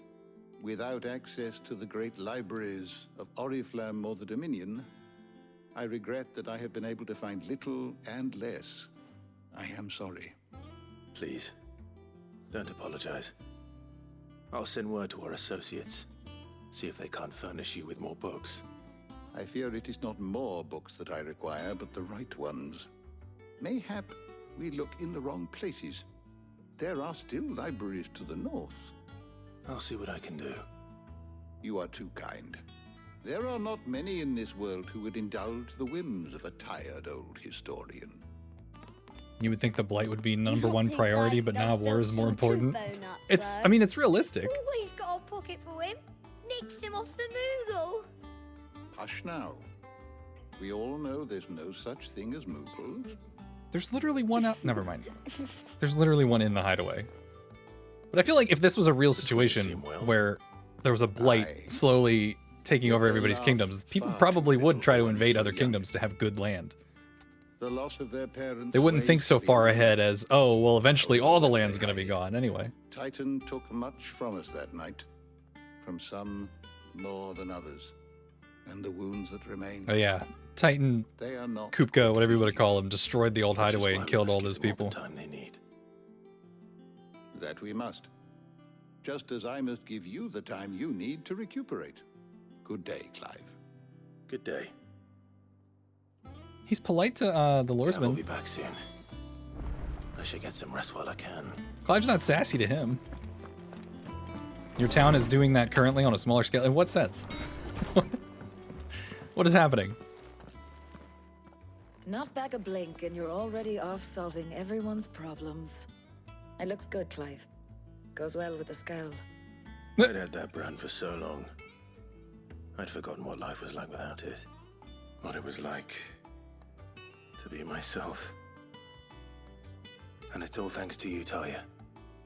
without access to the great libraries of Oriflamme or the Dominion, I regret that I have been able to find little and less. I am sorry. Please, don't apologize. I'll send word to our associates. See if they can't furnish you with more books. I fear it is not more books that I require, but the right ones. Mayhap we look in the wrong places. There are still libraries to the north. I'll see what I can do. You are too kind. There are not many in this world who would indulge the whims of a tired old historian. You would think the Blight would be number one priority, but now war is more important. I mean, it's realistic. Always got a pocket for him. Nicks him off the Moogle. Hush now. We all know there's no such thing as Moogles. There's literally one out. Never mind. There's literally one in the hideaway. But I feel like if this was a real situation where there was a Blight slowly taking over everybody's kingdoms, people probably would try to invade other kingdoms to have good land. The loss of their parents. They wouldn't think so far ahead as, oh, well, eventually all the land's going to be gone anyway. Titan took much from us that night. From some more than others. And the wounds that remain. Oh yeah, Titan, Kupka, whatever you want to call him, destroyed the old hideaway and killed all those people. Time they need. That we must. Just as I must give you the time you need to recuperate. Good day, Clive. Good day. He's polite to the I'll lawsman. be back soon. I should get some rest while I can. Clive's not sassy to him. Your town is doing that currently on a smaller scale. In what sense? What is happening? Not back a blink and you're already off solving everyone's problems. It looks good, Clive. Goes well with the scowl. I'd had that brand for so long. I'd forgotten what life was like without it. What it was like to be myself. And it's all thanks to you, Talia.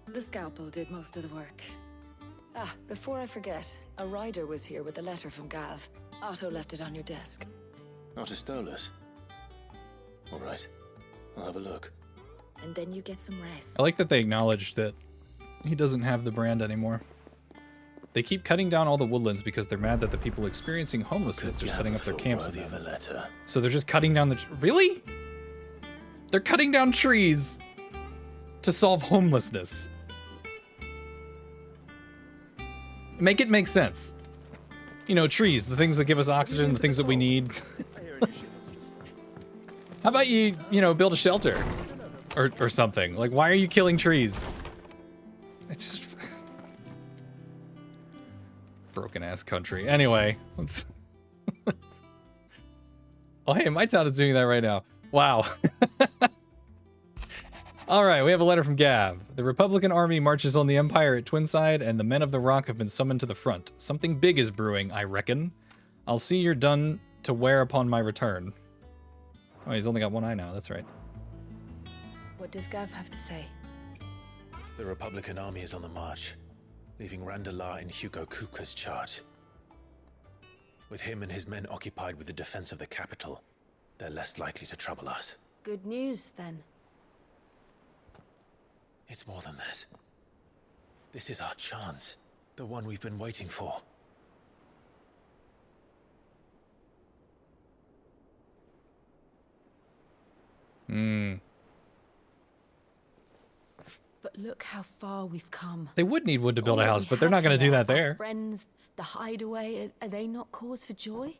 The scalpel did most of the work. Ah, before I forget, a rider was here with a letter from Gav. Otto left it on your desk. Otto stole us. All right, I'll have a look. And then you get some rest. I like that they acknowledged that he doesn't have the brand anymore. They keep cutting down all the woodlands because they're mad that the people experiencing homelessness are setting up their camps in them. So they're just cutting down the... Really? They're cutting down trees to solve homelessness. Make it make sense. You know, trees, the things that give us oxygen, the things that we need. How about you know, build a shelter or something? Like, why are you killing trees? It's just broken ass country. Anyway, let's oh, hey, my town is doing that right now. Wow. All right, we have a letter from Gav. The Republican army marches on the Empire at Twinside, and the men of the Rock have been summoned to the front. Something big is brewing, I reckon. I'll see you're done to wear upon my return. Oh, he's only got one eye now, that's right. What does Gav have to say? The Republican army is on the march, leaving Randalar in Hugo Kuka's charge. With him and his men occupied with the defense of the capital, they're less likely to trouble us. Good news, then. It's more than that. This is our chance, the one we've been waiting for. But look how far we've come. They would need wood to build a All that house, we but they're not have going to do here, that our there. Friends, the hideaway, are they not cause for joy?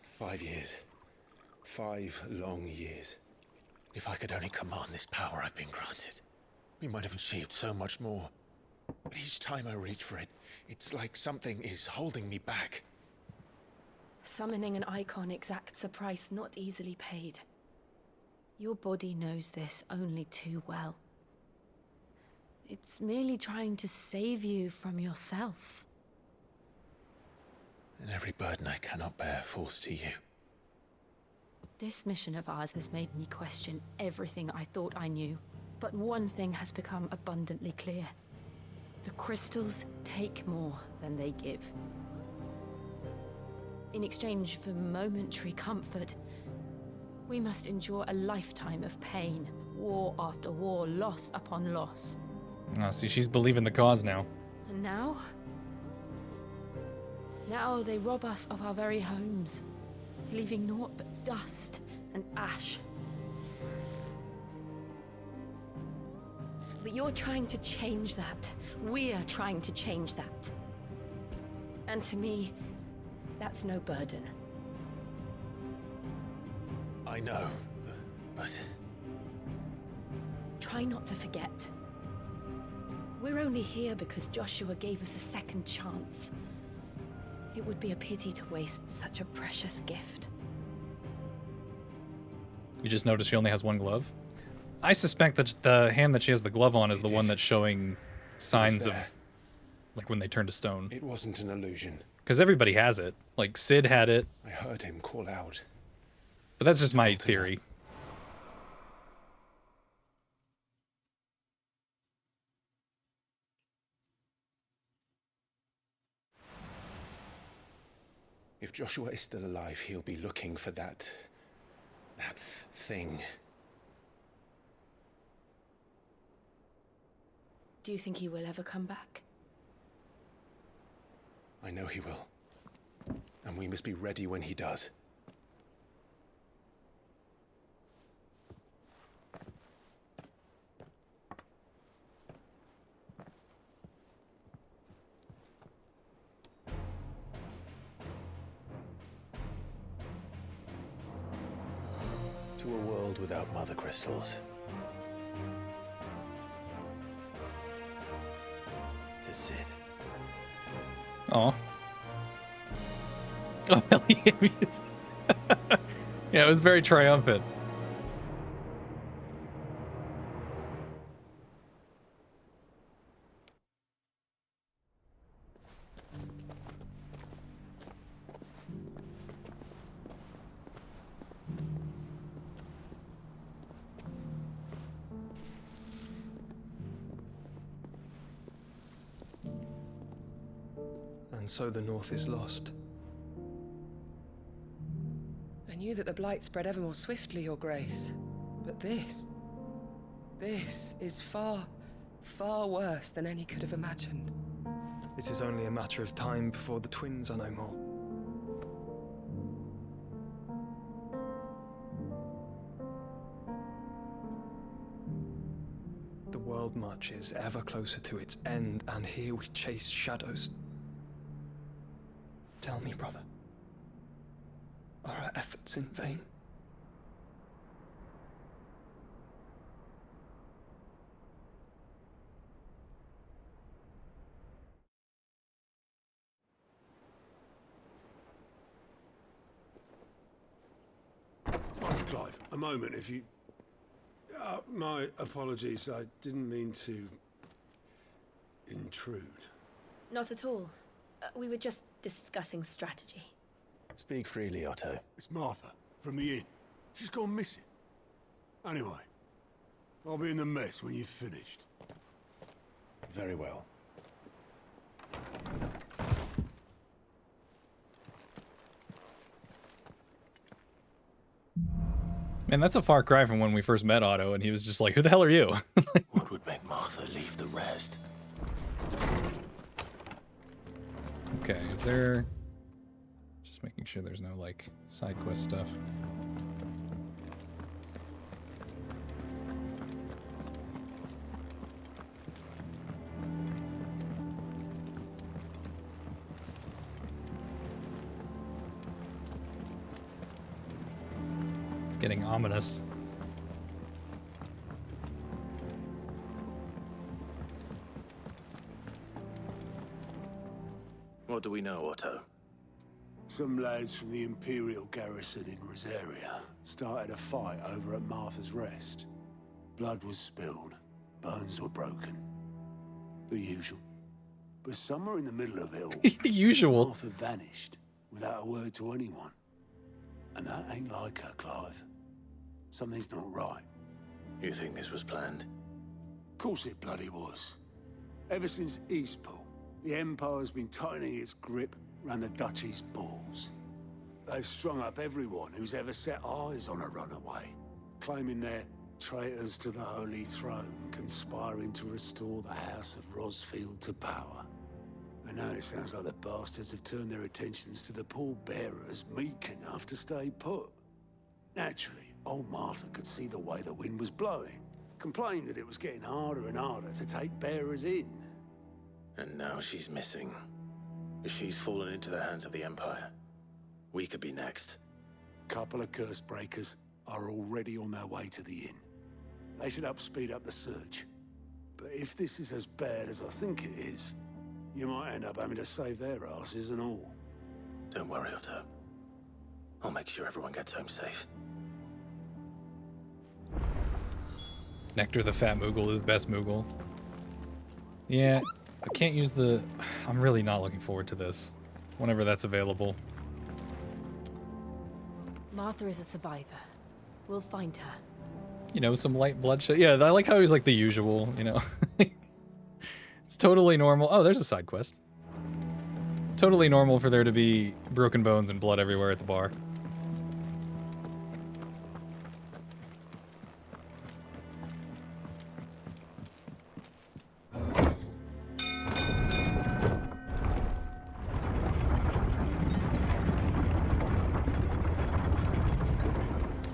5 years. 5 long years. If I could only command this power I've been granted, we might have achieved so much more. But each time I reach for it, it's like something is holding me back. Summoning an icon exacts a price not easily paid. Your body knows this only too well. It's merely trying to save you from yourself. And every burden I cannot bear falls to you. This mission of ours has made me question everything I thought I knew. But one thing has become abundantly clear. The crystals take more than they give. In exchange for momentary comfort, we must endure a lifetime of pain, war after war, loss upon loss. Oh, see, she's believing the cause now. And now? Now they rob us of our very homes, leaving naught but dust and ash. But you're trying to change that. We're trying to change that. And to me, that's no burden. I know, but... Try not to forget. We're only here because Joshua gave us a second chance. It would be a pity to waste such a precious gift. You just noticed she only has one glove? I suspect that the hand that she has the glove on is the one that's showing signs of, like, when they turn to stone. It wasn't an illusion. Because everybody has it. Like, Sid had it. I heard him call out. But that's just my theory. If Joshua is still alive, he'll be looking for that thing. Do you think he will ever come back? I know he will. And we must be ready when he does. To a world without mother crystals. To Sid. Aw. Oh, hell yeah. Yeah, it was very triumphant. And so the North is lost. I knew that the blight spread ever more swiftly, Your Grace. But this is far, far worse than any could have imagined. It is only a matter of time before the twins are no more. The world marches ever closer to its end, and here we chase shadows. Tell me, brother, are our efforts in vain? Master Clive, a moment, if you... my apologies, I didn't mean to... intrude. Not at all. We were just discussing strategy. Speak freely, Otto. It's Martha, from the inn. She's gone missing. Anyway, I'll be in the mess when you've finished. Very well. Man, that's a far cry from when we first met Otto, and he was just like, who the hell are you? What would make Martha leave the rest? Okay, is there... Just making sure there's no, like, side quest stuff. It's getting ominous. What do we know, Otto? Some lads from the Imperial garrison in Rosaria started a fight over at Martha's Rest. Blood was spilled, bones were broken. The usual. But somewhere in the middle of it all, the usual. Martha vanished without a word to anyone. And that ain't like her, Clive. Something's not right. You think this was planned? Of course it bloody was. Ever since Eastpool, the Empire's been tightening its grip around the Duchy's balls. They've strung up everyone who's ever set eyes on a runaway, claiming they're traitors to the Holy Throne, conspiring to restore the House of Rosfield to power. And now it sounds like the bastards have turned their attentions to the pallbearers meek enough to stay put. Naturally, old Martha could see the way the wind was blowing, complained that it was getting harder and harder to take bearers in. And now she's missing. If she's fallen into the hands of the Empire, we could be next. Couple of curse breakers are already on their way to the inn. They should speed up the search. But if this is as bad as I think it is, you might end up having to save their asses and all. Don't worry, Otto. I'll make sure everyone gets home safe. Nectar the Fat Moogle is best Moogle. Yeah, I can't use the... I'm really not looking forward to this. Whenever that's available. Martha is a survivor. We'll find her. You know, some light bloodshed. Yeah, I like how he's like the usual, you know. It's totally normal. Oh, there's a side quest. Totally normal for there to be broken bones and blood everywhere at the bar.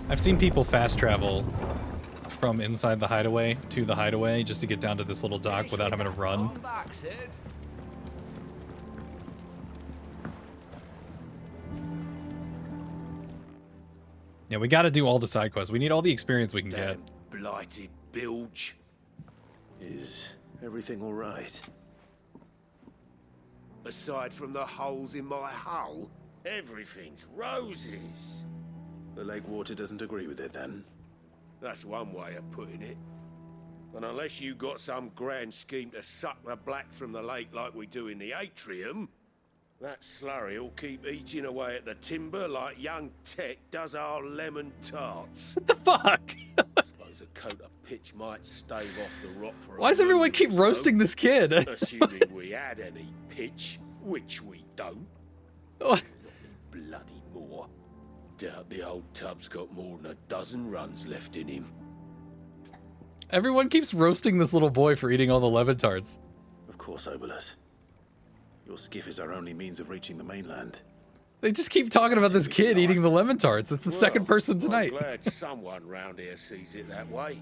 I've seen people fast travel from inside the hideaway to the hideaway just to get down to this little dock without having to run. Back, Sid. Yeah, Yeah, we gotta do all the side quests. We need all the experience we can get. Blighted bilge. Is everything all right? Aside from the holes in my hull, everything's roses. The lake water doesn't agree with it, then? That's one way of putting it. And unless you got some grand scheme to suck the black from the lake like we do in the atrium, that slurry'll keep eating away at the timber like young Tet does our lemon tarts. What the fuck? Suppose a coat of pitch might stave off the rock for Why does everyone keep roasting this kid? Assuming we had any pitch, which we don't. What? Not any bloody more. Doubt the old tub's got more than a dozen runs left in him. Everyone keeps roasting this little boy for eating all the lemon tarts. Of course, Obolus. Your skiff is our only means of reaching the mainland. They just keep talking about this kid eating the lemon tarts. It's the second person tonight. I'm glad someone round here sees it that way.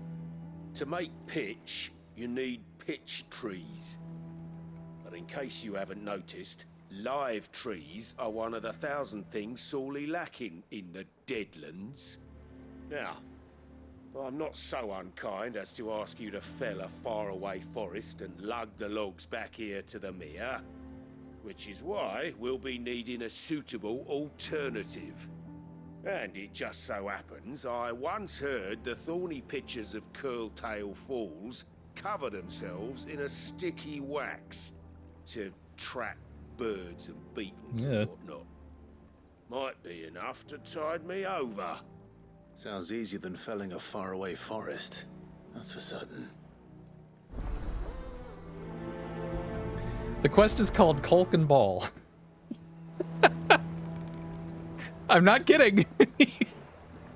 To make pitch, you need pitch trees. But in case you haven't noticed, live trees are one of the 1,000 things sorely lacking in the Deadlands. Now, I'm not so unkind as to ask you to fell a faraway forest and lug the logs back here to the mere, which is why we'll be needing a suitable alternative. And it just so happens I once heard the thorny pitchers of Curltail Falls cover themselves in a sticky wax to trap birds and beetles and whatnot. Might be enough to tide me over. Sounds easier than felling a faraway forest. That's for certain. The quest is called Culk and Ball. I'm not kidding. You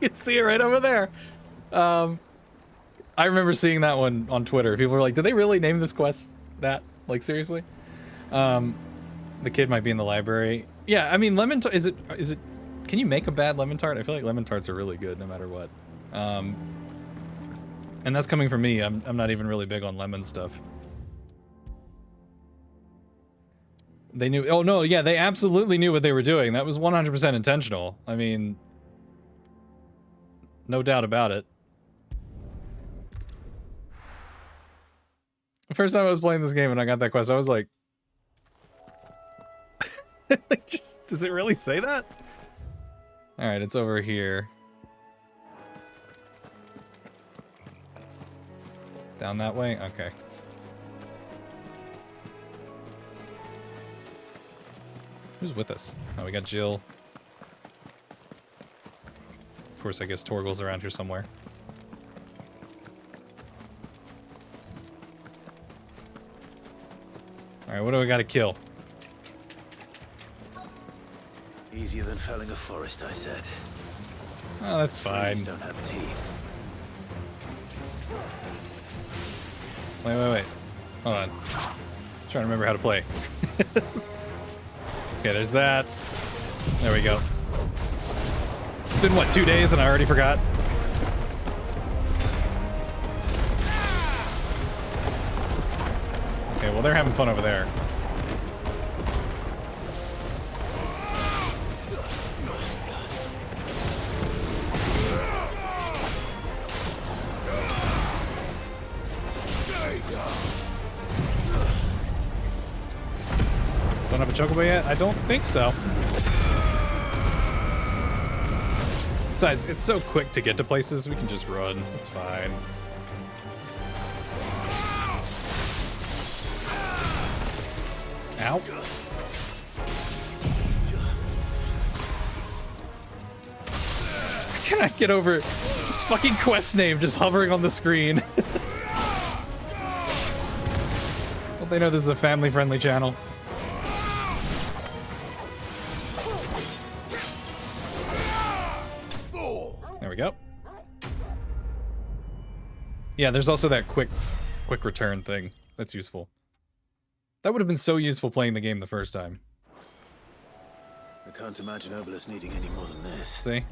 can see it right over there. I remember seeing that one on Twitter. People were like, did they really name this quest that? Like, seriously? The kid might be in the library. Yeah, I mean, lemon tart, is it, can you make a bad lemon tart? I feel like lemon tarts are really good no matter what. And that's coming from me. I'm not even really big on lemon stuff. They knew, oh no, yeah, they absolutely knew what they were doing. That was 100% intentional. I mean, no doubt about it. The first time I was playing this game and I got that quest, I was like, just, does it really say that? All right, it's over here. Down that way? Okay. Who's with us? Oh, we got Jill. Of course, I guess Torgal's around here somewhere. Alright, what do we gotta kill? Easier than felling a forest, I said. Oh, that's fine. Trees don't have teeth. Wait. Hold on. Trying to remember how to play. Okay, there's that. There we go. It's been, what, 2 days and I already forgot? Okay, well, they're having fun over there. Don't have a chocobo yet? I don't think so. Besides, it's so quick to get to places, we can just run. It's fine. Ow. I cannot get over this fucking quest name just hovering on the screen. Well, they know this is a family-friendly channel. There we go. Yeah, there's also that quick return thing. That's useful. That would have been so useful playing the game the first time. I can't imagine Obolus needing any more than this. See?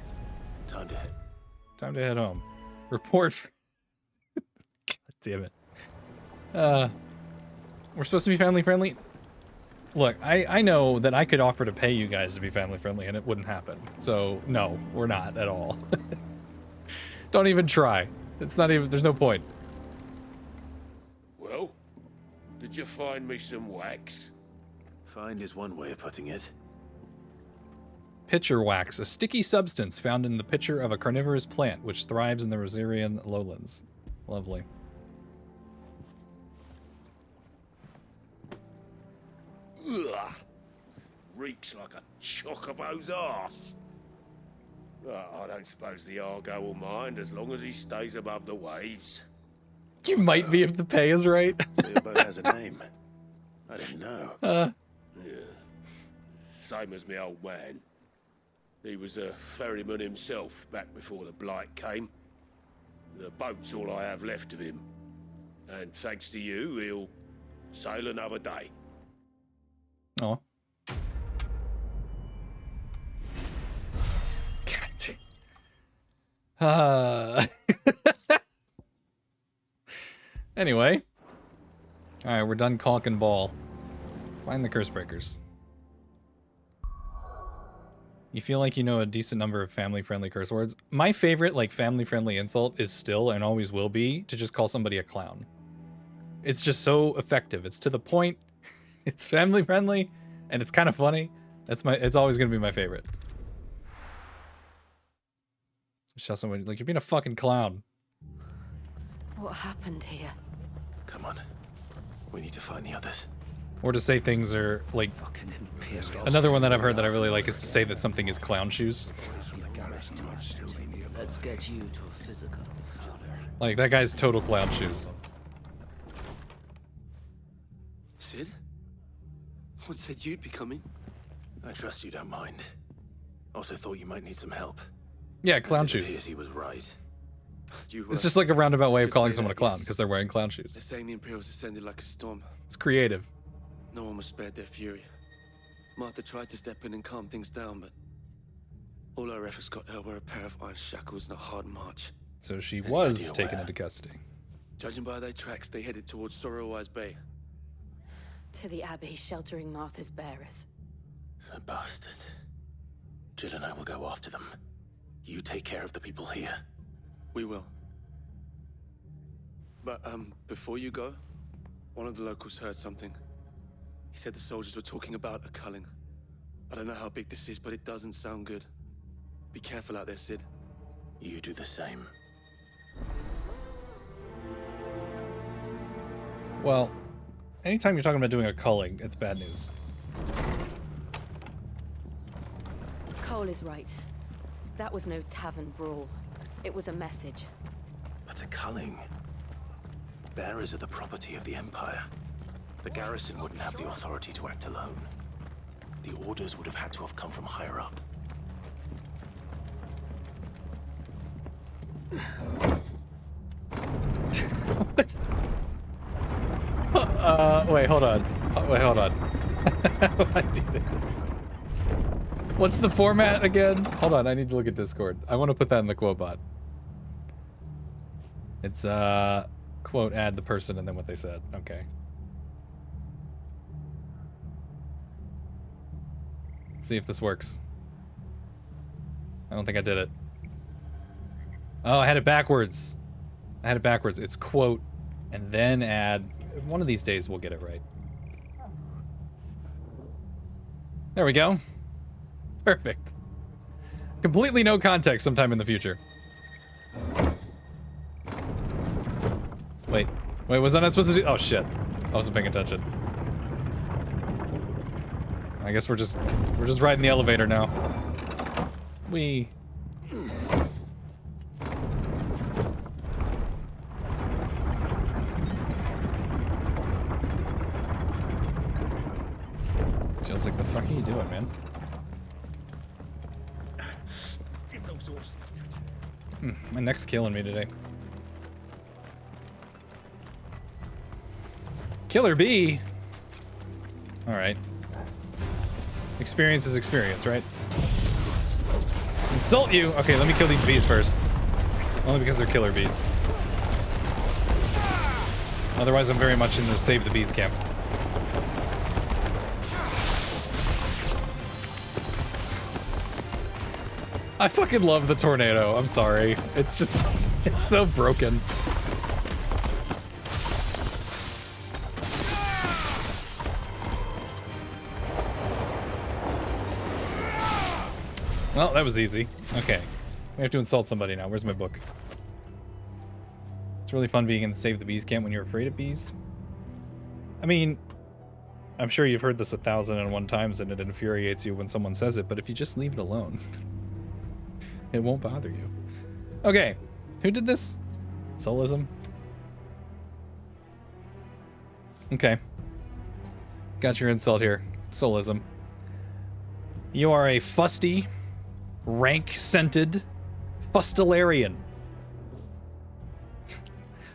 Time to head home. Report. God damn it. We're supposed to be family friendly. Look, I know that I could offer to pay you guys to be family friendly and it wouldn't happen. So, no, we're not at all. Don't even try. It's not even, there's no point. Well, did you find me some wax? Find is one way of putting it. Pitcher wax, a sticky substance found in the pitcher of a carnivorous plant which thrives in the Rosarian lowlands. Lovely. Ugh. Reeks like a chocobo's arse. I don't suppose the Argo will mind as long as he stays above the waves. You might be if the pay is right. So your boat has a name. I didn't know. Yeah. Same as me old man. He was a ferryman himself back before the Blight came. The boat's all I have left of him. And thanks to you, he'll sail another day. Oh. Anyway. Alright, we're done caulk and ball. Find the curse breakers. You feel like you know a decent number of family-friendly curse words. My favorite, like, family-friendly insult is still, and always will be, to just call somebody a clown. It's just so effective. It's to the point. It's family-friendly, and it's kind of funny. It's always gonna be my favorite. Just tell somebody, like, you're being a fucking clown. What happened here? Come on. We need to find the others. Or to say things are, like... Another one that I've heard that I really like is to say that something is clown shoes. Let's get you to a physical. Like, that guy's total clown shoes. Sid? What said you'd be coming? I trust you don't mind. Also thought you might need some help. Yeah, clown It appears shoes. he was right. It's just like a roundabout way of could calling say someone a that, clown, yes. because they're wearing clown shoes. They're saying the Imperials descended like a storm. It's creative. No one was spared their fury. Martha tried to step in and calm things down, but all her efforts got her were a pair of iron shackles and a hard march. So she was taken into custody. Judging by their tracks, they headed towards Sorrowwise Bay. To the Abbey, sheltering Martha's bearers. The bastards. Jill and I will go after them. You take care of the people here. We will. But, before you go, one of the locals heard something. He said the soldiers were talking about a culling. I don't know how big this is, but it doesn't sound good. Be careful out there, Sid. You do the same. Well, anytime you're talking about doing a culling, it's bad news. Cole is right. That was no tavern brawl. It was a message. But a culling. Bearers are the property of the Empire. The garrison wouldn't have the authority to act alone. The orders would have had to have come from higher up. Wait, hold on. Wait, hold on. How do I do this? What's the format again? Hold on, I need to look at Discord. I want to put that in the quote bot. It's, quote, add the person and then what they said. Okay. Let's see if this works. I don't think I did it. Oh, I had it backwards. I had it backwards. It's quote and then add. One of these days we'll get it right. There we go. Perfect. Completely no context sometime in the future. Wait, was I not supposed to do? Oh shit, I wasn't paying attention. I guess we're just riding the elevator now. We. Jill's like, the fuck are you doing, man? My neck's killing me today. Killer bee. All right. Experience is experience, right? Insult you. Okay, let me kill these bees first. Only because they're killer bees. Otherwise, I'm very much in the save the bees camp. I fucking love the tornado. I'm sorry. It's just, it's so broken. Well, that was easy. Okay. We have to insult somebody now. Where's my book? It's really fun being in the Save the Bees camp when you're afraid of bees. I mean, I'm sure you've heard this 1,001 times and it infuriates you when someone says it, but if you just leave it alone, it won't bother you. Okay, who did this? Soulism? Okay. Got your insult here. Soulism. You are a fusty, rank-scented fustilarian.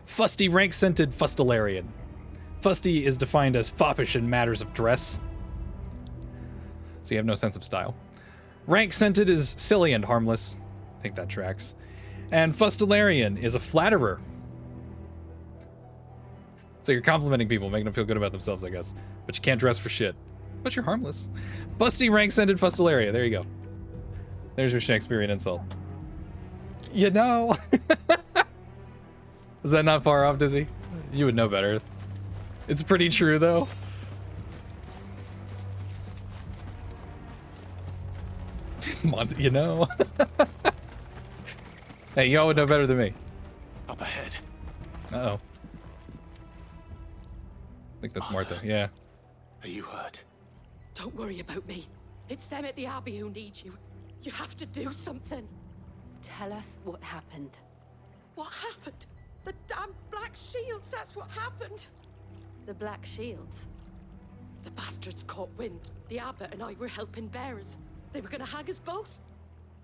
Fusty, rank-scented fustilarian. Fusty is defined as foppish in matters of dress. So you have no sense of style. Rank-scented is silly and harmless. I think that tracks. And fustilarian is a flatterer. So you're complimenting people, making them feel good about themselves, I guess. But you can't dress for shit. But you're harmless. Fusty, rank-scented fustilaria. There you go. There's your Shakespearean insult. You know. Is that not far off, Dizzy? You would know better. It's pretty true, though. You know. Hey, y'all would know better than me. Up ahead. Uh-oh. I think that's Martha, yeah. Are you hurt? Don't worry about me. It's them at the Abbey who need you. You have to do something. Tell us what happened. What happened? The damn Black Shields, that's what happened. The Black Shields? The bastards caught wind. The Abbot and I were helping bearers. They were gonna hang us both.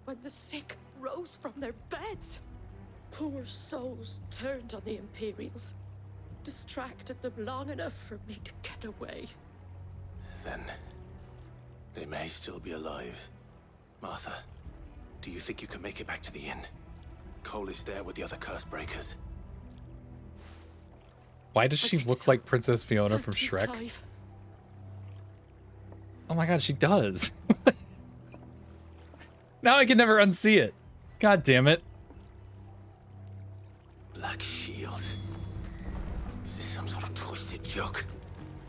When the sick rose from their beds, poor souls turned on the Imperials. Distracted them long enough for me to get away. Then they may still be alive. Martha, do you think you can make it back to the inn? Cole is there with the other curse breakers. Why does she look like Princess Fiona from Shrek? Clive. Oh my god, she does. Now I can never unsee it. God damn it. Black Shields. Is this some sort of twisted joke?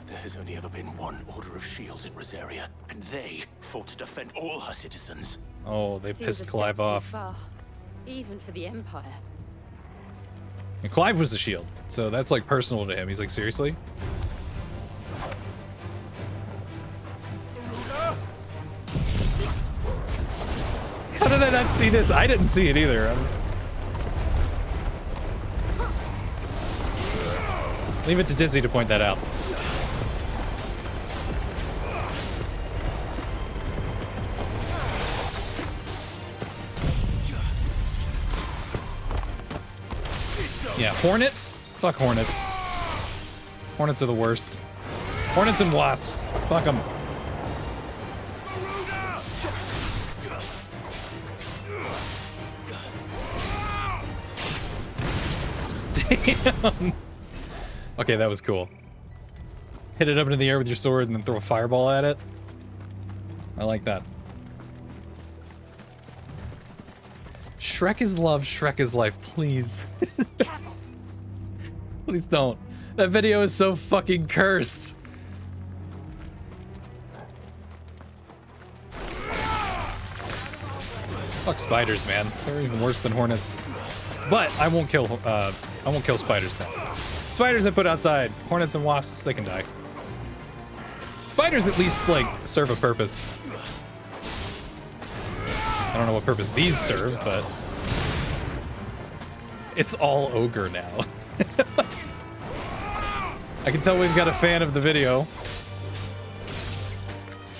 There has only ever been one Order of Shields in Rosaria, and they fought to defend all her citizens. Oh, they Seems pissed a step Clive too off. far, even for the Empire. And Clive was the shield, so that's like personal to him. He's like, seriously? How did I not see this? I didn't see it either. Leave it to Dizzy to point that out. Yeah, Hornets? Fuck Hornets. Hornets are the worst. Hornets and Wasps. Fuck them. Damn. Okay, that was cool. Hit it up into the air with your sword and then throw a fireball at it. I like that. Shrek is love, Shrek is life, please. Please don't. That video is so fucking cursed. Fuck spiders, man. They're even worse than hornets. But I won't kill spiders now. Spiders I put outside. Hornets and wasps, they can die. Spiders at least like serve a purpose. I don't know what purpose these serve, but it's all ogre now. I can tell we've got a fan of the video.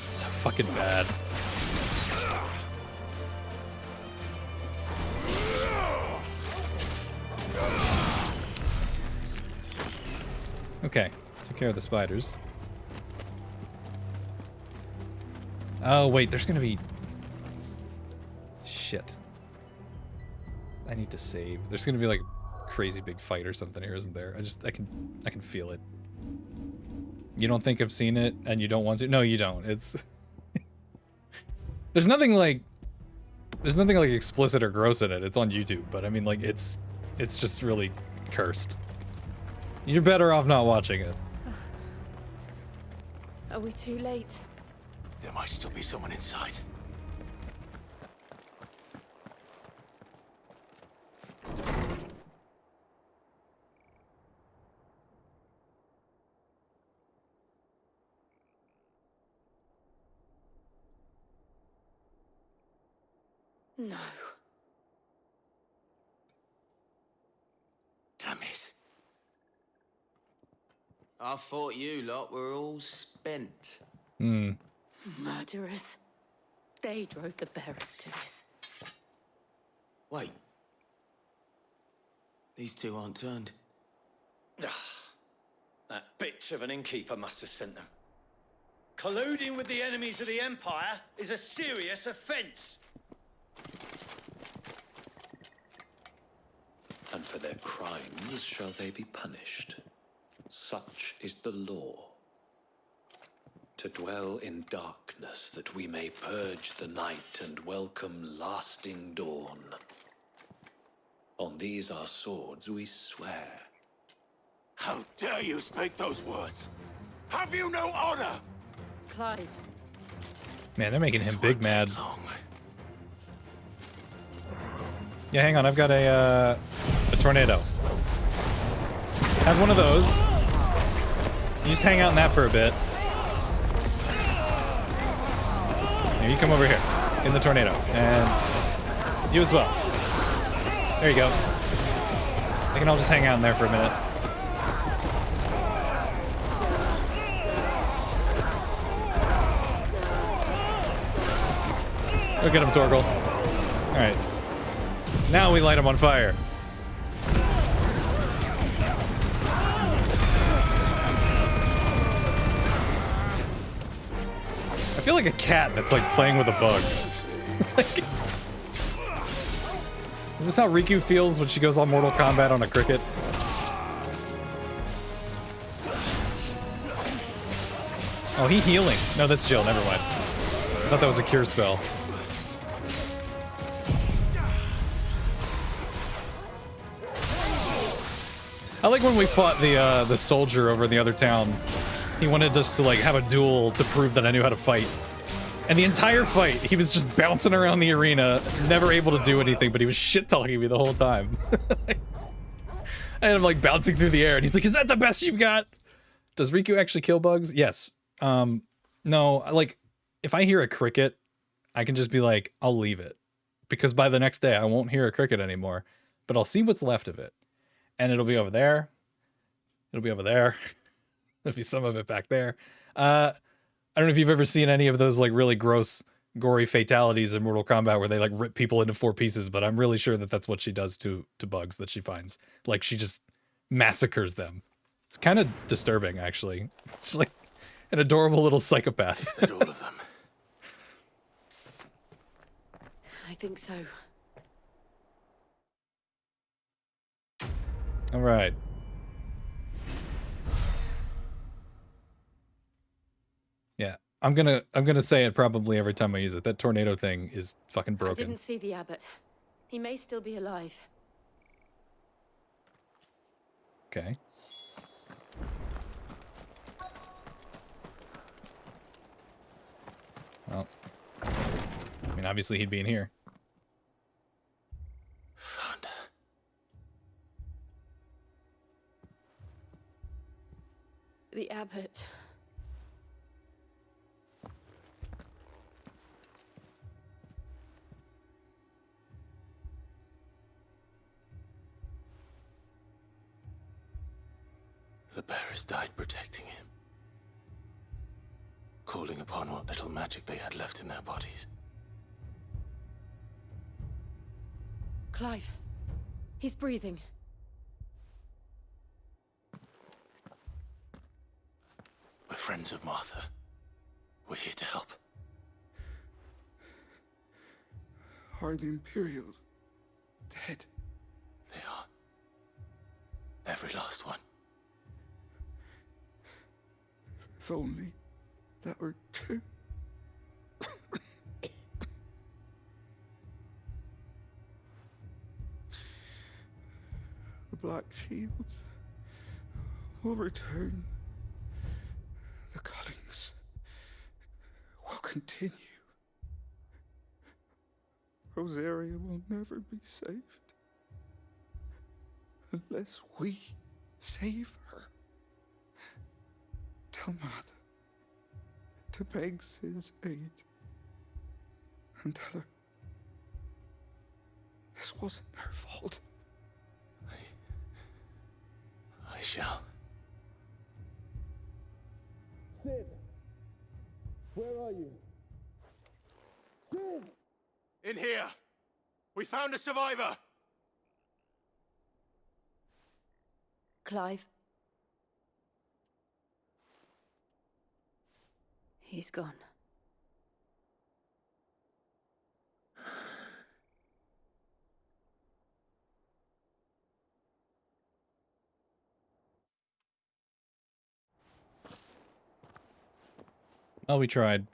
So fucking bad. Okay, took care of the spiders. Oh wait, there's gonna be... Shit. I need to save. There's gonna be like a crazy big fight or something here, isn't there? I can feel it. You don't think I've seen it and you don't want to? No, you don't. It's... There's nothing like There's nothing like explicit or gross in it. It's on YouTube, but I mean, like, it's just really cursed. You're better off not watching it. Are we too late? There might still be someone inside. No. Damn it. I thought you lot were all spent. Hmm. Murderers. They drove the bearers to this. Wait. These two aren't turned. That bitch of an innkeeper must have sent them. Colluding with the enemies of the Empire is a serious offense. And for their crimes shall they be punished. Such is the law. To dwell in darkness that we may purge the night and welcome lasting dawn. On these our swords we swear. How dare you speak those words? Have you no honor? Clive. Man, they're making him big mad. Yeah, hang on, I've got a tornado. Have one of those. You just hang out in that for a bit. Here, you come over here in the tornado, and you as well. There you go. They can all just hang out in there for a minute. Look at him, Torgal. All right. Now we light him on fire. I feel like a cat that's like playing with a bug. Like, is this how Riku feels when she goes on Mortal Kombat on a cricket? Oh, he healing. No, that's Jill. Never mind. I thought that was a cure spell. I like when we fought the soldier over in the other town. He wanted us to like have a duel to prove that I knew how to fight. And the entire fight, he was just bouncing around the arena, never able to do anything, but he was shit-talking me the whole time. I had him like bouncing through the air, and he's like, "Is that the best you've got?" Does Riku actually kill bugs? Yes. No, like, if I hear a cricket, I can just be like, I'll leave it. Because by the next day, I won't hear a cricket anymore, but I'll see what's left of it. And it'll be over there. It'll be over there. There'll be some of it back there. I don't know if you've ever seen any of those like really gross, gory fatalities in Mortal Kombat where they like rip people into 4 pieces, but I'm really sure that that's what she does to bugs that she finds. Like she just massacres them. It's kind of disturbing, actually. She's like an adorable little psychopath. Is that all of them? I think so. All right. Yeah, I'm gonna say it probably every time I use it. That tornado thing is fucking I broken. didn't see the abbot. He may still be alive. Okay. Well, I mean, obviously he'd be in here. Found her. The abbot. The bearers died protecting him, calling upon what little magic they had left in their bodies. Clive. He's breathing. We're friends of Martha. We're here to help. Are the Imperials dead? They are. Every last one. If only that were true. Black Shields will return. The cuttings will continue. Rosaria will never be saved unless we save her. Tell Matt to beg Sid's aid and tell her this wasn't her fault. I shall. Sid! Where are you? Sid! In here! We found a survivor! Clive. He's gone. Well, we tried.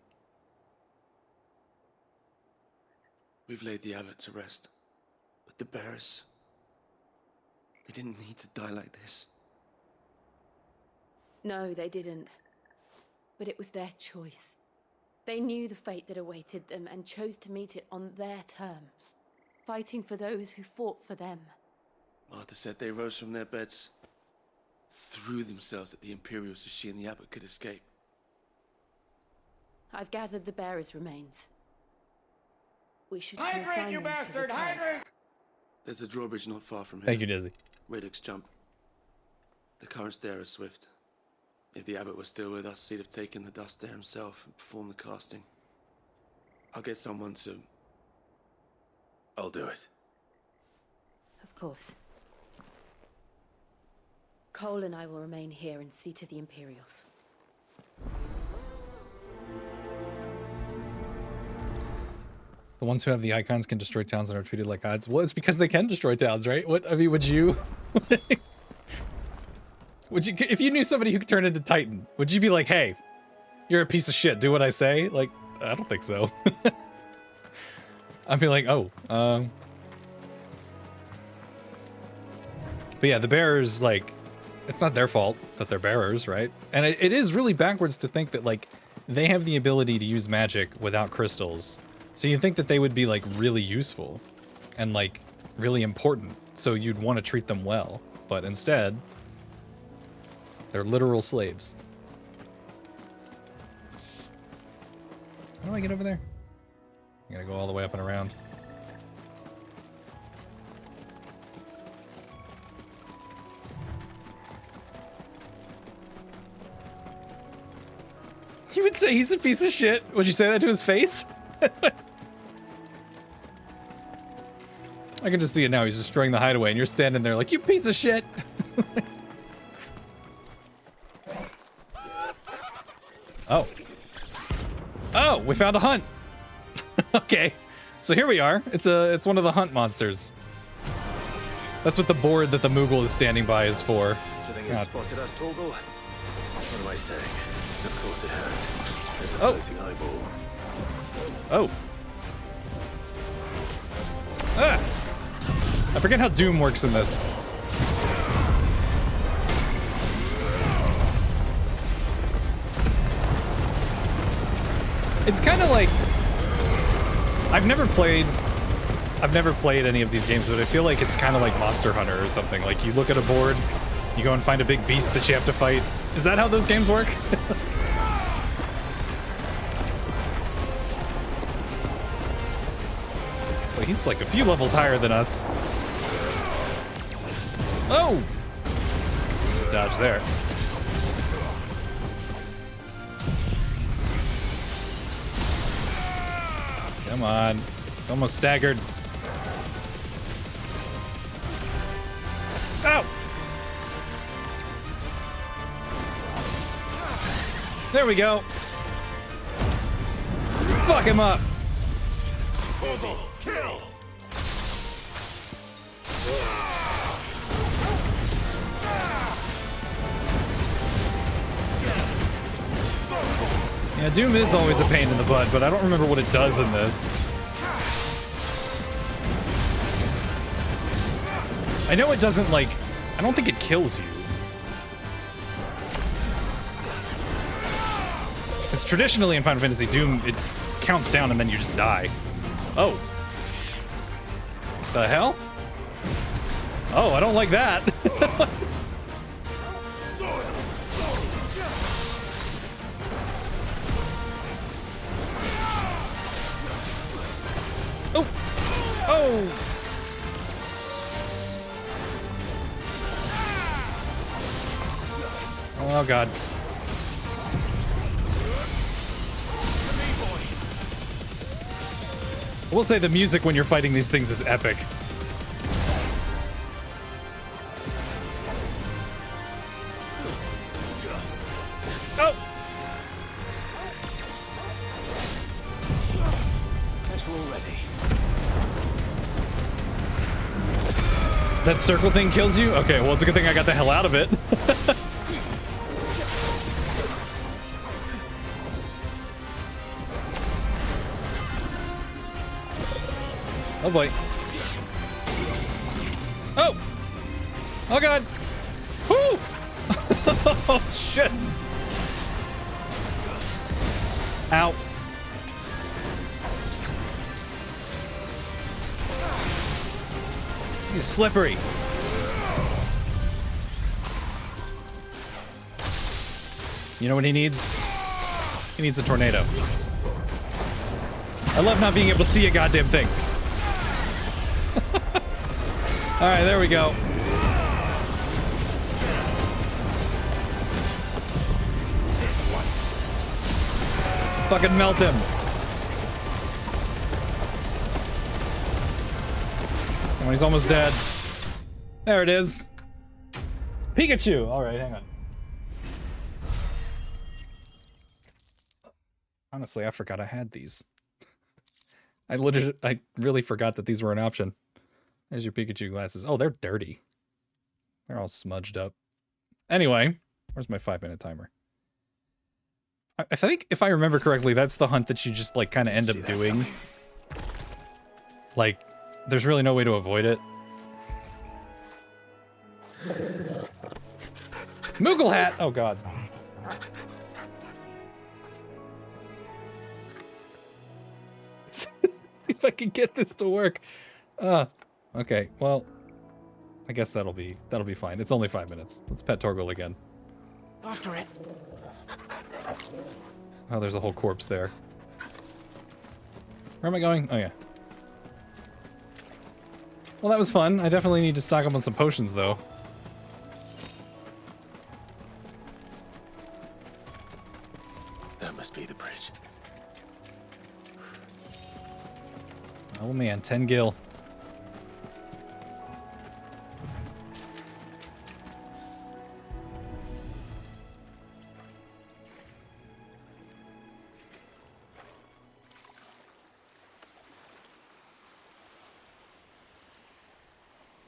We've laid the abbot to rest. But the bearers... they didn't need to die like this. No, they didn't. But it was their choice. They knew the fate that awaited them and chose to meet it on their terms, fighting for those who fought for them. Martha said they rose from their beds, threw themselves at the Imperials so she and the abbot could escape. I've gathered the bearers' remains. We should Hydrate, consign you them to bastard! the tide. Hydrate! There's a drawbridge not far from here. Thank you, Dizzy. Radix jump. The currents there are swift. If the abbot was still with us, he'd have taken the dust there himself and performed the casting. I'll get someone to... I'll do it. Of course. Cole and I will remain here and see to the Imperials. The ones who have the icons can destroy towns and are treated like gods. Well, it's because they can destroy towns, right? What, I mean, would you... would you, if you knew somebody who could turn into Titan, would you be like, hey, you're a piece of shit, do what I say? Like, I don't think so. I'd be like, oh, But yeah, the bearers, like, it's not their fault that they're bearers, right? And it is really backwards to think that, like, they have the ability to use magic without crystals. So you think that they would be, like, really useful and, like, really important. So you'd want to treat them well. But instead, they're literal slaves. How do I get over there? I gotta go all the way up and around. You would say he's a piece of shit? Would you say that to his face? I can just see it now. He's destroying the hideaway, and you're standing there like, you piece of shit! Oh. Oh, we found a hunt! Okay. So here we are. It's one of the hunt monsters. That's what the board that the Moogle is standing by is for. Do you think it's spotted us, Torgal? What am I saying? Of course it has. There's a floating eyeball. Oh. Ah! I forget how Doom works in this. It's kind of like... I've never played any of these games, but I feel like it's kind of like Monster Hunter or something. Like, you look at a board, you go and find a big beast that you have to fight. Is that how those games work? So he's like a few levels higher than us. Oh! Dodge there. Come on. It's almost staggered. Oh! There we go. Fuck him up. Kill! Yeah, Doom is always a pain in the butt, but I don't remember what it does in this. I know it doesn't, like, I don't think it kills you. Because traditionally in Final Fantasy Doom, it counts down and then you just die. Oh. The hell? Oh, I don't like that. Oh! Oh! Oh, God. I will say the music when you're fighting these things is epic. Oh! Guess we're all ready. That circle thing kills you? Okay, well, it's a good thing I got the hell out of it. Oh boy. Oh! Oh god! Whoo! Oh shit! Ow. He's slippery. You know what he needs? He needs a tornado. I love not being able to see a goddamn thing. Alright, there we go. Fucking melt him. Oh, he's almost dead. There it is. Pikachu! Alright, hang on. Honestly, I forgot I had these. I really forgot that these were an option. There's your Pikachu glasses. Oh, they're dirty. They're all smudged up. Anyway, where's my 5-minute timer? I think, if I remember correctly, that's the hunt that you just, like, kind of end up doing. Like, there's really no way to avoid it. Moogle hat! Oh, God. See if I can get this to work. Okay, well, I guess that'll be fine. It's only 5 minutes. Let's pet Torgal again. After it. Oh, there's a whole corpse there. Where am I going? Oh, yeah. Well, that was fun. I definitely need to stock up on some potions, though. That must be the bridge. Oh, man. 10 gil.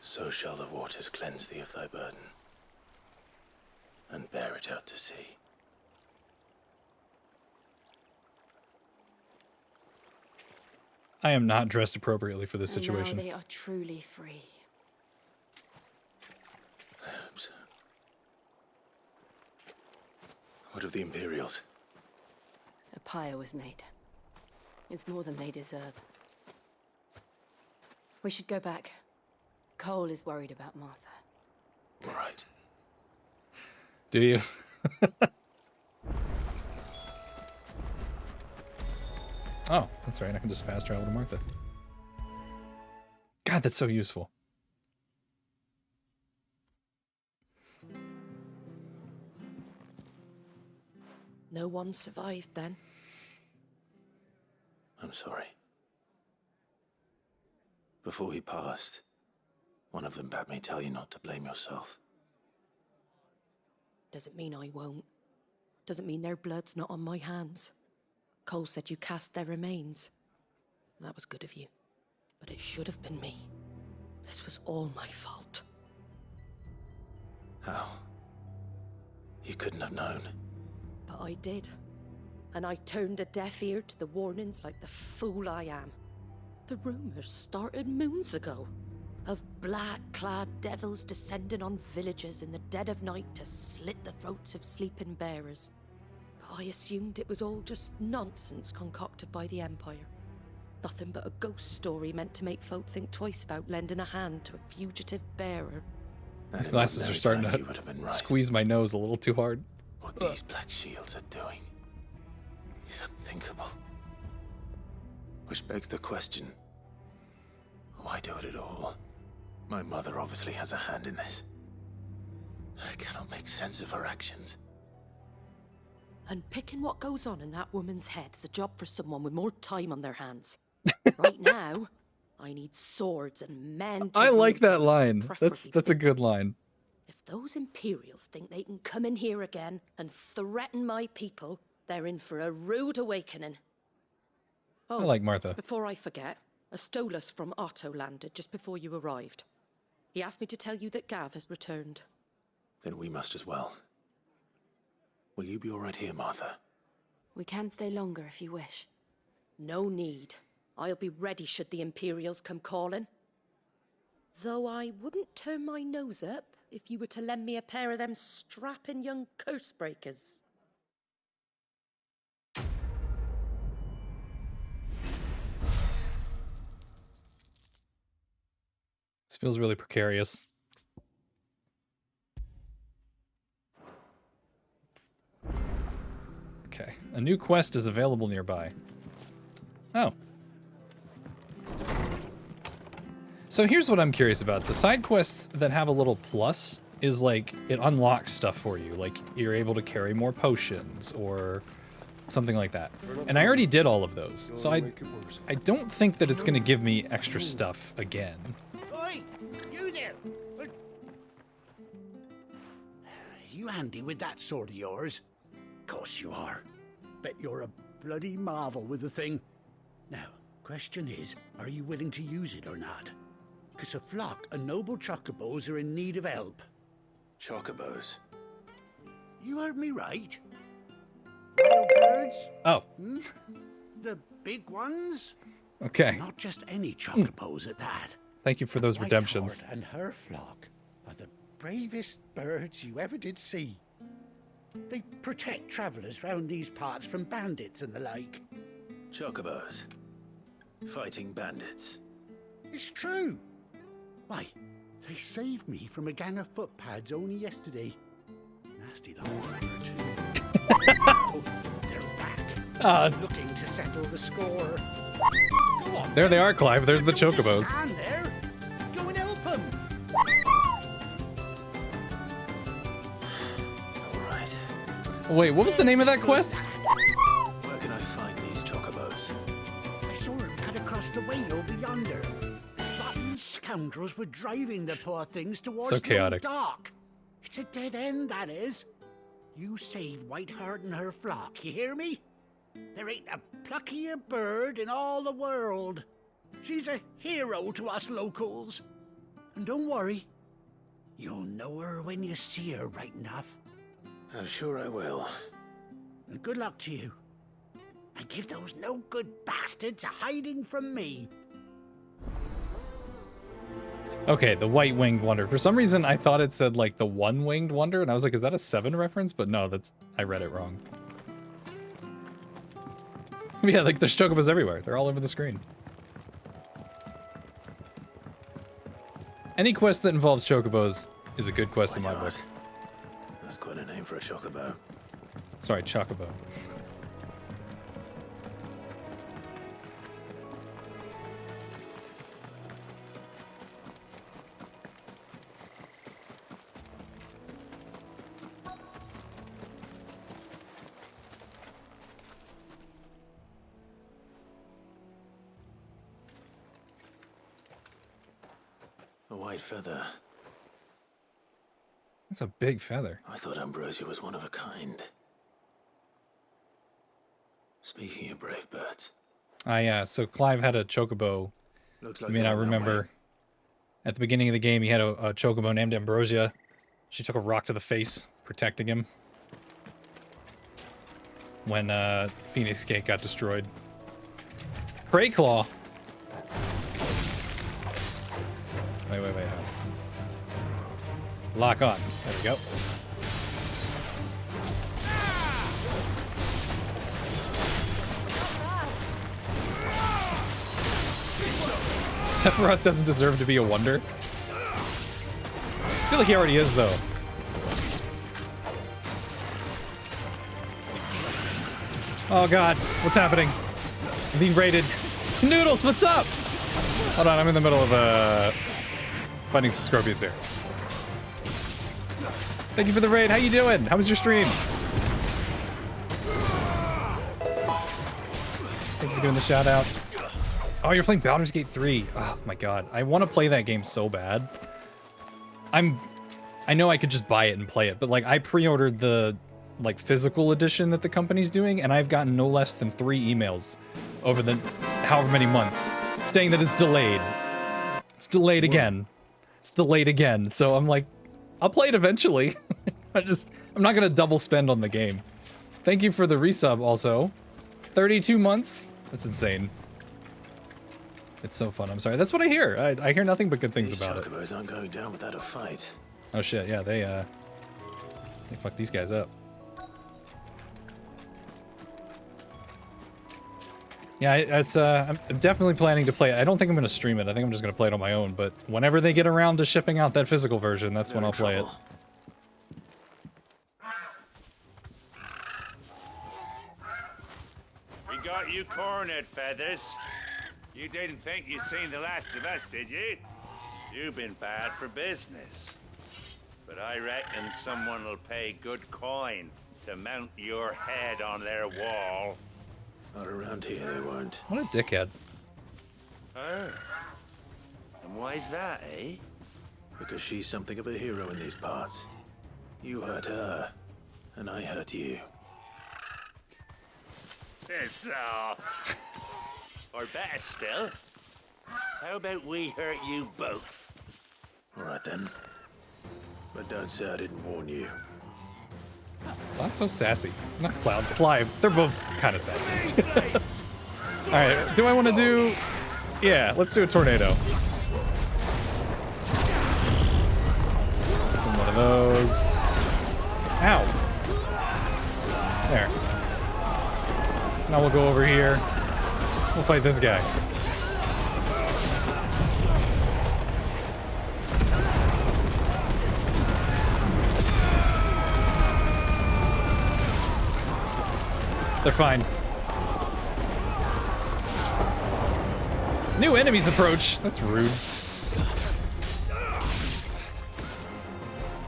So shall the waters cleanse thee of thy burden, and bear it out to sea. I am not dressed appropriately for this And situation. now they are truly free. I hope so. What of the Imperials? A pyre was made. It's more than they deserve. We should go back. Cole is worried about Martha. All right. Do you? Oh, that's right. I can just fast travel to Martha. God, that's so useful. No one survived then? I'm sorry. Before he passed, one of them bade me tell you not to blame yourself. Doesn't mean I won't. Doesn't mean their blood's not on my hands. Cole said you cast their remains. That was good of you. But it should have been me. This was all my fault. How? You couldn't have known. But I did. And I turned a deaf ear to the warnings like the fool I am. The rumors started moons ago. Of black-clad devils descending on villages in the dead of night to slit the throats of sleeping bearers. But I assumed it was all just nonsense concocted by the Empire. Nothing but a ghost story meant to make folk think twice about lending a hand to a fugitive bearer. These glasses are starting to squeeze my nose a little too hard. What these black shields are doing is unthinkable. Which begs the question, why do it at all? My mother obviously has a hand in this. I cannot make sense of her actions. And picking what goes on in that woman's head is a job for someone with more time on their hands. Right now, I need swords and men to I like wield that them, line. preferably That's a good boys. line. If those Imperials think they can come in here again and threaten my people, they're in for a rude awakening. Oh, I like Martha. Before I forget, a Stolas from Otto landed just before you arrived. He asked me to tell you that Gav has returned. Then we must as well. Will you be all right here, Martha? We can stay longer if you wish. No need. I'll be ready should the Imperials come calling. Though I wouldn't turn my nose up if you were to lend me a pair of them strapping young curse breakers. This feels really precarious. Okay, a new quest is available nearby. Oh. So here's what I'm curious about. The side quests that have a little plus is like, it unlocks stuff for you. Like, you're able to carry more potions or something like that. And I already did all of those. So I don't think that it's going to give me extra stuff again. Oi, you there! You handy with that sword of yours? Course you are. Bet you're a bloody marvel with the thing. Now, question is, are you willing to use it or not? 'Cause a flock of noble chocobos are in need of help. Chocobos? You heard me right. Wild birds? Oh. Hmm? The big ones? Okay. Not just any chocobos at that. Thank you for those redemptions. Whitehorn and her flock are the bravest birds you ever did see. They protect travelers round these parts from bandits and the like. Chocobos. Fighting bandits. It's true. Why, they saved me from a gang of footpads only yesterday. Nasty lot they were too. Now they're back. Looking to settle the score. Go on. There they are, Clive. There's the chocobos. Stand there. Go and help them. Wait, what was the name of that quest? Where can I find these chocobos? I saw them cut across the way over yonder. Rotten scoundrels were driving the poor things towards So the chaotic. dock. It's a dead end, that is. You save Whitehart and her flock, you hear me? There ain't a pluckier bird in all the world. She's a hero to us locals. And don't worry, you'll know her when you see her right enough. I'm sure I will. And good luck to you. And give those no-good bastards a hiding from me. Okay, the white-winged wonder. For some reason, I thought it said, like, the one-winged wonder, and I was like, is that a 7 reference? But no, I read it wrong. Yeah, like, there's chocobos everywhere. They're all over the screen. Any quest that involves chocobos is a good quest in my book. That's quite a name for a chocobo. Sorry, chocobo. A white feather. That's a big feather. I thought Ambrosia was one of a kind. Speaking of brave birds. Yeah, so Clive had a chocobo. Looks like I mean, I they're on their remember way. at the beginning of the game, he had a chocobo named Ambrosia. She took a rock to the face, protecting him when Phoenix Gate got destroyed. Crayclaw. Oh Wait. Lock on. There we go. Sephiroth doesn't deserve to be a wonder. I feel like he already is, though. Oh god, what's happening? I'm being raided. Noodles, what's up? Hold on, I'm in the middle of fighting some scorpions here. Thank you for the raid. How you doing? How was your stream? Thank you for doing the shout out. Oh, you're playing Baldur's Gate 3. Oh my god. I want to play that game so bad. I know I could just buy it and play it, but like I pre-ordered the like physical edition that the company's doing, and I've gotten no less than 3 emails over the however many months saying that it's delayed. It's delayed again. It's delayed again. So I'm like, I'll play it eventually. I'm not gonna double spend on the game. Thank you for the resub also. 32 months? That's insane. It's so fun. I'm sorry. That's what I hear. I hear nothing but good things about it. These chocobos aren't going down without a fight. Oh shit, yeah, they fucked these guys up. Yeah, I'm definitely planning to play it. I don't think I'm gonna stream it. I think I'm just gonna play it on my own, but whenever they get around to shipping out that physical version, that's when I'll play it. We got you cornered, Feathers. You didn't think you'd seen the last of us, did you? You've been bad for business. But I reckon someone will pay good coin to mount your head on their wall. Not around here, they won't. What a dickhead. Oh. And why's that, eh? Because she's something of a hero in these parts. You hurt her, and I hurt you. Piss off. Or better still, how about we hurt you both? All right then. But don't say I didn't warn you. Not so sassy. Not Cloud. Clive. They're both kind of sassy. Alright, do I want to do... Yeah, let's do a tornado. One of those. Ow. There. So now we'll go over here. We'll fight this guy. They're fine. New enemies approach. That's rude.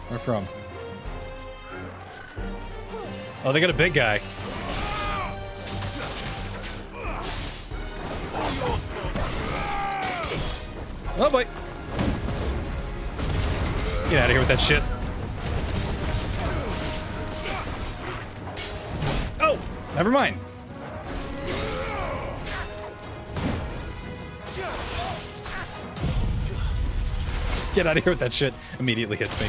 Where from? Oh, they got a big guy. Oh boy. Get out of here with that shit. Oh, never mind. Get out of here with that shit. Immediately hits me.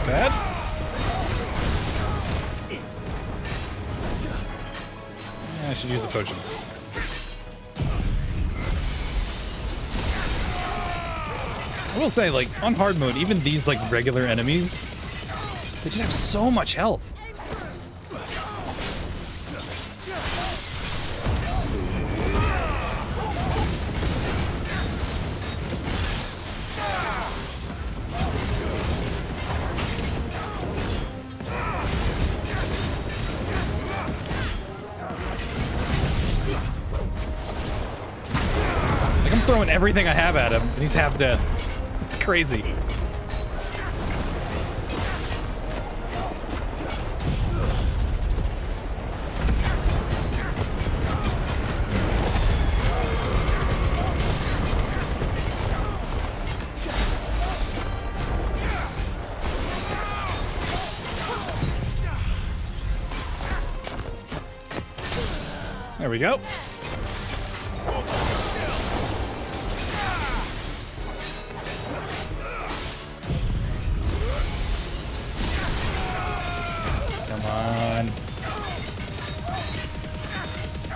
Bad. I should use the potion. I will say, like, on hard mode, even these, like, regular enemies, they just have so much health. Like, I'm throwing everything I have at him, and he's half dead. It's crazy. There we go. Come on.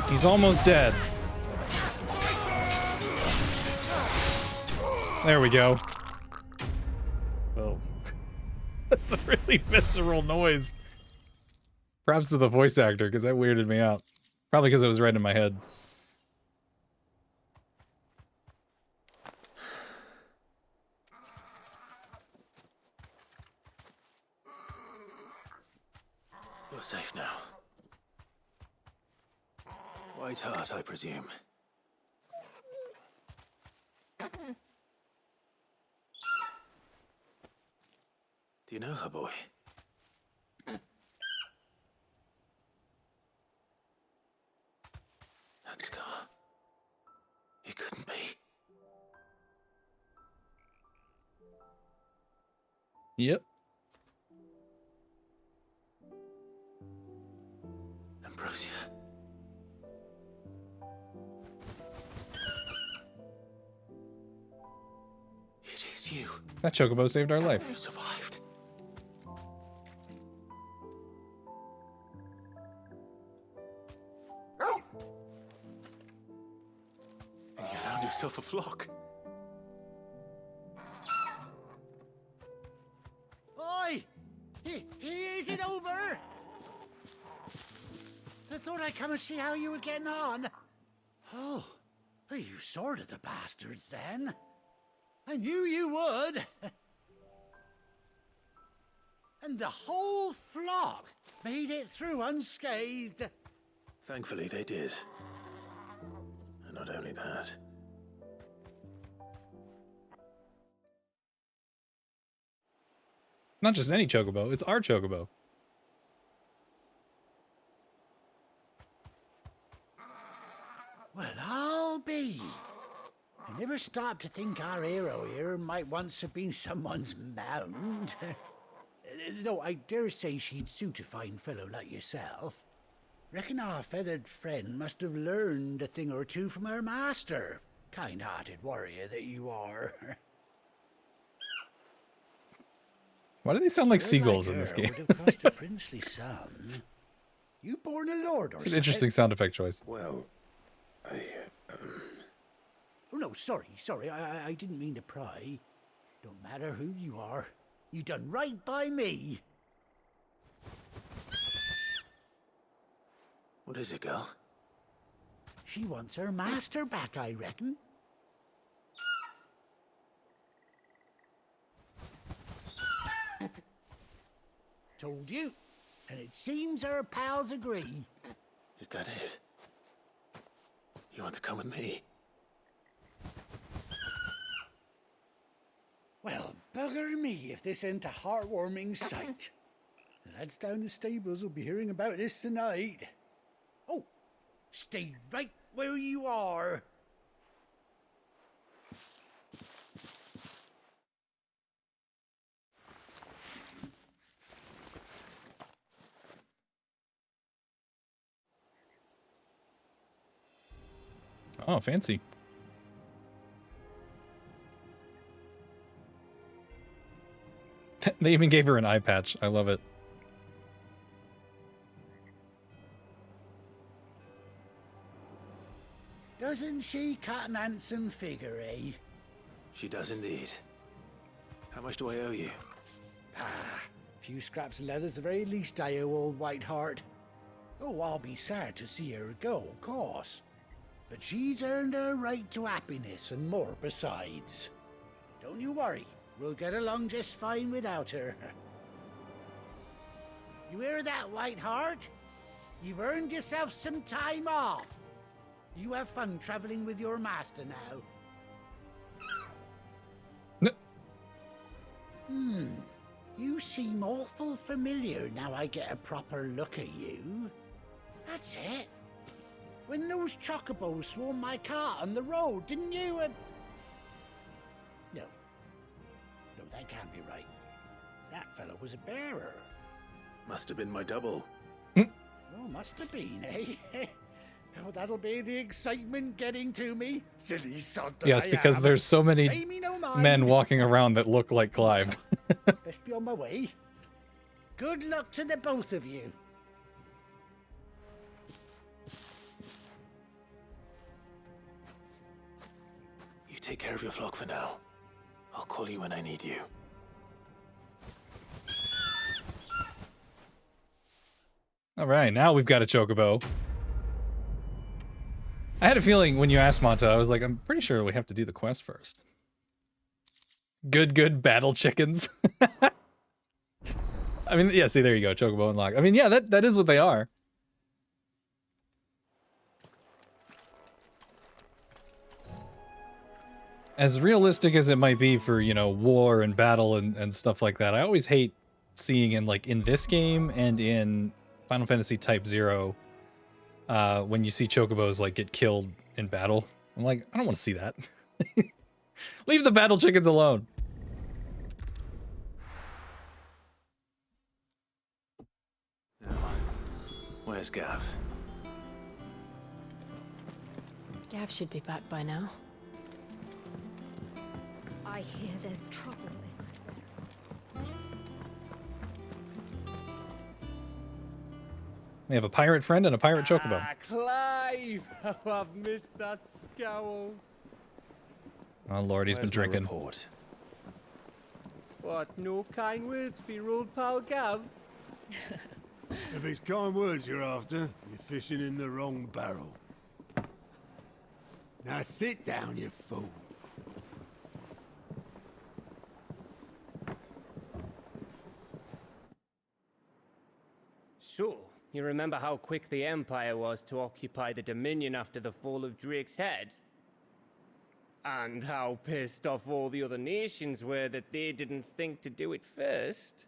He's almost dead. There we go. Oh. That's a really visceral noise. Props to the voice actor, because that weirded me out. Probably because it was right in my head. You're safe now. White Heart, I presume. Do you know her, boy? That scar. It couldn't be. Yep. Ambrosia. It is you. That chocobo saved our life. You survived. And you found yourself a flock. Oi! Is it over? I thought I'd come and see how you were getting on. Oh, you sorted the bastards then. I knew you would. And the whole flock made it through unscathed. Thankfully, they did. And not only that. Not just any chocobo, it's our chocobo. Well, I'll be. I never stopped to think our hero here might once have been someone's mount. Though I dare say she'd suit a fine fellow like yourself. Reckon our feathered friend must have learned a thing or two from her master. Kind-hearted warrior that you are. Why do they sound like seagulls in this game? Would have cost a princely sum. You born a lord or It's an interesting sound effect choice. Well, Oh, no, sorry. I didn't mean to pry. Don't matter who you are. You done right by me. What is it, girl? She wants her master back, I reckon. Told you. And it seems her pals agree. Is that it? You want to come with me? Well, bugger me if this ain't a heartwarming sight. The lads down the stables will be hearing about this tonight. Oh, stay right where you are. Oh, fancy. They even gave her an eye patch. I love it. Doesn't she cut an handsome figure, eh? She does indeed. How much do I owe you? Ah, a few scraps of leather's the very least I owe old Whiteheart. Oh, I'll be sad to see her go, of course. But she's earned her right to happiness and more besides. Don't you worry, we'll get along just fine without her. You hear that, Whiteheart? You've earned yourself some time off. You have fun traveling with your master now. You seem awful familiar now I get a proper look at you. That's it. When those chocobos swarmed my cart on the road, didn't you? No, that can't be right. That fellow was a bearer. Must have been my double. Oh, must have been, eh? Oh, that'll be the excitement getting to me. Silly sod that Yes, I because am. there's so many Pay me no mind. men walking around that look like Clive. Best be on my way. Good luck to the both of you. You take care of your flock for now. I'll call you when I need you. All right, now we've got a chocobo. I had a feeling when you asked Manta, I was like, I'm pretty sure we have to do the quest first. Good battle chickens. I mean, yeah, see, there you go, chocobo unlocked. I mean, yeah, that is what they are. As realistic as it might be for, you know, war and battle and stuff like that, I always hate seeing in this game and in Final Fantasy Type 0, when you see chocobos like get killed in battle. I'm like, I don't want to see that. Leave the battle chickens alone. Where's Gav? Gav should be back by now. I hear there's trouble. We have a pirate friend and a pirate chocobo. Clive! Oh, I've missed that scowl. Oh lord, he's been drinking. Report? What, no kind words for your old pal Gav? If it's kind words you're after, you're fishing in the wrong barrel. Now sit down, you fool. So, you remember how quick the Empire was to occupy the Dominion after the fall of Drake's head? And how pissed off all the other nations were that they didn't think to do it first?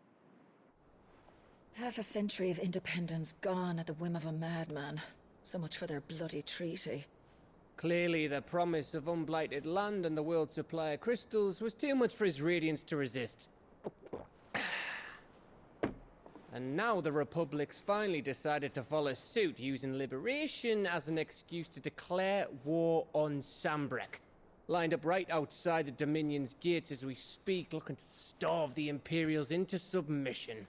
Half a century of independence gone at the whim of a madman. So much for their bloody treaty. Clearly, the promise of unblighted land and the world's supply of crystals was too much for his radiance to resist. And now the Republic's finally decided to follow suit, using liberation as an excuse to declare war on Sambrek. Lined up right outside the Dominion's gates as we speak, looking to starve the Imperials into submission.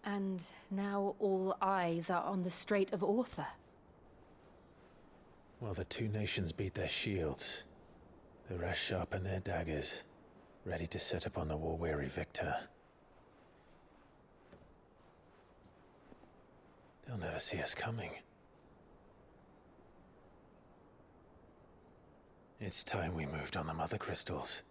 And now all eyes are on the Strait of Author. While the two nations beat their shields, the rest sharpen their daggers, ready to set upon the war-weary victor. They'll never see us coming. It's time we moved on the Mother Crystals.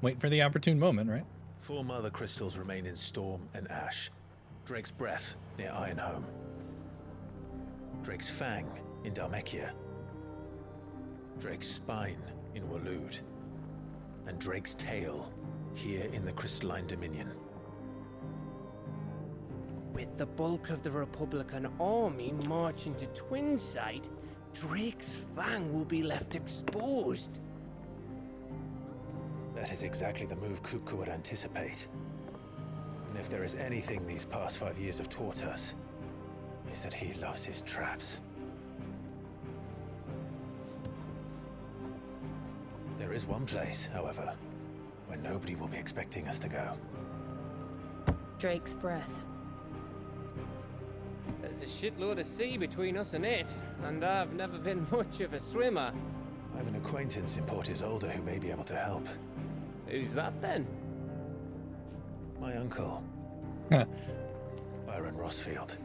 Wait for the opportune moment, right? 4 Mother Crystals remain in Storm and Ash. Drake's Breath near Ironhome. Drake's Fang in Dhalmekia. Drake's Spine in Waloed. And Drake's Tail here in the Crystalline Dominion. With the bulk of the Republican army marching to Twinside, Drake's Fang will be left exposed. That is exactly the move Kupka would anticipate. And if there is anything these past 5 years have taught us, is that he loves his traps. There is one place, however, where nobody will be expecting us to go. Drake's Breath. There's a shitload of sea between us and it, and I've never been much of a swimmer. I have an acquaintance in Port Isolde who may be able to help. Who's that then? My uncle. Byron Rossfield.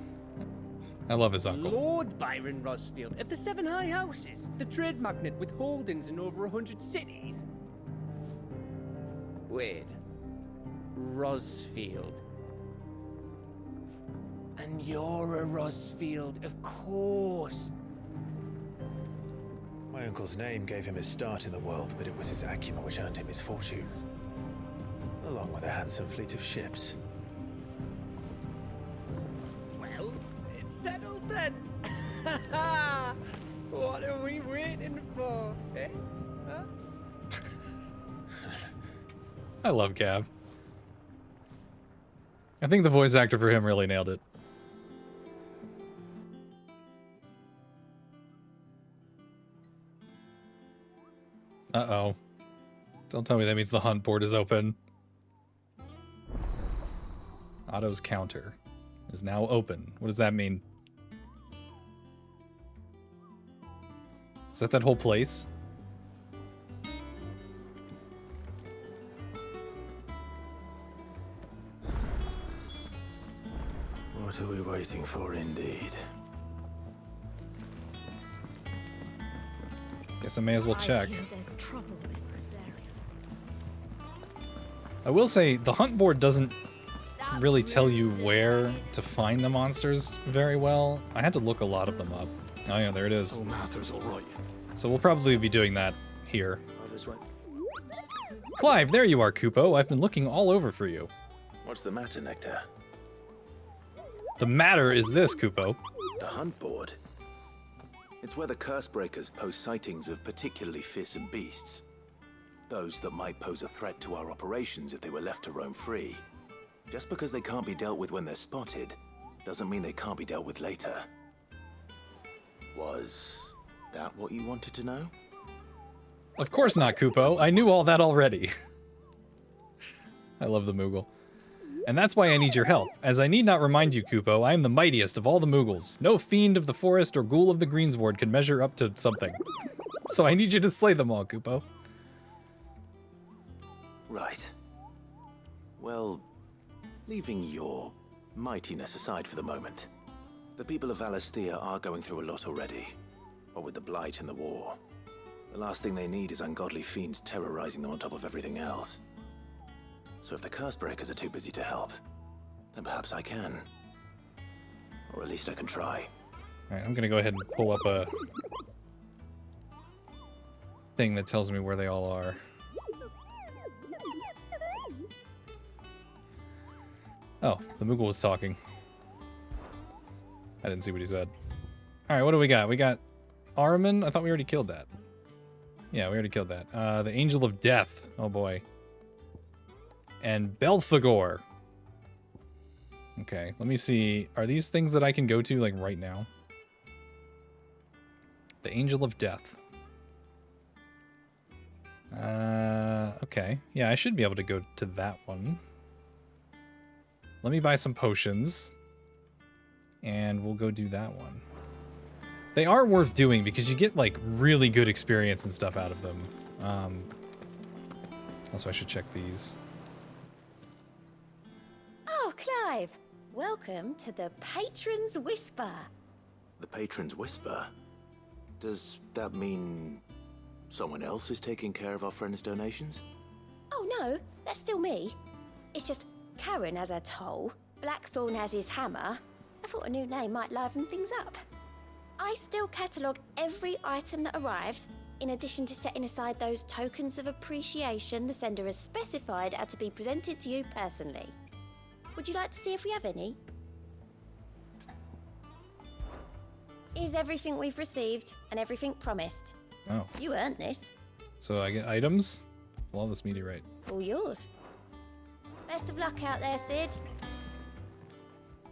I love his uncle. Lord Byron Rossfield of the 7 High Houses, the trade magnate with holdings in over 100 cities. Wait. Rossfield. And you're a Rossfield, of course. My uncle's name gave him his start in the world, but it was his acumen which earned him his fortune. Along with a handsome fleet of ships. Well, it's settled then. What are we waiting for, eh? Huh? I love Gav. I think the voice actor for him really nailed it. Uh-oh. Don't tell me that means the hunt board is open. Otto's counter is now open. What does that mean? Is that whole place? What are we waiting for, indeed? Guess I may as well check. There's trouble in Rosaria. I will say, the hunt board doesn't really tell you where to find the monsters very well. I had to look a lot of them up. Oh yeah, there it is. Oh, Mather's all right. So we'll probably be doing that here. Oh, this way. Clive, there you are, Kupo. I've been looking all over for you. What's the matter, Nectar? The matter is this, Kupo. The hunt board. It's where the Cursebreakers post sightings of particularly fearsome beasts. Those that might pose a threat to our operations if they were left to roam free. Just because they can't be dealt with when they're spotted, doesn't mean they can't be dealt with later. Was that what you wanted to know? Of course not, Kupo. I knew all that already. I love the Moogle. And that's why I need your help. As I need not remind you, Kupo, I am the mightiest of all the Moogles. No fiend of the forest or ghoul of the greensward can measure up to something. So I need you to slay them all, Kupo. Right. Well, leaving your mightiness aside for the moment, the people of Valisthea are going through a lot already. What with the Blight and the war. The last thing they need is ungodly fiends terrorizing them on top of everything else. So if the Cursebreakers are too busy to help, then perhaps I can. Or at least I can try. Alright, I'm gonna go ahead and pull up a thing that tells me where they all are. Oh, the Moogle was talking. I didn't see what he said. Alright, what do we got? We got Armin. I thought we already killed that. Yeah, we already killed that. The Angel of Death. Oh boy. And Belphegor. Okay, let me see. Are these things that I can go to, like, right now? The Angel of Death. Okay. Yeah, I should be able to go to that one. Let me buy some potions. And we'll go do that one. They are worth doing because you get, like, really good experience and stuff out of them. Also, I should check these. Oh, Clive! Welcome to the Patron's Whisper. The Patron's Whisper? Does that mean someone else is taking care of our friend's donations? Oh no, that's still me. It's just Karen has her toll, Blackthorn has his hammer. I thought a new name might liven things up. I still catalogue every item that arrives, in addition to setting aside those tokens of appreciation the sender has specified are to be presented to you personally. Would you like to see if we have any? Here's everything we've received and everything promised. Oh. You earned this. So I get items? Flawless meteorite. All yours. Best of luck out there, Sid.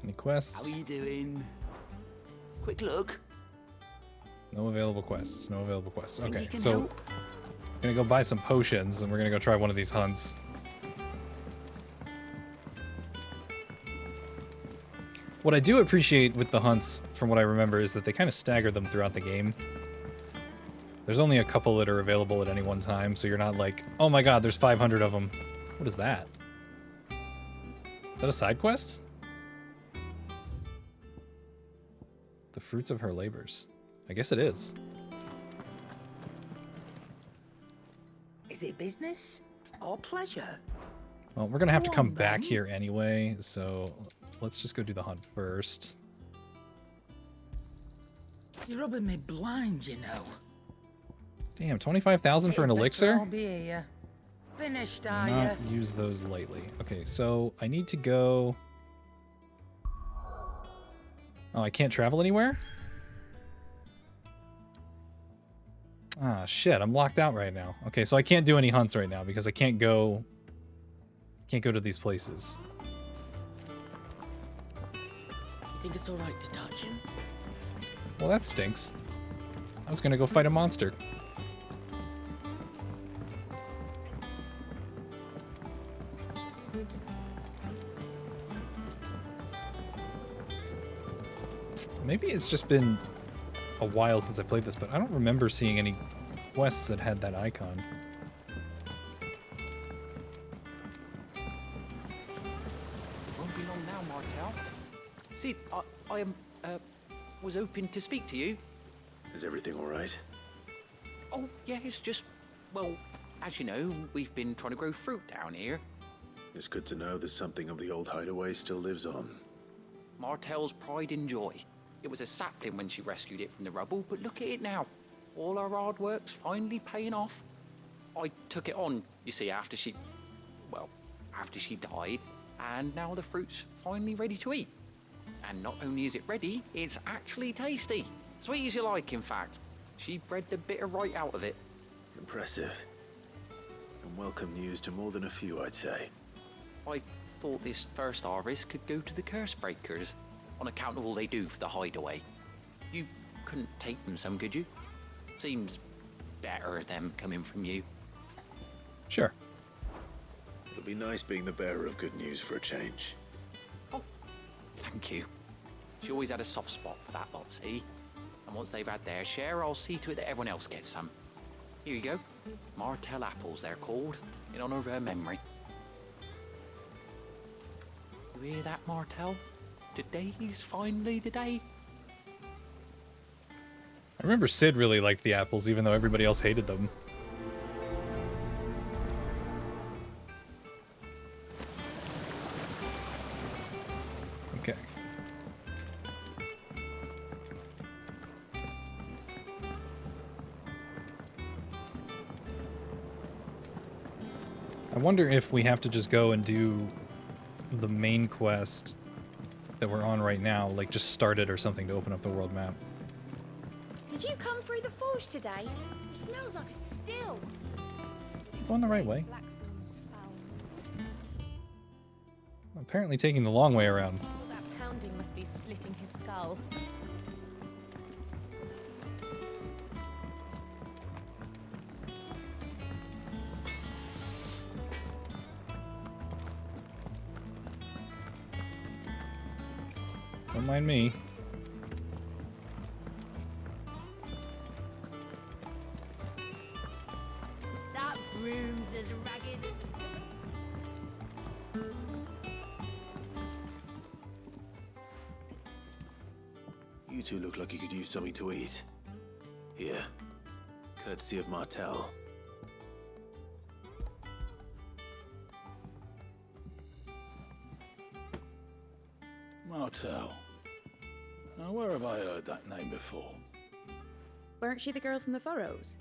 Any quests? How are you doing? Quick look. No available quests. No available quests. Think Okay, you can so help? I'm gonna go buy some potions and we're gonna go try one of these hunts. What I do appreciate with the hunts, from what I remember, is that they kind of stagger them throughout the game. There's only a couple that are available at any one time, so you're not like, oh my god, there's 500 of them. What is that? Is that a side quest? The fruits of her labors. I guess it is. Is it business or pleasure? Well, we're gonna have to come back here anyway, so let's just go do the hunt first. You're rubbing me blind, you know. Damn, 25,000 for an elixir? I'll be here. Finished, are you? Not used those lately. Okay, so I need to go... Oh, I can't travel anywhere? Ah, shit, I'm locked out right now. Okay, so I can't do any hunts right now because I can't go to these places. think it's alright to touch him? Well, that stinks. I was gonna go fight a monster. Maybe it's just been a while since I played this, but I don't remember seeing any quests that had that icon. Won't be long now, Martel. Sid, I was hoping to speak to you. Is everything all right? Oh, yeah, it's just, well, as you know, we've been trying to grow fruit down here. It's good to know that something of the old hideaway still lives on. Martel's pride and joy. It was a sapling when she rescued it from the rubble, but look at it now. All our hard work's finally paying off. I took it on, you see, after she died, and now the fruit's finally ready to eat. And not only is it ready, it's actually tasty. Sweet as you like, in fact. She bred the bitter right out of it. Impressive. And welcome news to more than a few, I'd say. I thought this first harvest could go to the curse breakers, on account of all they do for the hideaway. You couldn't take them some, could you? Seems better them coming from you. Sure. It'll be nice being the bearer of good news for a change. Oh, thank you. She always had a soft spot for that lot, see? And once they've had their share, I'll see to it that everyone else gets some. Here you go. Martel apples, they're called, in honor of her memory. You hear that, Martel? Today's finally the day. I remember Sid really liked the apples, even though everybody else hated them. Okay. I wonder if we have to just go and do the main quest that we're on right now, like just start it or something to open up the world map. Did you come through the forge today? It smells like a still. Going the right way. Apparently taking the long way around. All that pounding must be splitting his skull. Don't mind me. That broom's as ragged as... You two look like you could use something to eat. Here. Courtesy of Martel. Martel. Now, where have I heard that name before? Weren't she the girl from the Furrows?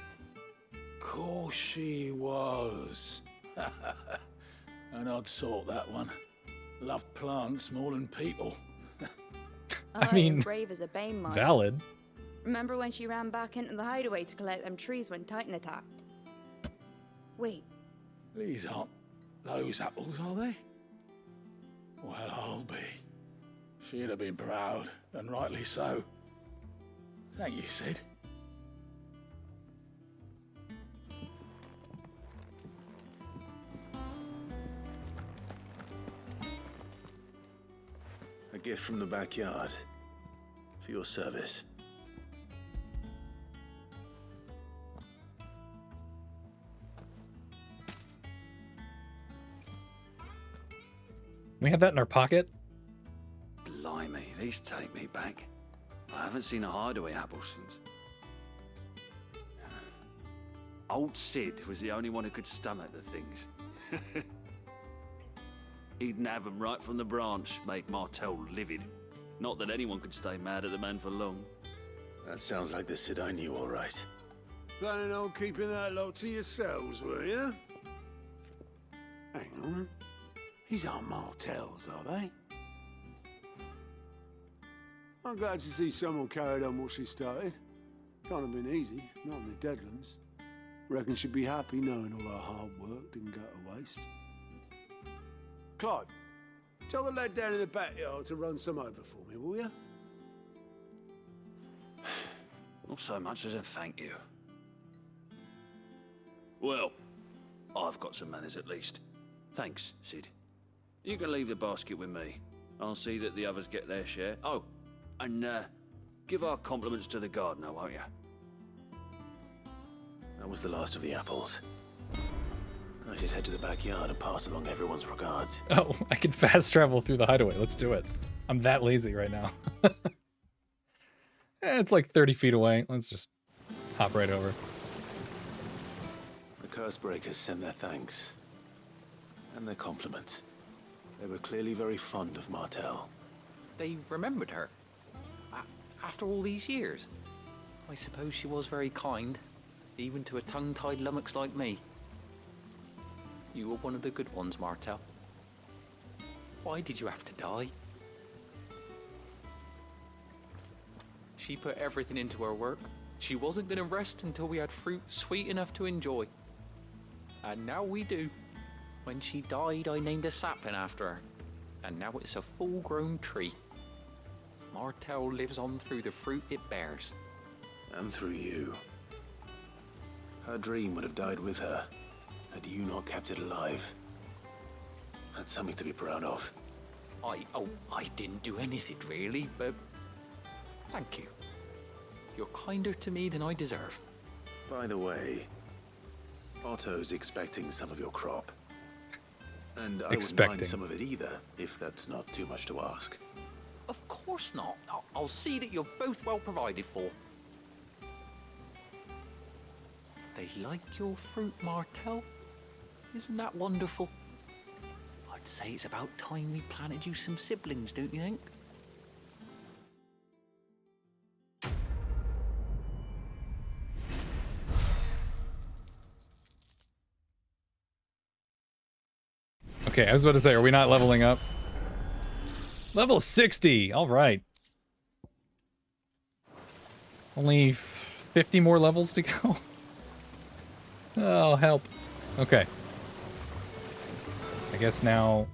Course she was. An odd sort, that one. Loved plants more than people. I mean, brave as a bane mine. valid. Remember when she ran back into the hideaway to collect them trees when Titan attacked? Wait, These aren't those apples, are they? Well, I'll be. She'd have been proud, and rightly so. Thank you, Sid. A gift from the backyard. For your service. We have that in our pocket. Blimey, these take me back. I haven't seen a hideaway apple since. Old Sid was the only one who could stomach the things. He'd nab them right from the branch, made Martel livid. Not that anyone could stay mad at the man for long. That sounds like the Sid I knew, all right. Planning on keeping that lot to yourselves, were you? Hang on. These aren't Martels, are they? I'm glad to see someone carried on what she started. Can't have been easy, not in the Deadlands. Reckon she'd be happy knowing all her hard work didn't go to waste. Clive, Tell the lad down in the backyard to run some over for me, will you? Not so much as a thank you. Well, I've got some manners at least. Thanks, Sid. You can leave the basket with me. I'll see that the others get their share. Oh, and give our compliments to the gardener, won't you? That was the last of the apples. I should head to the backyard and pass along everyone's regards. Oh, I can fast travel through the hideaway. Let's do it. I'm that lazy right now. It's like 30 feet away. Let's just hop right over. The Cursebreakers send their thanks. And their compliments. They were clearly very fond of Martell. They remembered her. After all these years. I suppose she was very kind, even to a tongue-tied lummox like me. You were one of the good ones, Martell. Why did you have to die? She put everything into her work. She wasn't going to rest until we had fruit sweet enough to enjoy. And now we do. When she died, I named a sapling after her. And now it's a full-grown tree. Martell lives on through the fruit it bears. And through you. Her dream would have died with her, had you not kept it alive. That's something to be proud of. I didn't do anything really, but thank you. You're kinder to me than I deserve. By the way, Otto's expecting some of your crop. And I wouldn't mind some of it either, if that's not too much to ask. Of course not. I'll see that you're both well provided for. They like your fruit, Martell. Isn't that wonderful? I'd say it's about time we planted you some siblings, don't you think? Okay, I was about to say, are we not leveling up? Level 60! Alright. Only 50 more levels to go. Oh, help. Okay. I guess now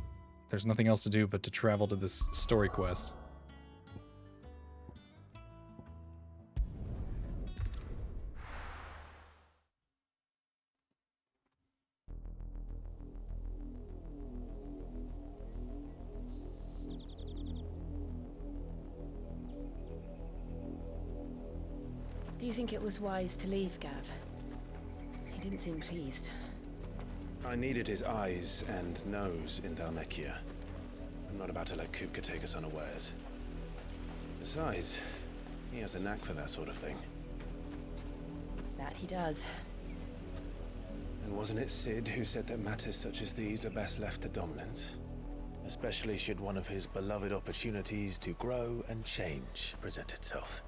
there's nothing else to do but to travel to this story quest. Do you think it was wise to leave, Gav? He didn't seem pleased. I needed his eyes and nose in Dhalmekia. I'm not about to let Kupka take us unawares. Besides, he has a knack for that sort of thing. That he does. And wasn't it Sid who said that matters such as these are best left to dominance? Especially should one of his beloved opportunities to grow and change present itself.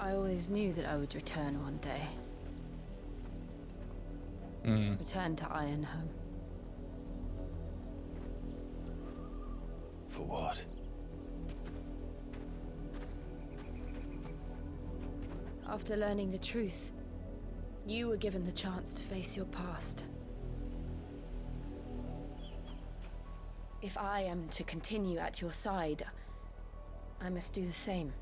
I always knew that I would return one day. Return to Ironhome. For what? After learning the truth, you were given the chance to face your past. If I am to continue at your side, I must do the same.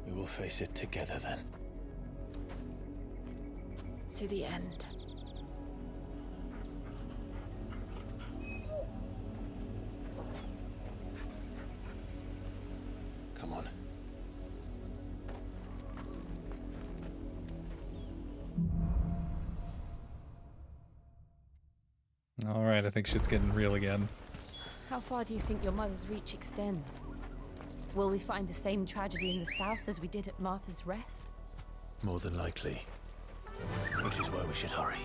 We will face it together then. To the end. Come on. All right, I think shit's getting real again. How far do you think your mother's reach extends? Will we find the same tragedy in the south as we did at Martha's Rest? More than likely. Which is why we should hurry.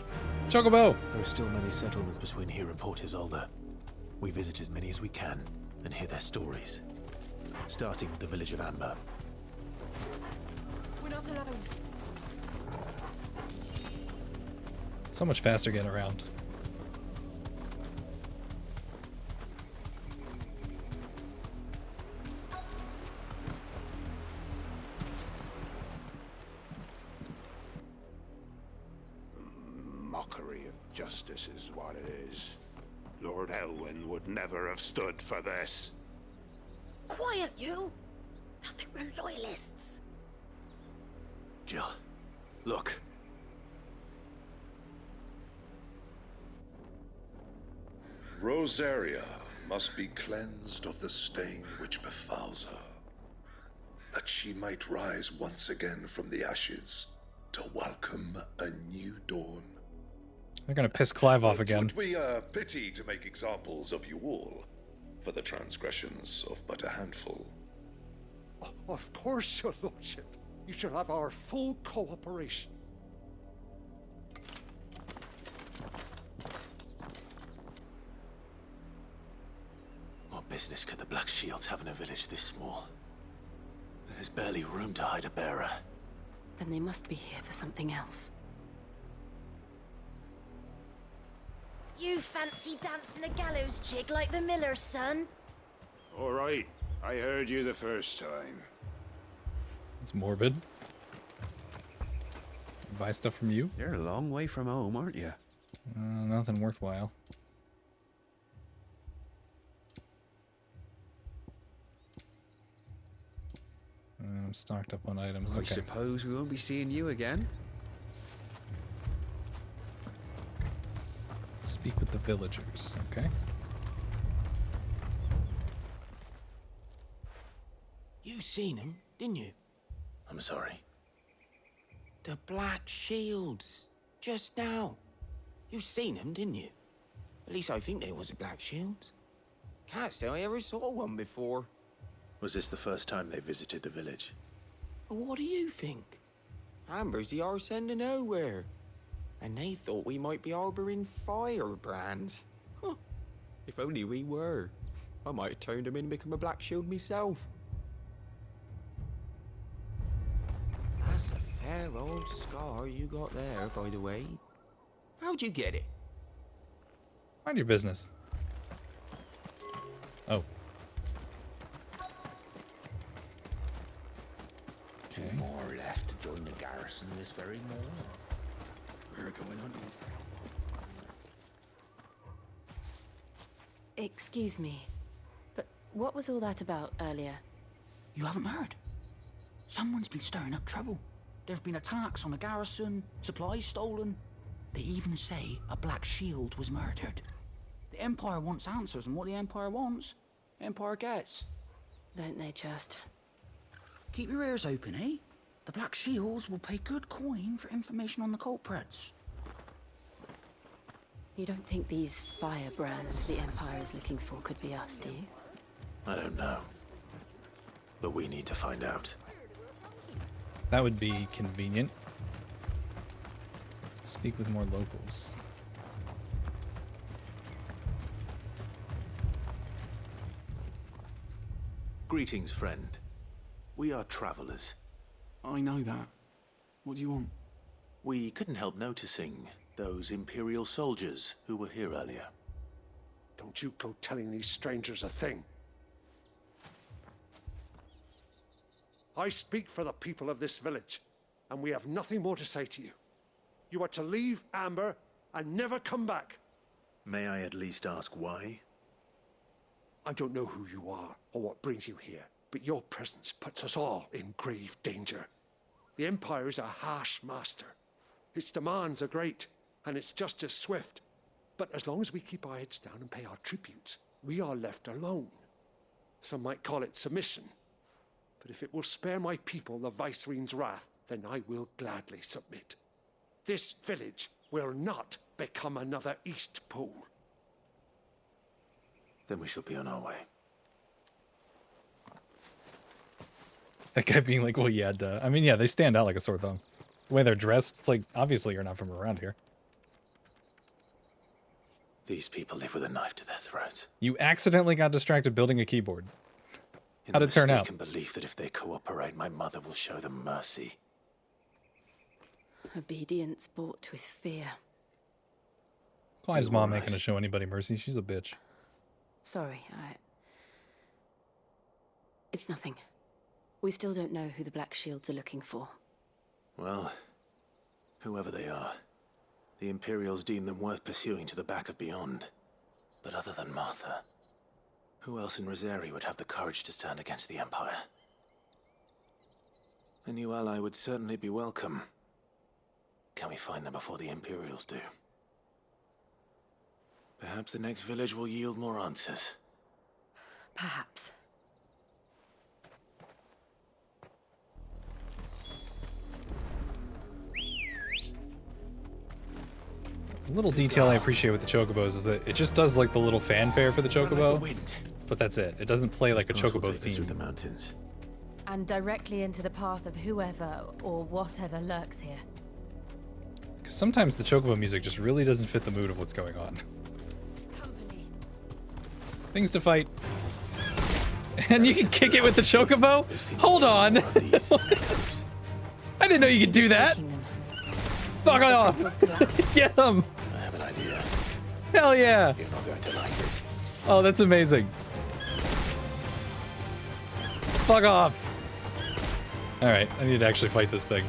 Chocobo! There are still many settlements between here and Port Isolde. We visit as many as we can and hear their stories. Starting with the village of Amber. We're not alone. So much faster getting around. mockery of justice is what it is. Lord Elwyn would never have stood for this. Quiet, you! Thought they were loyalists. Jill, look. Rosaria must be cleansed of the stain which befouls her, that she might rise once again from the ashes to welcome a new dawn. They're gonna piss Clive off again. It would be a pity to make examples of you all for the transgressions of but a handful. Of course, your lordship. You shall have our full cooperation. What business could the Black Shields have in a village this small? There's barely room to hide a bearer. Then they must be here for something else. You fancy dancing a gallows jig like the miller's son? All right, I heard you the first time. It's morbid. Buy stuff from you? You're a long way from home, aren't you? Nothing worthwhile. I'm stocked up on items. I Okay. suppose we won't be seeing you again. Speak with the villagers. Okay. You seen him, didn't you? I'm sorry. The Black Shields. Just now. You seen them, didn't you? At least I think there was a Black Shields. Can't say I ever saw one before. Was this the first time they visited the village? What do you think? Amber's the arse end of nowhere. And they thought we might be harboring firebrands. Huh. If only we were. I might have turned them in and become a Black Shield myself. That's a fair old scar you got there, by the way. How'd you get it? Mind your business. Oh. Two more left to join the garrison this very morning. We're going hunting. Excuse me, but what was all that about earlier? You haven't heard? Someone's been stirring up trouble. There've been attacks on the garrison, supplies stolen. They even say a Black Shield was murdered. The Empire wants answers, and what the Empire wants, Empire gets. Don't they just? Keep your ears open, eh? The Black Shields will pay good coin for information on the culprits. You don't think these firebrands the Empire is looking for could be us, do you? I don't know. But we need to find out. That would be convenient. Speak with more locals. Greetings, friend. We are travelers. I know that. What do you want? We couldn't help noticing those Imperial soldiers who were here earlier. Don't you go telling these strangers a thing. I speak for the people of this village, and we have nothing more to say to you. You are to leave Amber and never come back. May I at least ask why? I don't know who you are or what brings you here, but your presence puts us all in grave danger. The Empire is a harsh master. Its demands are great, and its justice swift. But as long as we keep our heads down and pay our tributes, we are left alone. Some might call it submission. But if it will spare my people the Viceroy's wrath, then I will gladly submit. This village will not become another East Pool. Then we shall be on our way. That guy being like, well, yeah, duh. I mean, yeah, they stand out like a sore thumb. The way they're dressed, it's like, obviously you're not from around here. These people live with a knife to their throats. You accidentally got distracted building a keyboard. How'd it turn out? In the mistaken belief that if they cooperate, my mother will show them mercy. Obedience bought with fear. Clive's mom ain't gonna show anybody mercy. She's a bitch. Sorry, It's nothing. We still don't know who the Black Shields are looking for. Well, whoever they are, The Imperials deem them worth pursuing to the back of beyond. But other than Martha, who else in Rosari would have the courage to stand against the Empire? A new ally would certainly be welcome. Can we find them before the Imperials do? Perhaps the next village will yield more answers. Perhaps. A little detail I appreciate with the chocobos is that it just does like the little fanfare for the chocobo, but that's it. It doesn't play like a chocobo theme. Through the mountains. And directly into the path of whoever or whatever lurks here. Because sometimes the chocobo music just really doesn't fit the mood of what's going on. Things to fight. And you can kick it with the chocobo? Hold on. I didn't know you could do that. Fuck off. Get him. I have an idea. Hell yeah. You're not going to like it. Oh, that's amazing. Fuck off. Alright, I need to actually fight this thing.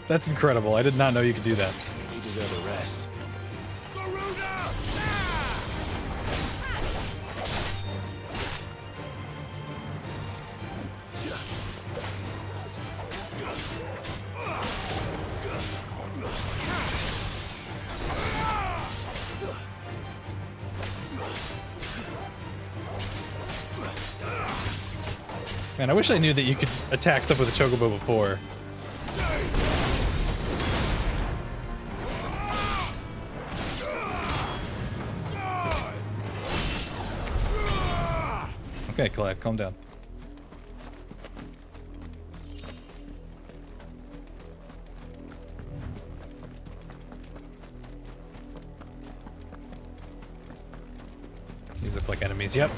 That's incredible. I did not know you could do that. You deserve a rest. Man, I wish I knew that you could attack stuff with a chocobo before. Okay, Clive, calm down. These look like enemies, yep.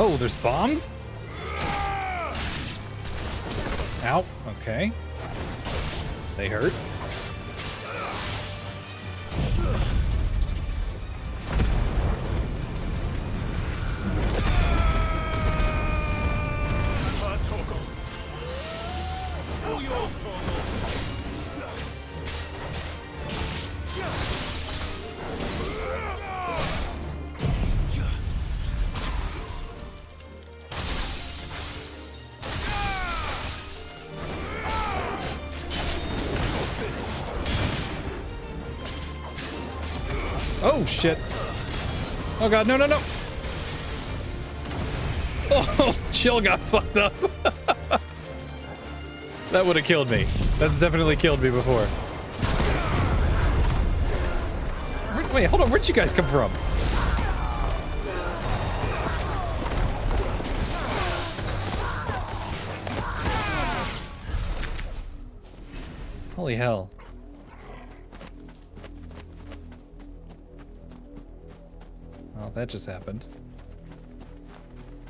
Oh, there's bomb? Ow, okay. They hurt. Oh shit. Oh god, no, no, no. Oh, Chill got fucked up. That would have killed me. That's definitely killed me before. Wait, hold on, where'd you guys come from? Holy hell. Well, that just happened.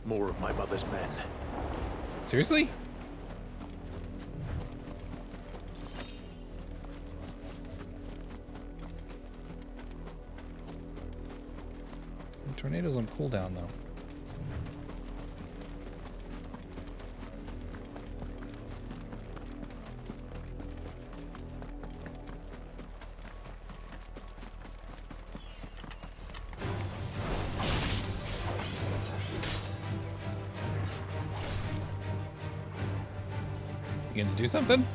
More of my mother's men. Seriously? The tornado's on cooldown, though. You gonna do something?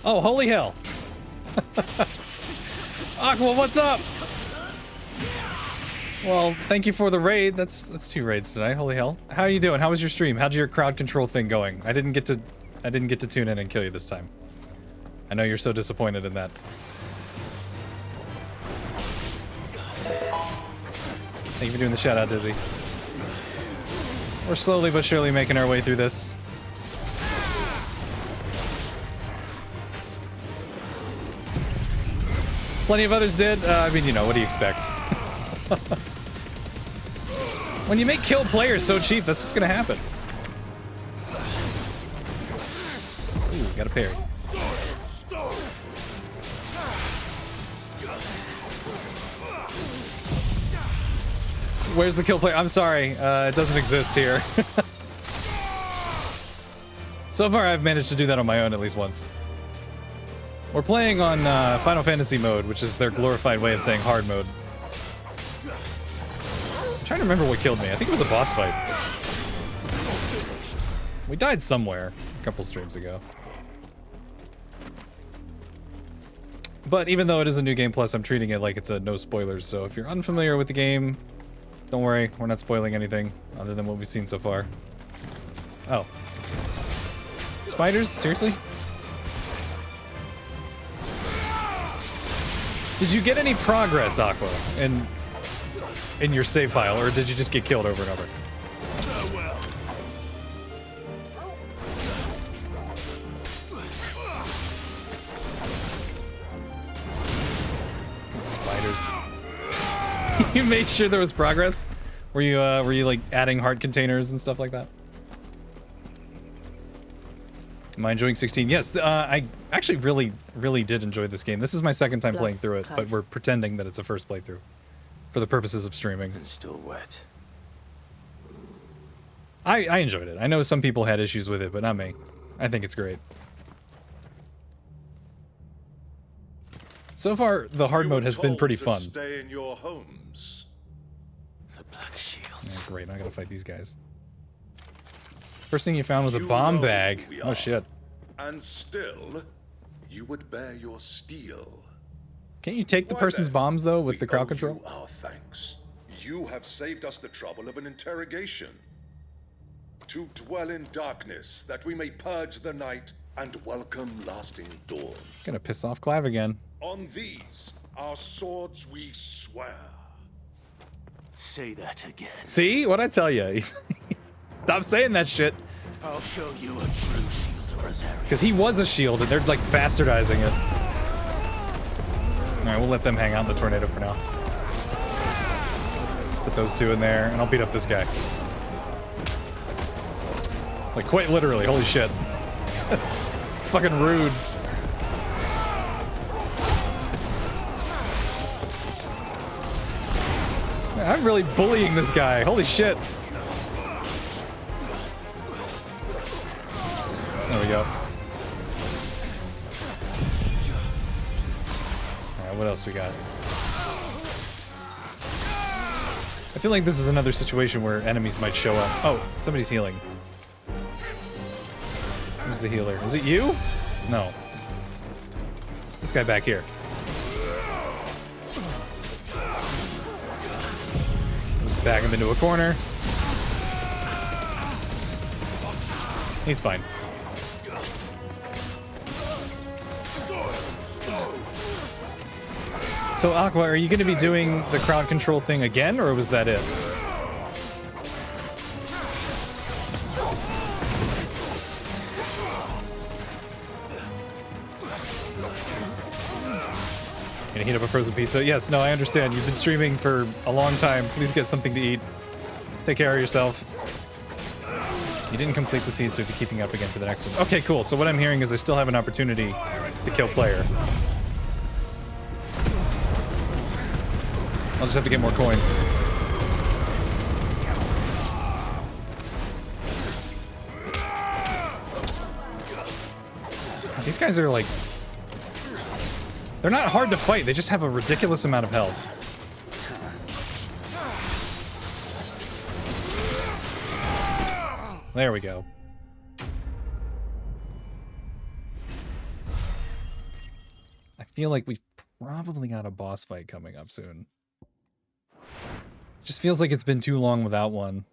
Oh, holy hell. Aqua, what's up? Well, thank you for the raid. That's 2 raids tonight. Holy hell. How are you doing? How was your stream? How'd your crowd control thing going? I didn't get to tune in and kill you this time. I know you're so disappointed in that. Thank you for doing the shout out, Dizzy. We're slowly but surely making our way through this. Plenty of others did. I mean, you know, what do you expect? When you make kill players so cheap, that's what's gonna happen. Ooh, got a parry. Where's the kill player? I'm sorry, it doesn't exist here. So far, I've managed to do that on my own at least once. We're playing on Final Fantasy mode, which is their glorified way of saying hard mode. I'm trying to remember what killed me. I think it was a boss fight. We died somewhere a couple streams ago. But even though it is a new game plus, I'm treating it like it's a no spoilers. So if you're unfamiliar with the game, don't worry, we're not spoiling anything other than what we've seen so far. Oh. Spiders? Seriously? Did you get any progress, Aqua, in your save file, or did you just get killed over and over? Spiders. You made sure there was progress? Were you like adding heart containers and stuff like that? Am I enjoying 16? Yes, I actually really did enjoy this game. This is my second time playing through it, but we're pretending that it's a first playthrough for the purposes of streaming. And still wet. I enjoyed it. I know some people had issues with it, but not me. I think it's great. So far, the hard mode has been pretty fun. Stay in your homes. The Black Shields. Oh, great, I gotta fight these guys. First thing you found was a bomb bag. Oh shit. And still, you would bear your steel. Can't you take the person's bombs though with the crowd control? Our thanks. You have saved us the trouble of an interrogation. To dwell in darkness, that we may purge the night and welcome lasting dawn. Gonna piss off Clive again. On these, our swords we swear. Say that again. See? What'd I tell you? Stop saying that shit. I'll show you a true shield of Rosario. Because he was a shield and they're like bastardizing it. Alright, we'll let them hang out in the tornado for now. Put those two in there and I'll beat up this guy. Like quite literally, holy shit. That's fucking rude. I'm really bullying this guy, holy shit. There we go. Alright, what else we got? I feel like this is another situation where enemies might show up. Oh, somebody's healing. Who's the healer? Is it you? No. It's this guy back here. Just back him into a corner. He's fine. So Aqua, are you going to be doing the crowd control thing again, or was that it? Gonna heat up a frozen pizza? Yes, no, I understand. You've been streaming for a long time. Please get something to eat. Take care of yourself. You didn't complete the scene, so you'll be keeping up again for the next one. Okay, cool. So what I'm hearing is I still have an opportunity to kill player. I'll just have to get more coins. These guys are like... They're not hard to fight, they just have a ridiculous amount of health. There we go. I feel like we've probably got a boss fight coming up soon. Just feels like it's been too long without one.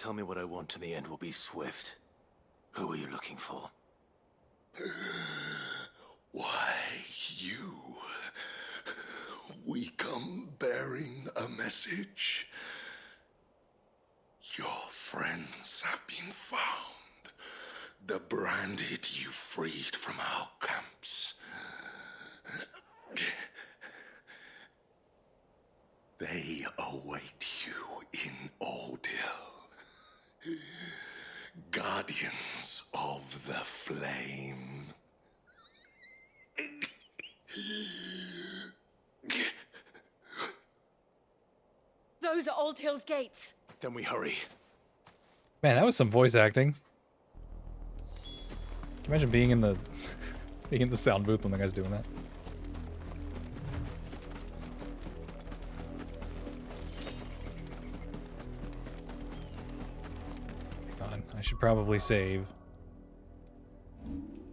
tell me what I want and the end will be swift. Who are you looking for? Why, you. We come bearing a message. Your friends have been found. The branded you freed from our camps. They await you in Ordeal. Guardians of the Flame. Those are Old Hill's gates. Then we hurry. Man, that was some voice acting. Can you imagine being in the sound booth when the guy's doing that? God, I should probably save.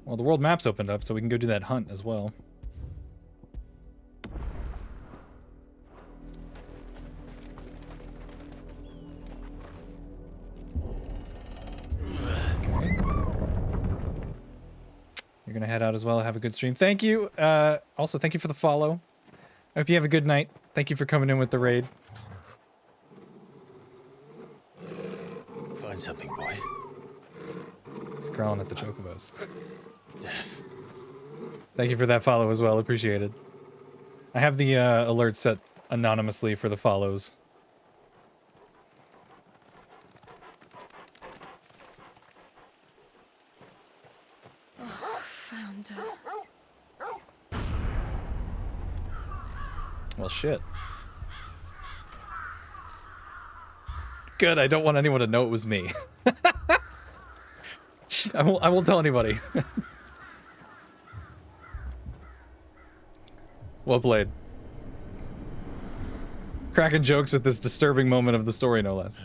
Well, the world map's opened up, so we can go do that hunt as well. You're gonna head out as well. Have a good stream. Thank you. Also, thank you for the follow. I hope you have a good night. Thank you for coming in with the raid. Find something, boy. He's growling at the chocobos. Death. Thank you for that follow as well. Appreciated. I have the alert set anonymously for the follows. Found her. Well, shit. Good, I don't want anyone to know it was me. I won't tell anybody. Well played. Cracking jokes at this disturbing moment of the story, no less.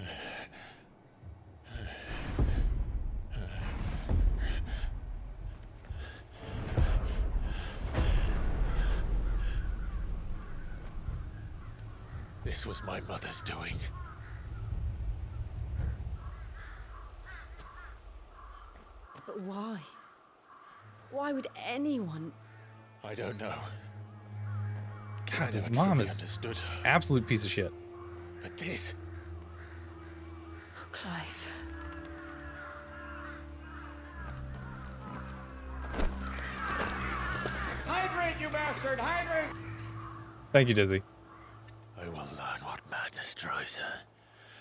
This was my mother's doing. But why? Why would anyone? I don't know. God, his I mom actually is understood just her. absolute piece of shit. But this... Oh, Clive. Hydrate, you bastard! Hydrate! Thank you, Dizzy. I will learn what madness drives her,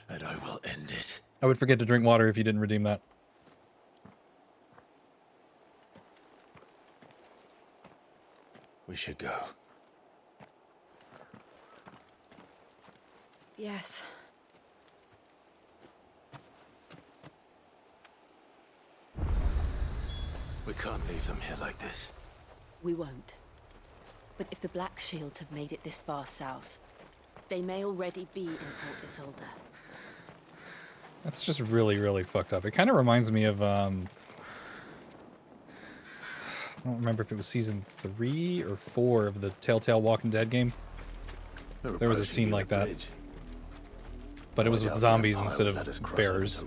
and I will end it. I would forget to drink water if you didn't redeem that. We should go. Yes. We can't leave them here like this. We won't. But if the Black Shields have made it this far south, they may already be in Port Isolde. That's just really, really fucked up. It kind of reminds me of, I don't remember if it was season 3 or 4 of the Telltale Walking Dead game. There was a scene like that. But it was with zombies instead of bears.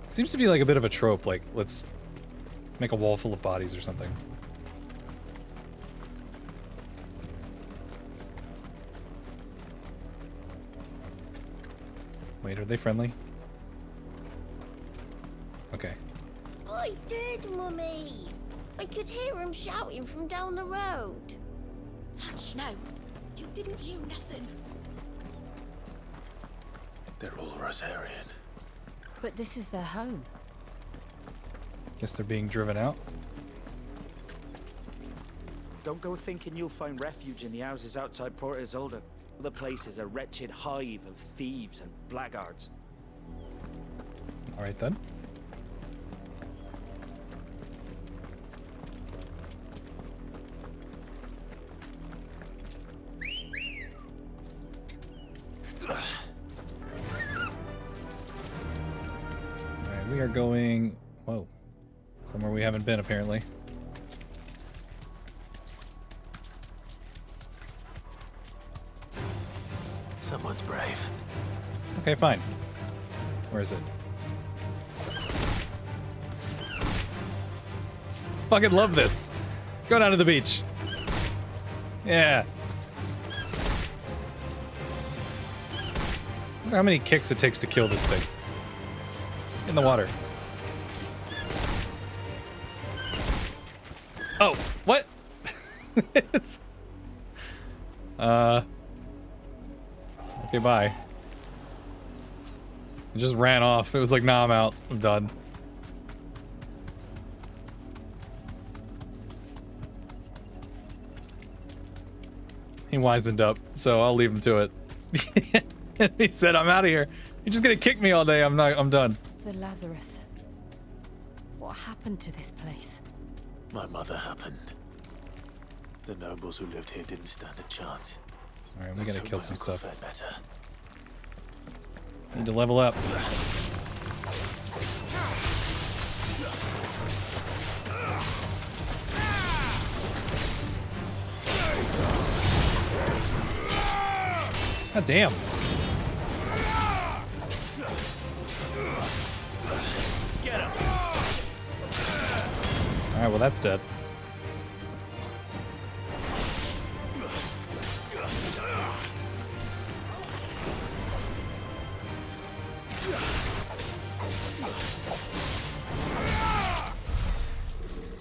It seems to be like a bit of a trope, like, let's make a wall full of bodies or something. Wait, are they friendly? Okay. I did, Mummy. I could hear him shouting from down the road. Hush, no. You didn't hear nothing. They're all Rosarian. But this is their home. Guess they're being driven out. Don't go thinking you'll find refuge in the houses outside Port Isolde. The place is a wretched hive of thieves and blackguards. Alright then. Alright, we are going... Whoa. Somewhere we haven't been, apparently. Someone's brave. Okay, fine. Where is it? Fucking love this. Go down to the beach. Yeah. Wonder how many kicks it takes to kill this thing. In the water. Oh, what? It's... Okay, bye. It just ran off. It was like, nah, I'm out. I'm done. He wisened up, so I'll leave him to it. He said, I'm out of here. You're just gonna kick me all day. I'm done. The Lazarus. What happened to this place? My mother happened. The nobles who lived here didn't stand a chance. Alright, we gotta kill some stuff. Better. Need to level up. God damn. Get him. Alright, well that's dead.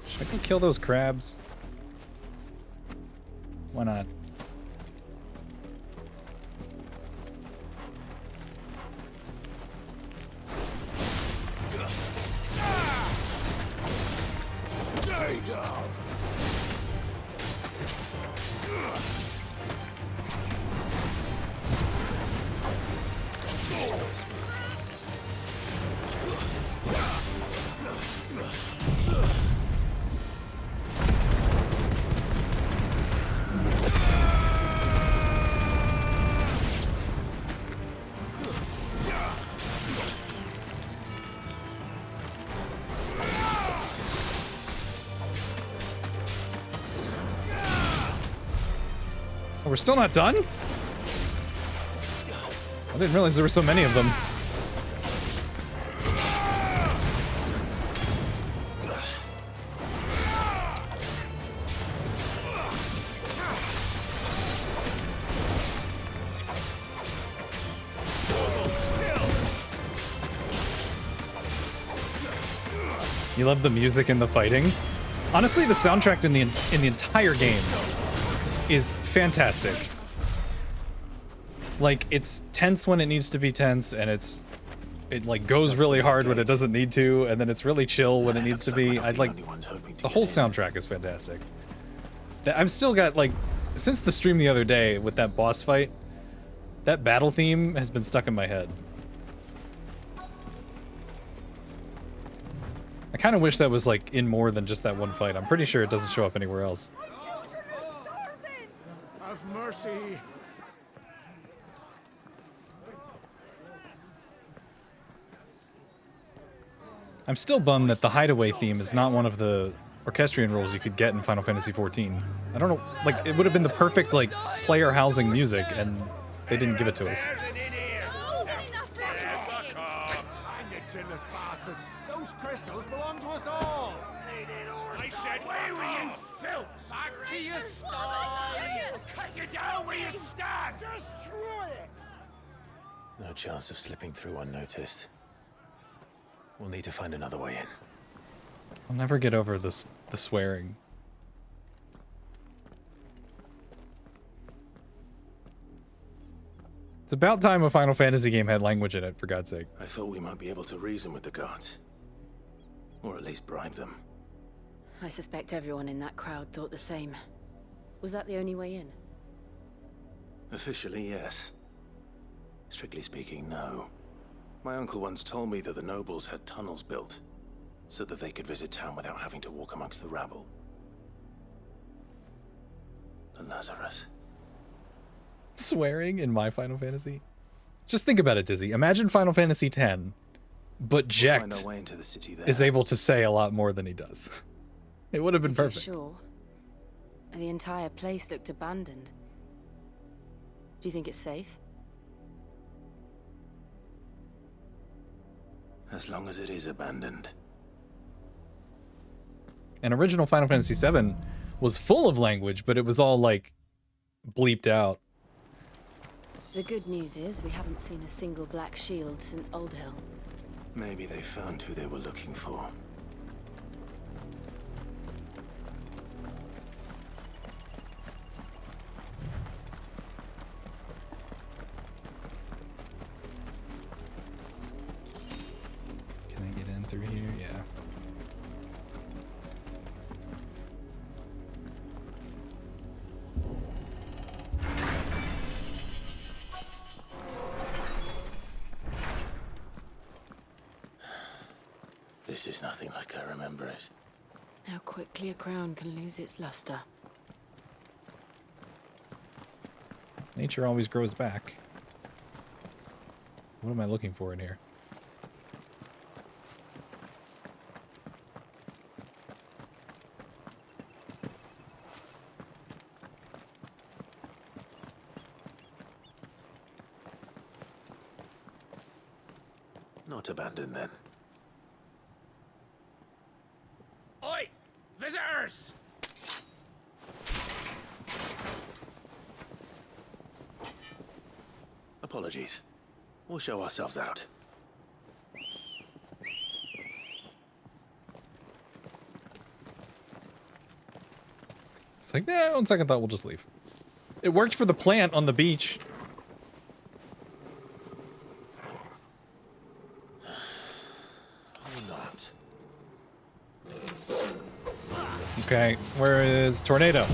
Should I go kill those crabs? Why not? Stay down. Oh, we're still not done? I didn't realize there were so many of them. You love the music and the fighting? Honestly, the soundtrack in the entire game is fantastic. Like, it's tense when it needs to be tense, and it like goes really hard when it doesn't need to, and then it's really chill when it needs to be. I'd like the whole soundtrack is fantastic. I've still got, like, since the stream the other day with that boss fight, that battle theme has been stuck in my head. I kind of wish that was like in more than just that one fight. I'm pretty sure it doesn't show up anywhere else. Have mercy. I'm still bummed that the hideaway theme is not one of the orchestrion roles you could get in Final Fantasy XIV. I don't know, like, it would have been the perfect, like, player housing music, and they didn't give it to us. Those crystals belong to us all. I said, where were you, filth? Back to your sties. Cut you down where you stand. Destroy it. No chance of slipping through unnoticed. We'll need to find another way in. I'll never get over the swearing. It's about time a Final Fantasy game had language in it, for God's sake. I thought we might be able to reason with the guards. Or at least bribe them. I suspect everyone in that crowd thought the same. Was that the only way in? Officially, yes. Strictly speaking, no. My uncle once told me that the nobles had tunnels built, so that they could visit town without having to walk amongst the rabble. The Lazarus. Swearing in my Final Fantasy? Just think about it, Dizzy. Imagine Final Fantasy X, but Jekt is able to say a lot more than he does. It would have been perfect. Sure. And the entire place looked abandoned. Do you think it's safe? As long as it is abandoned. And original Final Fantasy VII was full of language, but it was all like bleeped out. The good news is we haven't seen a single black shield since Old Hill. Maybe they found who they were looking for. Can I get in through here? Yeah. This is nothing like I remember it. How quickly a crown can lose its luster. Nature always grows back. What am I looking for in here? Not abandoned then. Oi! Visitors! Apologies. We'll show ourselves out. It's like, on second thought, we'll just leave. It worked for the plant on the beach. Or not. Okay, where is Tornado?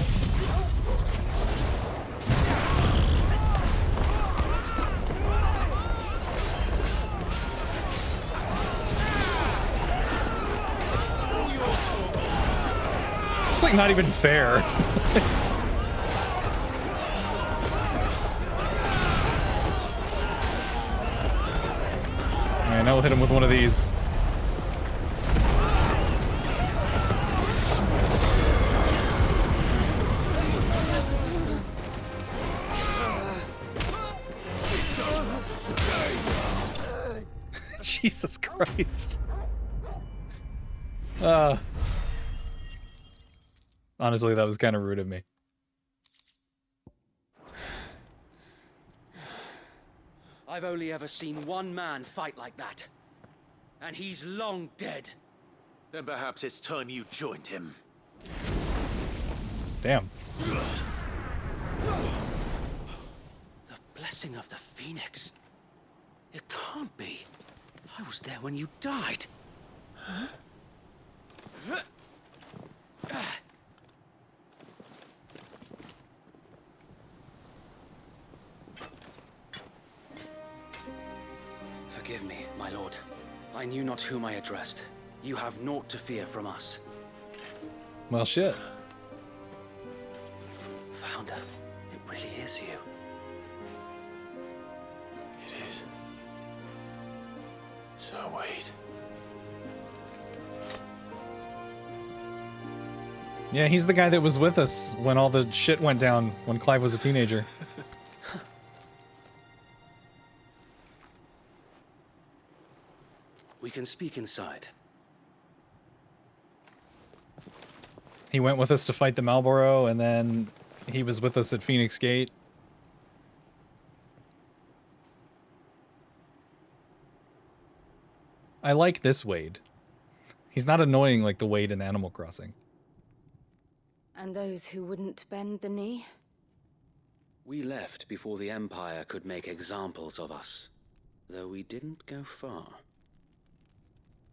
It's like not even fair. Alright, now we'll hit him with one of these. Jesus Christ. Honestly, that was kind of rude of me. I've only ever seen one man fight like that. And he's long dead. Then perhaps it's time you joined him. Damn. The blessing of the Phoenix. It can't be. I was there when you died. Huh? Forgive me, my lord. I knew not whom I addressed. You have naught to fear from us. Well, shit. Founder, it really is you. It is. So wait. Yeah, he's the guy that was with us when all the shit went down when Clive was a teenager. We can speak inside. He went with us to fight the Malboro, and then he was with us at Phoenix Gate. I like this Wade. He's not annoying like the Wade in Animal Crossing. And those who wouldn't bend the knee? We left before the Empire could make examples of us, though we didn't go far.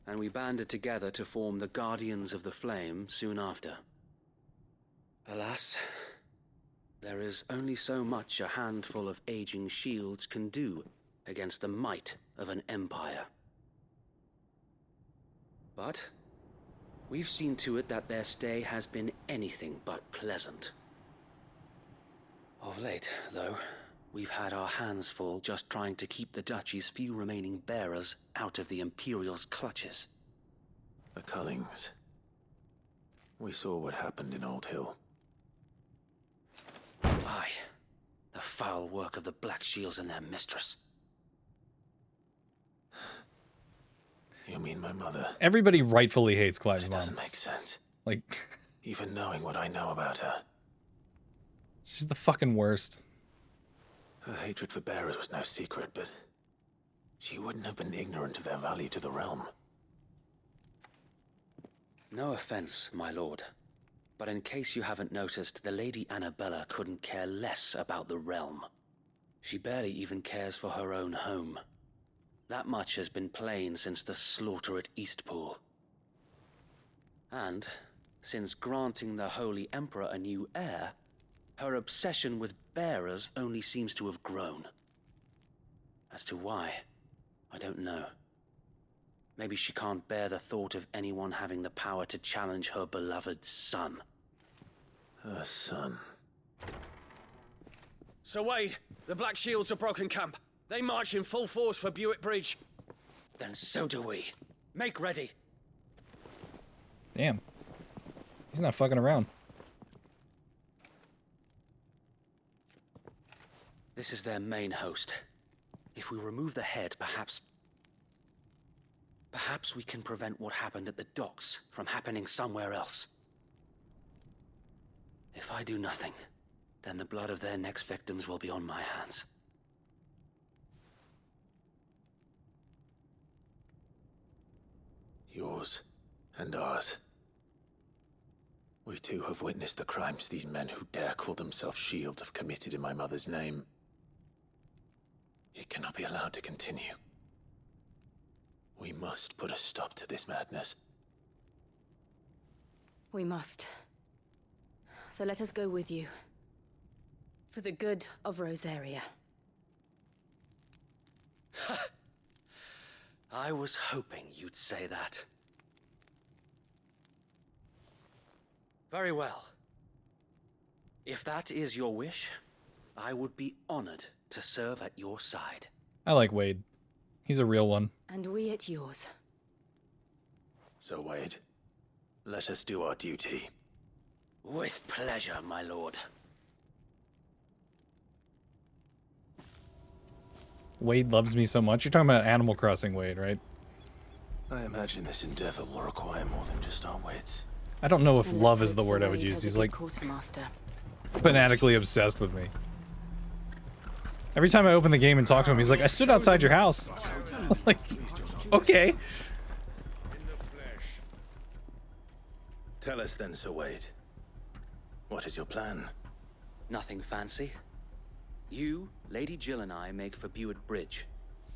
And we banded together to form the Guardians of the Flame soon after. Alas, there is only so much a handful of aging shields can do against the might of an empire. But we've seen to it that their stay has been anything but pleasant. Of late, though, we've had our hands full just trying to keep the Duchy's few remaining bearers out of the Imperial's clutches. The Cullings. We saw what happened in Old Hill. Aye, the foul work of the Black Shields and their mistress. You mean my mother? Everybody rightfully hates Clive's It mom. doesn't make sense. Like, Even knowing what I know about her. she's the fucking worst. Her hatred for bearers was no secret, but she wouldn't have been ignorant of their value to the realm. No offense, my lord, but in case you haven't noticed, the Lady Annabella couldn't care less about the realm. She barely even cares for her own home. That much has been plain since the slaughter at Eastpool. And, since granting the Holy Emperor a new heir, her obsession with bearers only seems to have grown. As to why, I don't know. Maybe she can't bear the thought of anyone having the power to challenge her beloved son. Her son. Sir Wade, the Black Shields have broken camp. They march in full force for Buick Bridge. Then so do we. Make ready. Damn. He's not fucking around. This is their main host. If we remove the head, perhaps we can prevent what happened at the docks from happening somewhere else. If I do nothing, then the blood of their next victims will be on my hands. Yours and ours. We too have witnessed the crimes these men who dare call themselves shields have committed in my mother's name. It cannot be allowed to continue. We must put a stop to this madness. We must. So let us go with you. For the good of Rosaria. I was hoping you'd say that. Very well. If that is your wish, I would be honored to serve at your side. I like Wade. He's a real one. And we at yours. So, Wade, let us do our duty. With pleasure, my lord. Wade loves me so much. You're talking about Animal Crossing Wade, right? I imagine this endeavor will require more than just our wits. I don't know if And love let's is the hope word I Sir would Wade use. has a He's good like quartermaster. fanatically obsessed with me. Every time I open the game and talk to him, he's like, I stood outside your house. Like, okay. Tell us then, Sir Wade. What is your plan? Nothing fancy. You, Lady Jill and I make for Buick Bridge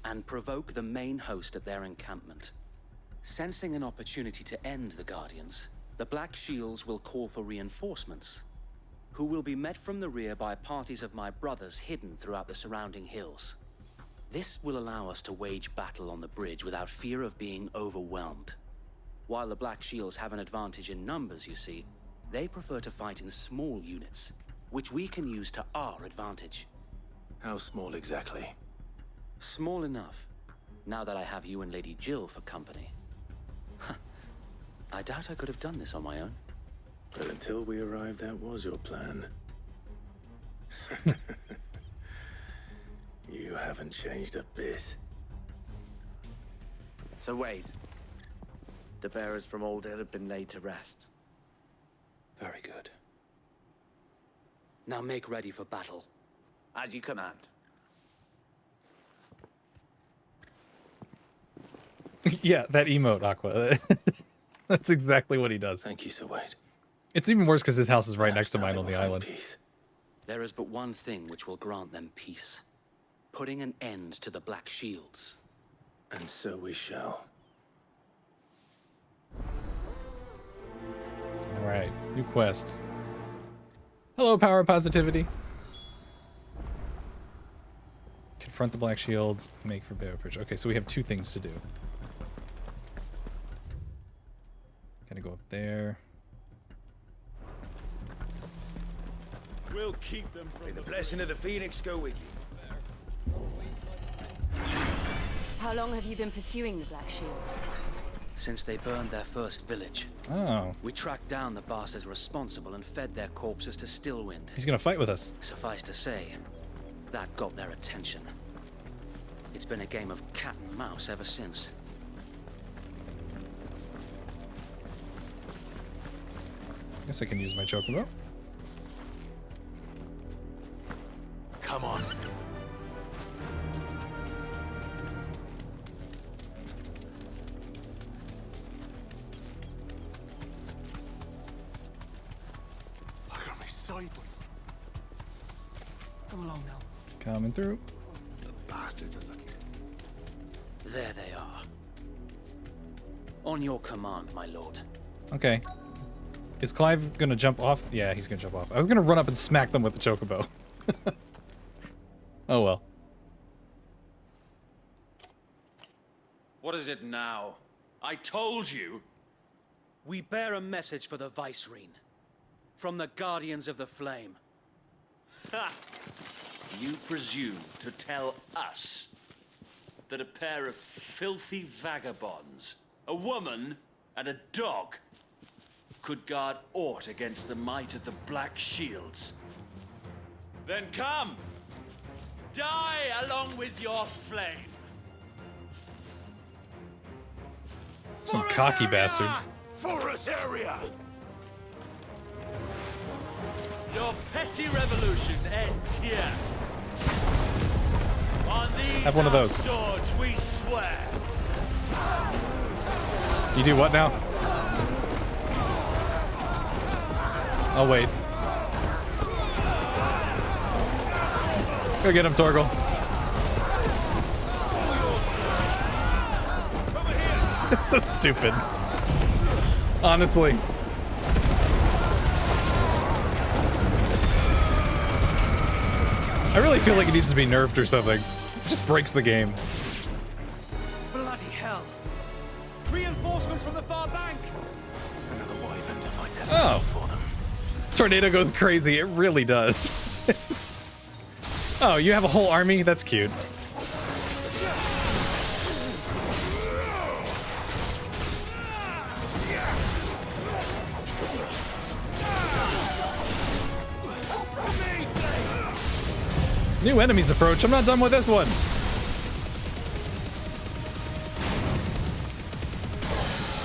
and provoke the main host at their encampment. Sensing an opportunity to end the Guardians, the Black Shields will call for reinforcements, who will be met from the rear by parties of my brothers hidden throughout the surrounding hills. This will allow us to wage battle on the bridge without fear of being overwhelmed. While the Black Shields have an advantage in numbers, you see, they prefer to fight in small units, which we can use to our advantage. How small exactly? Small enough, now that I have you and Lady Jill for company. I doubt I could have done this on my own. But until we arrived, that was your plan. You haven't changed a bit. So Wade, the bearers from Old Hill have been laid to rest. Very good. Now make ready for battle. As you command. Yeah, that emote, Aqua. That's exactly what he does. Thank you, Sir Wade. It's even worse because his house is right next to mine on the island. There is but one thing which will grant them peace. Putting an end to the Black Shields. And so we shall. Alright, new quest. Hello, Power of Positivity. Confront the Black Shields, make for Bear Bridge. Okay, so we have two things to do. Gotta go up there. We'll keep them from. May the blessing of the Phoenix go with you. How long have you been pursuing the Black Shields? Since they burned their first village. Oh. We tracked down the bastards responsible and fed their corpses to Stillwind. He's gonna fight with us. Suffice to say, that got their attention. It's been a game of cat and mouse ever since. Guess I can use my chocobo. Come on. Look at me sideways. Come along now. Coming through. The bastards are looking. There they are. On your command, my lord. Okay. Is Clive gonna jump off? Yeah, he's gonna jump off. I was gonna run up and smack them with the chocobo. Oh well. What is it now? I told you! We bear a message for the Vicereine. From the Guardians of the Flame. Ha! You presume to tell us that a pair of filthy vagabonds, a woman and a dog, could guard aught against the might of the Black Shields? Then come! Die along with your flame! Some cocky bastards. Forest area! Your petty revolution ends here. On these Have one of those. swords we swear. You do what now? Oh wait. Go get him, Torgal. It's so stupid. Honestly. I really feel like it needs to be nerfed or something. It just breaks the game. Bloody hell. Reinforcements from the far bank. Another wyvern to find that Oh. for them. Tornado goes crazy. It really does. Oh, you have a whole army? That's cute. New enemies approach. I'm not done with this one.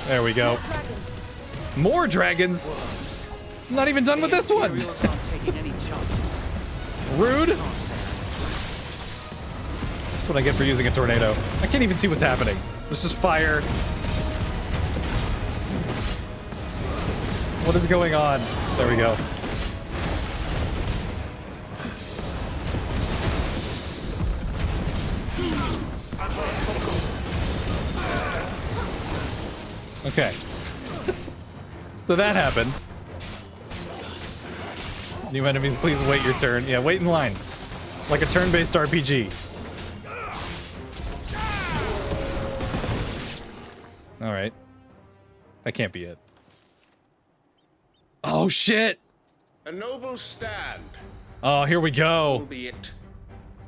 There we go. More dragons. I'm not even done with this one. Rude. That's what I get for using a tornado. I can't even see what's happening. There's just fire. What is going on? There we go. Okay. So that happened. New enemies, please wait your turn. Yeah, wait in line. Like a turn-based RPG. Alright. That can't be it. Oh, shit! A noble stand, Oh, here we go. albeit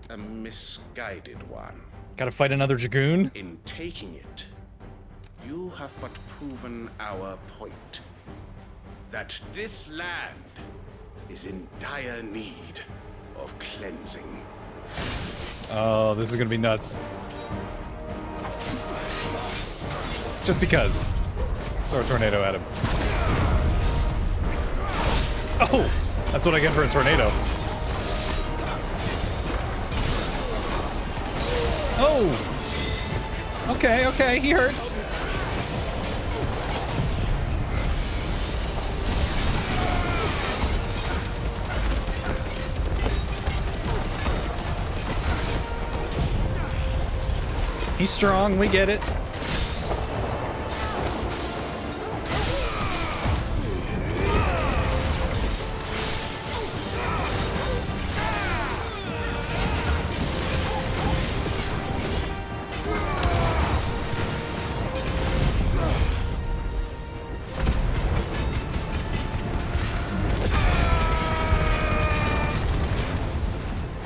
a misguided one. Gotta fight another Dragoon? In taking it, you have but proven our point. That this land is in dire need of cleansing. Oh, this is gonna be nuts. Just because. Throw a tornado at him. Oh! That's what I get for a tornado. Oh! Okay, okay, he hurts. He's strong, we get it.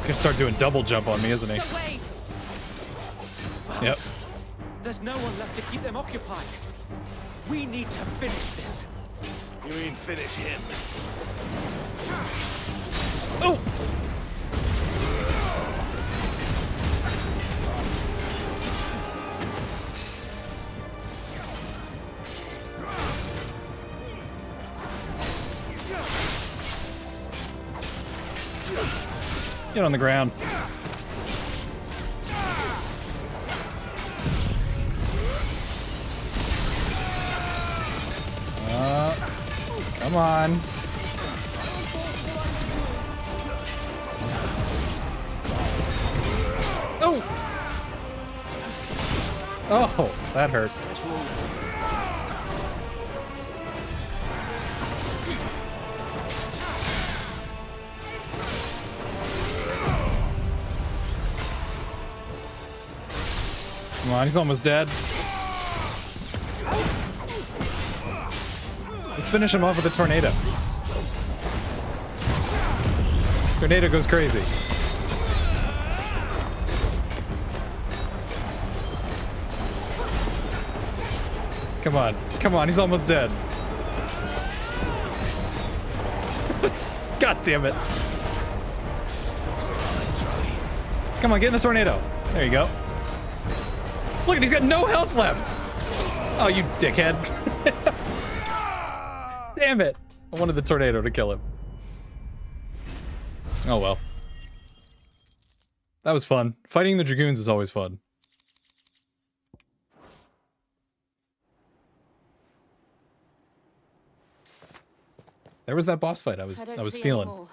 Gonna start doing double jump on me, isn't he? Yep. There's no one left to keep them occupied. We need to finish this. You mean finish him? Oh! Get on the ground. Come on. Oh! Oh, that hurt. Come on, he's almost dead. Let's finish him off with a tornado. Tornado goes crazy. Come on, come on, he's almost dead. God damn it. Come on, get in the tornado. There you go. Look, he's got no health left. Oh, you dickhead. Damn it. I wanted the tornado to kill him. Oh well. That was fun. Fighting the Dragoons is always fun. There was that boss fight I was feeling.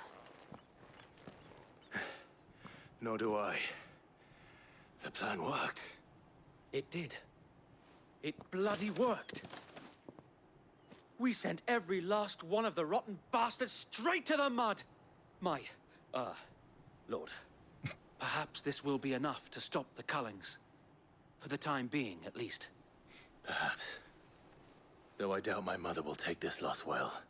Nor do I. The plan worked. It did. It bloody worked. We sent every last one of the rotten bastards straight to the mud. My, Lord, perhaps this will be enough to stop the Cullings. For the time being, at least. Perhaps. Though I doubt my mother will take this loss well.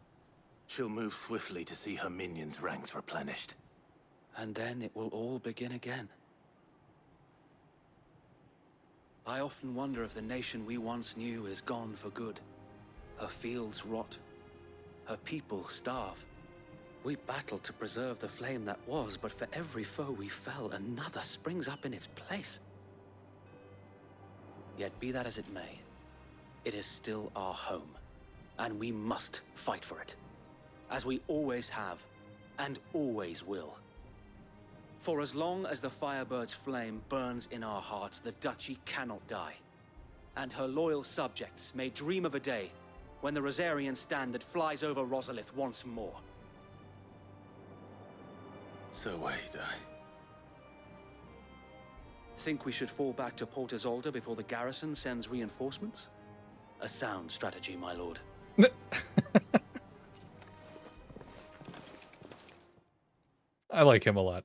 She'll move swiftly to see her minions' ranks replenished. And then it will all begin again. I often wonder if the nation we once knew is gone for good. Her fields rot. Her people starve. We battled to preserve the flame that was, but for every foe we fell, another springs up in its place. Yet be that as it may, it is still our home, and we must fight for it. As we always have, and always will. For as long as the Firebird's flame burns in our hearts, the Duchy cannot die. And her loyal subjects may dream of a day when the Rosarian standard flies over Rosalith once more. So wait, Think we should fall back to Port Isolde before the garrison sends reinforcements? A sound strategy, my lord. I like him a lot.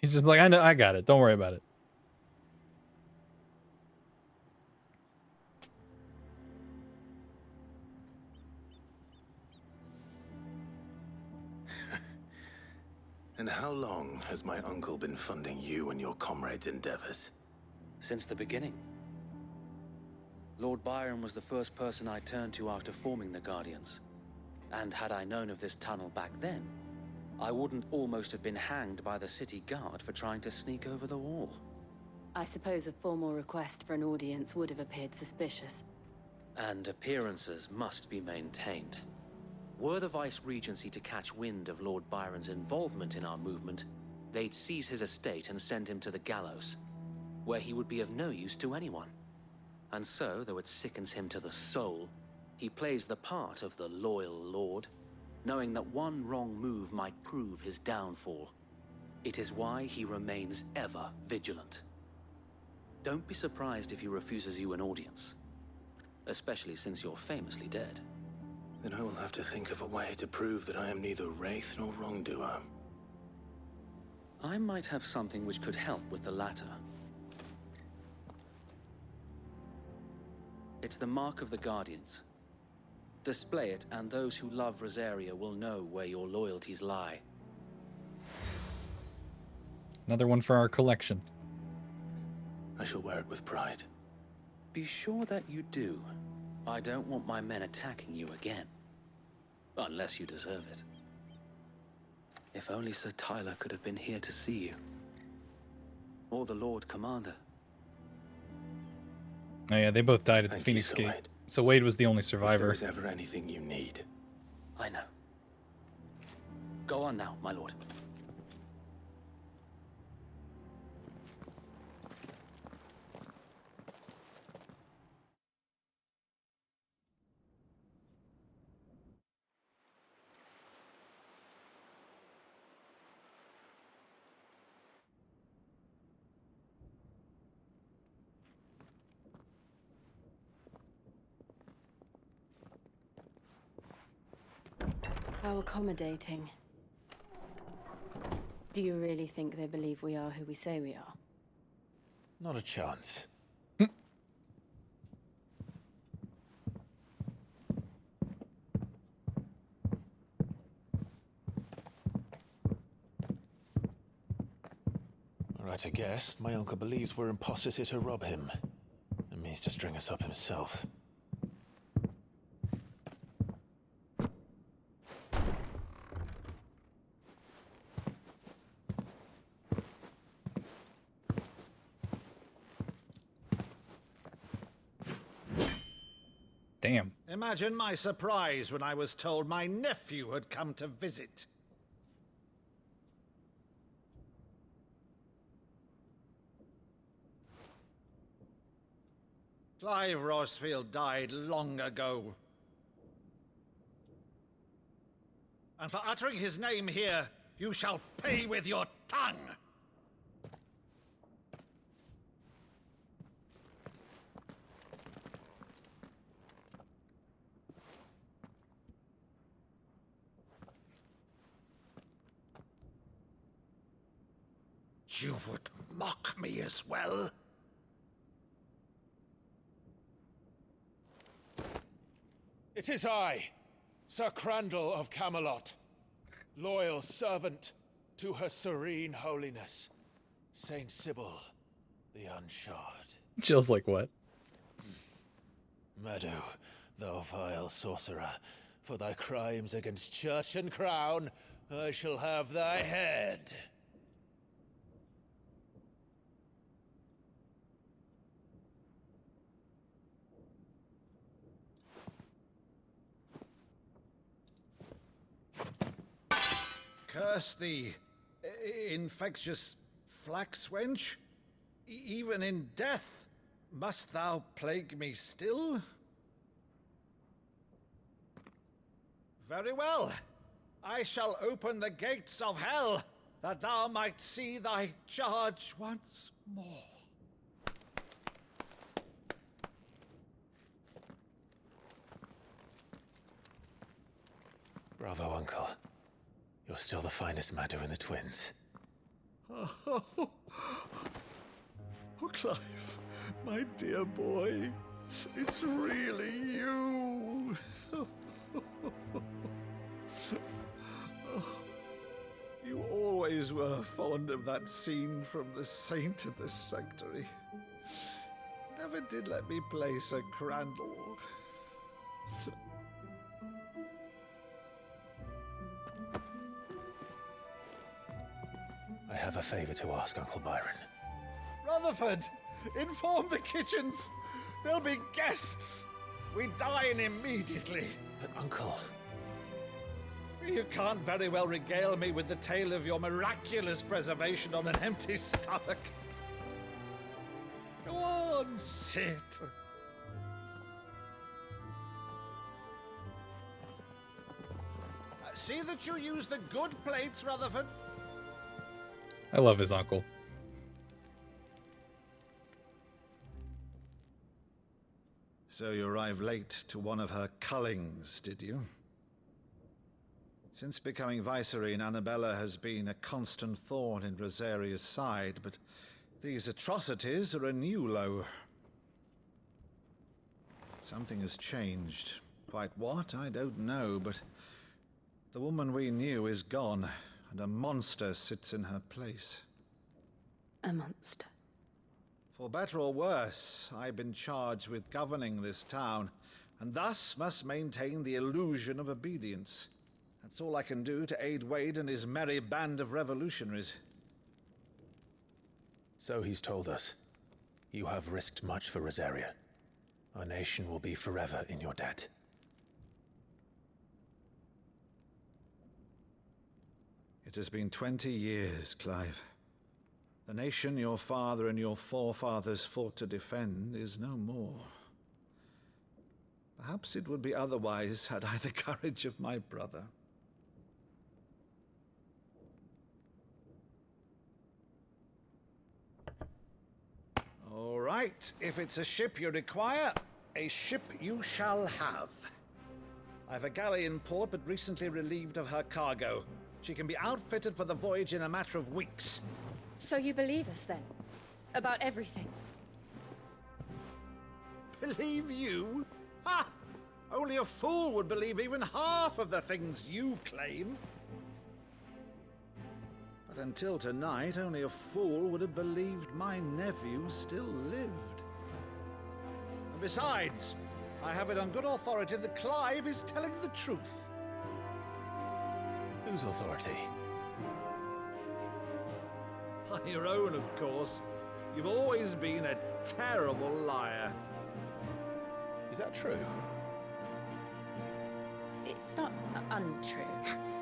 He's just like, I know, I got it. Don't worry about it. And how long has my uncle been funding you and your comrades' endeavors? Since the beginning. Lord Byron was the first person I turned to after forming the Guardians. And had I known of this tunnel back then, I wouldn't almost have been hanged by the city guard for trying to sneak over the wall. I suppose a formal request for an audience would have appeared suspicious. And appearances must be maintained. Were the Vice-Regency to catch wind of Lord Byron's involvement in our movement, they'd seize his estate and send him to the gallows, where he would be of no use to anyone. And so, though it sickens him to the soul, he plays the part of the loyal lord, knowing that one wrong move might prove his downfall. It is why he remains ever vigilant. Don't be surprised if he refuses you an audience, especially since you're famously dead. Then I will have to think of a way to prove that I am neither wraith nor wrongdoer. I might have something which could help with the latter. It's the mark of the Guardians. Display it, and those who love Rosaria will know where your loyalties lie. Another one for our collection. I shall wear it with pride. Be sure that you do. I don't want my men attacking you again. Unless you deserve it. If only Sir Tyler could have been here to see you. or the Lord Commander. Oh yeah, they both died at the Thank you, Phoenix Sir Gate. Wade. So Wade was the only If survivor. there is ever anything you need, I know. Go on now, my lord. How accommodating. Do you really think they believe we are who we say we are? not a chance. Right, I guess. My uncle believes we're imposters here to rob him. And means to string us up himself. Damn. Imagine my surprise when I was told my nephew had come to visit. Clive Rossfield died long ago. And for uttering his name here, you shall pay with your tongue! You would mock me as well? It is I, Sir Crandall of Camelot, loyal servant to her serene holiness, Saint Sybil, the Unshod. Jill's like, what? Meadow, thou vile sorcerer, for thy crimes against church and crown, I shall have thy head. Curse thee, infectious flax wench. Even in death, must thou plague me still? Very well. I shall open the gates of hell, that thou might see thy charge once more. Bravo, Uncle. You're still the finest Meadow in the twins. Oh, Clive, my dear boy, it's really you. You always were fond of that scene from The Saint in the Sanctuary. Never did let me play Sir Crandall. I have a favor to ask, Uncle Byron. Rutherford, inform the kitchens. There'll be guests. We dine immediately. But, Uncle... You can't very well regale me with the tale of your miraculous preservation on an empty stomach. Go on, sit. See that you use the good plates, Rutherford. I love his uncle. So you arrived late to one of her cullings, did you? Since becoming Vicereine, Annabella has been a constant thorn in Rosaria's side, but these atrocities are a new low. Something has changed. Quite what, I don't know, but the woman we knew is gone, and a monster sits in her place. A monster. For better or worse, I've been charged with governing this town, and thus must maintain the illusion of obedience. That's all I can do to aid Wade and his merry band of revolutionaries. So he's told us. You have risked much for Rosaria. Our nation will be forever in your debt. It has been 20 years, Clive. The nation your father and your forefathers fought to defend is no more. Perhaps it would be otherwise had I the courage of my brother. All right, if it's a ship you require, a ship you shall have. I've a galley in port, but recently relieved of her cargo. She can be outfitted for the voyage in a matter of weeks. So you believe us then? About everything? Believe you? Ha! Only a fool would believe even half of the things you claim. But until tonight, only a fool would have believed my nephew still lived. And besides, I have it on good authority that Clive is telling the truth. Whose authority? By your own, of course. You've always been a terrible liar. Is that true? It's not untrue.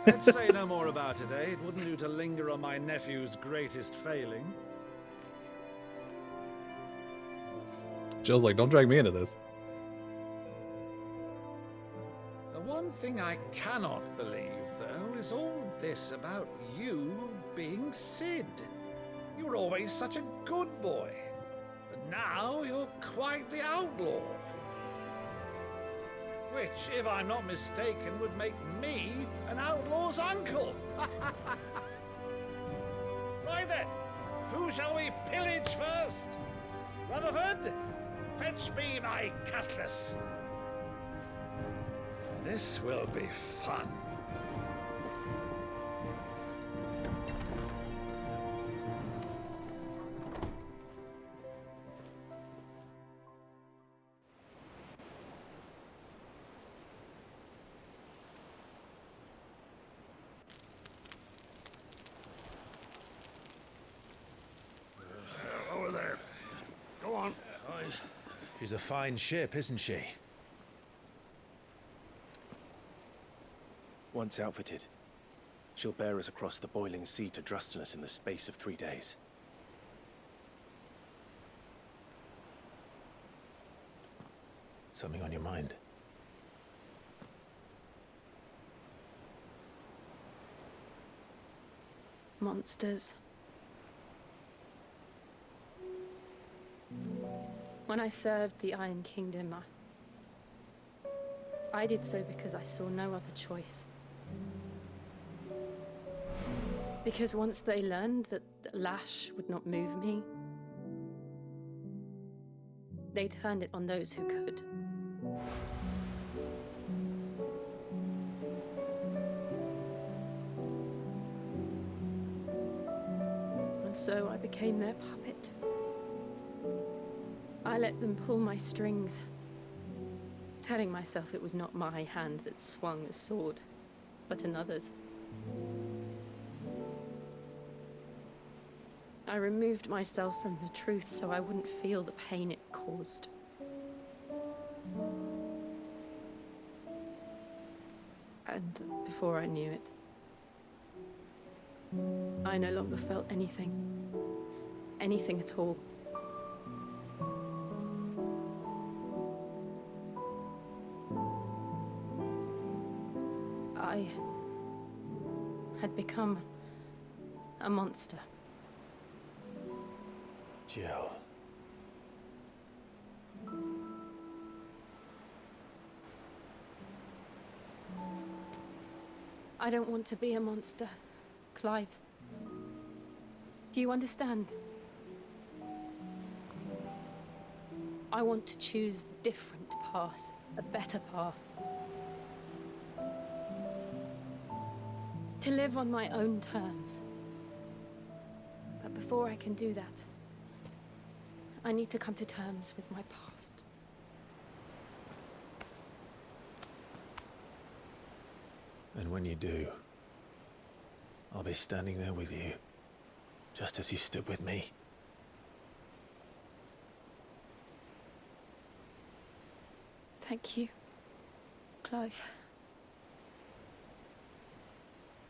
Let's say no more about it, eh? It wouldn't do to linger on my nephew's greatest failing. Jill's like, don't drag me into this. The one thing I cannot believe, though, is all this about you being Sid. You were always such a good boy, but now you're quite the outlaw. Which, if I'm not mistaken, would make me an outlaw's uncle. Right then, who shall we pillage first? Rutherford, fetch me my cutlass. This will be fun. Over there. Go on. She's a fine ship, isn't she? Once outfitted, she'll bear us across the boiling sea to Drustenus in the space of 3 days. Something on your mind? Monsters. When I served the Iron Kingdom, I did so because I saw no other choice. Because once they learned that the lash would not move me, they turned it on those who could. And so I became their puppet. I let them pull my strings, telling myself it was not my hand that swung the sword, but another's. I removed myself from the truth so I wouldn't feel the pain it caused. And before I knew it, I no longer felt anything. Anything at all. I had become a monster. Jill. I don't want to be a monster, Clive. Do you understand? I want to choose a different path, a better path. To live on my own terms. But before I can do that, I need to come to terms with my past. And when you do, I'll be standing there with you, just as you stood with me. Thank you, Clive.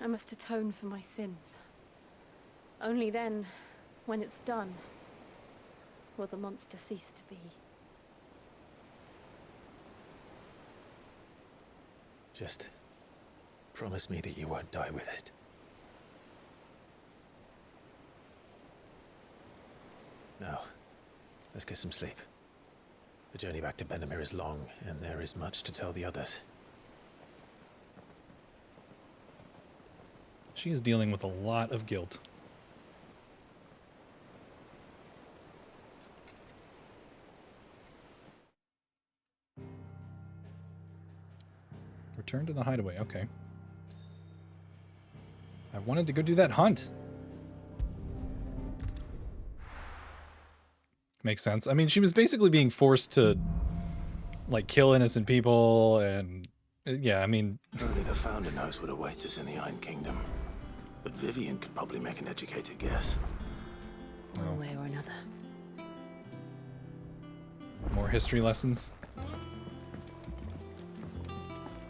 I must atone for my sins. Only then, when it's done, will the monster cease to be. Just promise me that you won't die with it. Now, let's get some sleep. The journey back to Benamir is long, and there is much to tell the others. She is dealing with a lot of guilt. Return to the hideaway, okay. I wanted to go do that hunt. Makes sense. I mean, she was basically being forced to, like, kill innocent people, and yeah, I mean... Only the Founder knows what awaits us in the Iron Kingdom. But Vivian could probably make an educated guess. One way or another. More history lessons.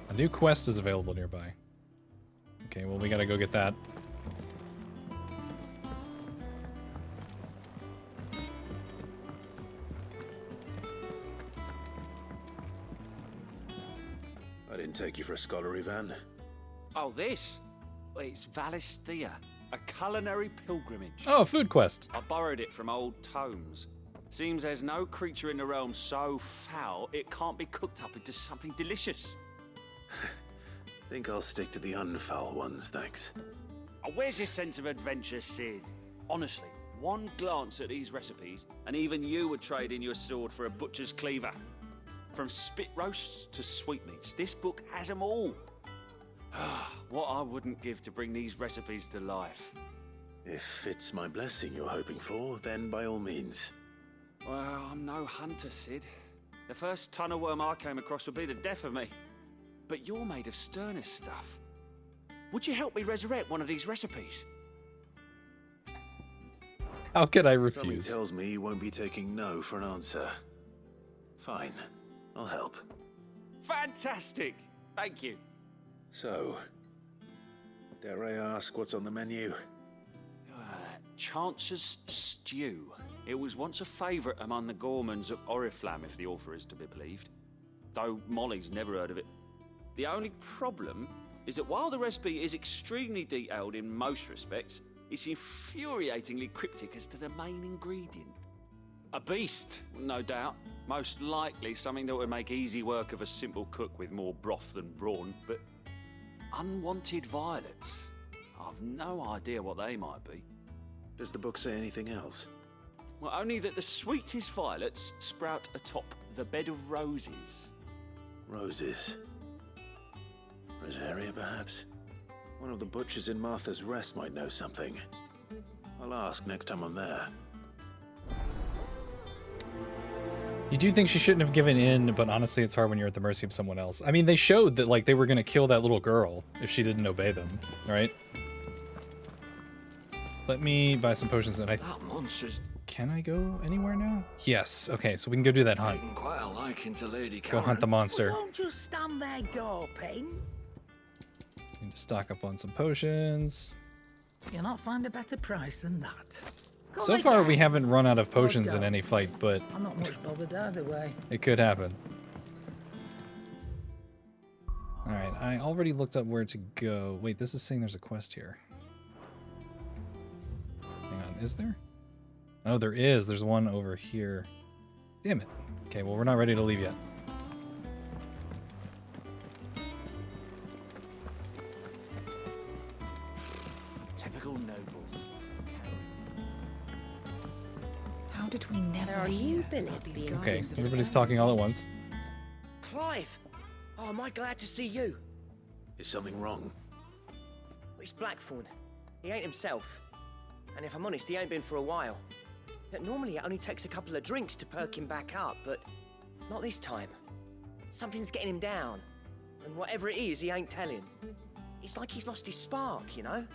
A new quest is available nearby. Okay, well, we gotta go get that. I didn't take you for a scholarly van. Oh, this? It's Valisthea, a culinary pilgrimage. Oh, a food quest. I borrowed it from old tomes. Seems there's no creature in the realm so foul it can't be cooked up into something delicious. Think I'll stick to the unfoul ones, thanks. Oh, where's your sense of adventure, Sid? Honestly, one glance at these recipes, and even you would trade in your sword for a butcher's cleaver. From spit roasts to sweetmeats, this book has them all. What I wouldn't give to bring these recipes to life. If it's my blessing you're hoping for, then by all means. Well, I'm no hunter, Sid. The first ton of worm I came across would be the death of me. But you're made of sterner stuff. Would you help me resurrect one of these recipes? How could I Something refuse? tells me you won't be taking no for an answer. Fine, I'll help. Fantastic! Thank you. So, dare I ask what's on the menu? Chance's Stew. It was once a favourite among the gourmands of Oriflamme, if the author is to be believed. Though Molly's never heard of it. The only problem is that while the recipe is extremely detailed in most respects, it's infuriatingly cryptic as to the main ingredient. A beast, no doubt. Most likely something that would make easy work of a simple cook with more broth than brawn, but unwanted violets. I've no idea what they might be. Does the book say anything else? Well, only that the sweetest violets sprout atop the bed of roses. Roses. Rosaria, perhaps? One of the butchers in Martha's Rest might know something. I'll ask next time I'm there. You do think she shouldn't have given in, but honestly, it's hard when you're at the mercy of someone else. I mean, they showed that, like, they were gonna kill that little girl if she didn't obey them, right? Let me buy some potions, and That monster's Can I go anywhere now? Yes. Okay, so we can go do that hunt. taken quite a liking to Lady Go Karen. hunt the monster. Well, don't just stand there gawping. Need to stock up on some potions. You'll not find a better price than that. Go So they far, can. we haven't run out of Or potions in don't. any fight, but I'm not much bothered either way. it could happen. Alright, I already looked up where to go. Wait, this is saying there's a quest here. Hang on, is there? Oh, there is. There's one over here. Damn it. Okay, well, we're not ready to leave yet. Typical nobles. How did we never Are you hear Billy about these being Okay, guardians of everybody's talking all at once. Clive! Oh, am I glad to see you? Is something wrong? It's Blackthorn. He ain't himself. And if I'm honest, he ain't been for a while. That normally it only takes a couple of drinks to perk him back up, but not this time. Something's getting him down. And whatever it is, he ain't telling. It's like he's lost his spark, you know?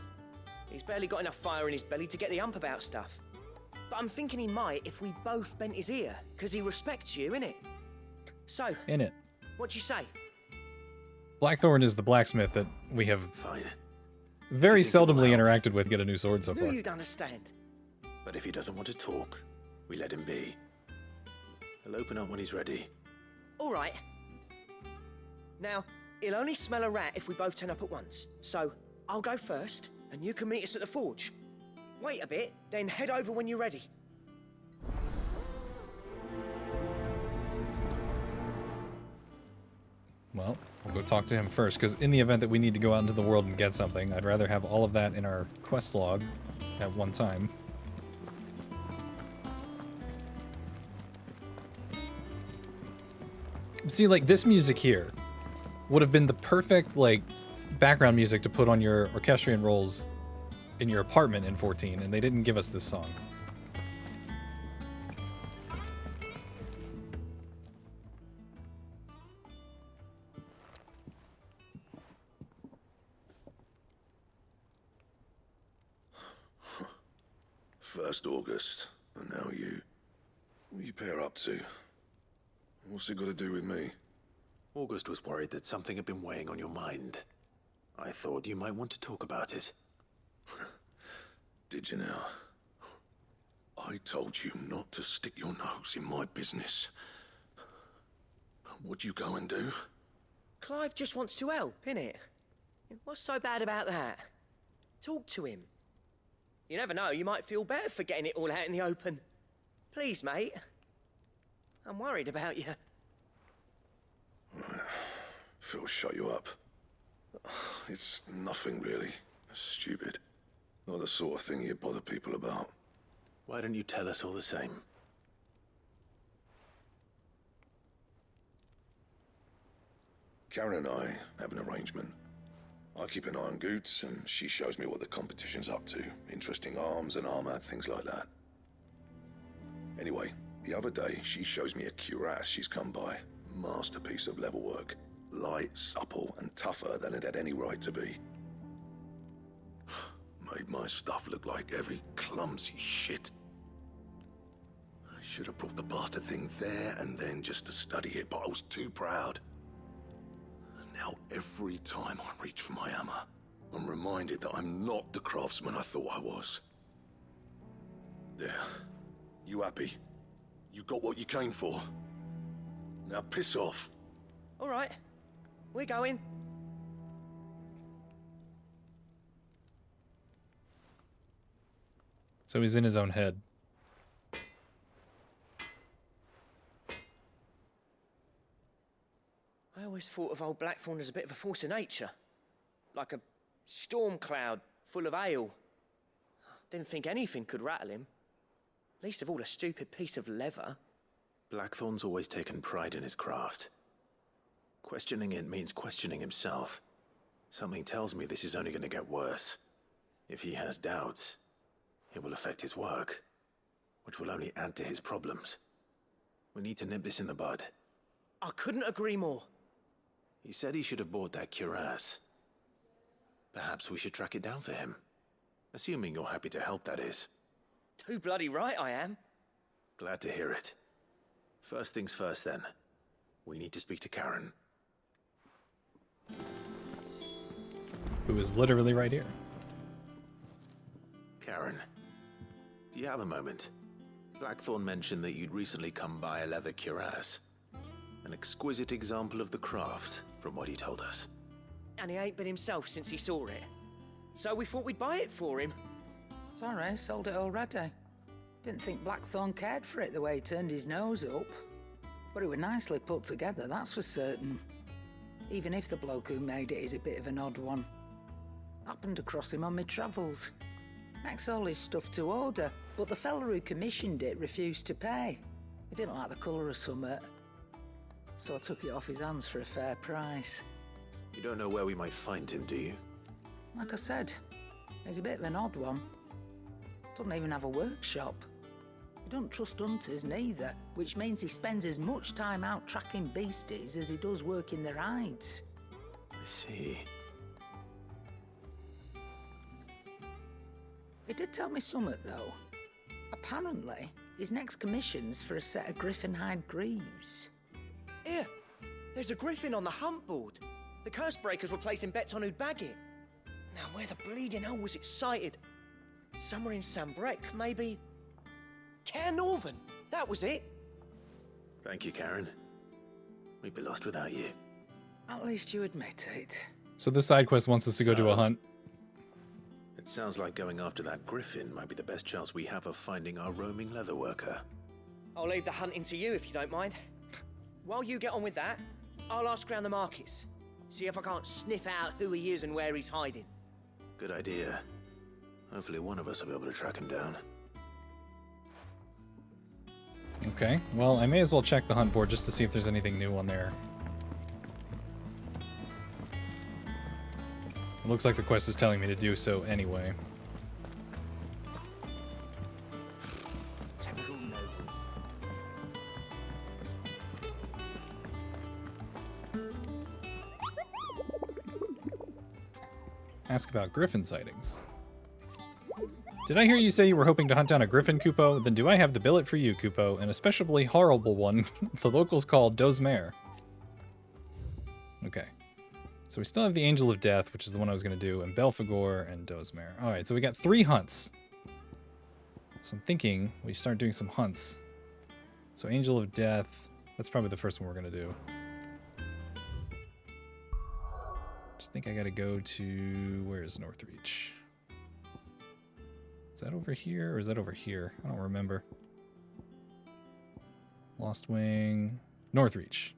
He's barely got enough fire in his belly to get the ump about stuff. But I'm thinking he might if we both bent his ear, because he respects you, innit? So, In it. What you say? Blackthorn is the blacksmith that we have Fine. very seldomly interacted with to get a new sword so Knew far. you'd understand. But if he doesn't want to talk, we let him be. He'll open up when he's ready. All right. Now, he'll only smell a rat if we both turn up at once. So, I'll go first, and you can meet us at the forge. Wait a bit, then head over when you're ready. Well, we'll go talk to him first, because in the event that we need to go out into the world and get something, I'd rather have all of that in our quest log at one time. See, like, this music here would have been the perfect, like, background music to put on your orchestrion rolls in your apartment in 14, and they didn't give us this song. First August, and now you. What are you pair up to? What's it got to do with me? August was worried that something had been weighing on your mind. I thought you might want to talk about it. Did you now? I told you not to stick your nose in my business. What'd you go and do? Clive just wants to help, innit? What's so bad about that? Talk to him. You never know, you might feel better for getting it all out in the open. Please, mate. I'm worried about you. Phil shut you up. It's nothing really. Stupid. Not the sort of thing you bother people about. Why don't you tell us all the same? Karen and I have an arrangement. I keep an eye on Goots, and she shows me what the competition's up to. Interesting arms and armor, things like that. Anyway, the other day, she shows me a cuirass she's come by. Masterpiece of level work. Light, supple, and tougher than it had any right to be. Made my stuff look like every clumsy shit. I should have brought the bastard thing there and then just to study it, but I was too proud. Now, every time I reach for my hammer, I'm reminded that I'm not the craftsman I thought I was. There. You happy? You got what you came for? Now piss off. All right. We're going. So he's in his own head. I always thought of old Blackthorn as a bit of a force of nature. Like a storm cloud full of ale. Didn't think anything could rattle him. Least of all a stupid piece of leather. Blackthorn's always taken pride in his craft. Questioning it means questioning himself. Something tells me this is only going to get worse. If he has doubts, it will affect his work, which will only add to his problems. We need to nip this in the bud. I couldn't agree more. He said he should have bought that cuirass. Perhaps we should track it down for him. Assuming you're happy to help, that is. Too bloody right I am. Glad to hear it. First things first, then. We need to speak to Karen. Who is literally right here. Karen, do you have a moment? Blackthorn mentioned that you'd recently come by a leather cuirass. An exquisite example of the craft, from what he told us. And he ain't been himself since he saw it. So we thought we'd buy it for him. Sorry, sold it already. Didn't think Blackthorn cared for it the way he turned his nose up. But it was nicely put together, that's for certain. Even if the bloke who made it is a bit of an odd one. Happened across him on my travels. Makes all his stuff to order, but the fella who commissioned it refused to pay. He didn't like the colour of summit. So I took it off his hands for a fair price. You don't know where we might find him, do you? Like I said, he's a bit of an odd one. Doesn't even have a workshop. He don't trust hunters neither, which means he spends as much time out tracking beasties as he does working their hides. I see. He did tell me something, though. Apparently, his next commission's for a set of griffin hide greaves. Here, There's a griffin on the hunt board. The curse breakers were placing bets on who'd bag it. Now, where the bleeding hell was it sighted? Somewhere in Sambrec, maybe... Care Northern, that was it. Thank you, Karen. We'd be lost without you. At least you admit it. So this side quest wants us to go to a hunt. It sounds like going after that griffin might be the best chance we have of finding our roaming leatherworker. I'll leave the hunting to you if you don't mind. While you get on with that, I'll ask around the markets. See if I can't sniff out who he is and where he's hiding. Good idea. Hopefully one of us will be able to track him down. Okay, well, I may as well check the hunt board just to see if there's anything new on there. It looks like the quest is telling me to do so anyway. Typical nobles. Ask about griffin sightings. Did I hear you say you were hoping to hunt down a griffin, Kupo? Then do I have the billet for you, Kupo, an especially horrible one the locals call Dozmare. Okay. So we still have the Angel of Death, which is the one I was going to do, and Belphegor and Dozmare. Alright, so we got 3 hunts. So I'm thinking we start doing some hunts. So Angel of Death, that's probably the first one we're going to do. I think I got to go to... Where's Northreach? Is that over here, or is that over here? I don't remember. Lost Wing... Northreach.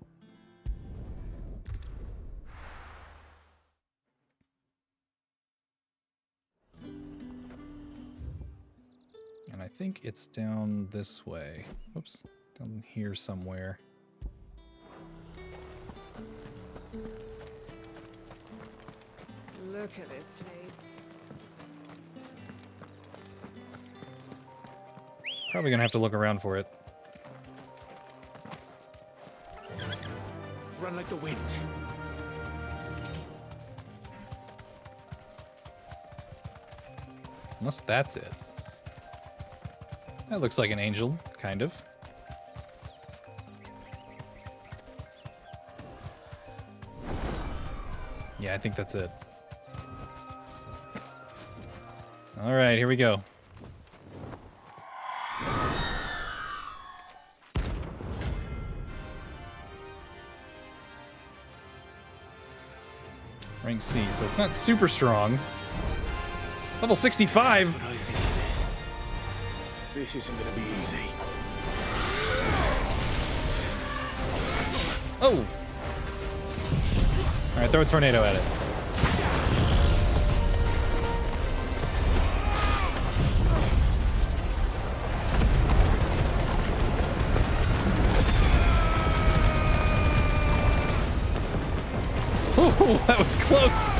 And I think it's down this way. Whoops. Down here somewhere. Look at this place. Probably gonna have to look around for it. Run like the wind. Unless that's it. That looks like an angel, kind of. Yeah, I think that's it. Alright, here we go. Rank C, so it's not super strong. Level 65! This isn't gonna be easy. Oh! Alright, throw a tornado at it. Ooh, that was close!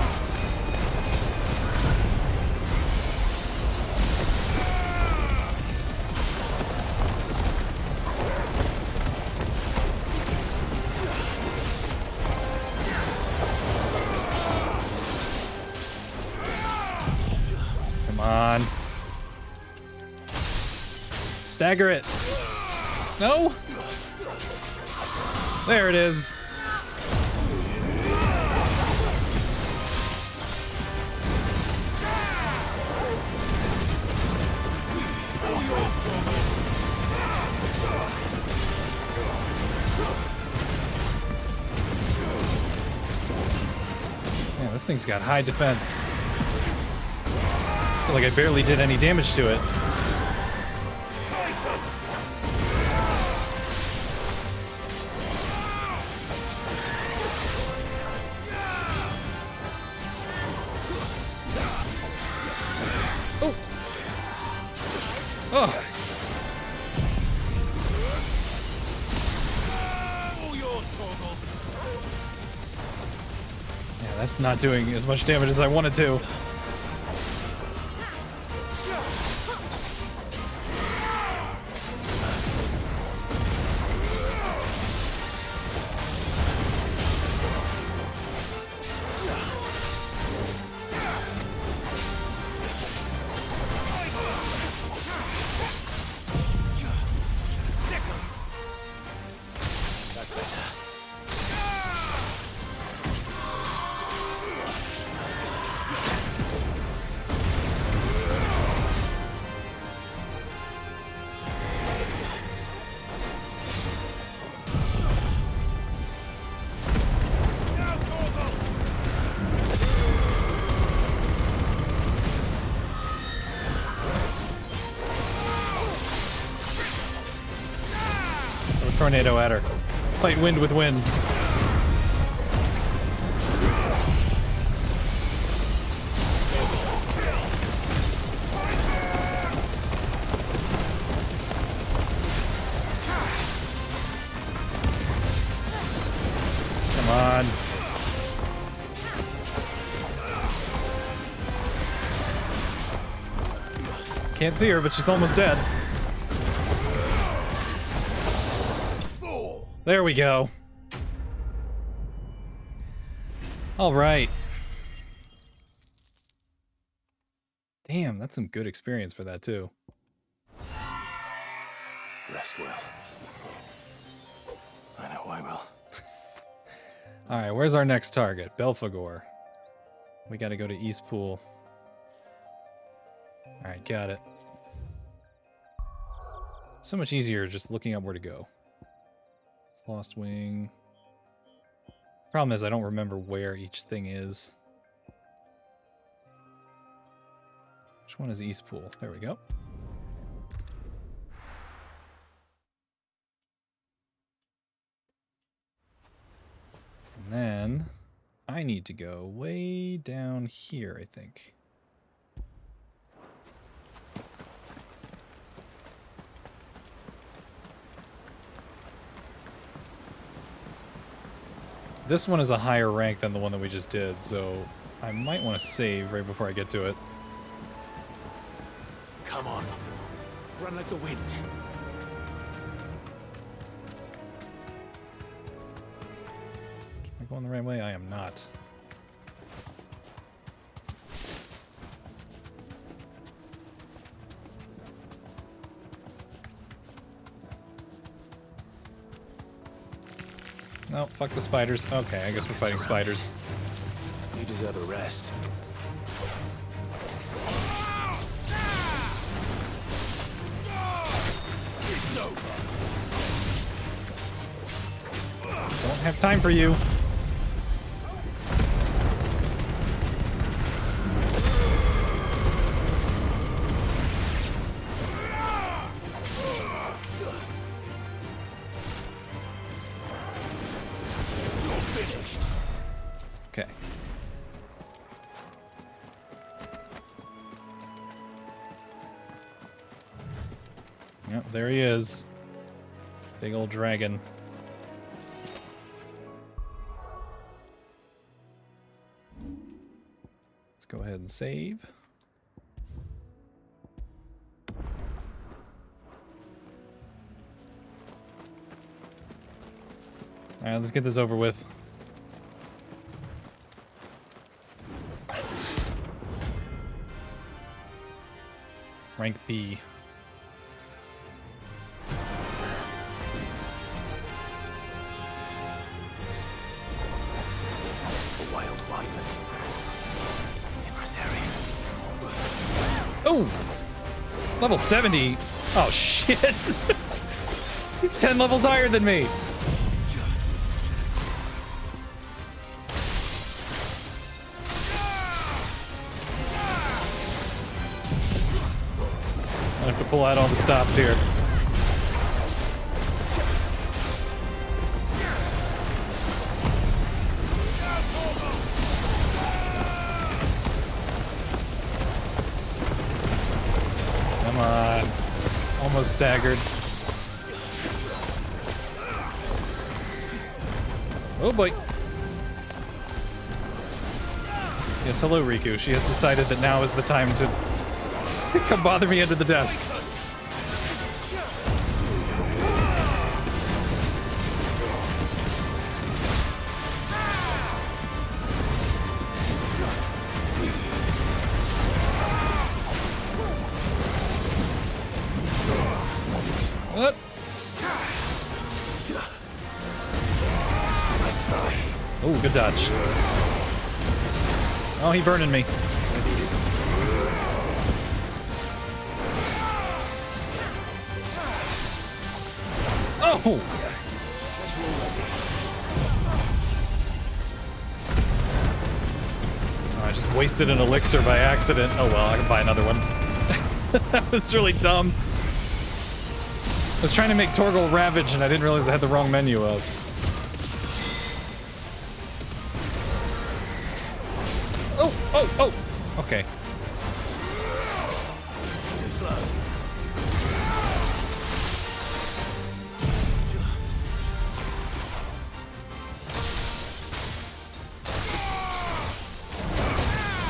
Come on. Stagger it. No? There it is. Man, this thing's got high defense. I feel like I barely did any damage to it. Oh! Oh! Yeah, that's not doing as much damage as I wanted to. Tornado at her. Fight wind with wind. Come on. Can't see her, but she's almost dead. There we go. All right. Damn, that's some good experience for that too. Rest well. I know I will. All right, where's our next target? Belphegor. We got to go to Eastpool. All right, got it. So much easier just looking up where to go. It's Lost Wing. Problem is, I don't remember where each thing is. Which one is Eastpool? There we go. And then I need to go way down here, I think. This one is a higher rank than the one that we just did, so I might want to save right before I get to it. Come on. Run like the wind. Am I going the right way? I am not. No, fuck the spiders. Okay, I guess we're fighting spiders. You deserve a rest. Don't have time for you. Okay. Yep, there he is. Big old dragon. Let's go ahead and save. All right, let's get this over with. Rank B. A wild wyvern. Impresario. Oh! Level 70. Oh, shit. He's 10 levels higher than me. I have to pull out all the stops here. Come on. Almost staggered. Oh boy. Yes, hello Riku. She has decided that now is the time to come bother me under the desk. What? Oh, good dodge. Oh, he burning me. Oh! I just wasted an elixir by accident. Oh well, I can buy another one. That was really dumb. was trying to make Torgal Ravage and I didn't realize I had the wrong menu up. Oh! Okay. Too slow.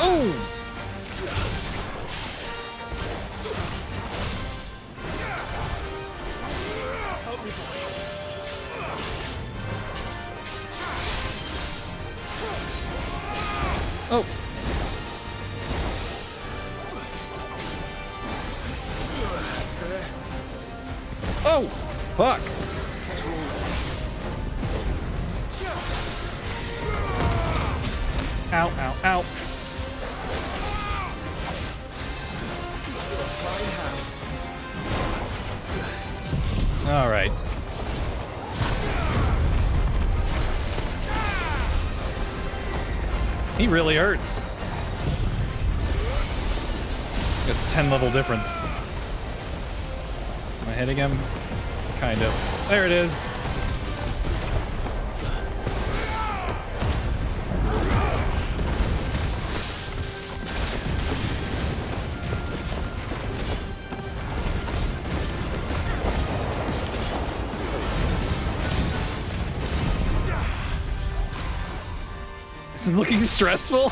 Oh! Oh! Oh, fuck. Ow, ow, ow. All right. He really hurts. Guess 10 level difference. Am I hitting him? Kind of. There it is. This is looking stressful.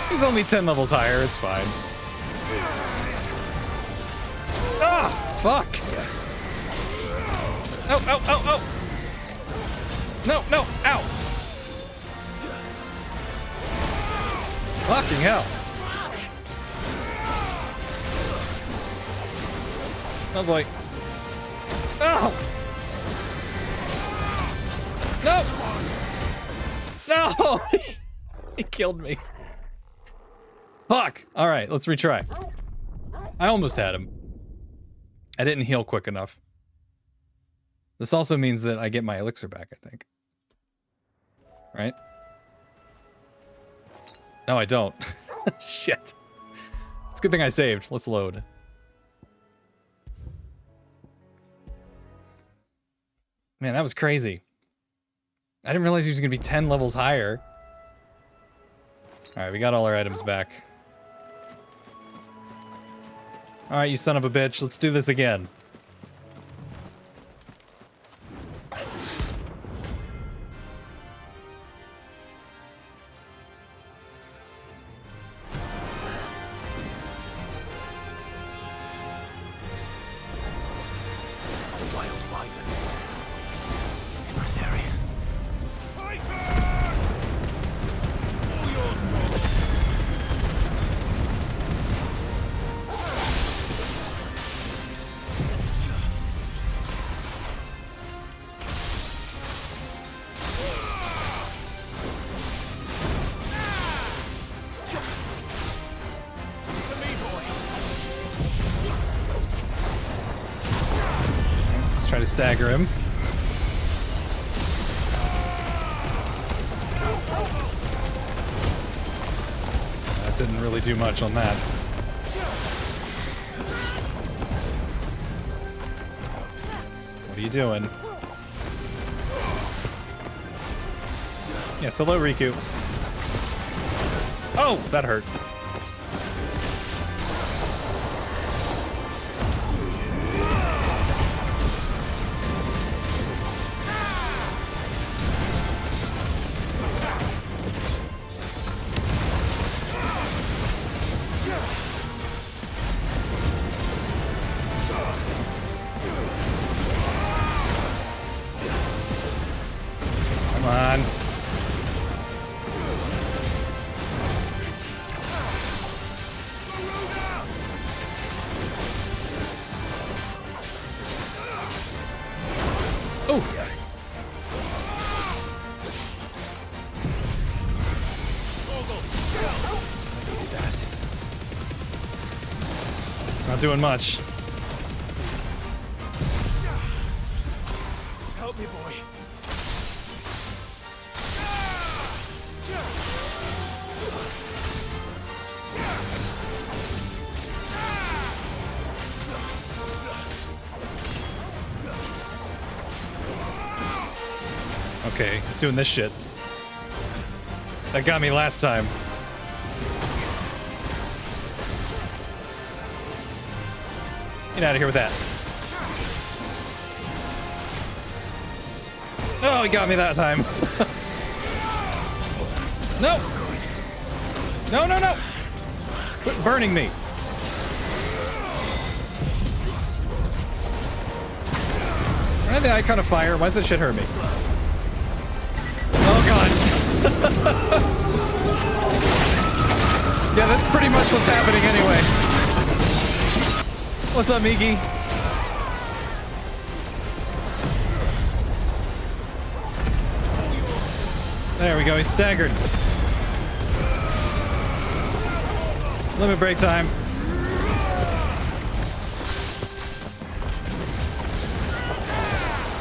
He's only 10 levels higher, it's fine. Ah, fuck. Oh, oh, oh, oh. No, no, ow. Fucking hell. Oh boy. Oh! No! No! He killed me. Fuck! Alright, let's retry. I almost had him. I didn't heal quick enough. This also means that I get my elixir back, I think. Right? No, I don't. Shit. It's a good thing I saved. Let's load. Man, that was crazy. I didn't realize he was gonna be 10 levels higher. Alright, we got all our items back. Alright, you son of a bitch, let's do this again. Try to stagger him. That didn't really do much on that. What are you doing? Yeah, solo Riku. Oh, that hurt. Come on. Oh. It's not doing much. Help me, boy. Okay, he's doing this shit. That got me last time. Get out of here with that. Oh, he got me that time. No! No, no, no! Quit burning me. Why the icon of fire? Why does that shit hurt me? Oh god. Yeah, that's pretty much what's happening anyway. What's up, Miki? There we go, he's staggered. Limit break time.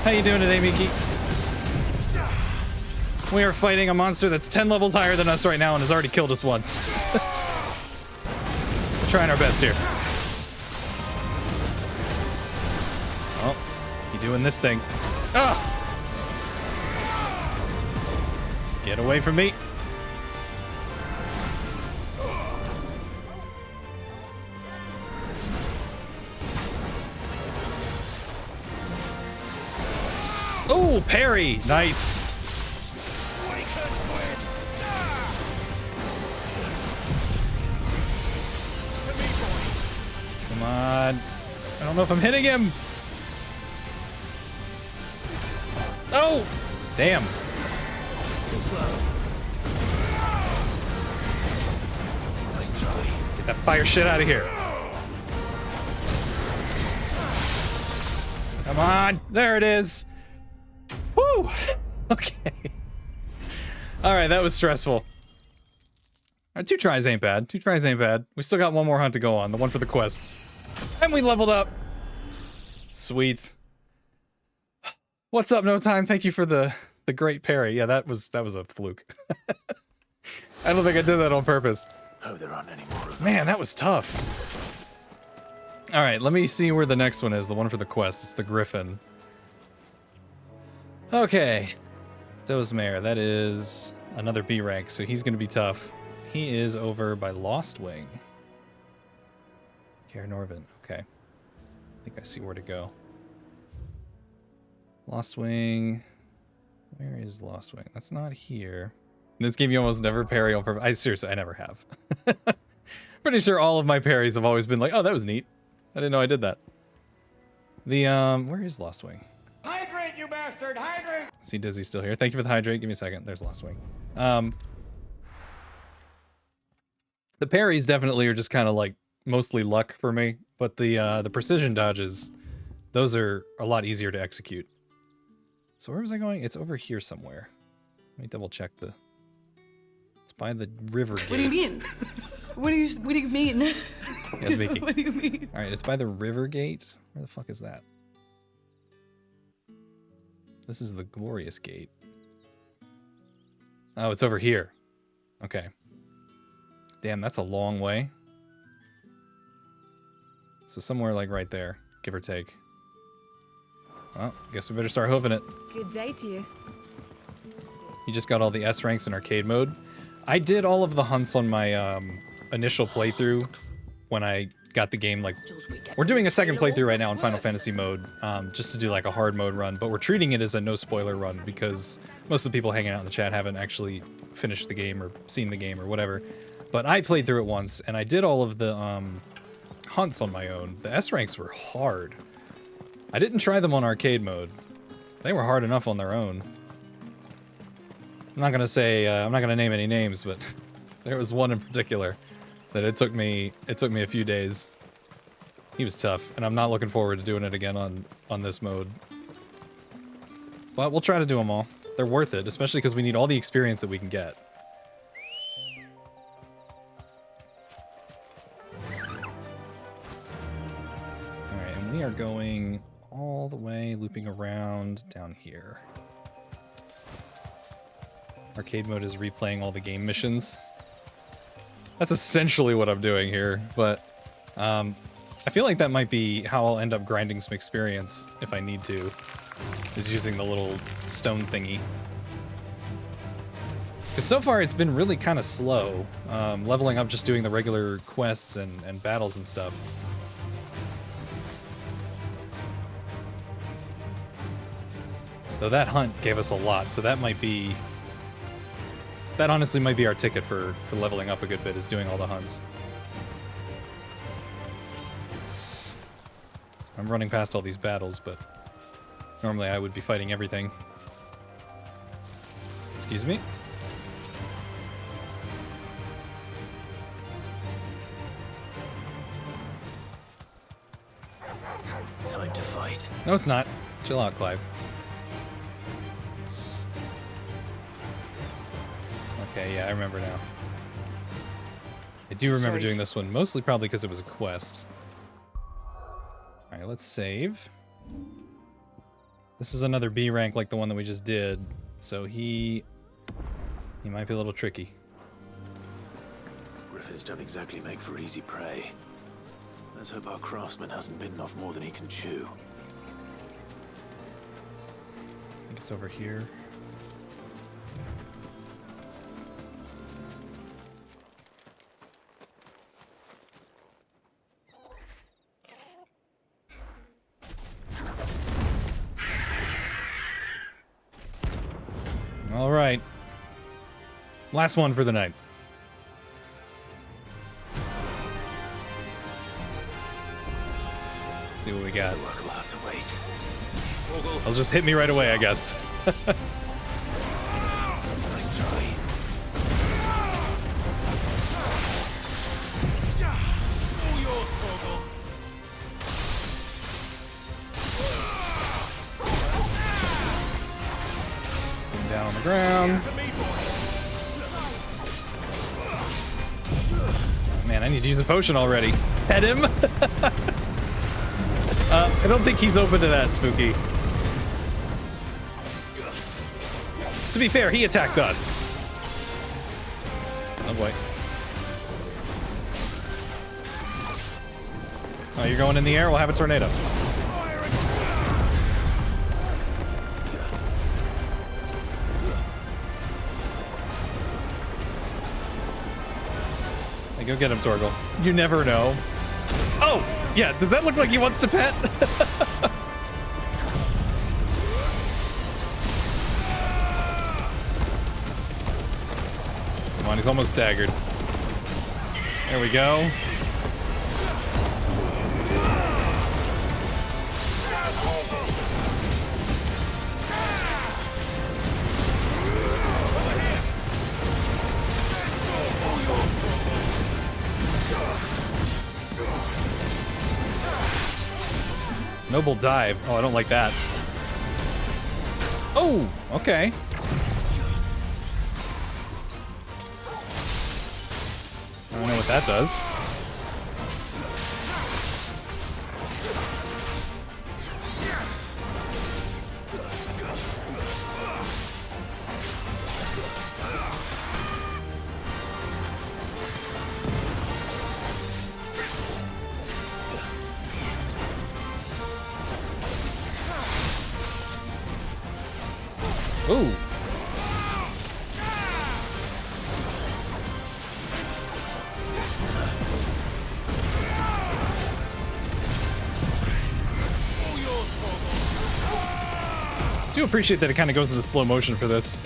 How you doing today, Miki? We are fighting a monster that's 10 levels higher than us right now and has already killed us once. We're trying our best here. Oh, you doing this thing. Ah! Get away from me. Oh, parry! Nice. Come on. I don't know if I'm hitting him. Oh! Damn. Too slow. Get that fire shit out of here. Come on. There it is. Woo! Okay. Alright, that was stressful. Alright, 2 tries ain't bad. 2 tries ain't bad. We still got one more hunt to go on, the one for the quest. And we leveled up. Sweet. What's up, No Time? Thank you for the great parry. Yeah, that was a fluke. I don't think I did that on purpose. Hope there aren't any more of them. Man, that was tough. Alright, let me see where the next one is, the one for the quest. It's the Griffin. Okay, Dozemare, that is another B rank, so he's going to be tough. He is over by Lost Wing. Kaer Norvin, okay. I think I see where to go. Lost Wing, where is Lost Wing? That's not here. In this game you almost never parry on purpose. Seriously, I never have. Pretty sure all of my parries have always been like, oh, that was neat. I didn't know I did that. The, where is Lost Wing? Hydrate, you bastard! Hydrate! See Dizzy still here. Thank you for the hydrate. Give me a second. There's Lost Wing. The parries definitely are just kind of like mostly luck for me, but the precision dodges, those are a lot easier to execute. So where was I going? It's over here somewhere. Let me double check the. It's by the river gate. What do you mean? What do you mean? Yes, Mickey. What do you mean? All right, it's by the river gate. Where the fuck is that? This is the glorious gate. Oh, it's over here. Okay. Damn, that's a long way. So somewhere like right there, give or take. Well, guess we better start hoofing it. Good day to you. You just got all the S ranks in arcade mode. I did all of the hunts on my initial playthrough when I got the game. Like, we're doing a second playthrough right now in Final Fantasy mode, just to do like a hard mode run, but we're treating it as a no spoiler run because most of the people hanging out in the chat haven't actually finished the game or seen the game or whatever. But I played through it once, and I did all of the hunts on my own. The S ranks were hard. I didn't try them on arcade mode. They were hard enough on their own. I'm not gonna say, I'm not gonna name any names, but there was one in particular that it took me a few days. He was tough, and I'm not looking forward to doing it again on this mode. But we'll try to do them all. They're worth it, especially because we need all the experience that we can get. Alright, and we are going all the way, looping around down here. Arcade mode is replaying all the game missions. That's essentially what I'm doing here, but I feel like that might be how I'll end up grinding some experience if I need to, is using the little stone thingy. Because so far it's been really kind of slow, leveling up just doing the regular quests and battles and stuff. Though that hunt gave us a lot, so that might be... That honestly might be our ticket for leveling up a good bit, is doing all the hunts. I'm running past all these battles, but normally I would be fighting everything. Excuse me? Time to fight. No, it's not. Chill out, Clive. Okay, yeah, I remember now. I do remember doing this one, mostly probably because it was a quest. Alright, let's save. This is another B rank like the one that we just did, so he might be a little tricky. Griffins don't exactly make for easy prey. Let's hope our craftsman hasn't bitten off more than he can chew. I think it's over here. All right. Last one for the night. See what we got. We'll have to wait. They'll just hit me right away, I guess. Nice try. All yours, Torgal. Put him down on the ground. Oh, man, I need to use a potion already. Pet him. I don't think he's open to that, Spooky. To be fair, he attacked us. Oh boy. Oh, you're going in the air? We'll have a tornado. Hey, go get him, Torgal. You never know. Oh! Yeah, does that look like he wants to pet? Come on, he's almost staggered. There we go. Noble dive. Oh, I don't like that. Oh, okay. I don't know what that does. Ooh. I do appreciate that it kind of goes into slow motion for this. I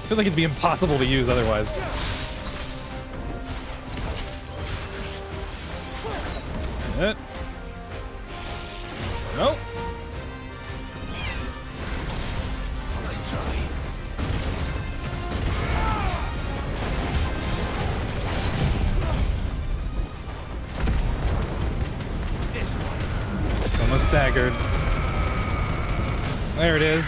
feel like it'd be impossible to use otherwise. Nope. Nice try. This one. It's almost staggered. There it is.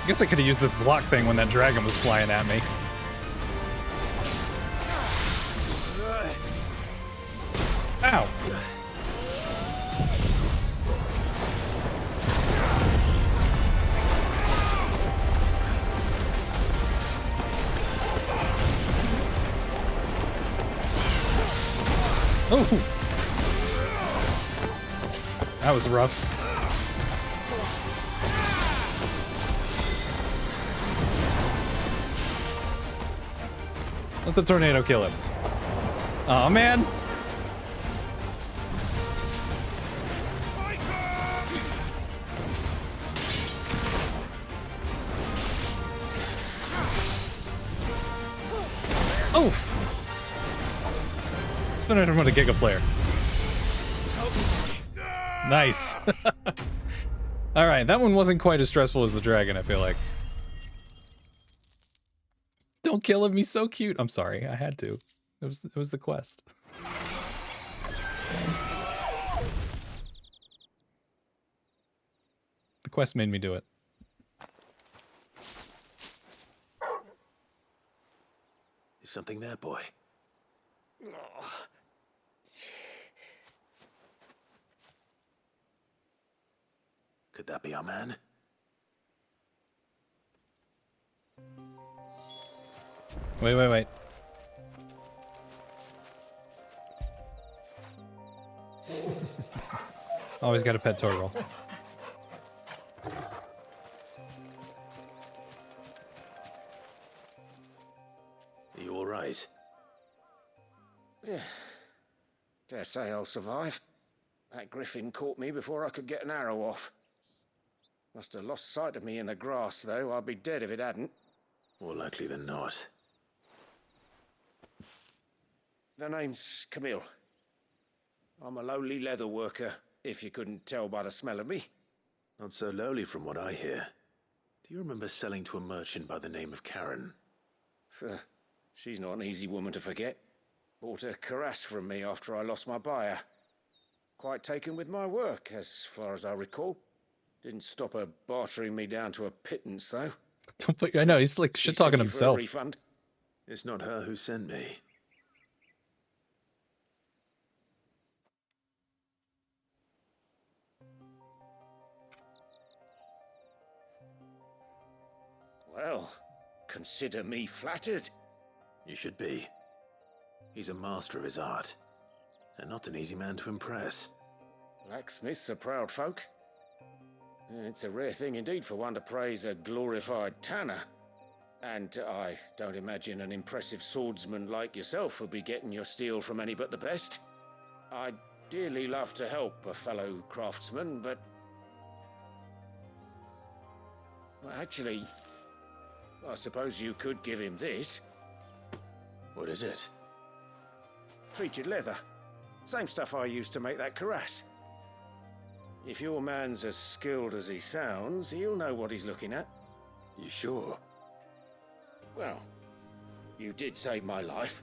I guess I could have used this block thing when that dragon was flying at me. Ow! Oh! That was rough. Let the tornado kill him. Aw, man! Oof! Let's finish him with a Giga Flare. Nice. Alright, that one wasn't quite as stressful as the dragon, I feel like. Don't kill him, he's so cute. I'm sorry, I had to. It was the quest. The quest made me do it. Is something there, boy? Could that be our man? Wait. Always got a pet turtle. Are you all right? Dare say I'll survive. That griffin caught me before I could get an arrow off. Must have lost sight of me in the grass, though. I'd be dead if it hadn't. More likely than not. The name's Camille. I'm a lowly leather worker, if you couldn't tell by the smell of me. Not so lowly from what I hear. Do you remember selling to a merchant by the name of Karen? She's not an easy woman to forget. Bought a cuirass from me after I lost my buyer. Quite taken with my work, as far as I recall. Didn't stop her bartering me down to a pittance, though. I know, he's like shit-talking himself. Refund. It's not her who sent me. Well, consider me flattered. You should be. He's a master of his art, and not an easy man to impress. Blacksmiths are proud folk. It's a rare thing indeed for one to praise a glorified tanner. And I don't imagine an impressive swordsman like yourself would be getting your steel from any but the best. I'd dearly love to help a fellow craftsman, but... Well, actually, I suppose you could give him this. What is it? Treated leather. Same stuff I used to make that cuirass. If your man's as skilled as he sounds, he'll know what he's looking at. You sure? Well, you did save my life.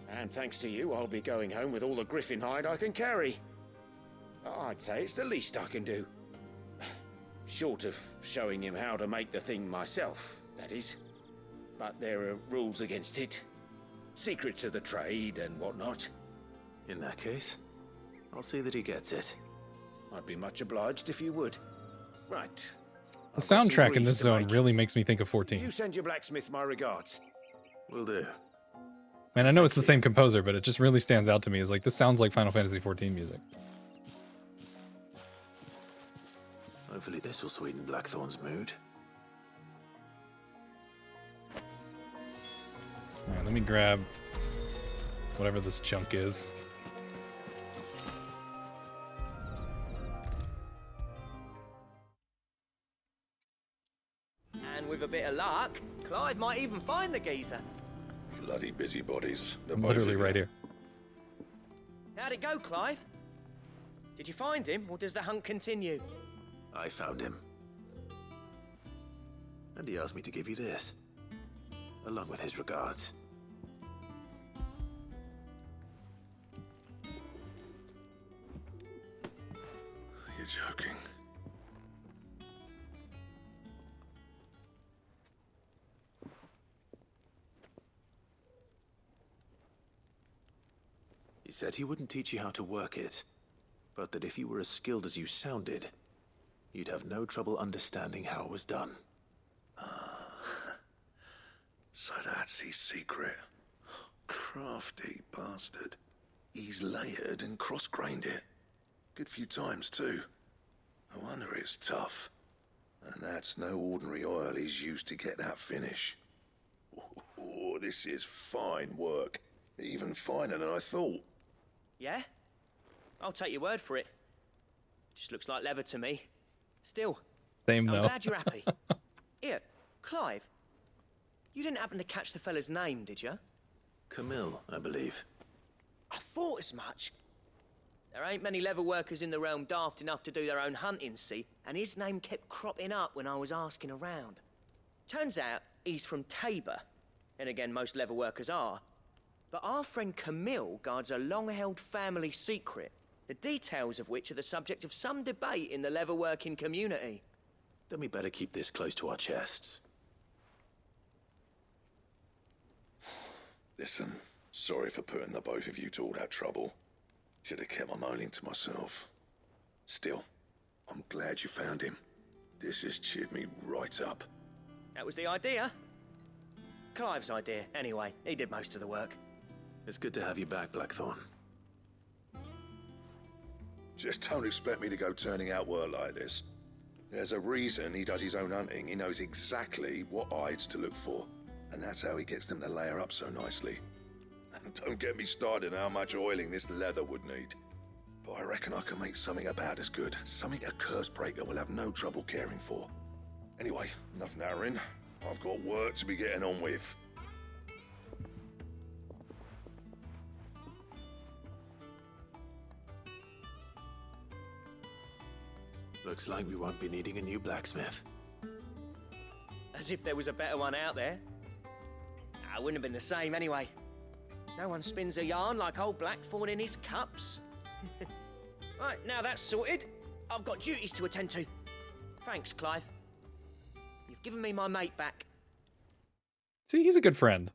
And thanks to you, I'll be going home with all the griffin hide I can carry. I'd say it's the least I can do. Short of showing him how to make the thing myself, that is. But there are rules against it. Secrets of the trade and whatnot. In that case, I'll see that he gets it. I'd be much obliged if you would. Right. The soundtrack in this zone really makes me think of 14. You send your blacksmith my regards. Will do. Man, I know it's the same composer, but it just really stands out to me as like, this sounds like Final Fantasy XIV music. Hopefully this will sweeten Blackthorn's mood. Alright, let me grab whatever this chunk is. And with a bit of luck, Clive might even find the geezer. Bloody busybodies. I'm literally right here. How'd it go, Clive? Did you find him, or does the hunt continue? I found him. And he asked me to give you this, along with his regards. You're joking. said he wouldn't teach you how to work it, but that if you were as skilled as you sounded, you'd have no trouble understanding how it was done. So that's his secret. Crafty bastard. He's layered and cross-grained it. Good few times, too. No wonder it's tough. And that's no ordinary oil he's used to get that finish. Oh, this is fine work. Even finer than I thought. Yeah? I'll take your word for it. Just looks like leather to me. Still, Same I'm though. glad you're happy. Here, Clive. You didn't happen to catch the fella's name, did you? Camille, I believe. I thought as much. There ain't many leather workers in the realm daft enough to do their own hunting, see? And his name kept cropping up when I was asking around. Turns out he's from Tabor. And again, most leather workers are. But our friend Camille guards a long-held family secret, the details of which are the subject of some debate in the leather-working community. Then we better keep this close to our chests. Listen, sorry for putting the both of you to all that trouble. Should have kept my moaning to myself. Still, I'm glad you found him. This has cheered me right up. That was the idea. Clive's idea, anyway. He did most of the work. It's good to have you back, Blackthorn. Just don't expect me to go turning out work like this. There's a reason he does his own hunting. He knows exactly what hides to look for. And that's how he gets them to layer up so nicely. And don't get me started on how much oiling this leather would need. But I reckon I can make something about as good. Something a Cursebreaker will have no trouble caring for. Anyway, enough narrowing. I've got work to be getting on with. Looks like we won't be needing a new blacksmith. As if there was a better one out there. I wouldn't have been the same anyway. No one spins a yarn like old Blackthorn in his cups. Right, now that's sorted, I've got duties to attend to. Thanks, Clive. You've given me my mate back. See, he's a good friend.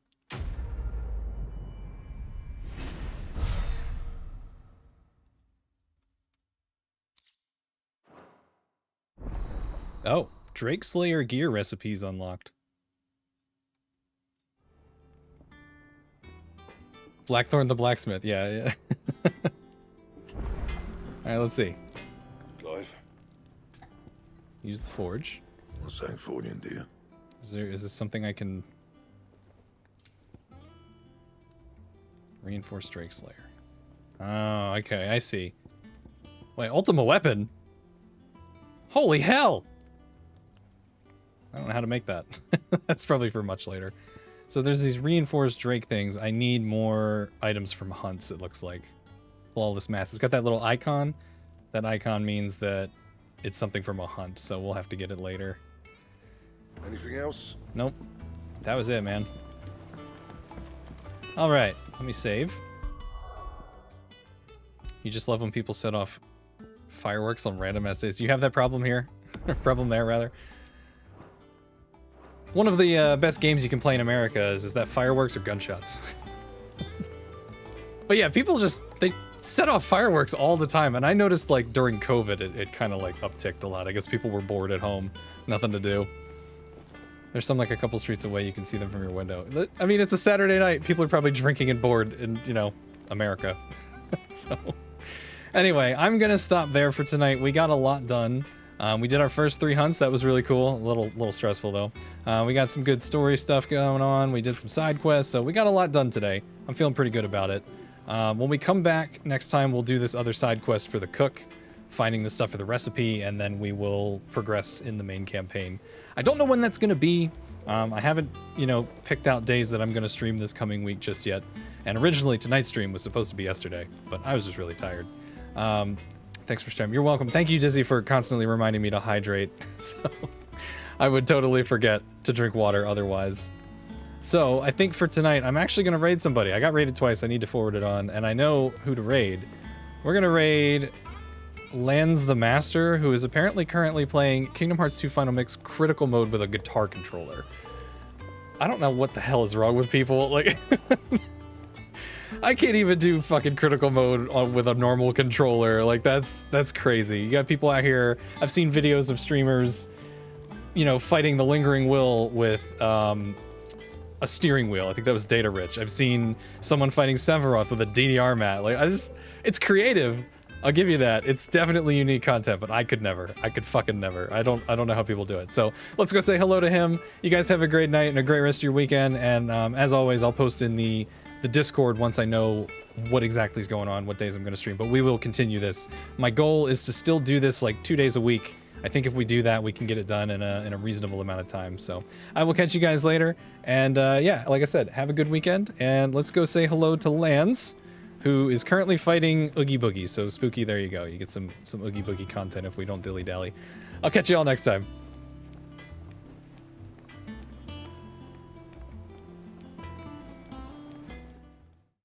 Oh, Drake Slayer gear recipes unlocked. Blackthorn the blacksmith, yeah. Alright, let's see. Clive. Use the forge. What's saying forging, do you? Is this something I can reinforce Drake Slayer? Oh, okay, I see. Wait, Ultima Weapon? Holy hell! I don't know how to make that. That's probably for much later. So there's these reinforced Drake things. I need more items from hunts, it looks like. Flawless Math. It's got that little icon. That icon means that it's something from a hunt, so we'll have to get it later. Anything else? Nope. That was it, man. Alright, let me save. You just love when people set off fireworks on random ass days. Do you have that problem here? Problem there, rather. One of the best games you can play in America is that fireworks or gunshots. But yeah, people just, they set off fireworks all the time. And I noticed like during COVID, it kind of like upticked a lot. I guess people were bored at home, nothing to do. There's some like a couple streets away, you can see them from your window. I mean, it's a Saturday night. People are probably drinking and bored in, you know, America. So anyway, I'm gonna stop there for tonight. We got a lot done. We did our first 3 hunts. That was really cool. A little stressful though. We got some good story stuff going on. We did some side quests, so we got a lot done today. I'm feeling pretty good about it. When we come back next time, we'll do this other side quest for the cook, finding the stuff for the recipe, and then we will progress in the main campaign. I don't know when that's gonna be. I haven't, you know, picked out days that I'm gonna stream this coming week just yet. And originally tonight's stream was supposed to be yesterday, but I was just really tired. Thanks for streaming. You're welcome. Thank you, Dizzy, for constantly reminding me to hydrate. So I would totally forget to drink water otherwise. So I think for tonight, I'm actually going to raid somebody. I got raided twice. I need to forward it on, and I know who to raid. We're going to raid Lance the Master, who is apparently currently playing Kingdom Hearts 2 Final Mix Critical Mode with a guitar controller. I don't know what the hell is wrong with people. Like, I can't even do fucking critical mode with a normal controller. Like that's crazy. You got people out here. I've seen videos of streamers, you know, fighting the Lingering Will with a steering wheel. I think that was Data Rich. I've seen someone fighting Sephiroth with a DDR mat. Like it's creative. I'll give you that. It's definitely unique content, but I could never. I could fucking never. I don't know how people do it. So let's go say hello to him. You guys have a great night and a great rest of your weekend. And as always, I'll post in the Discord once I know what exactly is going on, what days I'm going to stream. But we will continue this. My goal is to still do this like 2 days a week. I think if we do that, we can get it done in a reasonable amount of time. So I will catch you guys later. And yeah, like I said, have a good weekend. And let's go say hello to Lance, who is currently fighting Oogie Boogie. So Spooky, there you go. You get some Oogie Boogie content if we don't dilly-dally. I'll catch you all next time.